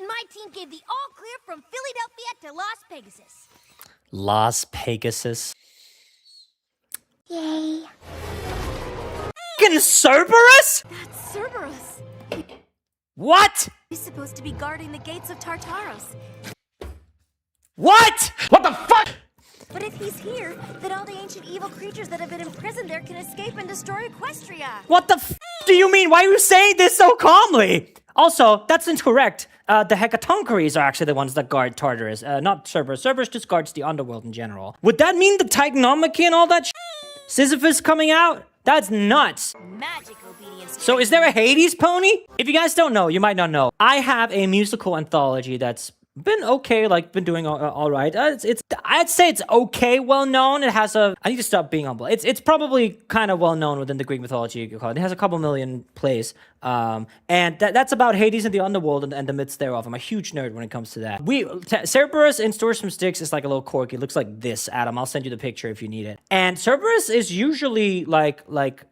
Speaker 3: my team gave the all clear from Philadelphia to Las Pegasus.
Speaker 1: Las Pegasus.
Speaker 3: Yay.
Speaker 1: Fucking Cerberus?
Speaker 14: That's Cerberus.
Speaker 1: What?
Speaker 14: He's supposed to be guarding the gates of Tartaros.
Speaker 1: What? What the fuck?
Speaker 14: But if he's here, then all the ancient evil creatures that have been imprisoned there can escape and destroy Equestria.
Speaker 1: What the f do you mean? Why are you saying this so calmly? Also, that's incorrect. The Hecatoncheires are actually the ones that guard Tartarus, not Cerberus. Cerberus just guards the underworld in general. Would that mean the Titanomachy and all that shit? Sisyphus coming out? That's nuts.
Speaker 14: Magic obedience.
Speaker 1: So is there a Hades pony? If you guys don't know, you might not know. I have a musical anthology that's been okay, like been doing all right. I'd say it's okay, well known. It has I need to stop being humble. It's probably kind of well known within the Greek mythology. It has a couple million plays. And that's about Hades and the underworld and the myths thereof. I'm a huge nerd when it comes to that. Cerberus in Stores from Sticks is like a little corky. It looks like this, Adam. I'll send you the picture if you need it. And Cerberus is usually like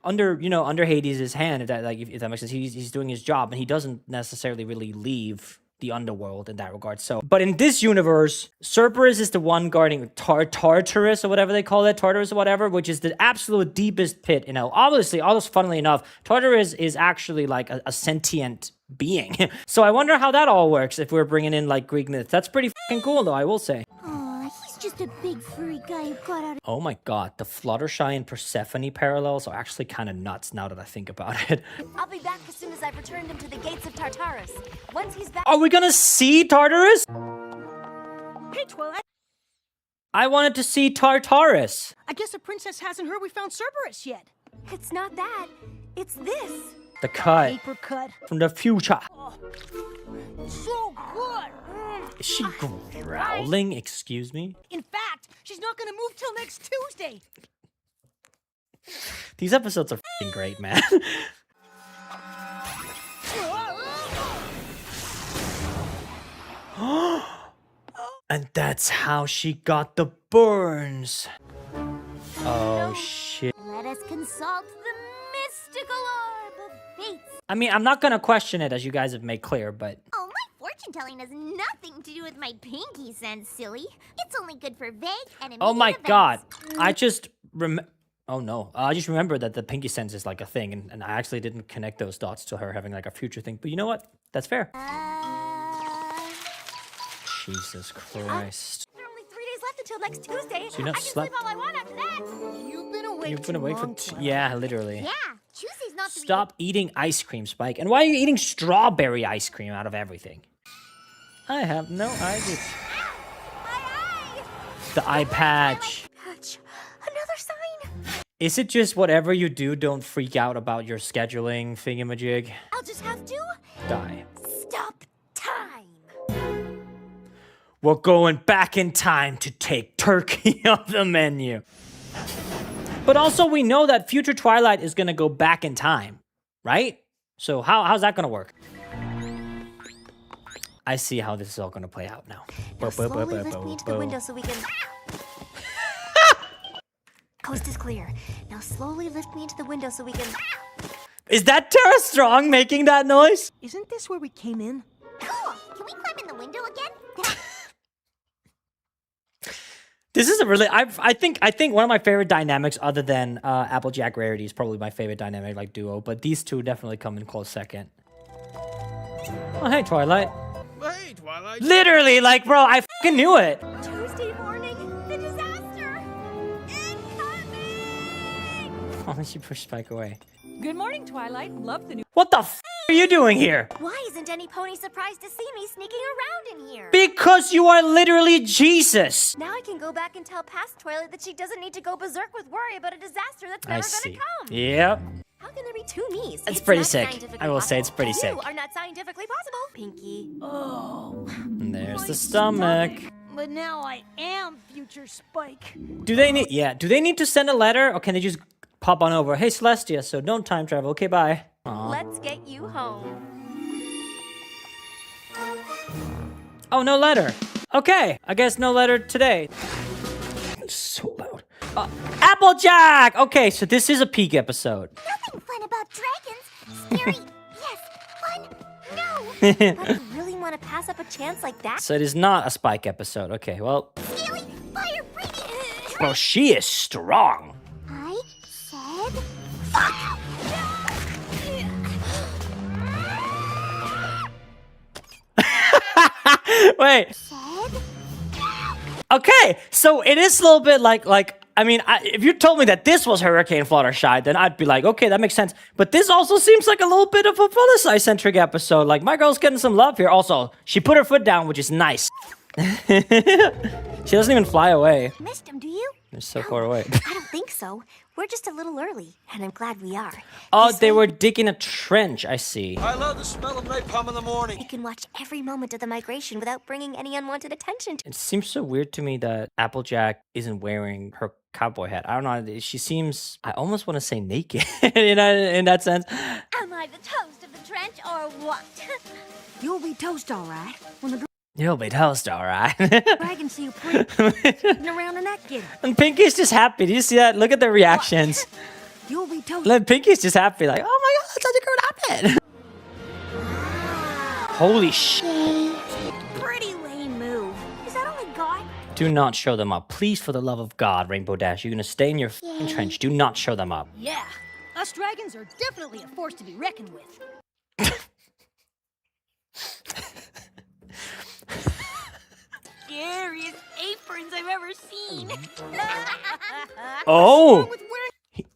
Speaker 1: under Hades' hand, if that makes sense. He's doing his job and he doesn't necessarily really leave the underworld in that regard. So, but in this universe, Cerberus is the one guarding Tartarus or whatever they call it, Tartarus or whatever, which is the absolute deepest pit in hell. Obviously, almost funnily enough, Tartarus is actually like a sentient being. So I wonder how that all works if we're bringing in like Greek myths. That's pretty fucking cool though, I will say.
Speaker 3: Aw, he's just a big furry guy who got out of—
Speaker 1: Oh my god, the Fluttershy and Persephone parallels are actually kind of nuts now that I think about it.
Speaker 14: I'll be back as soon as I've returned him to the gates of Tartarus. Once he's back—
Speaker 1: Are we gonna see Tartarus?
Speaker 7: Hey, Twilight.
Speaker 1: I wanted to see Tartarus.
Speaker 7: I guess the princess hasn't heard we found Cerberus yet.
Speaker 14: It's not that. It's this.
Speaker 1: The cut.
Speaker 7: Paper cut.
Speaker 1: From the future.
Speaker 7: Oh, so good.
Speaker 1: Is she growling? Excuse me?
Speaker 7: In fact, she's not gonna move till next Tuesday.
Speaker 1: These episodes are f***ing great, man. And that's how she got the burns. Oh, shit.
Speaker 3: Let us consult the mystical orb of fates.
Speaker 1: I mean, I'm not gonna question it, as you guys have made clear, but...
Speaker 3: Oh, my fortune-telling has nothing to do with my pinky sense, silly. It's only good for vague and immediate
Speaker 1: Oh my
Speaker 3: events.
Speaker 1: god. I just Oh no. I just remembered that the pinky sense is like a thing, and I actually didn't connect those dots to her having like a future thing. But you know what? That's fair. Jesus Christ.
Speaker 14: There are only 3 days left until next Tuesday.
Speaker 1: So you're not
Speaker 14: I can
Speaker 1: slept-
Speaker 14: sleep all I want after that.
Speaker 1: You've been awake for yeah, literally.
Speaker 3: Yeah, Tuesday's not the
Speaker 1: Stop eating ice cream, Spike. And why are you eating strawberry ice cream out of everything? I have no idea. The eye patch.
Speaker 14: Patch. Another sign.
Speaker 1: Is it just whatever you do, don't freak out about your scheduling thingamajig?
Speaker 14: I'll just have to
Speaker 1: Die.
Speaker 14: stop time.
Speaker 1: We're going back in time to take turkey off the menu. But also, we know that future Twilight is going to go back in time, right? So how's that going to work? I see how this is all going to play out now.
Speaker 14: Slowly lift me into the window so we can... Coast is clear. Now slowly lift me into the window so we can...
Speaker 1: Is that Tara Strong making that noise?
Speaker 2: Isn't this where we came in?
Speaker 9: Cool. Can we climb in the window again?
Speaker 1: This is a really, I think one of my favorite dynamics other than Applejack Rarity is probably my favorite dynamic, like duo, but these two definitely come in close second. Oh, hey, Twilight.
Speaker 12: Hey, Twilight.
Speaker 1: Literally, like, bro, I fucking knew it.
Speaker 3: Tuesday morning, the disaster! Incoming!
Speaker 1: Oh, she pushed Spike away.
Speaker 2: Good morning, Twilight. Love the new...
Speaker 1: What the f are you doing here?
Speaker 14: Why isn't any pony surprised to see me sneaking around in here?
Speaker 1: Because you are literally Jesus.
Speaker 14: Now I can go back and tell past Twilight that she doesn't need to go berserk with worry about a disaster that's never gonna come.
Speaker 1: Yep.
Speaker 14: How can there be two me's?
Speaker 1: It's pretty
Speaker 14: not
Speaker 1: sick.
Speaker 14: scientifically
Speaker 1: I will say it's pretty
Speaker 14: possible.
Speaker 1: sick.
Speaker 14: You are not scientifically possible, Pinky. Oh.
Speaker 1: And there's the stomach.
Speaker 7: But now I am future Spike.
Speaker 1: Do they need to send a letter, or can they just pop on over? Hey, Celestia, so don't time travel. Okay, bye. Aww.
Speaker 14: Let's get you home.
Speaker 1: Oh, no letter. Okay, I guess no letter today. It's so loud. Applejack! Okay, so this is a peak episode.
Speaker 9: Nothing fun about dragons. Scary. Yes. Fun. No.
Speaker 14: But you really want to pass up a chance like that?
Speaker 1: So it is not a Spike episode. Okay, well.
Speaker 9: Scaly. Fire breathing.
Speaker 1: Well, she is strong.
Speaker 9: I said fuck.
Speaker 1: Wait. Okay, so it is a little bit like I mean, if you told me that this was Hurricane Fluttershy, then I'd be like, okay, that makes sense. But this also seems like a little bit of a Fluttershy-centric episode. Like, my girl's getting some love here. Also, she put her foot down, which is nice. She doesn't even fly away.
Speaker 14: Missed him, do you?
Speaker 1: They're so far away.
Speaker 14: I don't think so. We're just a little early, and I'm glad we are.
Speaker 1: Oh, they were digging a trench, I see.
Speaker 15: I love the smell of napalm in the morning.
Speaker 14: We can watch every moment of the migration without bringing any unwanted attention to
Speaker 1: It seems so weird to me that Applejack isn't wearing her cowboy hat. I don't know. She seems, I almost want to say naked, in that sense.
Speaker 3: Am I the toast of the trench or what?
Speaker 2: You'll be toast, all right. When the
Speaker 1: You'll be toast, all right.
Speaker 2: dragon see you pretty around in that kid.
Speaker 1: And Pinky's just happy. Do you see that? Look at the reactions.
Speaker 2: You'll be toast.
Speaker 1: Look, Pinky's just happy. Like, oh my god, that's such a good outfit. Holy shit.
Speaker 3: Pretty lame move. Is that only God?
Speaker 1: Do not show them up. Please, for the love of God, Rainbow Dash. You're going to stay in your f***ing trench. Do not show them up.
Speaker 7: Yeah, us dragons are definitely a force to be reckoned with.
Speaker 3: Scariest aprons I've ever seen.
Speaker 1: Oh!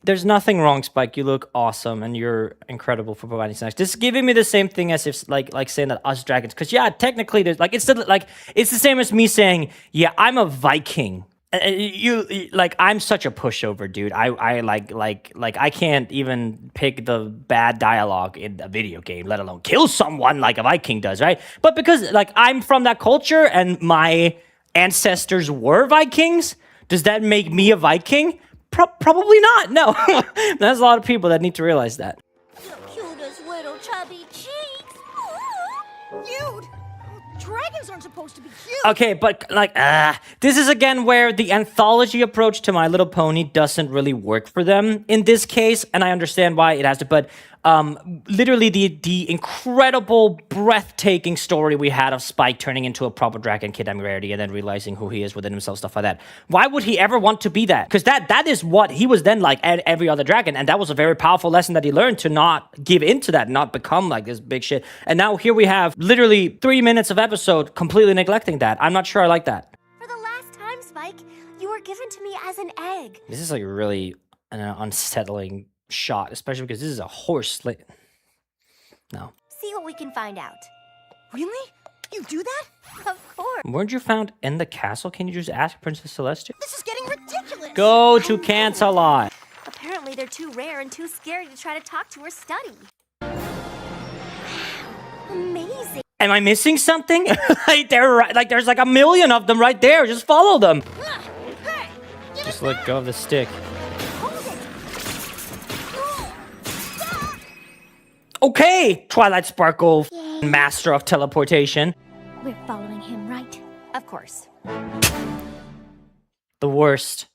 Speaker 1: There's nothing wrong, Spike. You look awesome, and you're incredible for providing snacks. This is giving me the same thing as if, like saying that us dragons, because yeah, technically, there's it's the same as me saying, yeah, I'm a Viking. I'm such a pushover, dude. I can't even pick the bad dialogue in a video game, let alone kill someone like a Viking does, right? But because I'm from that culture and my ancestors were Vikings, does that make me a Viking? Probably not. No, there's a lot of people that need to realize that.
Speaker 3: Your cutest little chubby cheeks.
Speaker 7: Cute. Dragons aren't supposed to be cute.
Speaker 1: Okay, but this is again where the anthology approach to My Little Pony doesn't really work for them in this case, and I understand why it has to, but literally the incredible, breathtaking story we had of Spike turning into a proper dragon kidnapping Rarity and then realizing who he is within himself, stuff like that. Why would he ever want to be that? Because that is what he was then like at every other dragon, and that was a very powerful lesson that he learned to not give into that, not become like this big shit. And now here we have literally 3 minutes of episode completely neglecting that. I'm not sure I like that.
Speaker 14: For the last time, Spike, you were given to me as an egg.
Speaker 1: This is like really an unsettling shot, especially because this is a horse. No.
Speaker 14: See what we can find out.
Speaker 2: Really? You do that?
Speaker 14: Of course.
Speaker 1: Weren't you found in the castle? Can you just ask Princess Celestia?
Speaker 7: This is getting ridiculous.
Speaker 1: Go to Cancelot.
Speaker 14: Apparently they're too rare and too scary to try to talk to or study. Amazing.
Speaker 1: Am I missing something? Like, there's like a million of them right there. Just follow them. Just let go of the stick. Okay, Twilight Sparkle, master of teleportation.
Speaker 3: We're following him, right?
Speaker 14: Of course.
Speaker 1: The worst.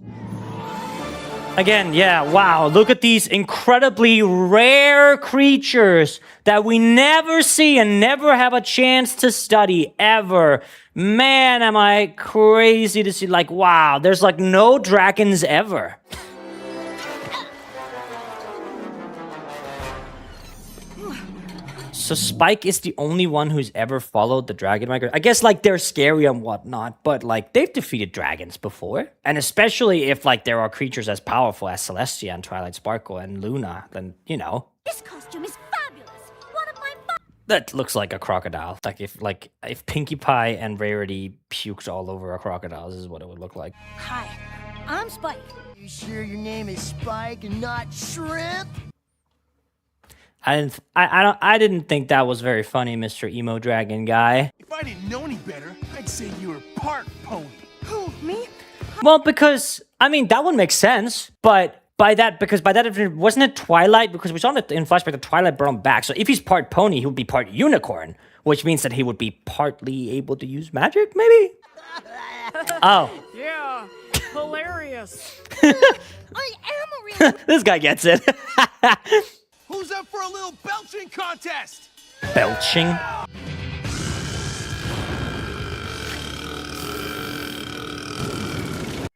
Speaker 1: Again, yeah, wow. Look at these incredibly rare creatures that we never see and never have a chance to study ever. Man, am I crazy to see, like, wow, there's like no dragons ever. So Spike is the only one who's ever followed the dragon migration. I guess, like, they're scary and whatnot, but, like, they've defeated dragons before. And especially if, like, there are creatures as powerful as Celestia and Twilight Sparkle and Luna, then, you know.
Speaker 3: This costume is fabulous. One of my
Speaker 1: That looks like a crocodile. Like, if Pinkie Pie and Rarity puked all over a crocodile, this is what it would look like.
Speaker 3: Hi, I'm Spike.
Speaker 19: You sure your name is Spike and not Shrimp?
Speaker 1: I didn't think that was very funny, Mr. Emo Dragon guy.
Speaker 15: If I didn't know any better, I'd say you were part pony.
Speaker 3: Who, me?
Speaker 1: Well, because, I mean, that would make sense, but by that, wasn't it Twilight? Because we saw that in flashback that Twilight brought him back. So if he's part pony, he would be part unicorn, which means that he would be partly able to use magic, maybe? Oh.
Speaker 7: Yeah, hilarious.
Speaker 3: I am a real...
Speaker 1: This guy gets it.
Speaker 15: Who's up for a little belching contest?
Speaker 1: Belching?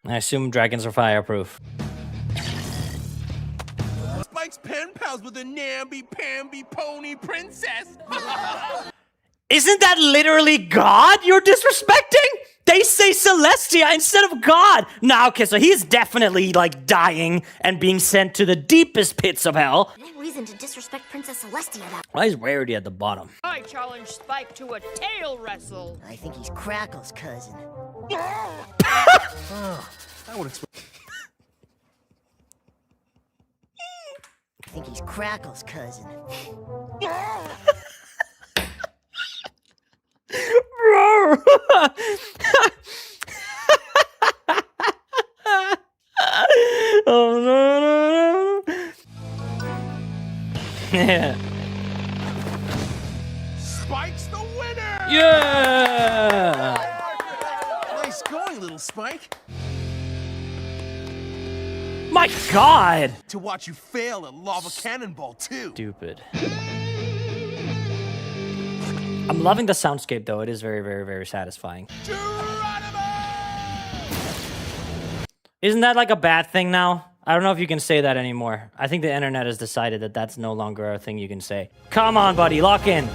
Speaker 1: I assume dragons are fireproof.
Speaker 15: Spike's pen pals with a namby-pamby pony princess.
Speaker 1: Isn't that literally God you're disrespecting? They say Celestia instead of God. Now, okay, so he's definitely, like, dying and being sent to the deepest pits of hell.
Speaker 3: No reason to disrespect Princess Celestia that.
Speaker 1: Why is Rarity at the bottom?
Speaker 7: I challenge Spike to a tail wrestle.
Speaker 19: I think he's Crackle's cousin.
Speaker 15: That would explain.
Speaker 19: I think he's Crackle's cousin.
Speaker 1: Bro. Oh, no. Yeah.
Speaker 15: Spike's the winner!
Speaker 1: Yeah!
Speaker 15: Nice going, little Spike.
Speaker 1: My God!
Speaker 15: To watch you fail at Lava Cannonball, too.
Speaker 1: Stupid. I'm loving the soundscape, though. It is very, very, very satisfying. Isn't that like a bad thing now? I don't know if you can say that anymore. I think the internet has decided that that's no longer a thing you can say. Come on, buddy. Lock in.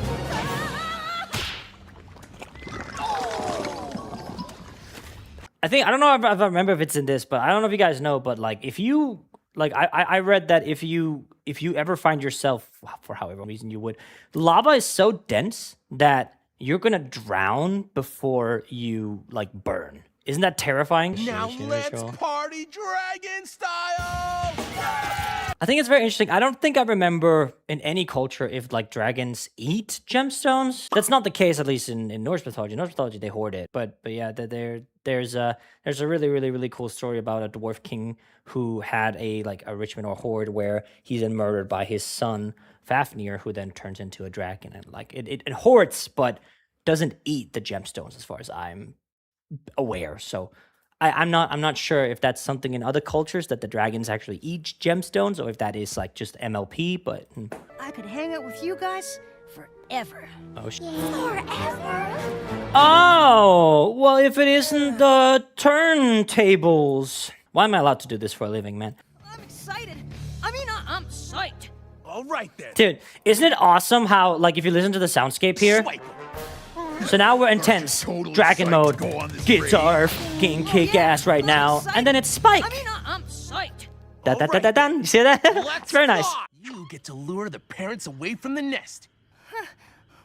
Speaker 1: I don't know if I remember if it's in this, but I don't know if you guys know, but like if you, like I read that if you ever find yourself, for however reason you would, lava is so dense that you're gonna drown before you like burn. Isn't that terrifying?
Speaker 15: Now let's party dragon style!
Speaker 1: I think it's very interesting. I don't think I remember in any culture if like dragons eat gemstones. That's not the case, at least in Norse mythology. In Norse mythology, they hoard it. But yeah, there's a really cool story about a dwarf king who had a Richmond or hoard where he's then murdered by his son Fafnir, who then turns into a dragon, and like it hoards but doesn't eat the gemstones as far as I'm aware. So I'm not sure if that's something in other cultures that the dragons actually eat gemstones, or if that is like just MLP, but
Speaker 3: I could hang out with you guys forever.
Speaker 1: Oh shit.
Speaker 3: Forever?
Speaker 1: Oh, well, if it isn't the turntables. Why am I allowed to do this for a living, man?
Speaker 7: I'm excited. I'm psyched.
Speaker 15: All right then.
Speaker 1: Dude, isn't it awesome how, like, if you listen to the soundscape here? So now we're intense. Dragon mode. Guitar fucking kick ass right now. And then it's Spike.
Speaker 7: I'm psyched.
Speaker 1: Da-da-da-da-dun. You see that? It's very nice.
Speaker 15: You get to lure the parents away from the nest.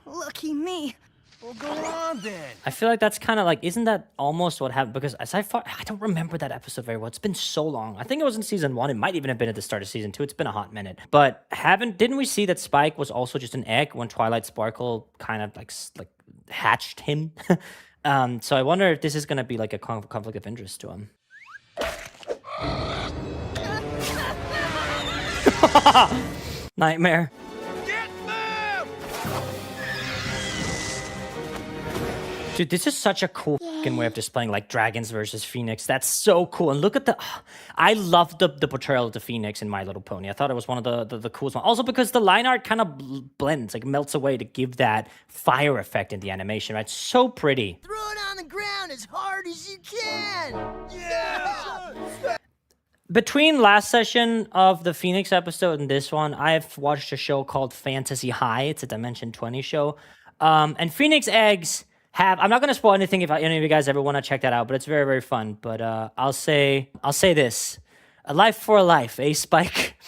Speaker 3: Lucky me.
Speaker 19: Well, go on then.
Speaker 1: I feel like that's kind of like, isn't that almost what happened? Because as I don't remember that episode very well. It's been so long. I think it was in season 1. It might even have been at the start of season 2. It's been a hot minute. But didn't we see that Spike was also just an egg when Twilight Sparkle kind of like hatched him? So I wonder if this is going to be like a conflict of interest to him. Nightmare. Dude, this is such a cool fucking way of displaying like dragons versus Phoenix. That's so cool. And look at I love the portrayal of the Phoenix in My Little Pony. I thought it was one of the coolest ones. Also because the line art kind of blends, like melts away to give that fire effect in the animation, right? So pretty.
Speaker 19: Throw it on the ground as hard as you can. Yeah.
Speaker 1: Between last session of the Phoenix episode and this one, I've watched a show called Fantasy High. It's a Dimension 20 show. And Phoenix eggs I'm not going to spoil anything if any of you guys ever want to check that out, but it's very, very fun. But I'll say this. A life for a life, eh, Spike?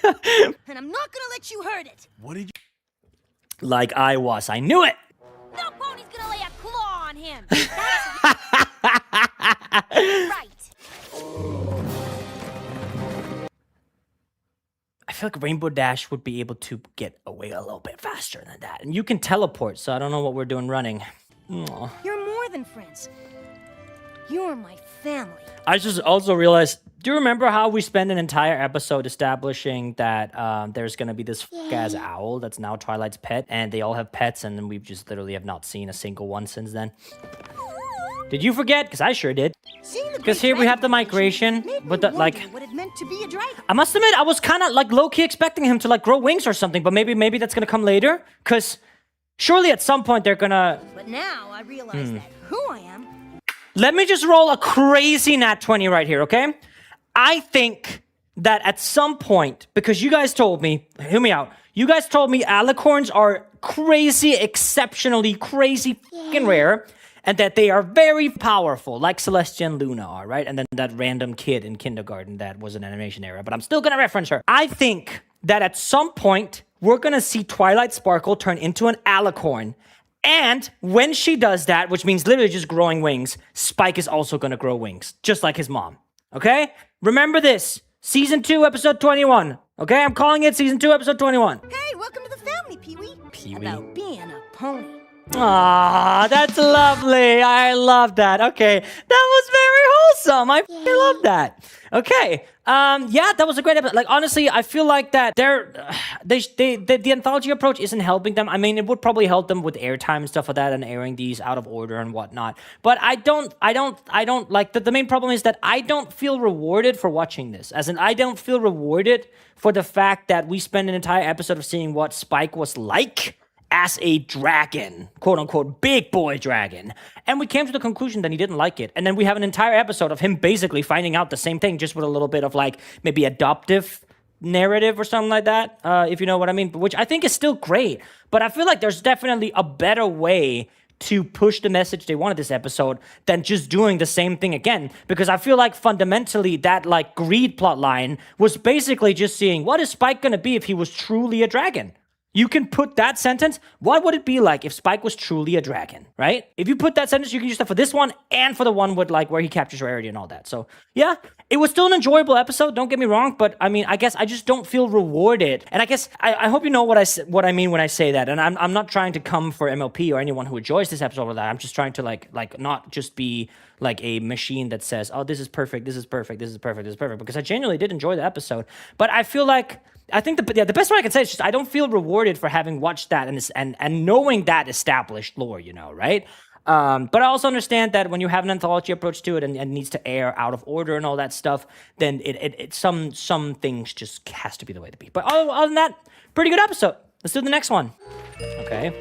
Speaker 3: And I'm not going to let you hurt it.
Speaker 16: What did you...
Speaker 1: Like I was. I knew it!
Speaker 3: No pony's going to lay a claw on him. That's right.
Speaker 1: I feel like Rainbow Dash would be able to get away a little bit faster than that. And you can teleport, so I don't know what we're doing running. Aww.
Speaker 2: You're more than friends. You're my family.
Speaker 1: I just also realized, do you remember how we spent an entire episode establishing that there's going to be this ass owl that's now Twilight's pet, and they all have pets, and then we just literally have not seen a single one since then? Did you forget? Because I sure did. Because here we have the migration, but like,
Speaker 2: what it meant to be a dragon.
Speaker 1: I must admit, I was kind of like low-key expecting him to like grow wings or something, but maybe that's gonna come later. Because surely at some point they're gonna.
Speaker 2: But now I realize that who I am.
Speaker 1: Let me just roll a crazy nat 20 right here, okay? I think that at some point, because you guys told me, hear me out. You guys told me alicorns are crazy, exceptionally crazy, fucking rare. And that they are very powerful, like Celestia and Luna are, right? And then that random kid in kindergarten that was an animation era, but I'm still gonna reference her. I think that at some point, we're gonna see Twilight Sparkle turn into an alicorn. And when she does that, which means literally just growing wings, Spike is also gonna grow wings, just like his mom, okay? Remember this, Season 2, Episode 21, okay? I'm calling it Season 2, Episode 21.
Speaker 2: Hey, welcome to the family, Pee-wee. About being a pony.
Speaker 1: Aw, that's lovely. I love that. Okay, that was very wholesome. I love that. Okay, yeah, that was a great episode. Like, honestly, I feel like that the anthology approach isn't helping them. I mean, it would probably help them with airtime and stuff like that and airing these out of order and whatnot. But I don't like, the main problem is that I don't feel rewarded for watching this. As in, I don't feel rewarded for the fact that we spend an entire episode of seeing what Spike was like as a dragon, quote unquote, big boy dragon. And we came to the conclusion that he didn't like it. And then we have an entire episode of him basically finding out the same thing, just with a little bit of like maybe adoptive narrative or something like that, if you know what I mean, which I think is still great. But I feel like there's definitely a better way to push the message they wanted this episode than just doing the same thing again. Because I feel like fundamentally that like greed plotline was basically just seeing what is Spike gonna be if he was truly a dragon. You can put that sentence, what would it be like if Spike was truly a dragon, right? If you put that sentence, you can use that for this one and for the one with like where he captures Rarity and all that. So yeah, it was still an enjoyable episode, don't get me wrong, but I mean, I guess I just don't feel rewarded. And I guess, I hope you know what I mean when I say that. And I'm not trying to come for MLP or anyone who enjoys this episode or that. I'm just trying to like not just be like a machine that says, oh, this is perfect, this is perfect, this is perfect, this is perfect, because I genuinely did enjoy the episode. But I feel like, I think the best way I can say is just I don't feel rewarded for having watched that and knowing that established lore, you know, right? But I also understand that when you have an anthology approach to it and needs to air out of order and all that stuff, then some things just has to be the way to be. But other than that, pretty good episode. Let's do the next one. Okay.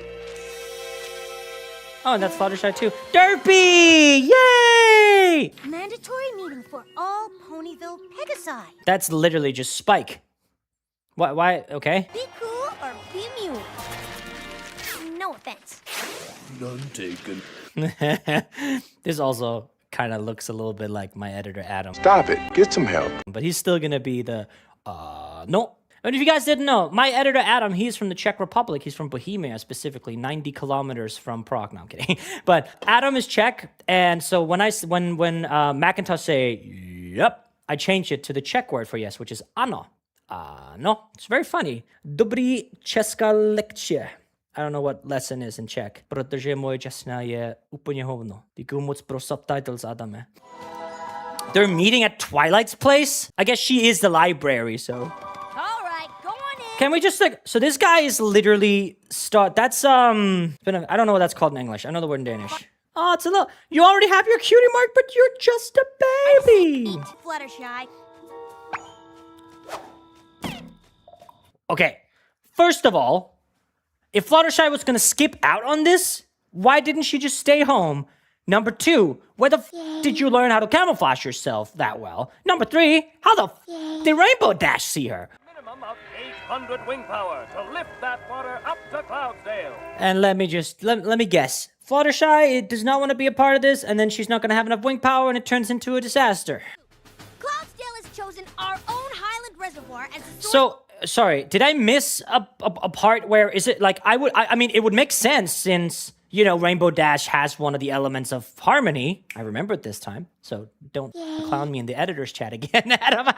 Speaker 1: Oh, and that's Fluttershy too. Derpy! Yay!
Speaker 2: Mandatory meeting for all Ponyville Pegasi.
Speaker 1: That's literally just Spike. Why? Okay.
Speaker 3: Be cool or be mute. No offense.
Speaker 16: None taken.
Speaker 1: This also kind of looks a little bit like my editor, Adam.
Speaker 20: Stop it. Get some help.
Speaker 1: But he's still gonna be the, no. And if you guys didn't know, my editor Adam, he's from the Czech Republic. He's from Bohemia, specifically 90 kilometers from Prague. No, I'm kidding. But Adam is Czech, and so when Macintosh say yep, I change it to the Czech word for yes, which is ano. No, it's very funny. Dobrý česká lekce. I don't know what lesson is in Czech, protože moje česká je úplně hovno. Děkuju moc pro subtitles, Adame. They're meeting at Twilight's place? I guess she is the library, so.
Speaker 3: All right, go on in.
Speaker 1: Can we just like, so this guy is literally that's, I don't know what that's called in English. I know the word in Danish. Oh, it's a little, you already have your cutie mark, but you're just a baby.
Speaker 3: Fluttershy.
Speaker 1: Okay, first of all, if Fluttershy was gonna skip out on this, why didn't she just stay home? Number 2, where the did you learn how to camouflage yourself that well? Number 3, how the did Rainbow Dash see her?
Speaker 12: Minimum of 800 wing power to lift that water up to Cloudsdale.
Speaker 1: And let me guess. Fluttershy does not want to be a part of this, and then she's not going to have enough wing power, and it turns into a disaster.
Speaker 3: Cloudsdale has chosen our own Highland Reservoir as the source.
Speaker 1: So, sorry, did I miss a part where is it like I mean, it would make sense since, you know, Rainbow Dash has one of the elements of harmony. I remember it this time, so don't clown me in the editor's chat again, Adam.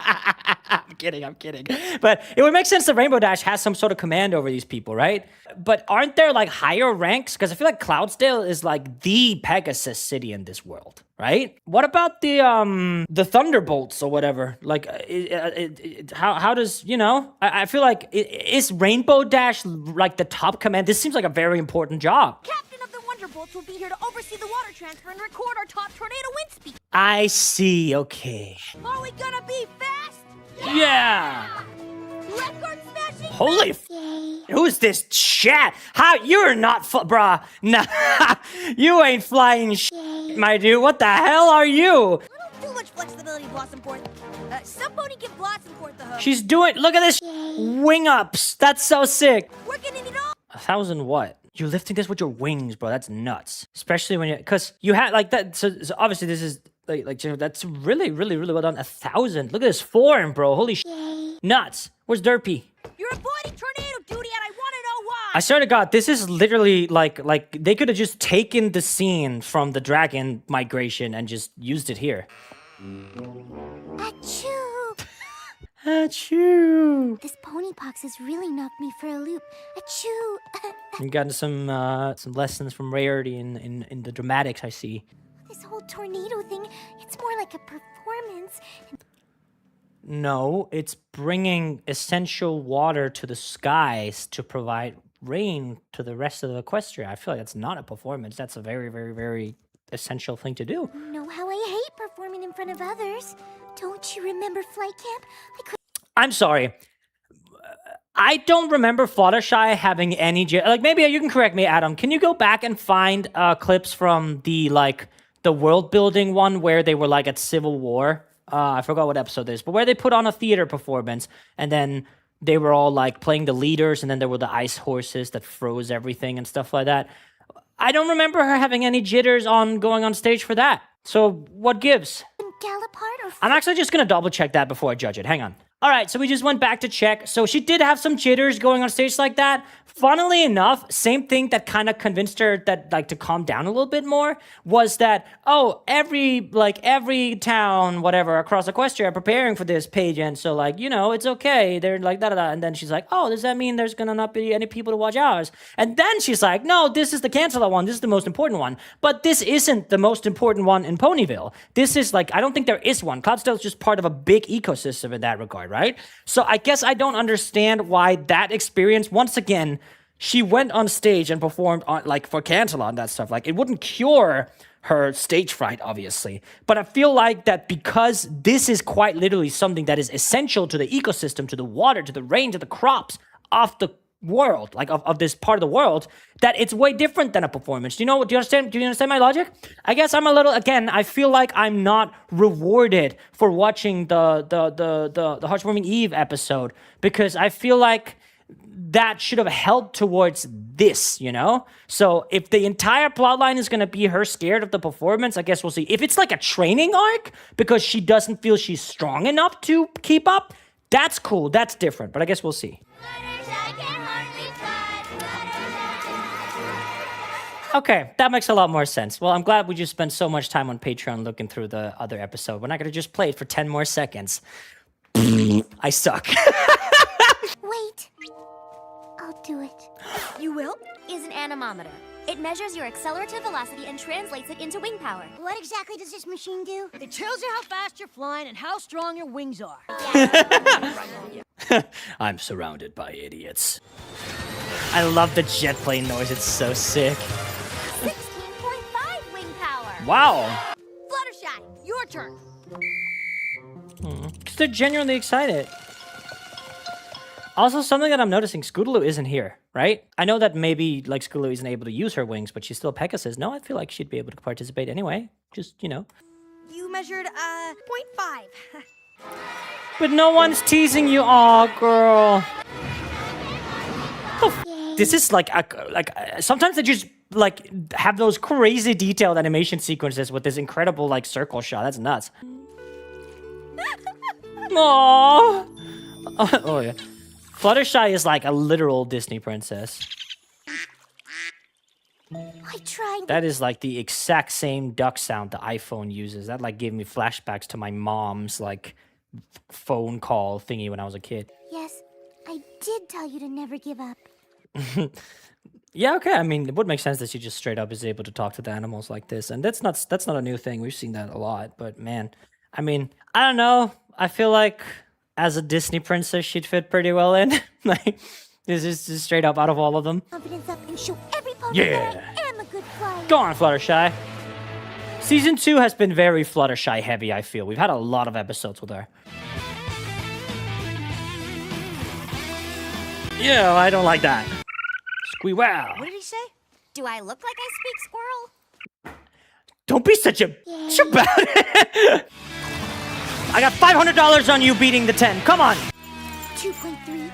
Speaker 1: I'm kidding. But it would make sense that Rainbow Dash has some sort of command over these people, right? But aren't there like higher ranks? Because I feel like Cloudsdale is like the Pegasus city in this world, right? What about the Thunderbolts or whatever? Like, how does, you know? I feel like is Rainbow Dash like the top command? This seems like a very important job.
Speaker 3: Captain of the Wonderbolts will be here to oversee the water transfer and record our top tornado wind speed.
Speaker 1: I see. Okay.
Speaker 3: Are we gonna be fast?
Speaker 1: Yeah.
Speaker 3: Record smashing.
Speaker 1: Holy who's this chat? How you're not bruh. Nah, you ain't flying my dude. What the hell are you?
Speaker 3: A little too much flexibility, Blossomforth. Some pony can Blossomforth the hook.
Speaker 1: She's doing. Look at this wing ups. That's so sick.
Speaker 3: We're getting it all.
Speaker 1: 1,000 what? You're lifting this with your wings, bro. That's nuts. Especially when because you had like that. So obviously this is like that's really well done. 1,000. Look at this form, bro. Holy nuts. Where's Derpy?
Speaker 3: You're avoiding tornado duty, and I want to know why.
Speaker 1: I swear to God, this is literally like they could have just taken the scene from the dragon migration and just used it here.
Speaker 3: Achoo!
Speaker 1: Achoo!
Speaker 3: This pony pox has really knocked me for a loop. Achoo!
Speaker 1: You've gotten some lessons from Rarity in the dramatics, I see.
Speaker 3: This whole tornado thing, it's more like a performance.
Speaker 1: No, it's bringing essential water to the skies to provide rain to the rest of the Equestria. I feel like that's not a performance. That's a very, very, very essential thing to do.
Speaker 3: You know how I hate performing in front of others. Don't you remember flight camp?
Speaker 1: I'm sorry. I don't remember Fluttershy having any like maybe you can correct me, Adam. Can you go back and find clips from the world building one where they were like at Civil War? I forgot what episode it is, but where they put on a theater performance and then they were all like playing the leaders and then there were the ice horses that froze everything and stuff like that. I don't remember her having any jitters on going on stage for that. So what gives? I'm actually just going to double check that before I judge it. Hang on. All right, so we just went back to check. So she did have some jitters going on stage like that. Funnily enough, same thing that kind of convinced her that to calm down a little bit more was that, oh, every town, whatever, across Equestria are preparing for this pageant. So it's okay. They're like da-da-da. And then she's like, oh, does that mean there's going to not be any people to watch ours? And then she's like, no, this is the Cancela one. This is the most important one. But this isn't the most important one in Ponyville. This is I don't think there is one. Cloudsdale is just part of a big ecosystem in that regard. Right? So I guess I don't understand why that experience, once again, she went on stage and performed on for Cancela and that stuff. It wouldn't cure her stage fright, obviously. But I feel like that because this is quite literally something that is essential to the ecosystem, to the water, to the rain, to the crops of the world, of this part of the world, that it's way different than a performance. Do you understand my logic? I guess I'm a little, again, I feel like I'm not rewarded for watching the Heartwarming Eve episode because I feel like that should have helped towards this, So if the entire plotline is going to be her scared of the performance, I guess we'll see. If it's like a training arc because she doesn't feel she's strong enough to keep up, That's cool. That's different, but I guess we'll see. Okay, that makes a lot more sense. Well, I'm glad we just spent so much time on Patreon looking through the other episode. We're not going to just play it for 10 more seconds. I suck.
Speaker 3: Wait. I'll do it.
Speaker 14: You will? Is an anemometer. It measures your accelerative velocity and translates it into wing power.
Speaker 3: What exactly does this machine do?
Speaker 7: It tells you how fast you're flying and how strong your wings are.
Speaker 1: I'm surrounded by idiots. I love the jet plane noise. It's so sick.
Speaker 14: 16.5 wing power.
Speaker 1: Wow.
Speaker 7: Fluttershy, your turn.
Speaker 1: Because they're genuinely excited. Also, something that I'm noticing, Scootaloo isn't here, right? I know that maybe, like, Scootaloo isn't able to use her wings, but she's still Pegasus. No, I feel like she'd be able to participate anyway. Just, you know.
Speaker 2: You measured, 0.5.
Speaker 1: But no one's teasing you. Aw, girl. This is like sometimes they just like have those crazy detailed animation sequences with this incredible like circle shot. That's nuts. Aww. Oh yeah. Fluttershy is like a literal Disney princess.
Speaker 3: I tried.
Speaker 1: That is like the exact same duck sound the iPhone uses. That like gave me flashbacks to my mom's like phone call thingy when I was a kid.
Speaker 3: Yes, I did tell you to never give up.
Speaker 1: Yeah, okay. I mean, it would make sense that she just straight up is able to talk to the animals like this, and that's not a new thing. We've seen that a lot, but man, I mean, I don't know. I feel like as a Disney princess, she'd fit pretty well in. Like, this is just straight up out of all of them.
Speaker 3: Confidence up and show every pony
Speaker 1: Yeah.
Speaker 3: that I am a good flyer.
Speaker 1: Go on, Fluttershy. Season 2 has been very Fluttershy heavy, I feel. We've had a lot of episodes with her. Yeah, I don't like that. Squee-wow.
Speaker 14: What did he say? Do I look like I speak squirrel?
Speaker 1: Don't be such a bitch about it. I got $500 on you beating the 10. Come on.
Speaker 3: 2.3.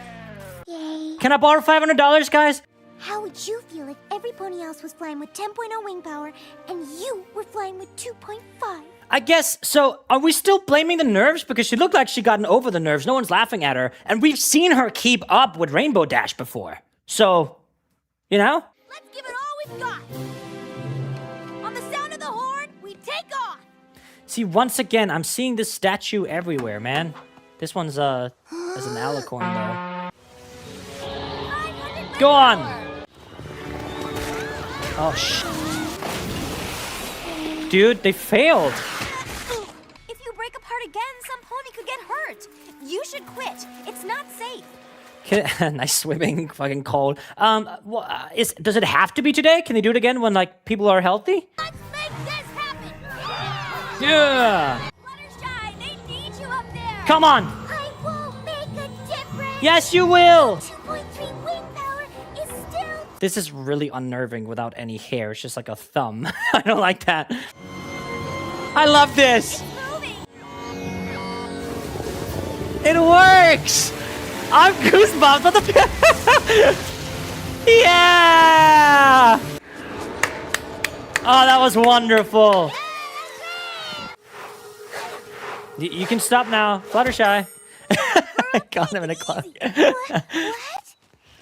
Speaker 3: Yay.
Speaker 1: Can I borrow $500, guys?
Speaker 3: How would you feel if every pony else was flying with 10.0 wing power and you were flying with 2.5?
Speaker 1: I guess, so are we still blaming the nerves? Because she looked like she gotten over the nerves. No one's laughing at her. And we've seen her keep up with Rainbow Dash before. So, you know?
Speaker 2: Let's give it all we've got. On the sound of the horn, we take off.
Speaker 1: See, once again, I'm seeing this statue everywhere, man. This one's, as an alicorn, though. Go on! Oh, dude, they failed.
Speaker 14: If you break apart again, some pony could get hurt. You should quit. It's not safe.
Speaker 1: Nice swimming, fucking cold. Does it have to be today? Can they do it again when, like, people are healthy?
Speaker 2: Let's make this happen.
Speaker 1: Yeah!
Speaker 2: Fluttershy, they need you up there.
Speaker 1: Come on!
Speaker 3: I won't make a difference.
Speaker 1: Yes, you will!
Speaker 3: 2.3 wing power is still...
Speaker 1: This is really unnerving without any hair. It's just like a thumb. I don't like that. I love this! It works! I'm goosebumps. What the Yeah! Oh, that was wonderful. You can stop now. Fluttershy. Got him in a clock.
Speaker 3: What?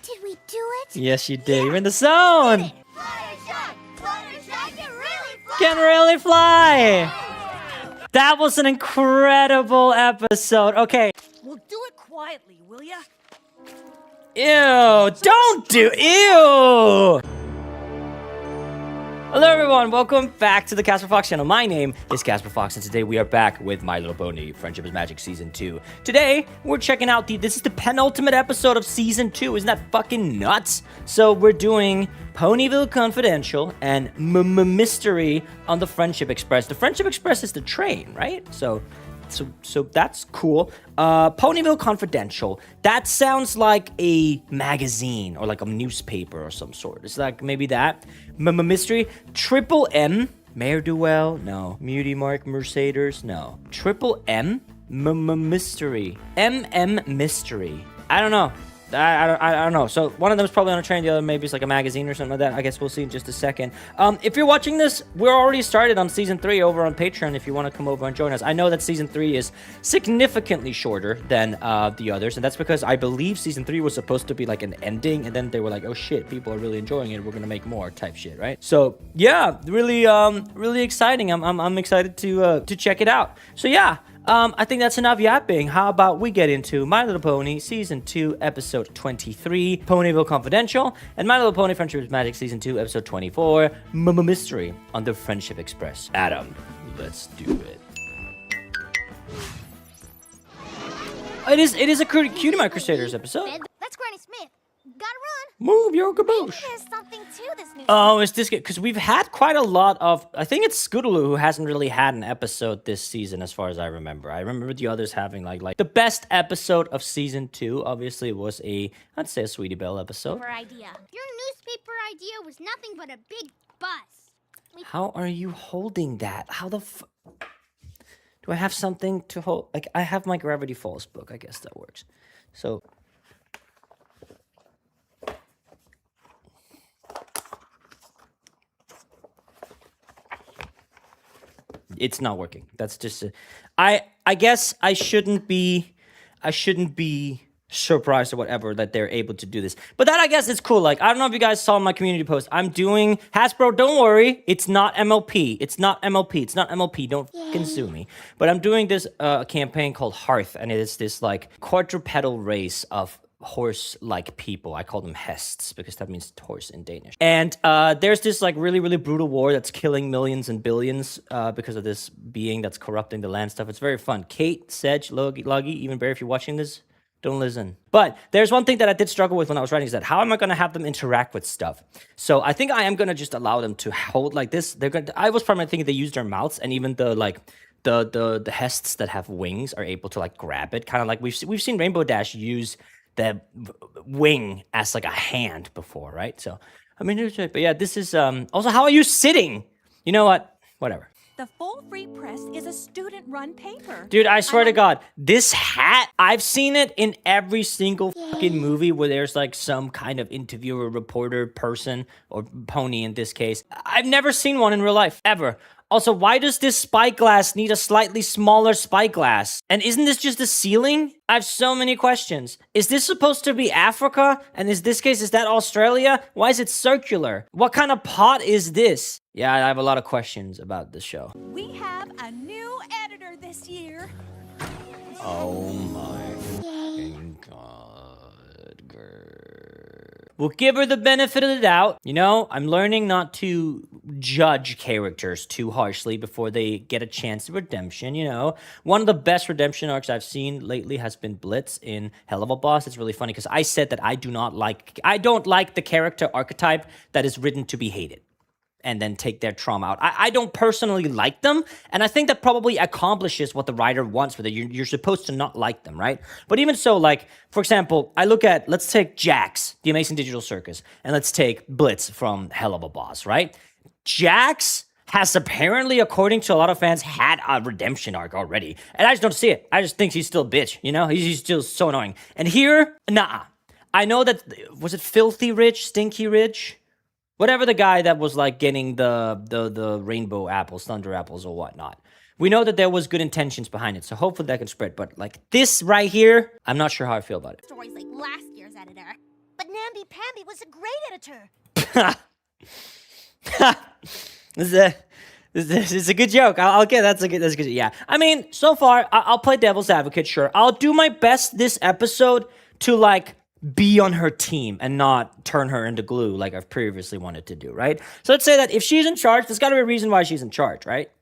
Speaker 3: Did we do it?
Speaker 1: Yes, you did. You're in the zone.
Speaker 2: Fluttershy
Speaker 1: Can really fly. That was an incredible episode. Okay.
Speaker 7: Well, do it quietly, will ya?
Speaker 1: Ew, don't do, ew! Hello everyone, welcome back to the Casper Fox channel. My name is Casper Fox, and today we are back with My Little Pony, Friendship is Magic Season 2. Today, we're checking out this is the penultimate episode of Season 2. Isn't that fucking nuts? So we're doing Ponyville Confidential and Mystery on the Friendship Express. The Friendship Express is the train, right? So that's cool. Ponyville Confidential. That sounds like a magazine or like a newspaper or some sort. It's like maybe that. Mystery. Triple M. Mayor Duell? No. Muty Mark Mercedes? No. Triple M? Mystery. MM Mystery. I don't know. I don't know. So one of them is probably on a train, the other maybe is like a magazine or something like that. I guess we'll see in just a second. If you're watching this, we're already started on season 3 over on Patreon if you want to come over and join us. I know that season 3 is significantly shorter than the others, and that's because I believe season 3 was supposed to be like an ending, and then they were like, oh shit, people are really enjoying it, we're gonna make more type shit, right? So yeah, really exciting. I'm excited to check it out. So yeah. I think that's enough yapping. How about we get into My Little Pony Season 2, Episode 23, Ponyville Confidential, and My Little Pony Friendship is Magic Season 2, Episode 24, Mystery on the Friendship Express. Adam, let's do it. It is a Cutie Mark Crusaders episode.
Speaker 3: That's Granny Smith. Gotta run.
Speaker 1: Move your caboose.
Speaker 3: There's something to this new.
Speaker 1: Oh, it's this good because we've had quite a lot of. I think it's Scootaloo who hasn't really had an episode this season, as far as I remember. I remember the others having like the best episode of season 2. Obviously, was I'd say a Sweetie Belle episode.
Speaker 9: Idea. Your newspaper idea was nothing but a big bust.
Speaker 1: How are you holding that? How the do I have something to hold? Like I have my Gravity Falls book. I guess that works. So. It's not working. That's just I guess I shouldn't be surprised or whatever that they're able to do this. But that I guess is cool. Like I don't know if you guys saw my community post. I'm doing Hasbro, don't worry. It's not MLP. It's not MLP. It's not MLP. Don't fucking sue me. But I'm doing this campaign called Hearth, and it is this like quadrupedal race of horse-like people. I call them hests because that means horse in Danish. And there's this like really brutal war that's killing millions and billions because of this being that's corrupting the land stuff. It's very fun. Kate, Sedge, Luggy, even Bear, if you're watching this, don't listen. But there's one thing that I did struggle with when I was writing is that how am I going to have them interact with stuff? So I think I am going to just allow them to hold like this. I was probably thinking they use their mouths, and even the like the hests that have wings are able to like grab it, kind of like we've seen Rainbow Dash use the wing as like a hand before, right? So, I mean, but yeah, this is, also, how are you sitting? You know what? Whatever.
Speaker 2: The Full Free Press is a student-run paper.
Speaker 1: Dude, I swear to God, this hat, I've seen it in every single fucking movie where there's like some kind of interviewer, reporter, person, or pony in this case. I've never seen one in real life, ever. Also, why does this spyglass need a slightly smaller spyglass? And isn't this just a ceiling? I have so many questions. Is this supposed to be Africa? And in this case, is that Australia? Why is it circular? What kind of pot is this? Yeah, I have a lot of questions about this show.
Speaker 2: We have a new editor this year.
Speaker 1: Oh my fucking God, girl. We'll give her the benefit of the doubt. You know, I'm learning not to judge characters too harshly before they get a chance of redemption, you know. One of the best redemption arcs I've seen lately has been Blitz in Hell of a Boss. It's really funny because I said that I don't like the character archetype that is written to be hated and then take their trauma out. I don't personally like them, and I think that probably accomplishes what the writer wants with it. You're supposed to not like them, right? But even so, like, for example, I look at, let's take Jax, The Amazing Digital Circus, and let's take Blitz from Hell of a Boss, right? Jax has apparently, according to a lot of fans, had a redemption arc already, and I just don't see it. I just think he's still a bitch, you know? He's still so annoying. And here, nah. I know that, was it Filthy Rich, Stinky Rich? Whatever the guy that was like getting the rainbow apples, thunder apples or whatnot. We know that there was good intentions behind it, so hopefully that can spread. But like this right here, I'm not sure how I feel about it.
Speaker 3: Stories like last year's editor. But Namby Pamby was a great editor.
Speaker 1: This is a good joke. I'll get that's good. Yeah. I mean, so far, I'll play devil's advocate, sure. I'll do my best this episode to like be on her team and not turn her into glue like I've previously wanted to do, right? So let's say that if she's in charge, there's got to be a reason why she's in charge, right?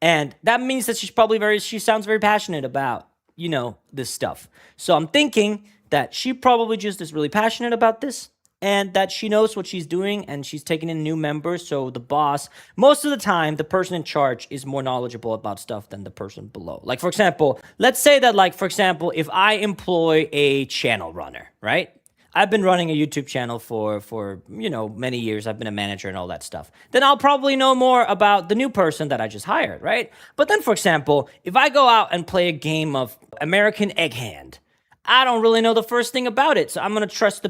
Speaker 1: And that means that she sounds very passionate about, you know, this stuff. So I'm thinking that she probably just is really passionate about this and that she knows what she's doing and she's taking in new members. So the boss, most of the time, the person in charge is more knowledgeable about stuff than the person below. Like, for example, let's say that, like, for example, if I employ a channel runner, right? I've been running a YouTube channel for you know, many years. I've been a manager and all that stuff. Then I'll probably know more about the new person that I just hired, right? But then, for example, if I go out and play a game of American Egg Hand, I don't really know the first thing about it, so I'm gonna trust the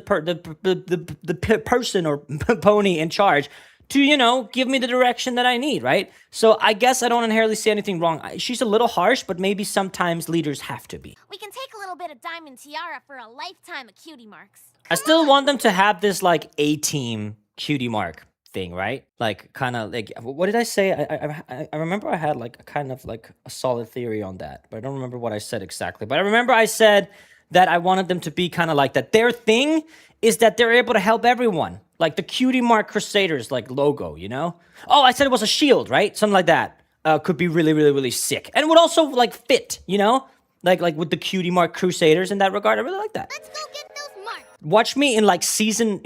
Speaker 1: person or pony in charge to, you know, give me the direction that I need, right? So I guess I don't inherently see anything wrong. She's a little harsh, but maybe sometimes leaders have to be.
Speaker 3: We can take a little bit of Diamond Tiara for a lifetime of cutie marks.
Speaker 1: I still want them to have this, like, A-team cutie mark thing, right? Like, kind of, like, what did I say? I remember I had, like, a kind of, like, a solid theory on that, but I don't remember what I said exactly. But I remember I said that I wanted them to be kind of like that. Their thing is that they're able to help everyone. Like the Cutie Mark Crusaders, like, logo, you know? Oh, I said it was a shield, right? Something like that. Could be really, really, really sick. And would also, like, fit, you know? Like with the Cutie Mark Crusaders in that regard. I really like that.
Speaker 9: Let's go get those marks.
Speaker 1: Watch me in, like, season...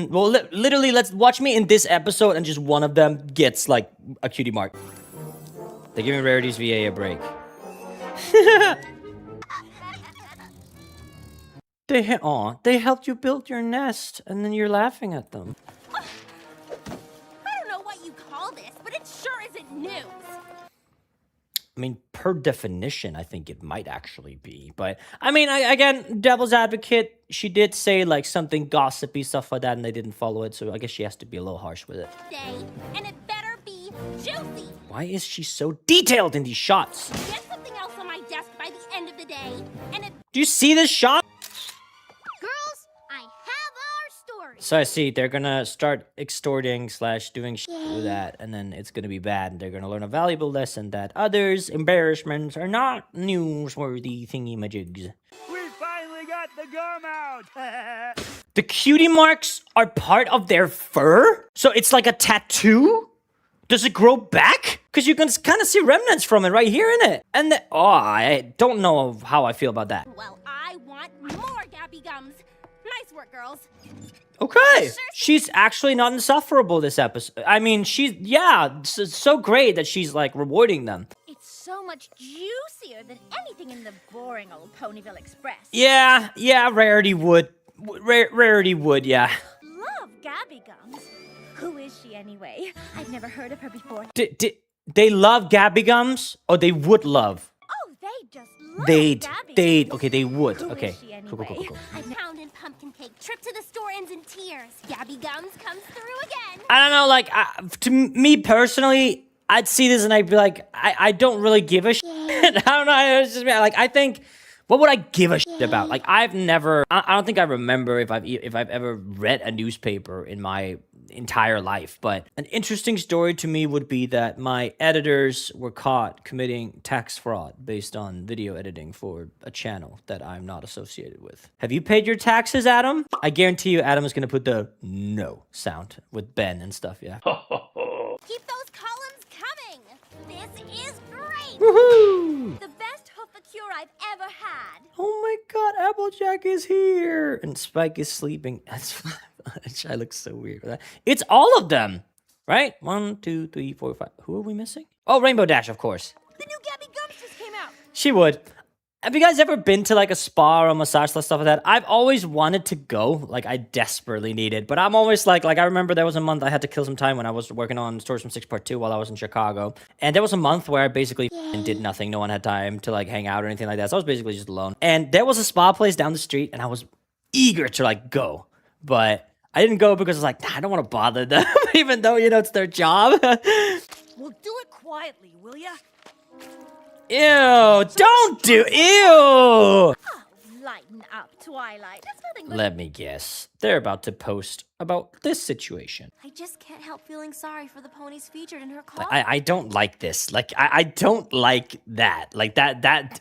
Speaker 1: Well, literally, let's watch me in this episode and just one of them gets, like, a Cutie Mark. They're giving Rarity's VA a break. They helped you build your nest, and then you're laughing at them.
Speaker 3: I don't know what you call this, but it sure isn't news.
Speaker 1: I mean, per definition, I think it might actually be. But, I mean, again, devil's advocate, she did say, like, something gossipy, stuff like that, and they didn't follow it, so I guess she has to be a little harsh with it.
Speaker 3: And it better be juicy.
Speaker 1: Why is she so detailed in these shots?
Speaker 3: Get something else on my desk by the end of the day, and it...
Speaker 1: Do you see this shot?
Speaker 9: Girls, I have our story.
Speaker 1: So I see they're gonna start extorting / doing shit with that, and then it's gonna be bad, and they're gonna learn a valuable lesson that others' embarrassments are not newsworthy thingy-majigs.
Speaker 20: We finally got the gum out!
Speaker 1: The cutie marks are part of their fur? So it's like a tattoo? Does it grow back? Because you can kind of see remnants from it right here, innit? And I don't know how I feel about that.
Speaker 3: Well, I want more Gabby Gums. Nice work, girls.
Speaker 1: Okay. She's actually not insufferable this episode. I mean, she's, yeah, so great that she's, like, rewarding them.
Speaker 3: It's so much juicier than anything in the boring old Ponyville Express.
Speaker 1: Yeah, Rarity would. Rarity would, yeah.
Speaker 14: Love Gabby Gums. Who is she anyway? I've never heard of her before.
Speaker 1: They love Gabby Gums? Or they would love?
Speaker 14: Oh, they just love
Speaker 1: They'd. Okay, they would.
Speaker 14: Who
Speaker 1: Okay.
Speaker 14: is she anyway?
Speaker 1: Cool.
Speaker 3: A pound and pumpkin cake trip to the store ends in tears. Gabby Gums comes through again.
Speaker 1: I don't know, like, to me personally, I'd see this and I'd be like, I don't really give a shit. I don't know, it's just, like, I think, what would I give a shit about? Like, I've never, I don't think I remember if I've ever read a newspaper in my entire life, but an interesting story to me would be that my editors were caught committing tax fraud based on video editing for a channel that I'm not associated with. Have you paid your taxes, Adam? I guarantee you Adam is going to put the no sound with Ben and stuff, yeah.
Speaker 3: Keep those columns coming. This is great.
Speaker 1: Woohoo!
Speaker 3: The best hoofacure I've ever had.
Speaker 1: Oh my god, Applejack is here! And Spike is sleeping. That's I look so weird with that. It's all of them, right? 1, 2, 3, 4, 5. Who are we missing? Oh, Rainbow Dash, of course.
Speaker 3: The new Gabby Gums just came out.
Speaker 1: She would. Have you guys ever been to like a spa or a massage stuff like that? I've always wanted to go. Like, I desperately needed. But I'm always like I remember there was a month I had to kill some time when I was working on Stories from 6 Part 2 while I was in Chicago. And there was a month where I basically did nothing. No one had time to like hang out or anything like that. So I was basically just alone. And there was a spa place down the street and I was eager to like go. But I didn't go because I was like, nah, I don't want to bother them. Even though, you know, it's their job.
Speaker 7: Well, do it quietly, will ya?
Speaker 1: Ew, don't do, ew!
Speaker 14: Oh, lighten up, Twilight. That's nothing but...
Speaker 1: Let me guess. They're about to post about this situation.
Speaker 14: I just can't help feeling sorry for the ponies featured in her call.
Speaker 1: I don't like this. Like, I don't like that. Like, that...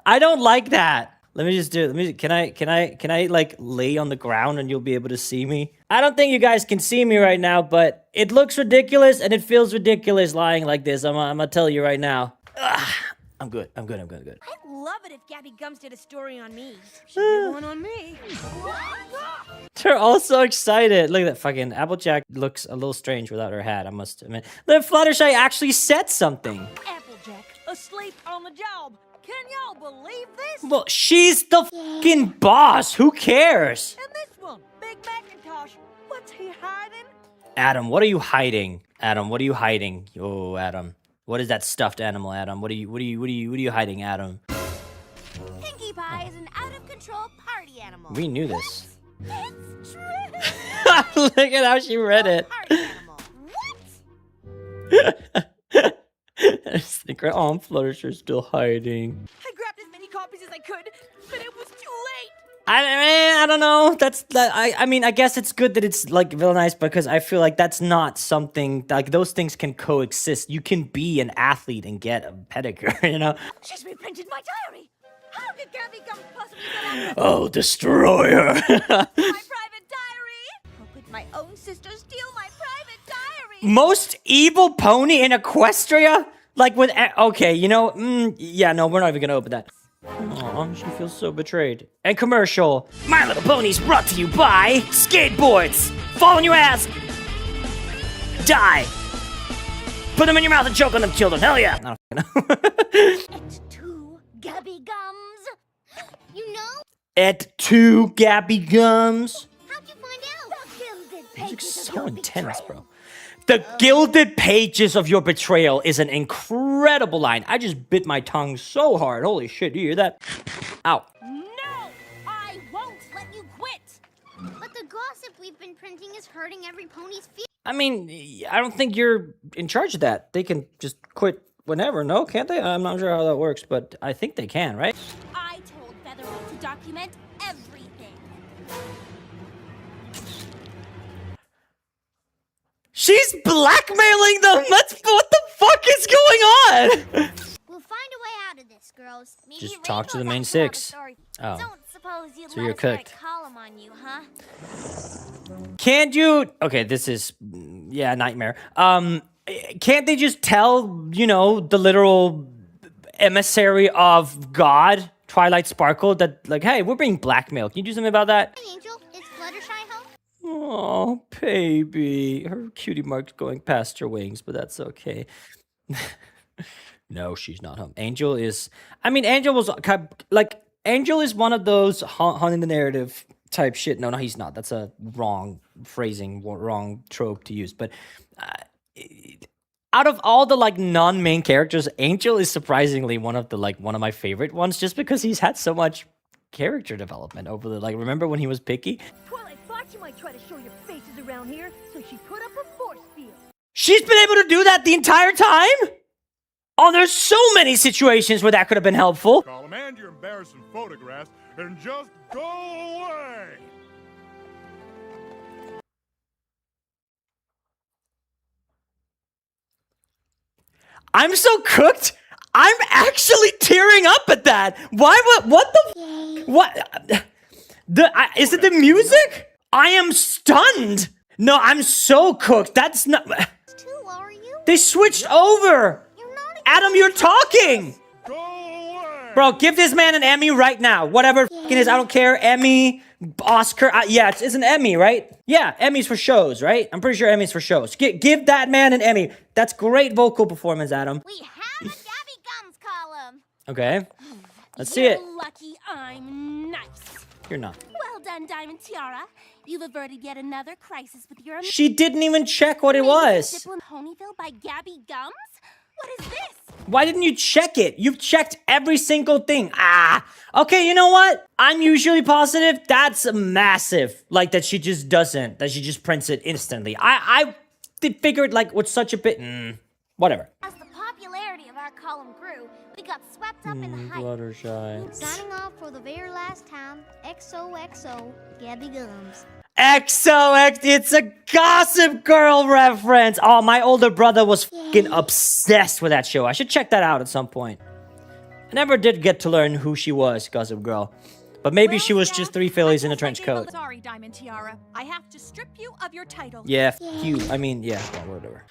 Speaker 1: I don't like that. Let me just do it. Can I like lay on the ground and you'll be able to see me? I don't think you guys can see me right now, but it looks ridiculous and it feels ridiculous lying like this. I'm gonna tell you right now. Ugh, I'm good.
Speaker 7: I'd love it if Gabby Gums did a story on me. She did one on me.
Speaker 1: They're all so excited. Look at that fucking Applejack looks a little strange without her hat, I must admit. The Fluttershy actually said something.
Speaker 7: Applejack, asleep on the job. Can y'all believe this?
Speaker 1: Well, she's the fucking boss. Who cares?
Speaker 7: And this one, Big Macintosh. What's he hiding?
Speaker 1: Adam, what are you hiding? Adam, what are you hiding? Oh, Adam. What is that stuffed animal, Adam? What are you hiding, Adam?
Speaker 3: animal.
Speaker 1: We knew this.
Speaker 3: It's true.
Speaker 1: Look at how she read it. I think her arm Fluttershy's still hiding.
Speaker 14: I grabbed as many copies as I could, but it was too late.
Speaker 1: I don't know. I mean, I guess it's good that it's like villainized because I feel like that's not something like those things can coexist. You can be an athlete and get a pedicure, you know?
Speaker 14: She's reprinted my diary. How did Gabby Gums possibly get access
Speaker 1: Oh, destroy her.
Speaker 14: to my private diary? How could my own sister steal my private diary?
Speaker 1: Most evil pony in Equestria? Like with okay, you know, yeah, no, we're not even gonna open that. Aw, she feels so betrayed. And commercial. My Little Pony's brought to you by skateboards. Fall on your ass. Die. Put them in your mouth and choke on them, children. Hell yeah. I don't know.
Speaker 3: Et tu, Gabby Gums? You know?
Speaker 1: Et tu, Gabby Gums.
Speaker 3: How'd you find out? The gilded
Speaker 1: Music's
Speaker 3: pages
Speaker 1: so
Speaker 3: of your
Speaker 1: intense, bro.
Speaker 3: betrayal.
Speaker 1: The gilded pages of your betrayal is an incredible line. I just bit my tongue so hard. Holy shit, do you hear that? Ow.
Speaker 3: No! I won't let you quit! But the gossip we've been printing is hurting every pony's feelings.
Speaker 1: I mean, I don't think you're in charge of that. They can just quit whenever, no? Can't they? I'm not sure how that works, but I think they can, right?
Speaker 3: I told Featherweight to document everything.
Speaker 1: She's blackmailing them! What the fuck is going on?
Speaker 3: We'll find a way out of this, girls. Maybe
Speaker 1: Just talk to the
Speaker 3: Rainbow
Speaker 1: main
Speaker 3: has to have a
Speaker 1: six.
Speaker 3: story.
Speaker 1: Oh.
Speaker 3: Don't suppose you'd
Speaker 1: So
Speaker 3: let
Speaker 1: you're
Speaker 3: us write
Speaker 1: cooked.
Speaker 3: a column on you, huh?
Speaker 1: Can't you... Okay, this is... Yeah, nightmare. Can't they just tell, you know, the literal emissary of God, Twilight Sparkle, that, like, hey, we're being blackmailed. Can you do something about that?
Speaker 3: Hi, Angel. Is Fluttershy home?
Speaker 1: Oh, baby. Her cutie mark's going past her wings, but that's okay. No, she's not home. Angel is... I mean, Angel was... Like, Angel is one of those haunting the narrative type shit. No, he's not. That's a wrong phrasing, wrong trope to use. But out of all the, like, non-main characters, Angel is surprisingly one of my favorite ones, just because he's had so much character development over the... Like, remember when he was picky?
Speaker 7: Twilight thought you might try to show your faces around here, so she put up a force field.
Speaker 1: She's been able to do that the entire time? Oh, there's so many situations where that could have been helpful.
Speaker 10: Call them and your embarrassing photographs and just go away.
Speaker 1: I'm so cooked. I'm actually tearing up at that. Why? What the? What? Is it the music? I am stunned. No, I'm so cooked. That's not. They switched over. Adam, you're talking. Bro, give this man an Emmy right now. Whatever it is, I don't care. Emmy, Oscar. Yeah, it's an Emmy, right? Yeah, Emmys for shows, right? I'm pretty sure Emmys for shows. Give that man an Emmy. That's great vocal performance, Adam.
Speaker 3: We have a Gabby Gums column.
Speaker 1: Okay. Let's see it.
Speaker 3: You're lucky I'm nice.
Speaker 1: You're not.
Speaker 3: Well done, Diamond Tiara. You've averted yet another crisis with your...
Speaker 1: She didn't even check what it was.
Speaker 3: Discipline Ponyville by Gabby Gums? What is this?
Speaker 1: Why didn't you check it? You've checked every single thing. Okay, you know what? I'm usually positive. That's massive. Like, that she just doesn't. That she just prints it instantly. I figured, like, with such a bit... whatever.
Speaker 3: As the popularity of our column grew, we got swept up in the hype.
Speaker 1: Fluttershy.
Speaker 3: Signing off for the very last time, XOXO, Gabby Gums.
Speaker 1: XOX, it's a Gossip Girl reference. Oh, my older brother was fucking obsessed with that show. I should check that out at some point. I never did get to learn who she was, Gossip Girl. But maybe she was just three fillies in a trench coat.
Speaker 2: Sorry, Diamond Tiara. I have to strip you of your title.
Speaker 1: Yeah, you. I mean, yeah, whatever.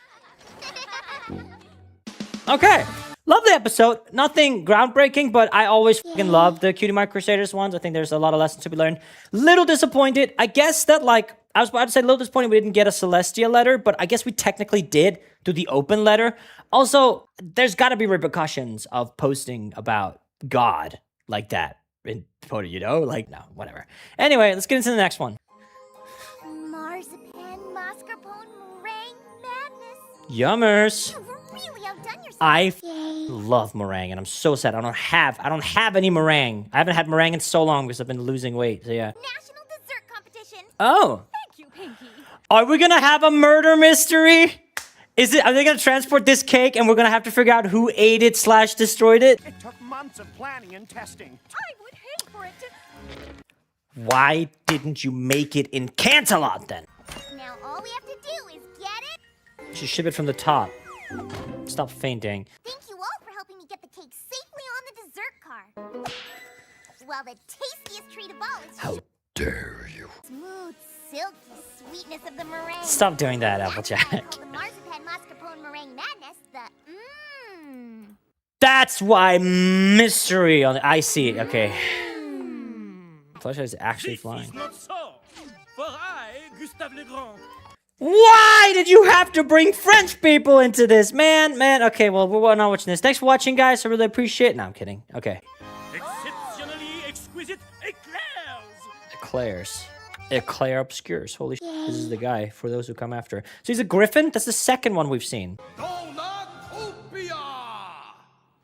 Speaker 1: Okay. Lovely episode. Nothing groundbreaking, but I always fucking love the Cutie Mark Crusaders ones. I think there's a lot of lessons to be learned. Little disappointed. I guess that, like, I was about to say a little disappointed we didn't get a Celestia letter, but I guess we technically did through the open letter. Also, there's got to be repercussions of posting about God like that in photo, you know? Like, no, whatever. Anyway, let's get into the next one.
Speaker 3: Marzipan, mascarpone, meringue, madness.
Speaker 1: Yummers.
Speaker 3: You've really outdone yourself.
Speaker 1: I Love meringue, and I'm so sad I don't have any meringue. I haven't had meringue in so long because I've been losing weight. So yeah.
Speaker 3: National dessert competition.
Speaker 1: Oh.
Speaker 3: Thank you, Pinky.
Speaker 1: Are we gonna have a murder mystery? Are they gonna transport this cake and we're gonna have to figure out who ate it / destroyed it?
Speaker 10: It took months of planning and testing.
Speaker 3: I would hate for it to...
Speaker 1: Why didn't you make it in Canterlot then?
Speaker 3: Now all we have to do is get it.
Speaker 1: Just ship it from the top. Stop fainting.
Speaker 3: Thank you all for helping me get the cake safely on the dessert car. Well, the tastiest treat of all is...
Speaker 16: How dare you?
Speaker 3: Smooth, silky sweetness of the meringue.
Speaker 1: Stop doing that, Applejack.
Speaker 3: The marzipan mascarpone meringue madness, the
Speaker 1: That's why mystery on the... I see it, okay. Flashlight is actually flying.
Speaker 12: Not so. For I, Gustave Le Grand.
Speaker 1: Why did you have to bring French people into this? Man, okay, well, we're not watching this. Thanks for watching, guys. I really appreciate it. No, I'm kidding. Okay.
Speaker 12: Exceptionally exquisite eclairs.
Speaker 1: Eclairs. Eclair obscures. Holy shit. This is the guy for those who come after. So he's a griffin? That's the second one we've seen.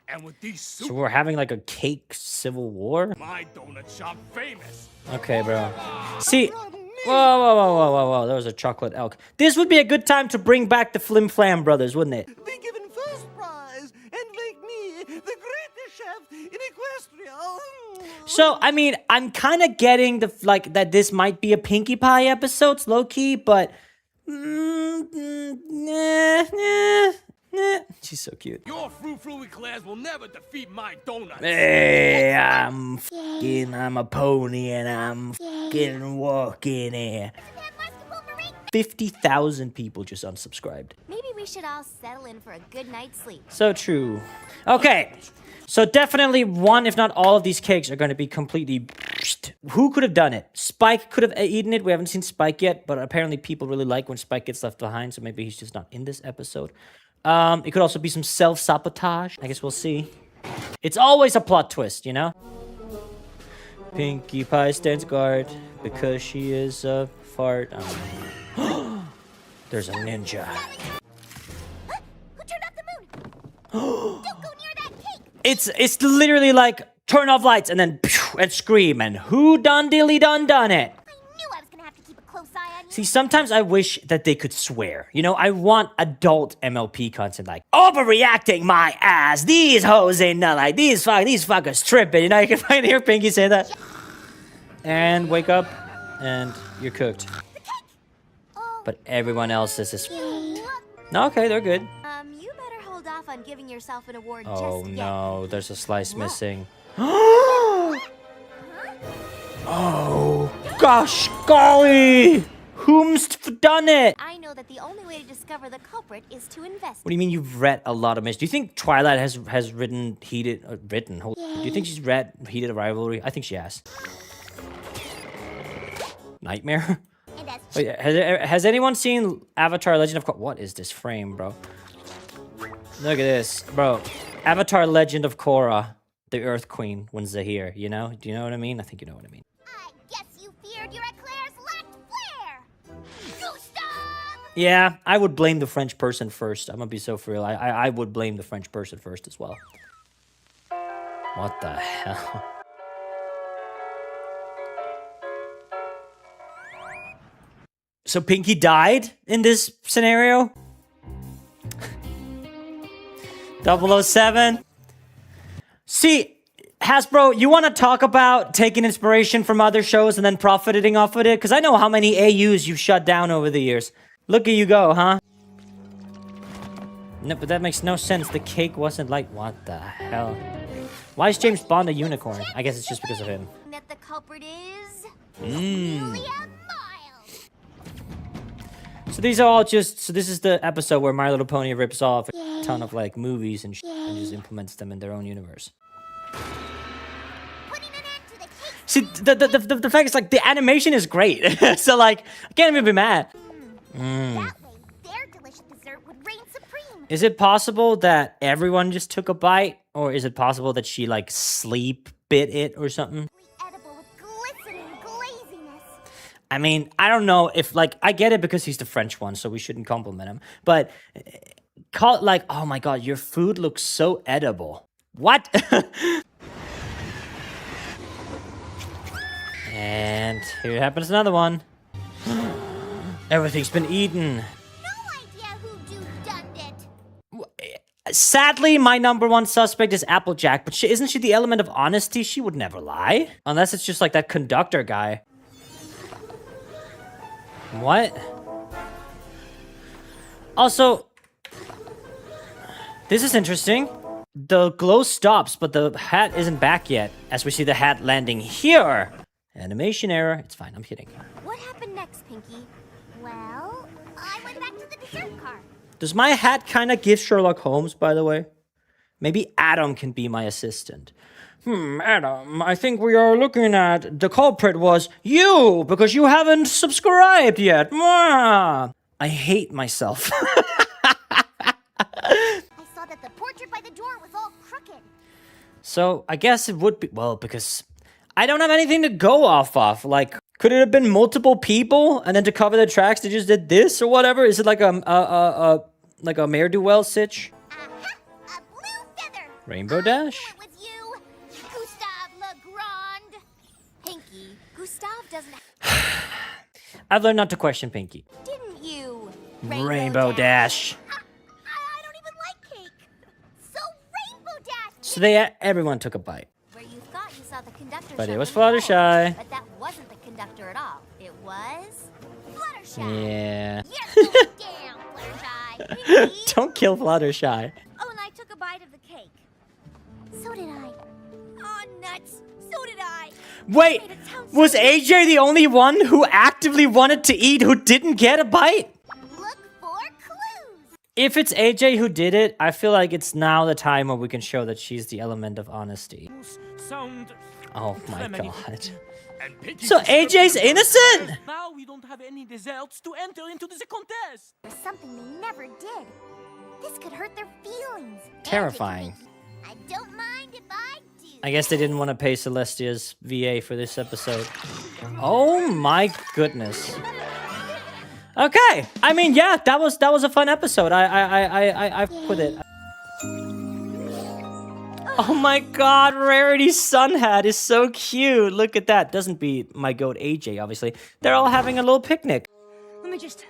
Speaker 12: And with these
Speaker 1: So we're having like a cake civil war?
Speaker 12: my donut shop famous.
Speaker 1: Okay, bro. See... Whoa. There was a chocolate elk. This would be a good time to bring back the Flim Flam brothers, wouldn't it?
Speaker 19: Be given first prize and make me the greatest chef in Equestria.
Speaker 1: So, I mean, I'm kind of getting that this might be a Pinkie Pie episode, low-key, but... She's so cute.
Speaker 12: Your frou-frou eclairs will never defeat my donuts.
Speaker 1: Hey, I'm a pony and I'm fucking walking here. 50,000 people just unsubscribed.
Speaker 14: Maybe we should all settle in for a good night's sleep.
Speaker 1: So true. Okay, so definitely one, if not all of these cakes are going to be completely... Who could have done it? Spike could have eaten it. We haven't seen Spike yet, but apparently people really like when Spike gets left behind, so maybe he's just not in this episode. It could also be some self-sabotage. I guess we'll see. It's always a plot twist, you know? Pinkie Pie stands guard because she is a fart. There's a ninja.
Speaker 3: Who turned off the moon? Don't go near that cake.
Speaker 1: It's literally like turn off lights and then and scream and who done it.
Speaker 3: I knew I was gonna have to keep a close eye on you.
Speaker 1: See, sometimes I wish that they could swear. You know, I want adult MLP content like overreacting my ass. These hoes ain't not like these fuckers tripping. You know, you can finally hear Pinky say that. And wake up, and you're cooked. But everyone else is this. No, okay, they're good.
Speaker 14: You better hold off on giving yourself an award
Speaker 1: Oh
Speaker 14: just yet.
Speaker 1: no, there's a slice missing. Oh, gosh, golly! Whom's done it?
Speaker 14: I know that the only way to discover the culprit is to invest.
Speaker 1: What do you mean you've read a lot of mystery? Do you think Twilight has written Heated... Do you think she's read Heated Rivalry? I think she has. Nightmare? Wait, has anyone seen Avatar Legend of Korra? What is this frame, bro? Look at this, bro. Avatar Legend of Korra, the Earth Queen, when Zahir, you know? Do you know what I mean? I think you know what I mean.
Speaker 3: I guess you feared your eclairs lacked flair. Gustav!
Speaker 1: Yeah, I would blame the French person first. I'm gonna be so for real. I would blame the French person first as well. What the hell? So Pinky died in this scenario? 007? See, Hasbro, you want to talk about taking inspiration from other shows and then profiting off of it? Because I know how many AUs you've shut down over the years. Look at you go, huh? No, but that makes no sense. The cake wasn't like... What the hell? Why is James Bond a unicorn? I guess it's just because of him.
Speaker 14: That the culprit is...
Speaker 1: So these are all just... So this is the episode where My Little Pony rips off a ton of, like, movies and and just implements them in their own universe. See, the fact is, like, the animation is great. So, like, I can't even be mad.
Speaker 3: That way, their delicious dessert would reign supreme.
Speaker 1: Is it possible that everyone just took a bite? Or is it possible that she, like, sleep bit it or something?
Speaker 3: Edible with glistening glaziness.
Speaker 1: I mean, I don't know if, like, I get it because he's the French one, so we shouldn't compliment him. But like, oh my god, your food looks so edible. What? And here happens another one. Everything's been eaten. Sadly, my number one suspect is Applejack, but isn't she the element of honesty? She would never lie. Unless it's just like that conductor guy. What? Also, this is interesting. The glow stops, but the hat isn't back yet, as we see the hat landing here. Animation error. It's fine, I'm kidding.
Speaker 9: What happened next, Pinky? Well, I went back to the dessert car.
Speaker 1: Does my hat kind of give Sherlock Holmes, by the way? Maybe Adam can be my assistant. Adam, I think we are looking at the culprit was you, because you haven't subscribed yet. Mwah! I hate myself.
Speaker 9: I saw that the portrait by the door was all crooked.
Speaker 1: So, I guess it would be, well, because I don't have anything to go off of. Like, could it have been multiple people, and then to cover the tracks, they just did this or whatever? Is it like a Mayor-do-well sitch?
Speaker 9: A blue feather.
Speaker 1: Rainbow Dash?
Speaker 9: It was you, Gustave Legrand. Pinky, Gustave doesn't.
Speaker 1: I've learned not to question Pinky.
Speaker 9: Didn't you?
Speaker 1: Rainbow Dash.
Speaker 9: I don't even like cake. So Rainbow Dash.
Speaker 1: So everyone took a bite.
Speaker 9: Where you thought you saw the conductor.
Speaker 1: But it was Fluttershy.
Speaker 9: But that wasn't the conductor at all. It was Fluttershy.
Speaker 1: Yeah.
Speaker 9: Yes, damn, Fluttershy.
Speaker 1: Don't kill Fluttershy.
Speaker 9: Oh, and I took a bite of the cake. So did I. Oh, nuts. So did I.
Speaker 1: Wait, was AJ the only one who actively wanted to eat who didn't get a bite?
Speaker 9: Look for clues.
Speaker 1: If it's AJ who did it, I feel like it's now the time where we can show that she's the element of honesty. Oh my god. So AJ's innocent?
Speaker 20: Now we don't have any desserts to enter into the contest.
Speaker 9: There's something they never did. This could hurt their feelings.
Speaker 1: Terrifying.
Speaker 9: I don't mind if I do.
Speaker 1: I guess they didn't want to pay Celestia's VA for this episode. Oh my goodness. Okay. I mean, yeah, that was a fun episode. I with it. Oh my god, Rarity's sun hat is so cute. Look at that. Doesn't beat my goat AJ, obviously. They're all having a little picnic.
Speaker 14: Let me just...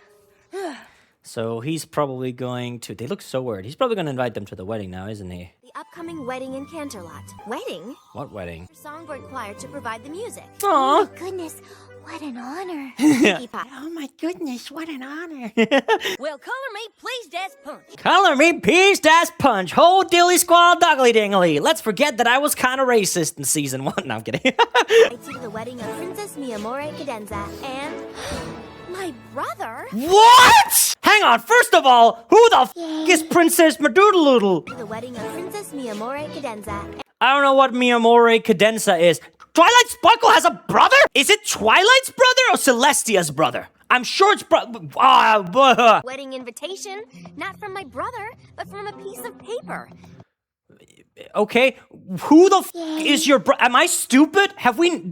Speaker 1: So he's probably going to... They look so weird. He's probably going to invite them to the wedding now, isn't he?
Speaker 14: The upcoming wedding in Canterlot. Wedding?
Speaker 1: What wedding?
Speaker 14: Songbird Choir to provide the music.
Speaker 1: Aww.
Speaker 9: Oh my goodness, what an honor.
Speaker 14: Oh
Speaker 9: my goodness, what an honor.
Speaker 7: Well, color me pleased as punch.
Speaker 1: Color me peased as punch. Ho dilly squall doggly dingly. Let's forget that I was kind of racist in season 1. No, I'm kidding.
Speaker 14: To the wedding of Princess Miamore Cadenza and... my brother?
Speaker 1: What? Hang on, first of all, who the f is Princess Madoodaloodle?
Speaker 14: To the wedding of Princess Miamore Cadenza.
Speaker 1: I don't know what Miamore Cadenza is. Twilight Sparkle has a brother? Is it Twilight's brother or Celestia's brother? I'm sure it's
Speaker 14: Wedding invitation, not from my brother, but from a piece of paper.
Speaker 1: Okay, who the f is your bro? Am I stupid?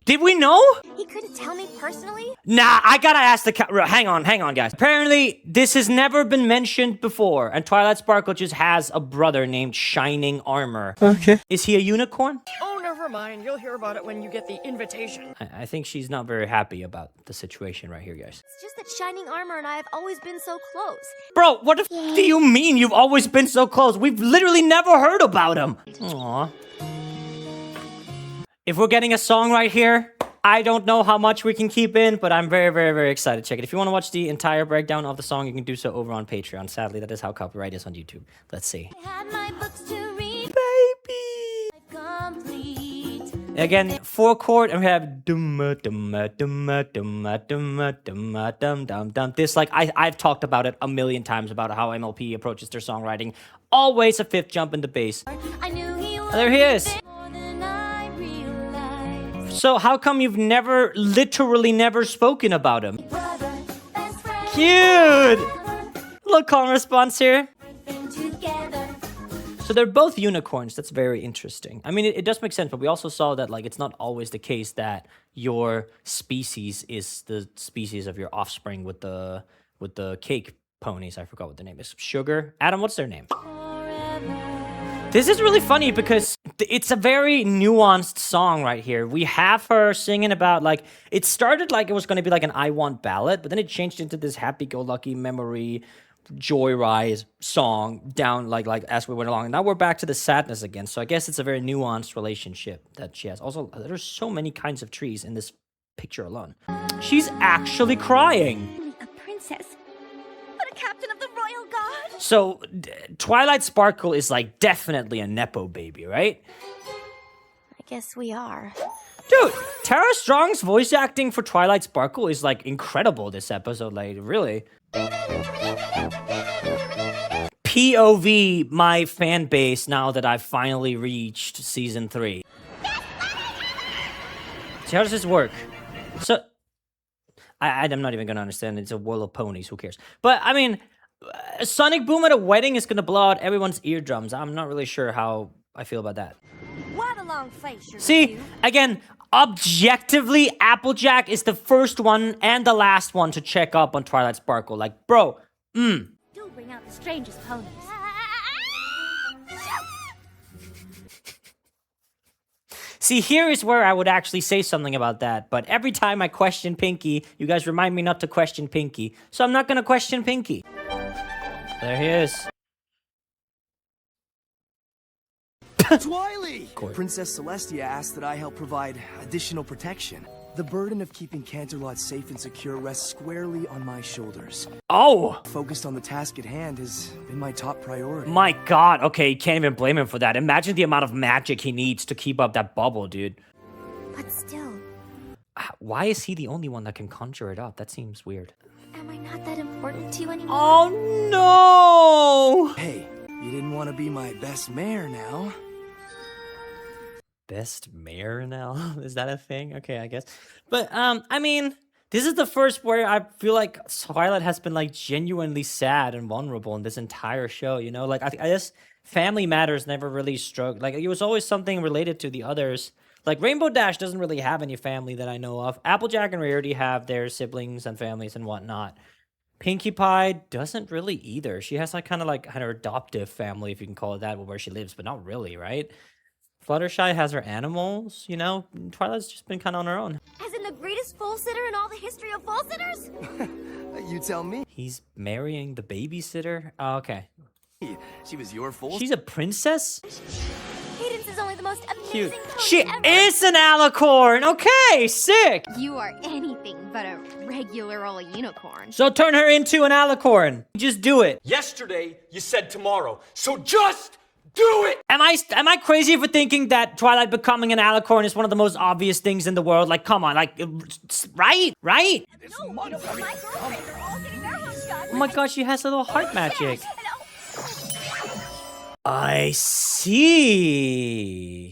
Speaker 1: Did we know?
Speaker 14: He couldn't tell me personally?
Speaker 1: Nah, I gotta ask hang on, guys. Apparently, this has never been mentioned before, and Twilight Sparkle just has a brother named Shining Armor. Okay. Is he a unicorn?
Speaker 7: Oh, never mind. You'll hear about it when you get the invitation.
Speaker 1: I think she's not very happy about the situation right here, guys.
Speaker 14: It's just that Shining Armor and I have always been so close.
Speaker 1: Bro, what the f do you mean you've always been so close? We've literally never heard about him. Aww. If we're getting a song right here, I don't know how much we can keep in, but I'm very, very, very excited. Check it. If you want to watch the entire breakdown of the song, you can do so over on Patreon. Sadly, that is how copyright is on YouTube. Let's see.
Speaker 9: I had my books to read.
Speaker 1: Baby!
Speaker 9: Complete.
Speaker 1: Again, 4 chord, and we have dum dum dum dum dum dum dum dum dum. This, like, I've talked about it a million times about how MLP approaches their songwriting. Always a 5th jump in the bass.
Speaker 9: I knew he was
Speaker 1: There he is.
Speaker 9: more than I realized.
Speaker 1: So how come you've literally never spoken about him?
Speaker 9: Brother, best friend,
Speaker 1: Cute! Little calm response here.
Speaker 9: been together.
Speaker 1: So they're both unicorns. That's very interesting. I mean, it does make sense, but we also saw that, like, it's not always the case that your species is the species of your offspring with the cake ponies. I forgot what their name is. Sugar. Adam, what's their name? This is really funny because it's a very nuanced song right here. We have her singing about, like, it started like it was going to be like an I Want ballad, but then it changed into this happy-go-lucky memory joyride song down like as we went along. And now we're back to the sadness again. So I guess it's a very nuanced relationship that she has. Also, there's so many kinds of trees in this picture alone. She's actually crying.
Speaker 14: A princess, but a captain of the royal guard.
Speaker 1: So Twilight Sparkle is like definitely a Nepo baby, right?
Speaker 14: I guess we are.
Speaker 1: Dude, Tara Strong's voice acting for Twilight Sparkle is like incredible this episode, like really. POV my fan base now that I've finally reached season 3. So how does this work? So I'm not even gonna understand. It's a world of ponies. Who cares? But I mean, a sonic boom at a wedding is gonna blow out everyone's eardrums. I'm not really sure how I feel about that.
Speaker 14: What a long face.
Speaker 1: See, again, objectively, Applejack is the first one and the last one to check up on Twilight Sparkle. Like, bro,
Speaker 14: Do bring out the strangest ponies.
Speaker 1: See, here is where I would actually say something about that, but every time I question Pinky, you guys remind me not to question Pinky, so I'm not gonna question Pinky. There he is.
Speaker 21: Twily! Princess Celestia asked that I help provide additional protection. The burden of keeping Canterlot safe and secure rests squarely on my shoulders.
Speaker 1: Oh!
Speaker 21: Focused on the task at hand has been my top priority.
Speaker 1: My god, okay, you can't even blame him for that. Imagine the amount of magic he needs to keep up that bubble, dude.
Speaker 14: But still,
Speaker 1: Why is he the only one that can conjure it up? That seems weird.
Speaker 14: am I not that important to you anymore?
Speaker 1: Oh no!
Speaker 21: Hey, you didn't want to be my best mare now.
Speaker 1: Best mare now? Is that a thing? Okay, I guess. But, I mean, this is the first where I feel like Twilight has been, like, genuinely sad and vulnerable in this entire show, you know? Like, I guess family matters never really struck. Like, it was always something related to the others. Like, Rainbow Dash doesn't really have any family that I know of. Applejack and Rarity have their siblings and families and whatnot. Pinkie Pie doesn't really either. She has, like, kind of like her adoptive family, if you can call it that, where she lives, but not really, right? Fluttershy has her animals, you know? Twilight's just been kind of on her own.
Speaker 14: As in the greatest foal sitter in all the history of foal sitters?
Speaker 21: You tell me.
Speaker 1: He's marrying the babysitter? Oh, okay.
Speaker 21: She was your foal?
Speaker 1: She's a princess?
Speaker 14: Cadence is only the most amazing
Speaker 1: Cute.
Speaker 14: pony
Speaker 1: She
Speaker 14: ever.
Speaker 1: is an alicorn! Okay, sick!
Speaker 17: You are anything but a regular old unicorn.
Speaker 1: So turn her into an alicorn. Just do it.
Speaker 15: Yesterday, you said tomorrow, so just do it!
Speaker 1: Am I crazy for thinking that Twilight becoming an alicorn is one of the most obvious things in the world? Like, come on, like, right? Right? Oh my gosh, she has a little heart magic. I see.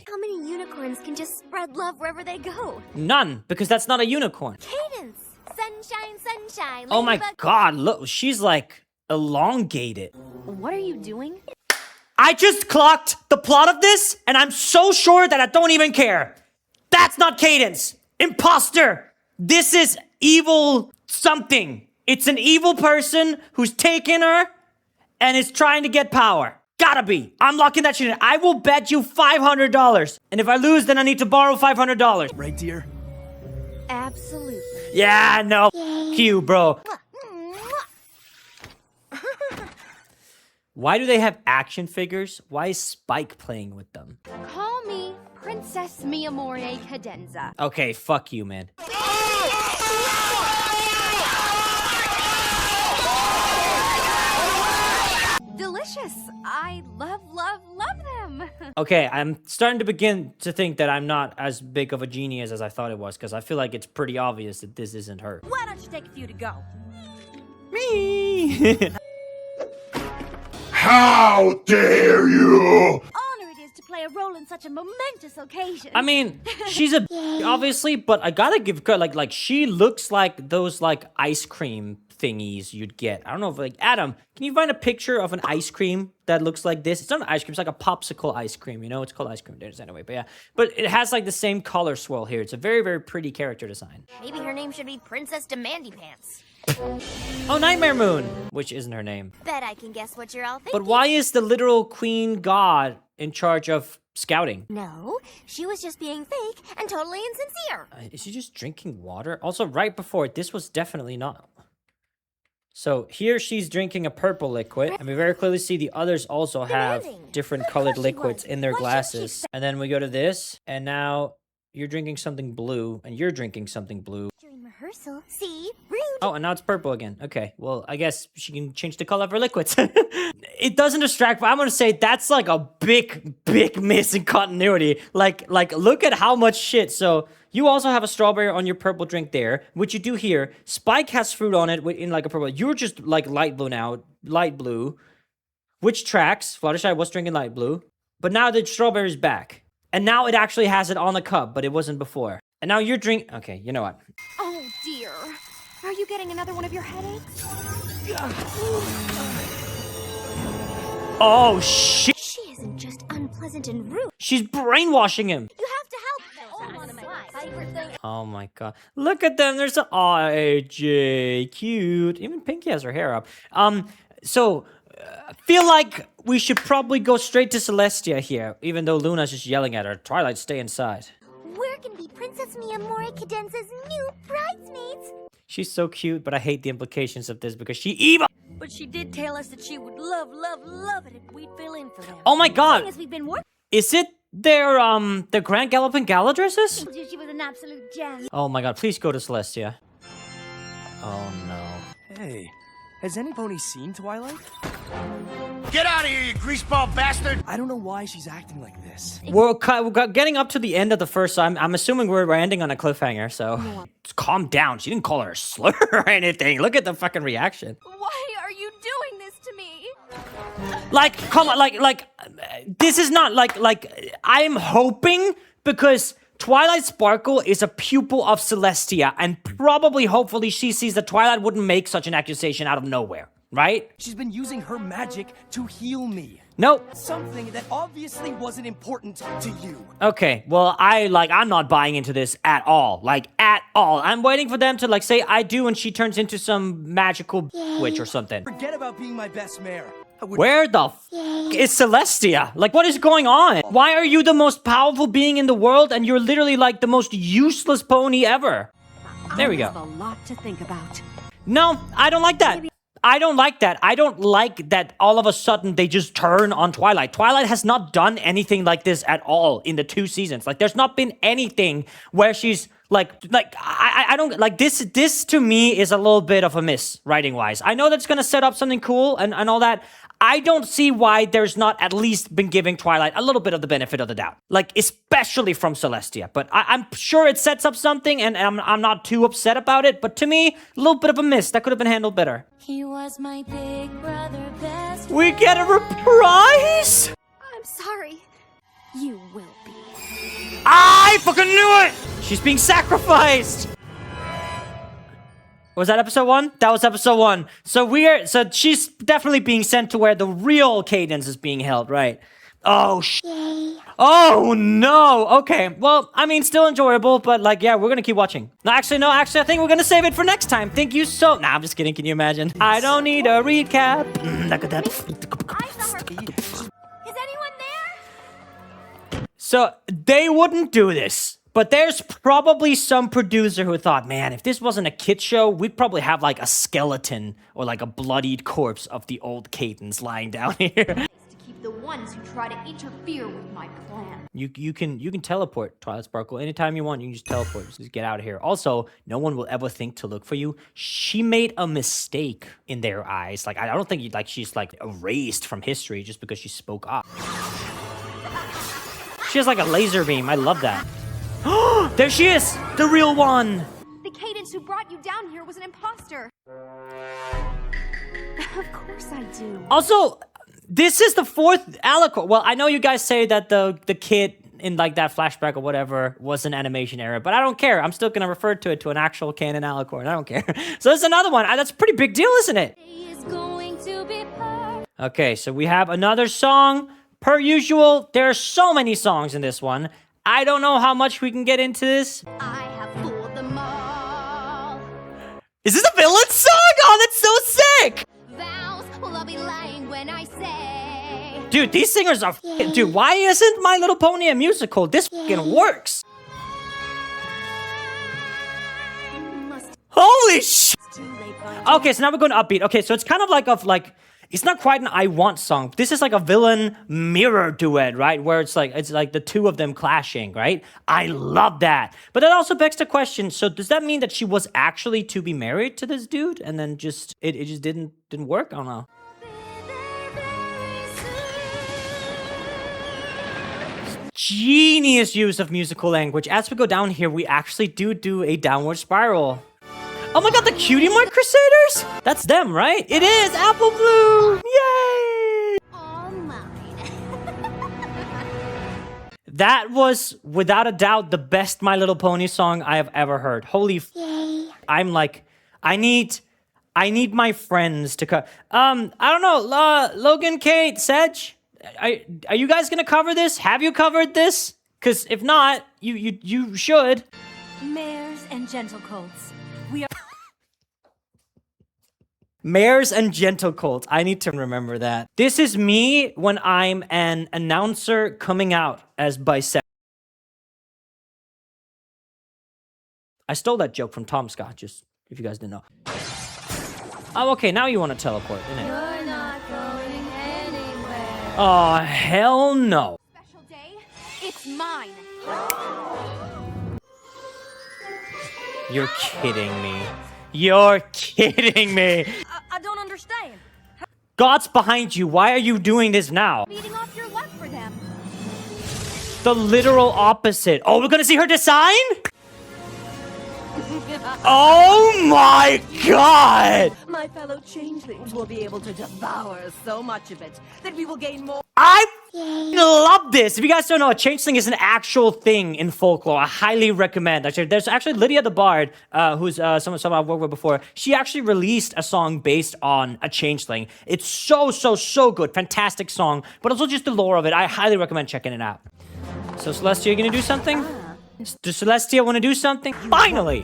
Speaker 14: How many unicorns can just spread love wherever they go?
Speaker 1: None, because that's not a unicorn.
Speaker 14: Cadence! Sunshine, sunshine.
Speaker 1: Oh my
Speaker 14: ladybug.
Speaker 1: god, look, she's like elongated.
Speaker 17: What are you doing?
Speaker 1: I just clocked the plot of this, and I'm so sure that I don't even care. That's not Cadence. Imposter. This is evil something. It's an evil person who's taken her and is trying to get power. Gotta be. I'm locking that shit in. I will bet you $500. And if I lose, then I need to borrow $500.
Speaker 21: Right, dear?
Speaker 14: Absolutely.
Speaker 1: Yeah, no. You, bro. Why do they have action figures? Why is Spike playing with them?
Speaker 17: Call me Princess Mi Amore Cadenza.
Speaker 1: Okay, fuck you, man.
Speaker 17: Delicious. I love them.
Speaker 1: Okay, I'm starting to begin to think that I'm not as big of a genius as I thought it was, because I feel like it's pretty obvious that this isn't her.
Speaker 2: Why don't you take a few to go?
Speaker 1: Me!
Speaker 10: How dare you!
Speaker 2: Honor it is to play a role in such a momentous occasion.
Speaker 1: I mean, she's a obviously, but I gotta give credit. Like she looks like those like ice cream thingies you'd get. I don't know if, like, Adam, can you find a picture of an ice cream that looks like this? It's not an ice cream, it's like a popsicle ice cream, you know? It's called ice cream dinners anyway, but yeah. But it has, like, the same color swirl here. It's a very, very pretty character design.
Speaker 14: Maybe her name should be Princess Demandy Pants.
Speaker 1: Oh, Nightmare Moon, which isn't her name.
Speaker 14: Bet I can guess what you're all thinking.
Speaker 1: But why is the literal queen god in charge of scouting?
Speaker 14: No, she was just being fake and totally insincere.
Speaker 1: Is she just drinking water? Also, right before it, this was definitely not. So here she's drinking a purple liquid, and we very clearly see the others also have different colored liquids in their glasses. And then we go to this, and now you're drinking something blue, and you're drinking something blue.
Speaker 14: During rehearsal, see? Rude.
Speaker 1: Oh, and now it's purple again. Okay, well, I guess she can change the color of her liquids. It doesn't distract, but I'm gonna say that's like a big miss in continuity. Like, look at how much shit. So you also have a strawberry on your purple drink there, which you do here. Spike has fruit on it in like a purple. You're just like light blue now, light blue. Which tracks? Fluttershy was drinking light blue, but now the strawberry's back. And now it actually has it on the cup, but it wasn't before. And now you're drinking... Okay, you know what?
Speaker 17: Oh, dear. Are you getting another one of your headaches?
Speaker 1: Oh, shit!
Speaker 14: She isn't just unpleasant and rude.
Speaker 1: She's brainwashing him!
Speaker 14: You have to help.
Speaker 1: Oh my god. Look at them, there's a... AJ, cute. Even Pinky has her hair up. So... I feel like we should probably go straight to Celestia here, even though Luna's just yelling at her. Twilight, stay inside.
Speaker 9: We're gonna be Princess Miyamori Cadenza's new bridesmaids.
Speaker 1: She's so cute, but I hate the implications of this because she evil.
Speaker 7: But she did tell us that she would love it if we'd fill in for them.
Speaker 1: Oh my god!
Speaker 7: As we've been working.
Speaker 1: Is it their Grand Galloping Gala dresses?
Speaker 3: She was an absolute gem.
Speaker 1: Oh my god, please go to Celestia. Oh no.
Speaker 21: Hey, has any pony seen Twilight?
Speaker 15: Get out of here, you greaseball bastard!
Speaker 21: I don't know why she's acting like this.
Speaker 1: We're getting up to the end of the first, so I'm assuming we're ending on a cliffhanger, so... Just calm down, she didn't call her a slur or anything. Look at the fucking reaction.
Speaker 17: Why are you doing this to me?
Speaker 1: Like, come on, like, this is not, like, I'm hoping, because Twilight Sparkle is a pupil of Celestia, and probably, hopefully, she sees that Twilight wouldn't make such an accusation out of nowhere. Right?
Speaker 21: She's been using her magic to heal me.
Speaker 1: Nope.
Speaker 21: Something that obviously wasn't important to you.
Speaker 1: Okay, well, I'm not buying into this at all. Like, at all. I'm waiting for them to, like, say I do and she turns into some magical witch or something.
Speaker 21: Forget about being my best mare.
Speaker 1: Where the f is Celestia? Like, what is going on? Why are you the most powerful being in the world and you're literally, like, the most useless pony ever? There we go.
Speaker 2: I have a lot to think about.
Speaker 1: No, I don't like that. I don't like that. I don't like that all of a sudden they just turn on Twilight. Twilight has not done anything like this at all in the 2 seasons. Like, there's not been anything where she's I don't like this to me is a little bit of a miss writing wise. I know that's gonna set up something cool and all that. I don't see why there's not at least been giving Twilight a little bit of the benefit of the doubt. Like, especially from Celestia. But I'm sure it sets up something and I'm not too upset about it. But to me, a little bit of a miss. That could have been handled better.
Speaker 3: He was my big brother, best
Speaker 1: We get a reprise?
Speaker 17: I'm sorry. You will be.
Speaker 1: I fucking knew it! She's being sacrificed! Was that episode 1? That was episode 1. So she's definitely being sent to where the real Cadence is being held, right? Oh, oh, no. Okay, well, I mean, still enjoyable, but, like, yeah, we're gonna keep watching. No, actually, I think we're gonna save it for next time. Thank you so... Nah, I'm just kidding. Can you imagine? I don't need a recap. Look at that.
Speaker 14: Is anyone there?
Speaker 1: So, they wouldn't do this. But there's probably some producer who thought, man, if this wasn't a kid show, we'd probably have, like, a skeleton or, like, a bloodied corpse of the old Cadence lying down here.
Speaker 17: To keep the ones who try to interfere with my plan.
Speaker 1: You can teleport, Twilight Sparkle. Anytime you want, you can just teleport. Just get out of here. Also, no one will ever think to look for you. She made a mistake in their eyes. Like, I don't think she's, like, erased from history just because she spoke up. She has, like, a laser beam. I love that. There she is! The real one!
Speaker 17: The Cadence who brought you down here was an imposter. Of course I do.
Speaker 1: Also, this is the 4th Alicorn. Well, I know you guys say that the kid in like that flashback or whatever was an animation error, but I don't care. I'm still gonna refer to it to an actual canon alicorn. I don't care. So there's another one. That's a pretty big deal, isn't it? Okay, so we have another song. Per usual, there are so many songs in this one. I don't know how much we can get into this.
Speaker 9: I have fooled them all.
Speaker 1: Is this a villain song? Oh, that's so sick!
Speaker 9: Vows, well, I'll be lying when I say.
Speaker 1: Dude, these singers are dude, why isn't My Little Pony a musical? This fucking works. Holy sh! Okay, so now we're going upbeat. Okay, so it's kind of like it's not quite an I Want song. This is like a villain mirror duet, right? Where it's like the two of them clashing, right? I love that. But that also begs the question, so does that mean that she was actually to be married to this dude and then just it just didn't work? I don't know. Genius use of musical language. As we go down here, we actually do a downward spiral. Oh my god, the Cutie Mark Crusaders? That's them, right? It is Apple Blue! Yay!
Speaker 9: All mine.
Speaker 1: That was, without a doubt, the best My Little Pony song I have ever heard. Holy f***. I'm like, I need my friends to come. I don't know, Logan, Kate, Sedge, are you guys gonna cover this? Have you covered this? Because if not, you should.
Speaker 2: Mares and gentle colts. We are...
Speaker 1: Mares and gentle colts. I need to remember that. This is me when I'm an announcer coming out as bisexual. I stole that joke from Tom Scott, just if you guys didn't know. Oh, okay, now you want to teleport, innit?
Speaker 14: You're not going anywhere.
Speaker 1: Oh, hell no.
Speaker 14: Special day, it's mine.
Speaker 1: You're kidding me. You're kidding me.
Speaker 2: I don't understand.
Speaker 1: God's behind you. Why are you doing this now?
Speaker 14: Beating off your luck for them.
Speaker 1: The literal opposite. Oh, we're gonna see her design? Oh my god!
Speaker 7: My fellow changelings will be able to devour so much of it that we will gain more.
Speaker 1: I love this. If you guys don't know, a changeling is an actual thing in folklore. I highly recommend. Actually, there's actually Lydia the Bard, who's someone I've worked with before. She actually released a song based on a changeling. It's so good. Fantastic song. But also just the lore of it. I highly recommend checking it out. So Celestia, you gonna do something? Does Celestia want to do something? Finally!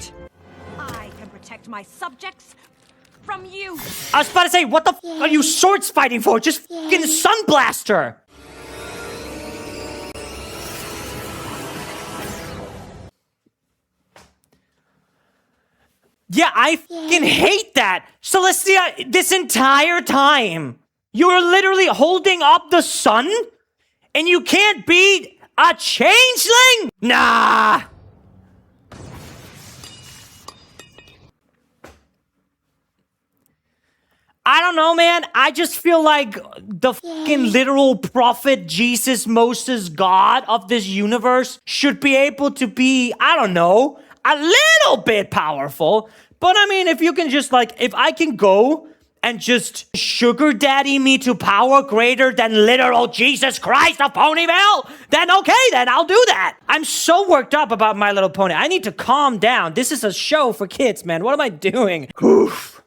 Speaker 2: I can protect my subjects from you.
Speaker 1: I was about to say, what the f are you swords fighting for? Just fucking sunblast her! Yeah, I fucking hate that! Celestia, this entire time, you were literally holding up the sun? And you can't beat a changeling? Nah! I don't know, man. I just feel like the fucking literal prophet, Jesus, Moses, God of this universe should be able to be, I don't know, a little bit powerful. But I mean, if you can just like, if I can go and just sugar daddy me to power greater than literal Jesus Christ of Ponyville, then okay, then I'll do that. I'm so worked up about My Little Pony. I need to calm down. This is a show for kids, man. What am I doing? Oof.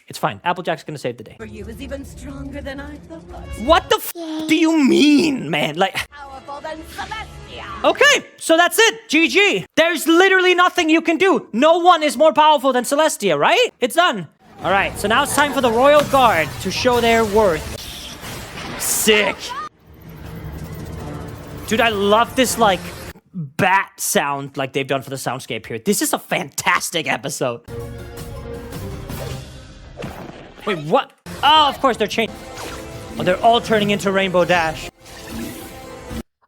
Speaker 1: It's fine. Applejack's gonna save the day.
Speaker 7: For you is even stronger than I thought.
Speaker 1: What the f do you mean, man? Like,
Speaker 7: Powerful than Celestia.
Speaker 1: okay, so that's it. GG. There's literally nothing you can do. No one is more powerful than Celestia, right? It's done. All right, so now it's time for the Royal Guard to show their worth. Sick. Dude, I love this, like, bat sound like they've done for the soundscape here. This is a fantastic episode. Wait, what? Oh, of course, they're changing. Oh, they're all turning into Rainbow Dash.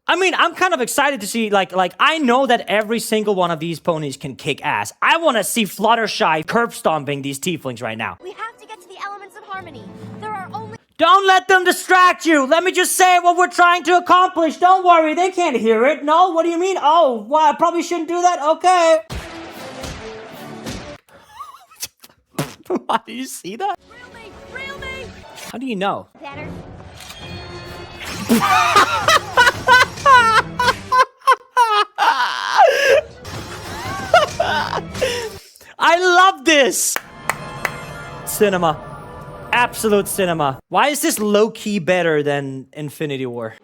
Speaker 1: I mean, I'm kind of excited to see, like, I know that every single one of these ponies can kick ass. I want to see Fluttershy curb stomping these tieflings right now.
Speaker 14: We have to get to the elements of harmony. There are only...
Speaker 1: Don't let them distract you. Let me just say what we're trying to accomplish. Don't worry, they can't hear it. No, what do you mean? Oh, well, I probably shouldn't do that? Okay. Why do you see that?
Speaker 2: Reel me.
Speaker 1: How do you know?
Speaker 9: Better.
Speaker 1: this? Cinema. Absolute cinema. Why is this low-key better than Infinity War?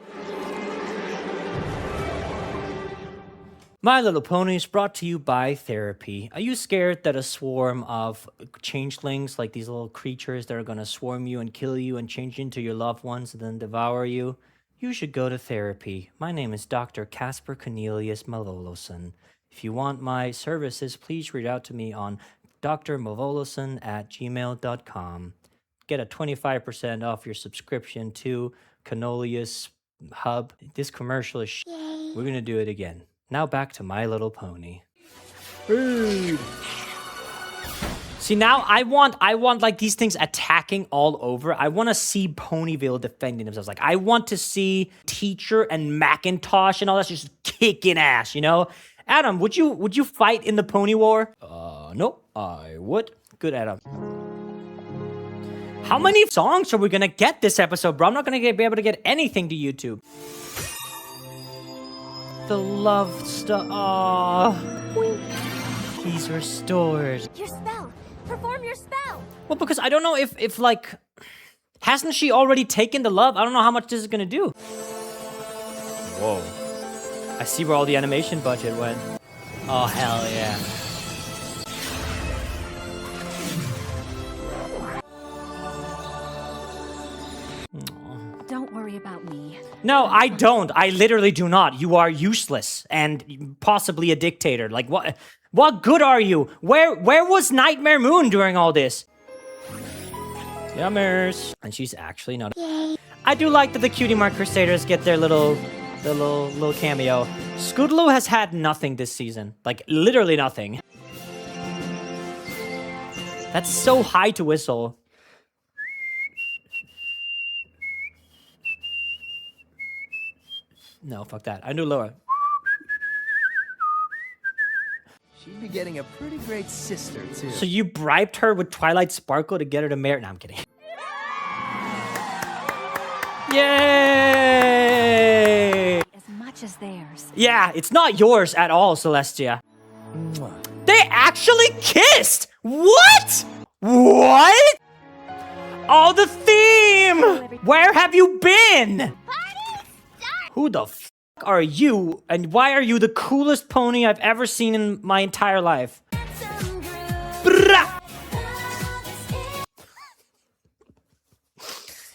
Speaker 1: My Little Pony is brought to you by therapy. Are you scared that a swarm of changelings, like these little creatures that are gonna swarm you and kill you and change into your loved ones and then devour you? You should go to therapy. My name is Dr. Casper Cornelius Maloloson. If you want my services, please reach out to me on drmaloloson@gmail.com. Get a 25% off your subscription to Cornelius Hub. This commercial is We're gonna do it again. Now back to My Little Pony. Rude. See, now I want like these things attacking all over. I want to see Ponyville defending themselves. Like, I want to see Teacher and Macintosh and all that just kicking ass, you know? Adam, would you fight in the Pony War? No, I would. Good, Adam. How many songs are we gonna get this episode, bro? I'm not gonna be able to get anything to YouTube. The love stuff. Aww. He's restored.
Speaker 14: Your spell. Perform your spell.
Speaker 1: Well, because I don't know if like, hasn't she already taken the love? I don't know how much this is gonna do. Whoa. I see where all the animation budget went. Oh, hell yeah.
Speaker 2: Don't worry about me.
Speaker 1: No, I don't. I literally do not. You are useless and possibly a dictator. Like, what good are you? Where was Nightmare Moon during all this? Yummers. And she's actually not. I do like that the Cutie Mark Crusaders get their little cameo. Scootaloo has had nothing this season. Like, literally nothing. That's so high to whistle. No, fuck that. I knew lower.
Speaker 21: She'd be getting a pretty great sister, too.
Speaker 1: So you bribed her with Twilight Sparkle to get her to marry? No, I'm kidding. Yay!
Speaker 2: As much as theirs.
Speaker 1: Yeah, it's not yours at all, Celestia. They actually kissed! What? What? Oh, the theme! Where have you been? Who the f are you? And why are you the coolest pony I've ever seen in my entire life?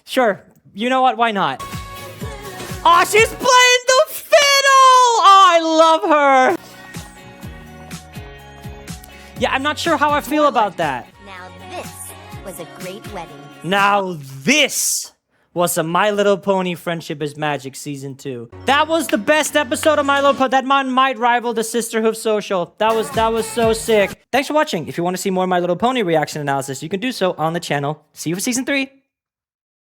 Speaker 1: Sure. You know what? Why not? Oh, she's playing the fiddle! Oh, I love her! Yeah, I'm not sure how I feel about that.
Speaker 14: Now this was a great wedding.
Speaker 1: Now this was a My Little Pony Friendship is Magic Season 2. That was the best episode of My Little Pony. That might rival the Sisterhood Social. That was so sick. Thanks for watching. If you want to see more My Little Pony reaction analysis, you can do so on the channel. See you for Season 3.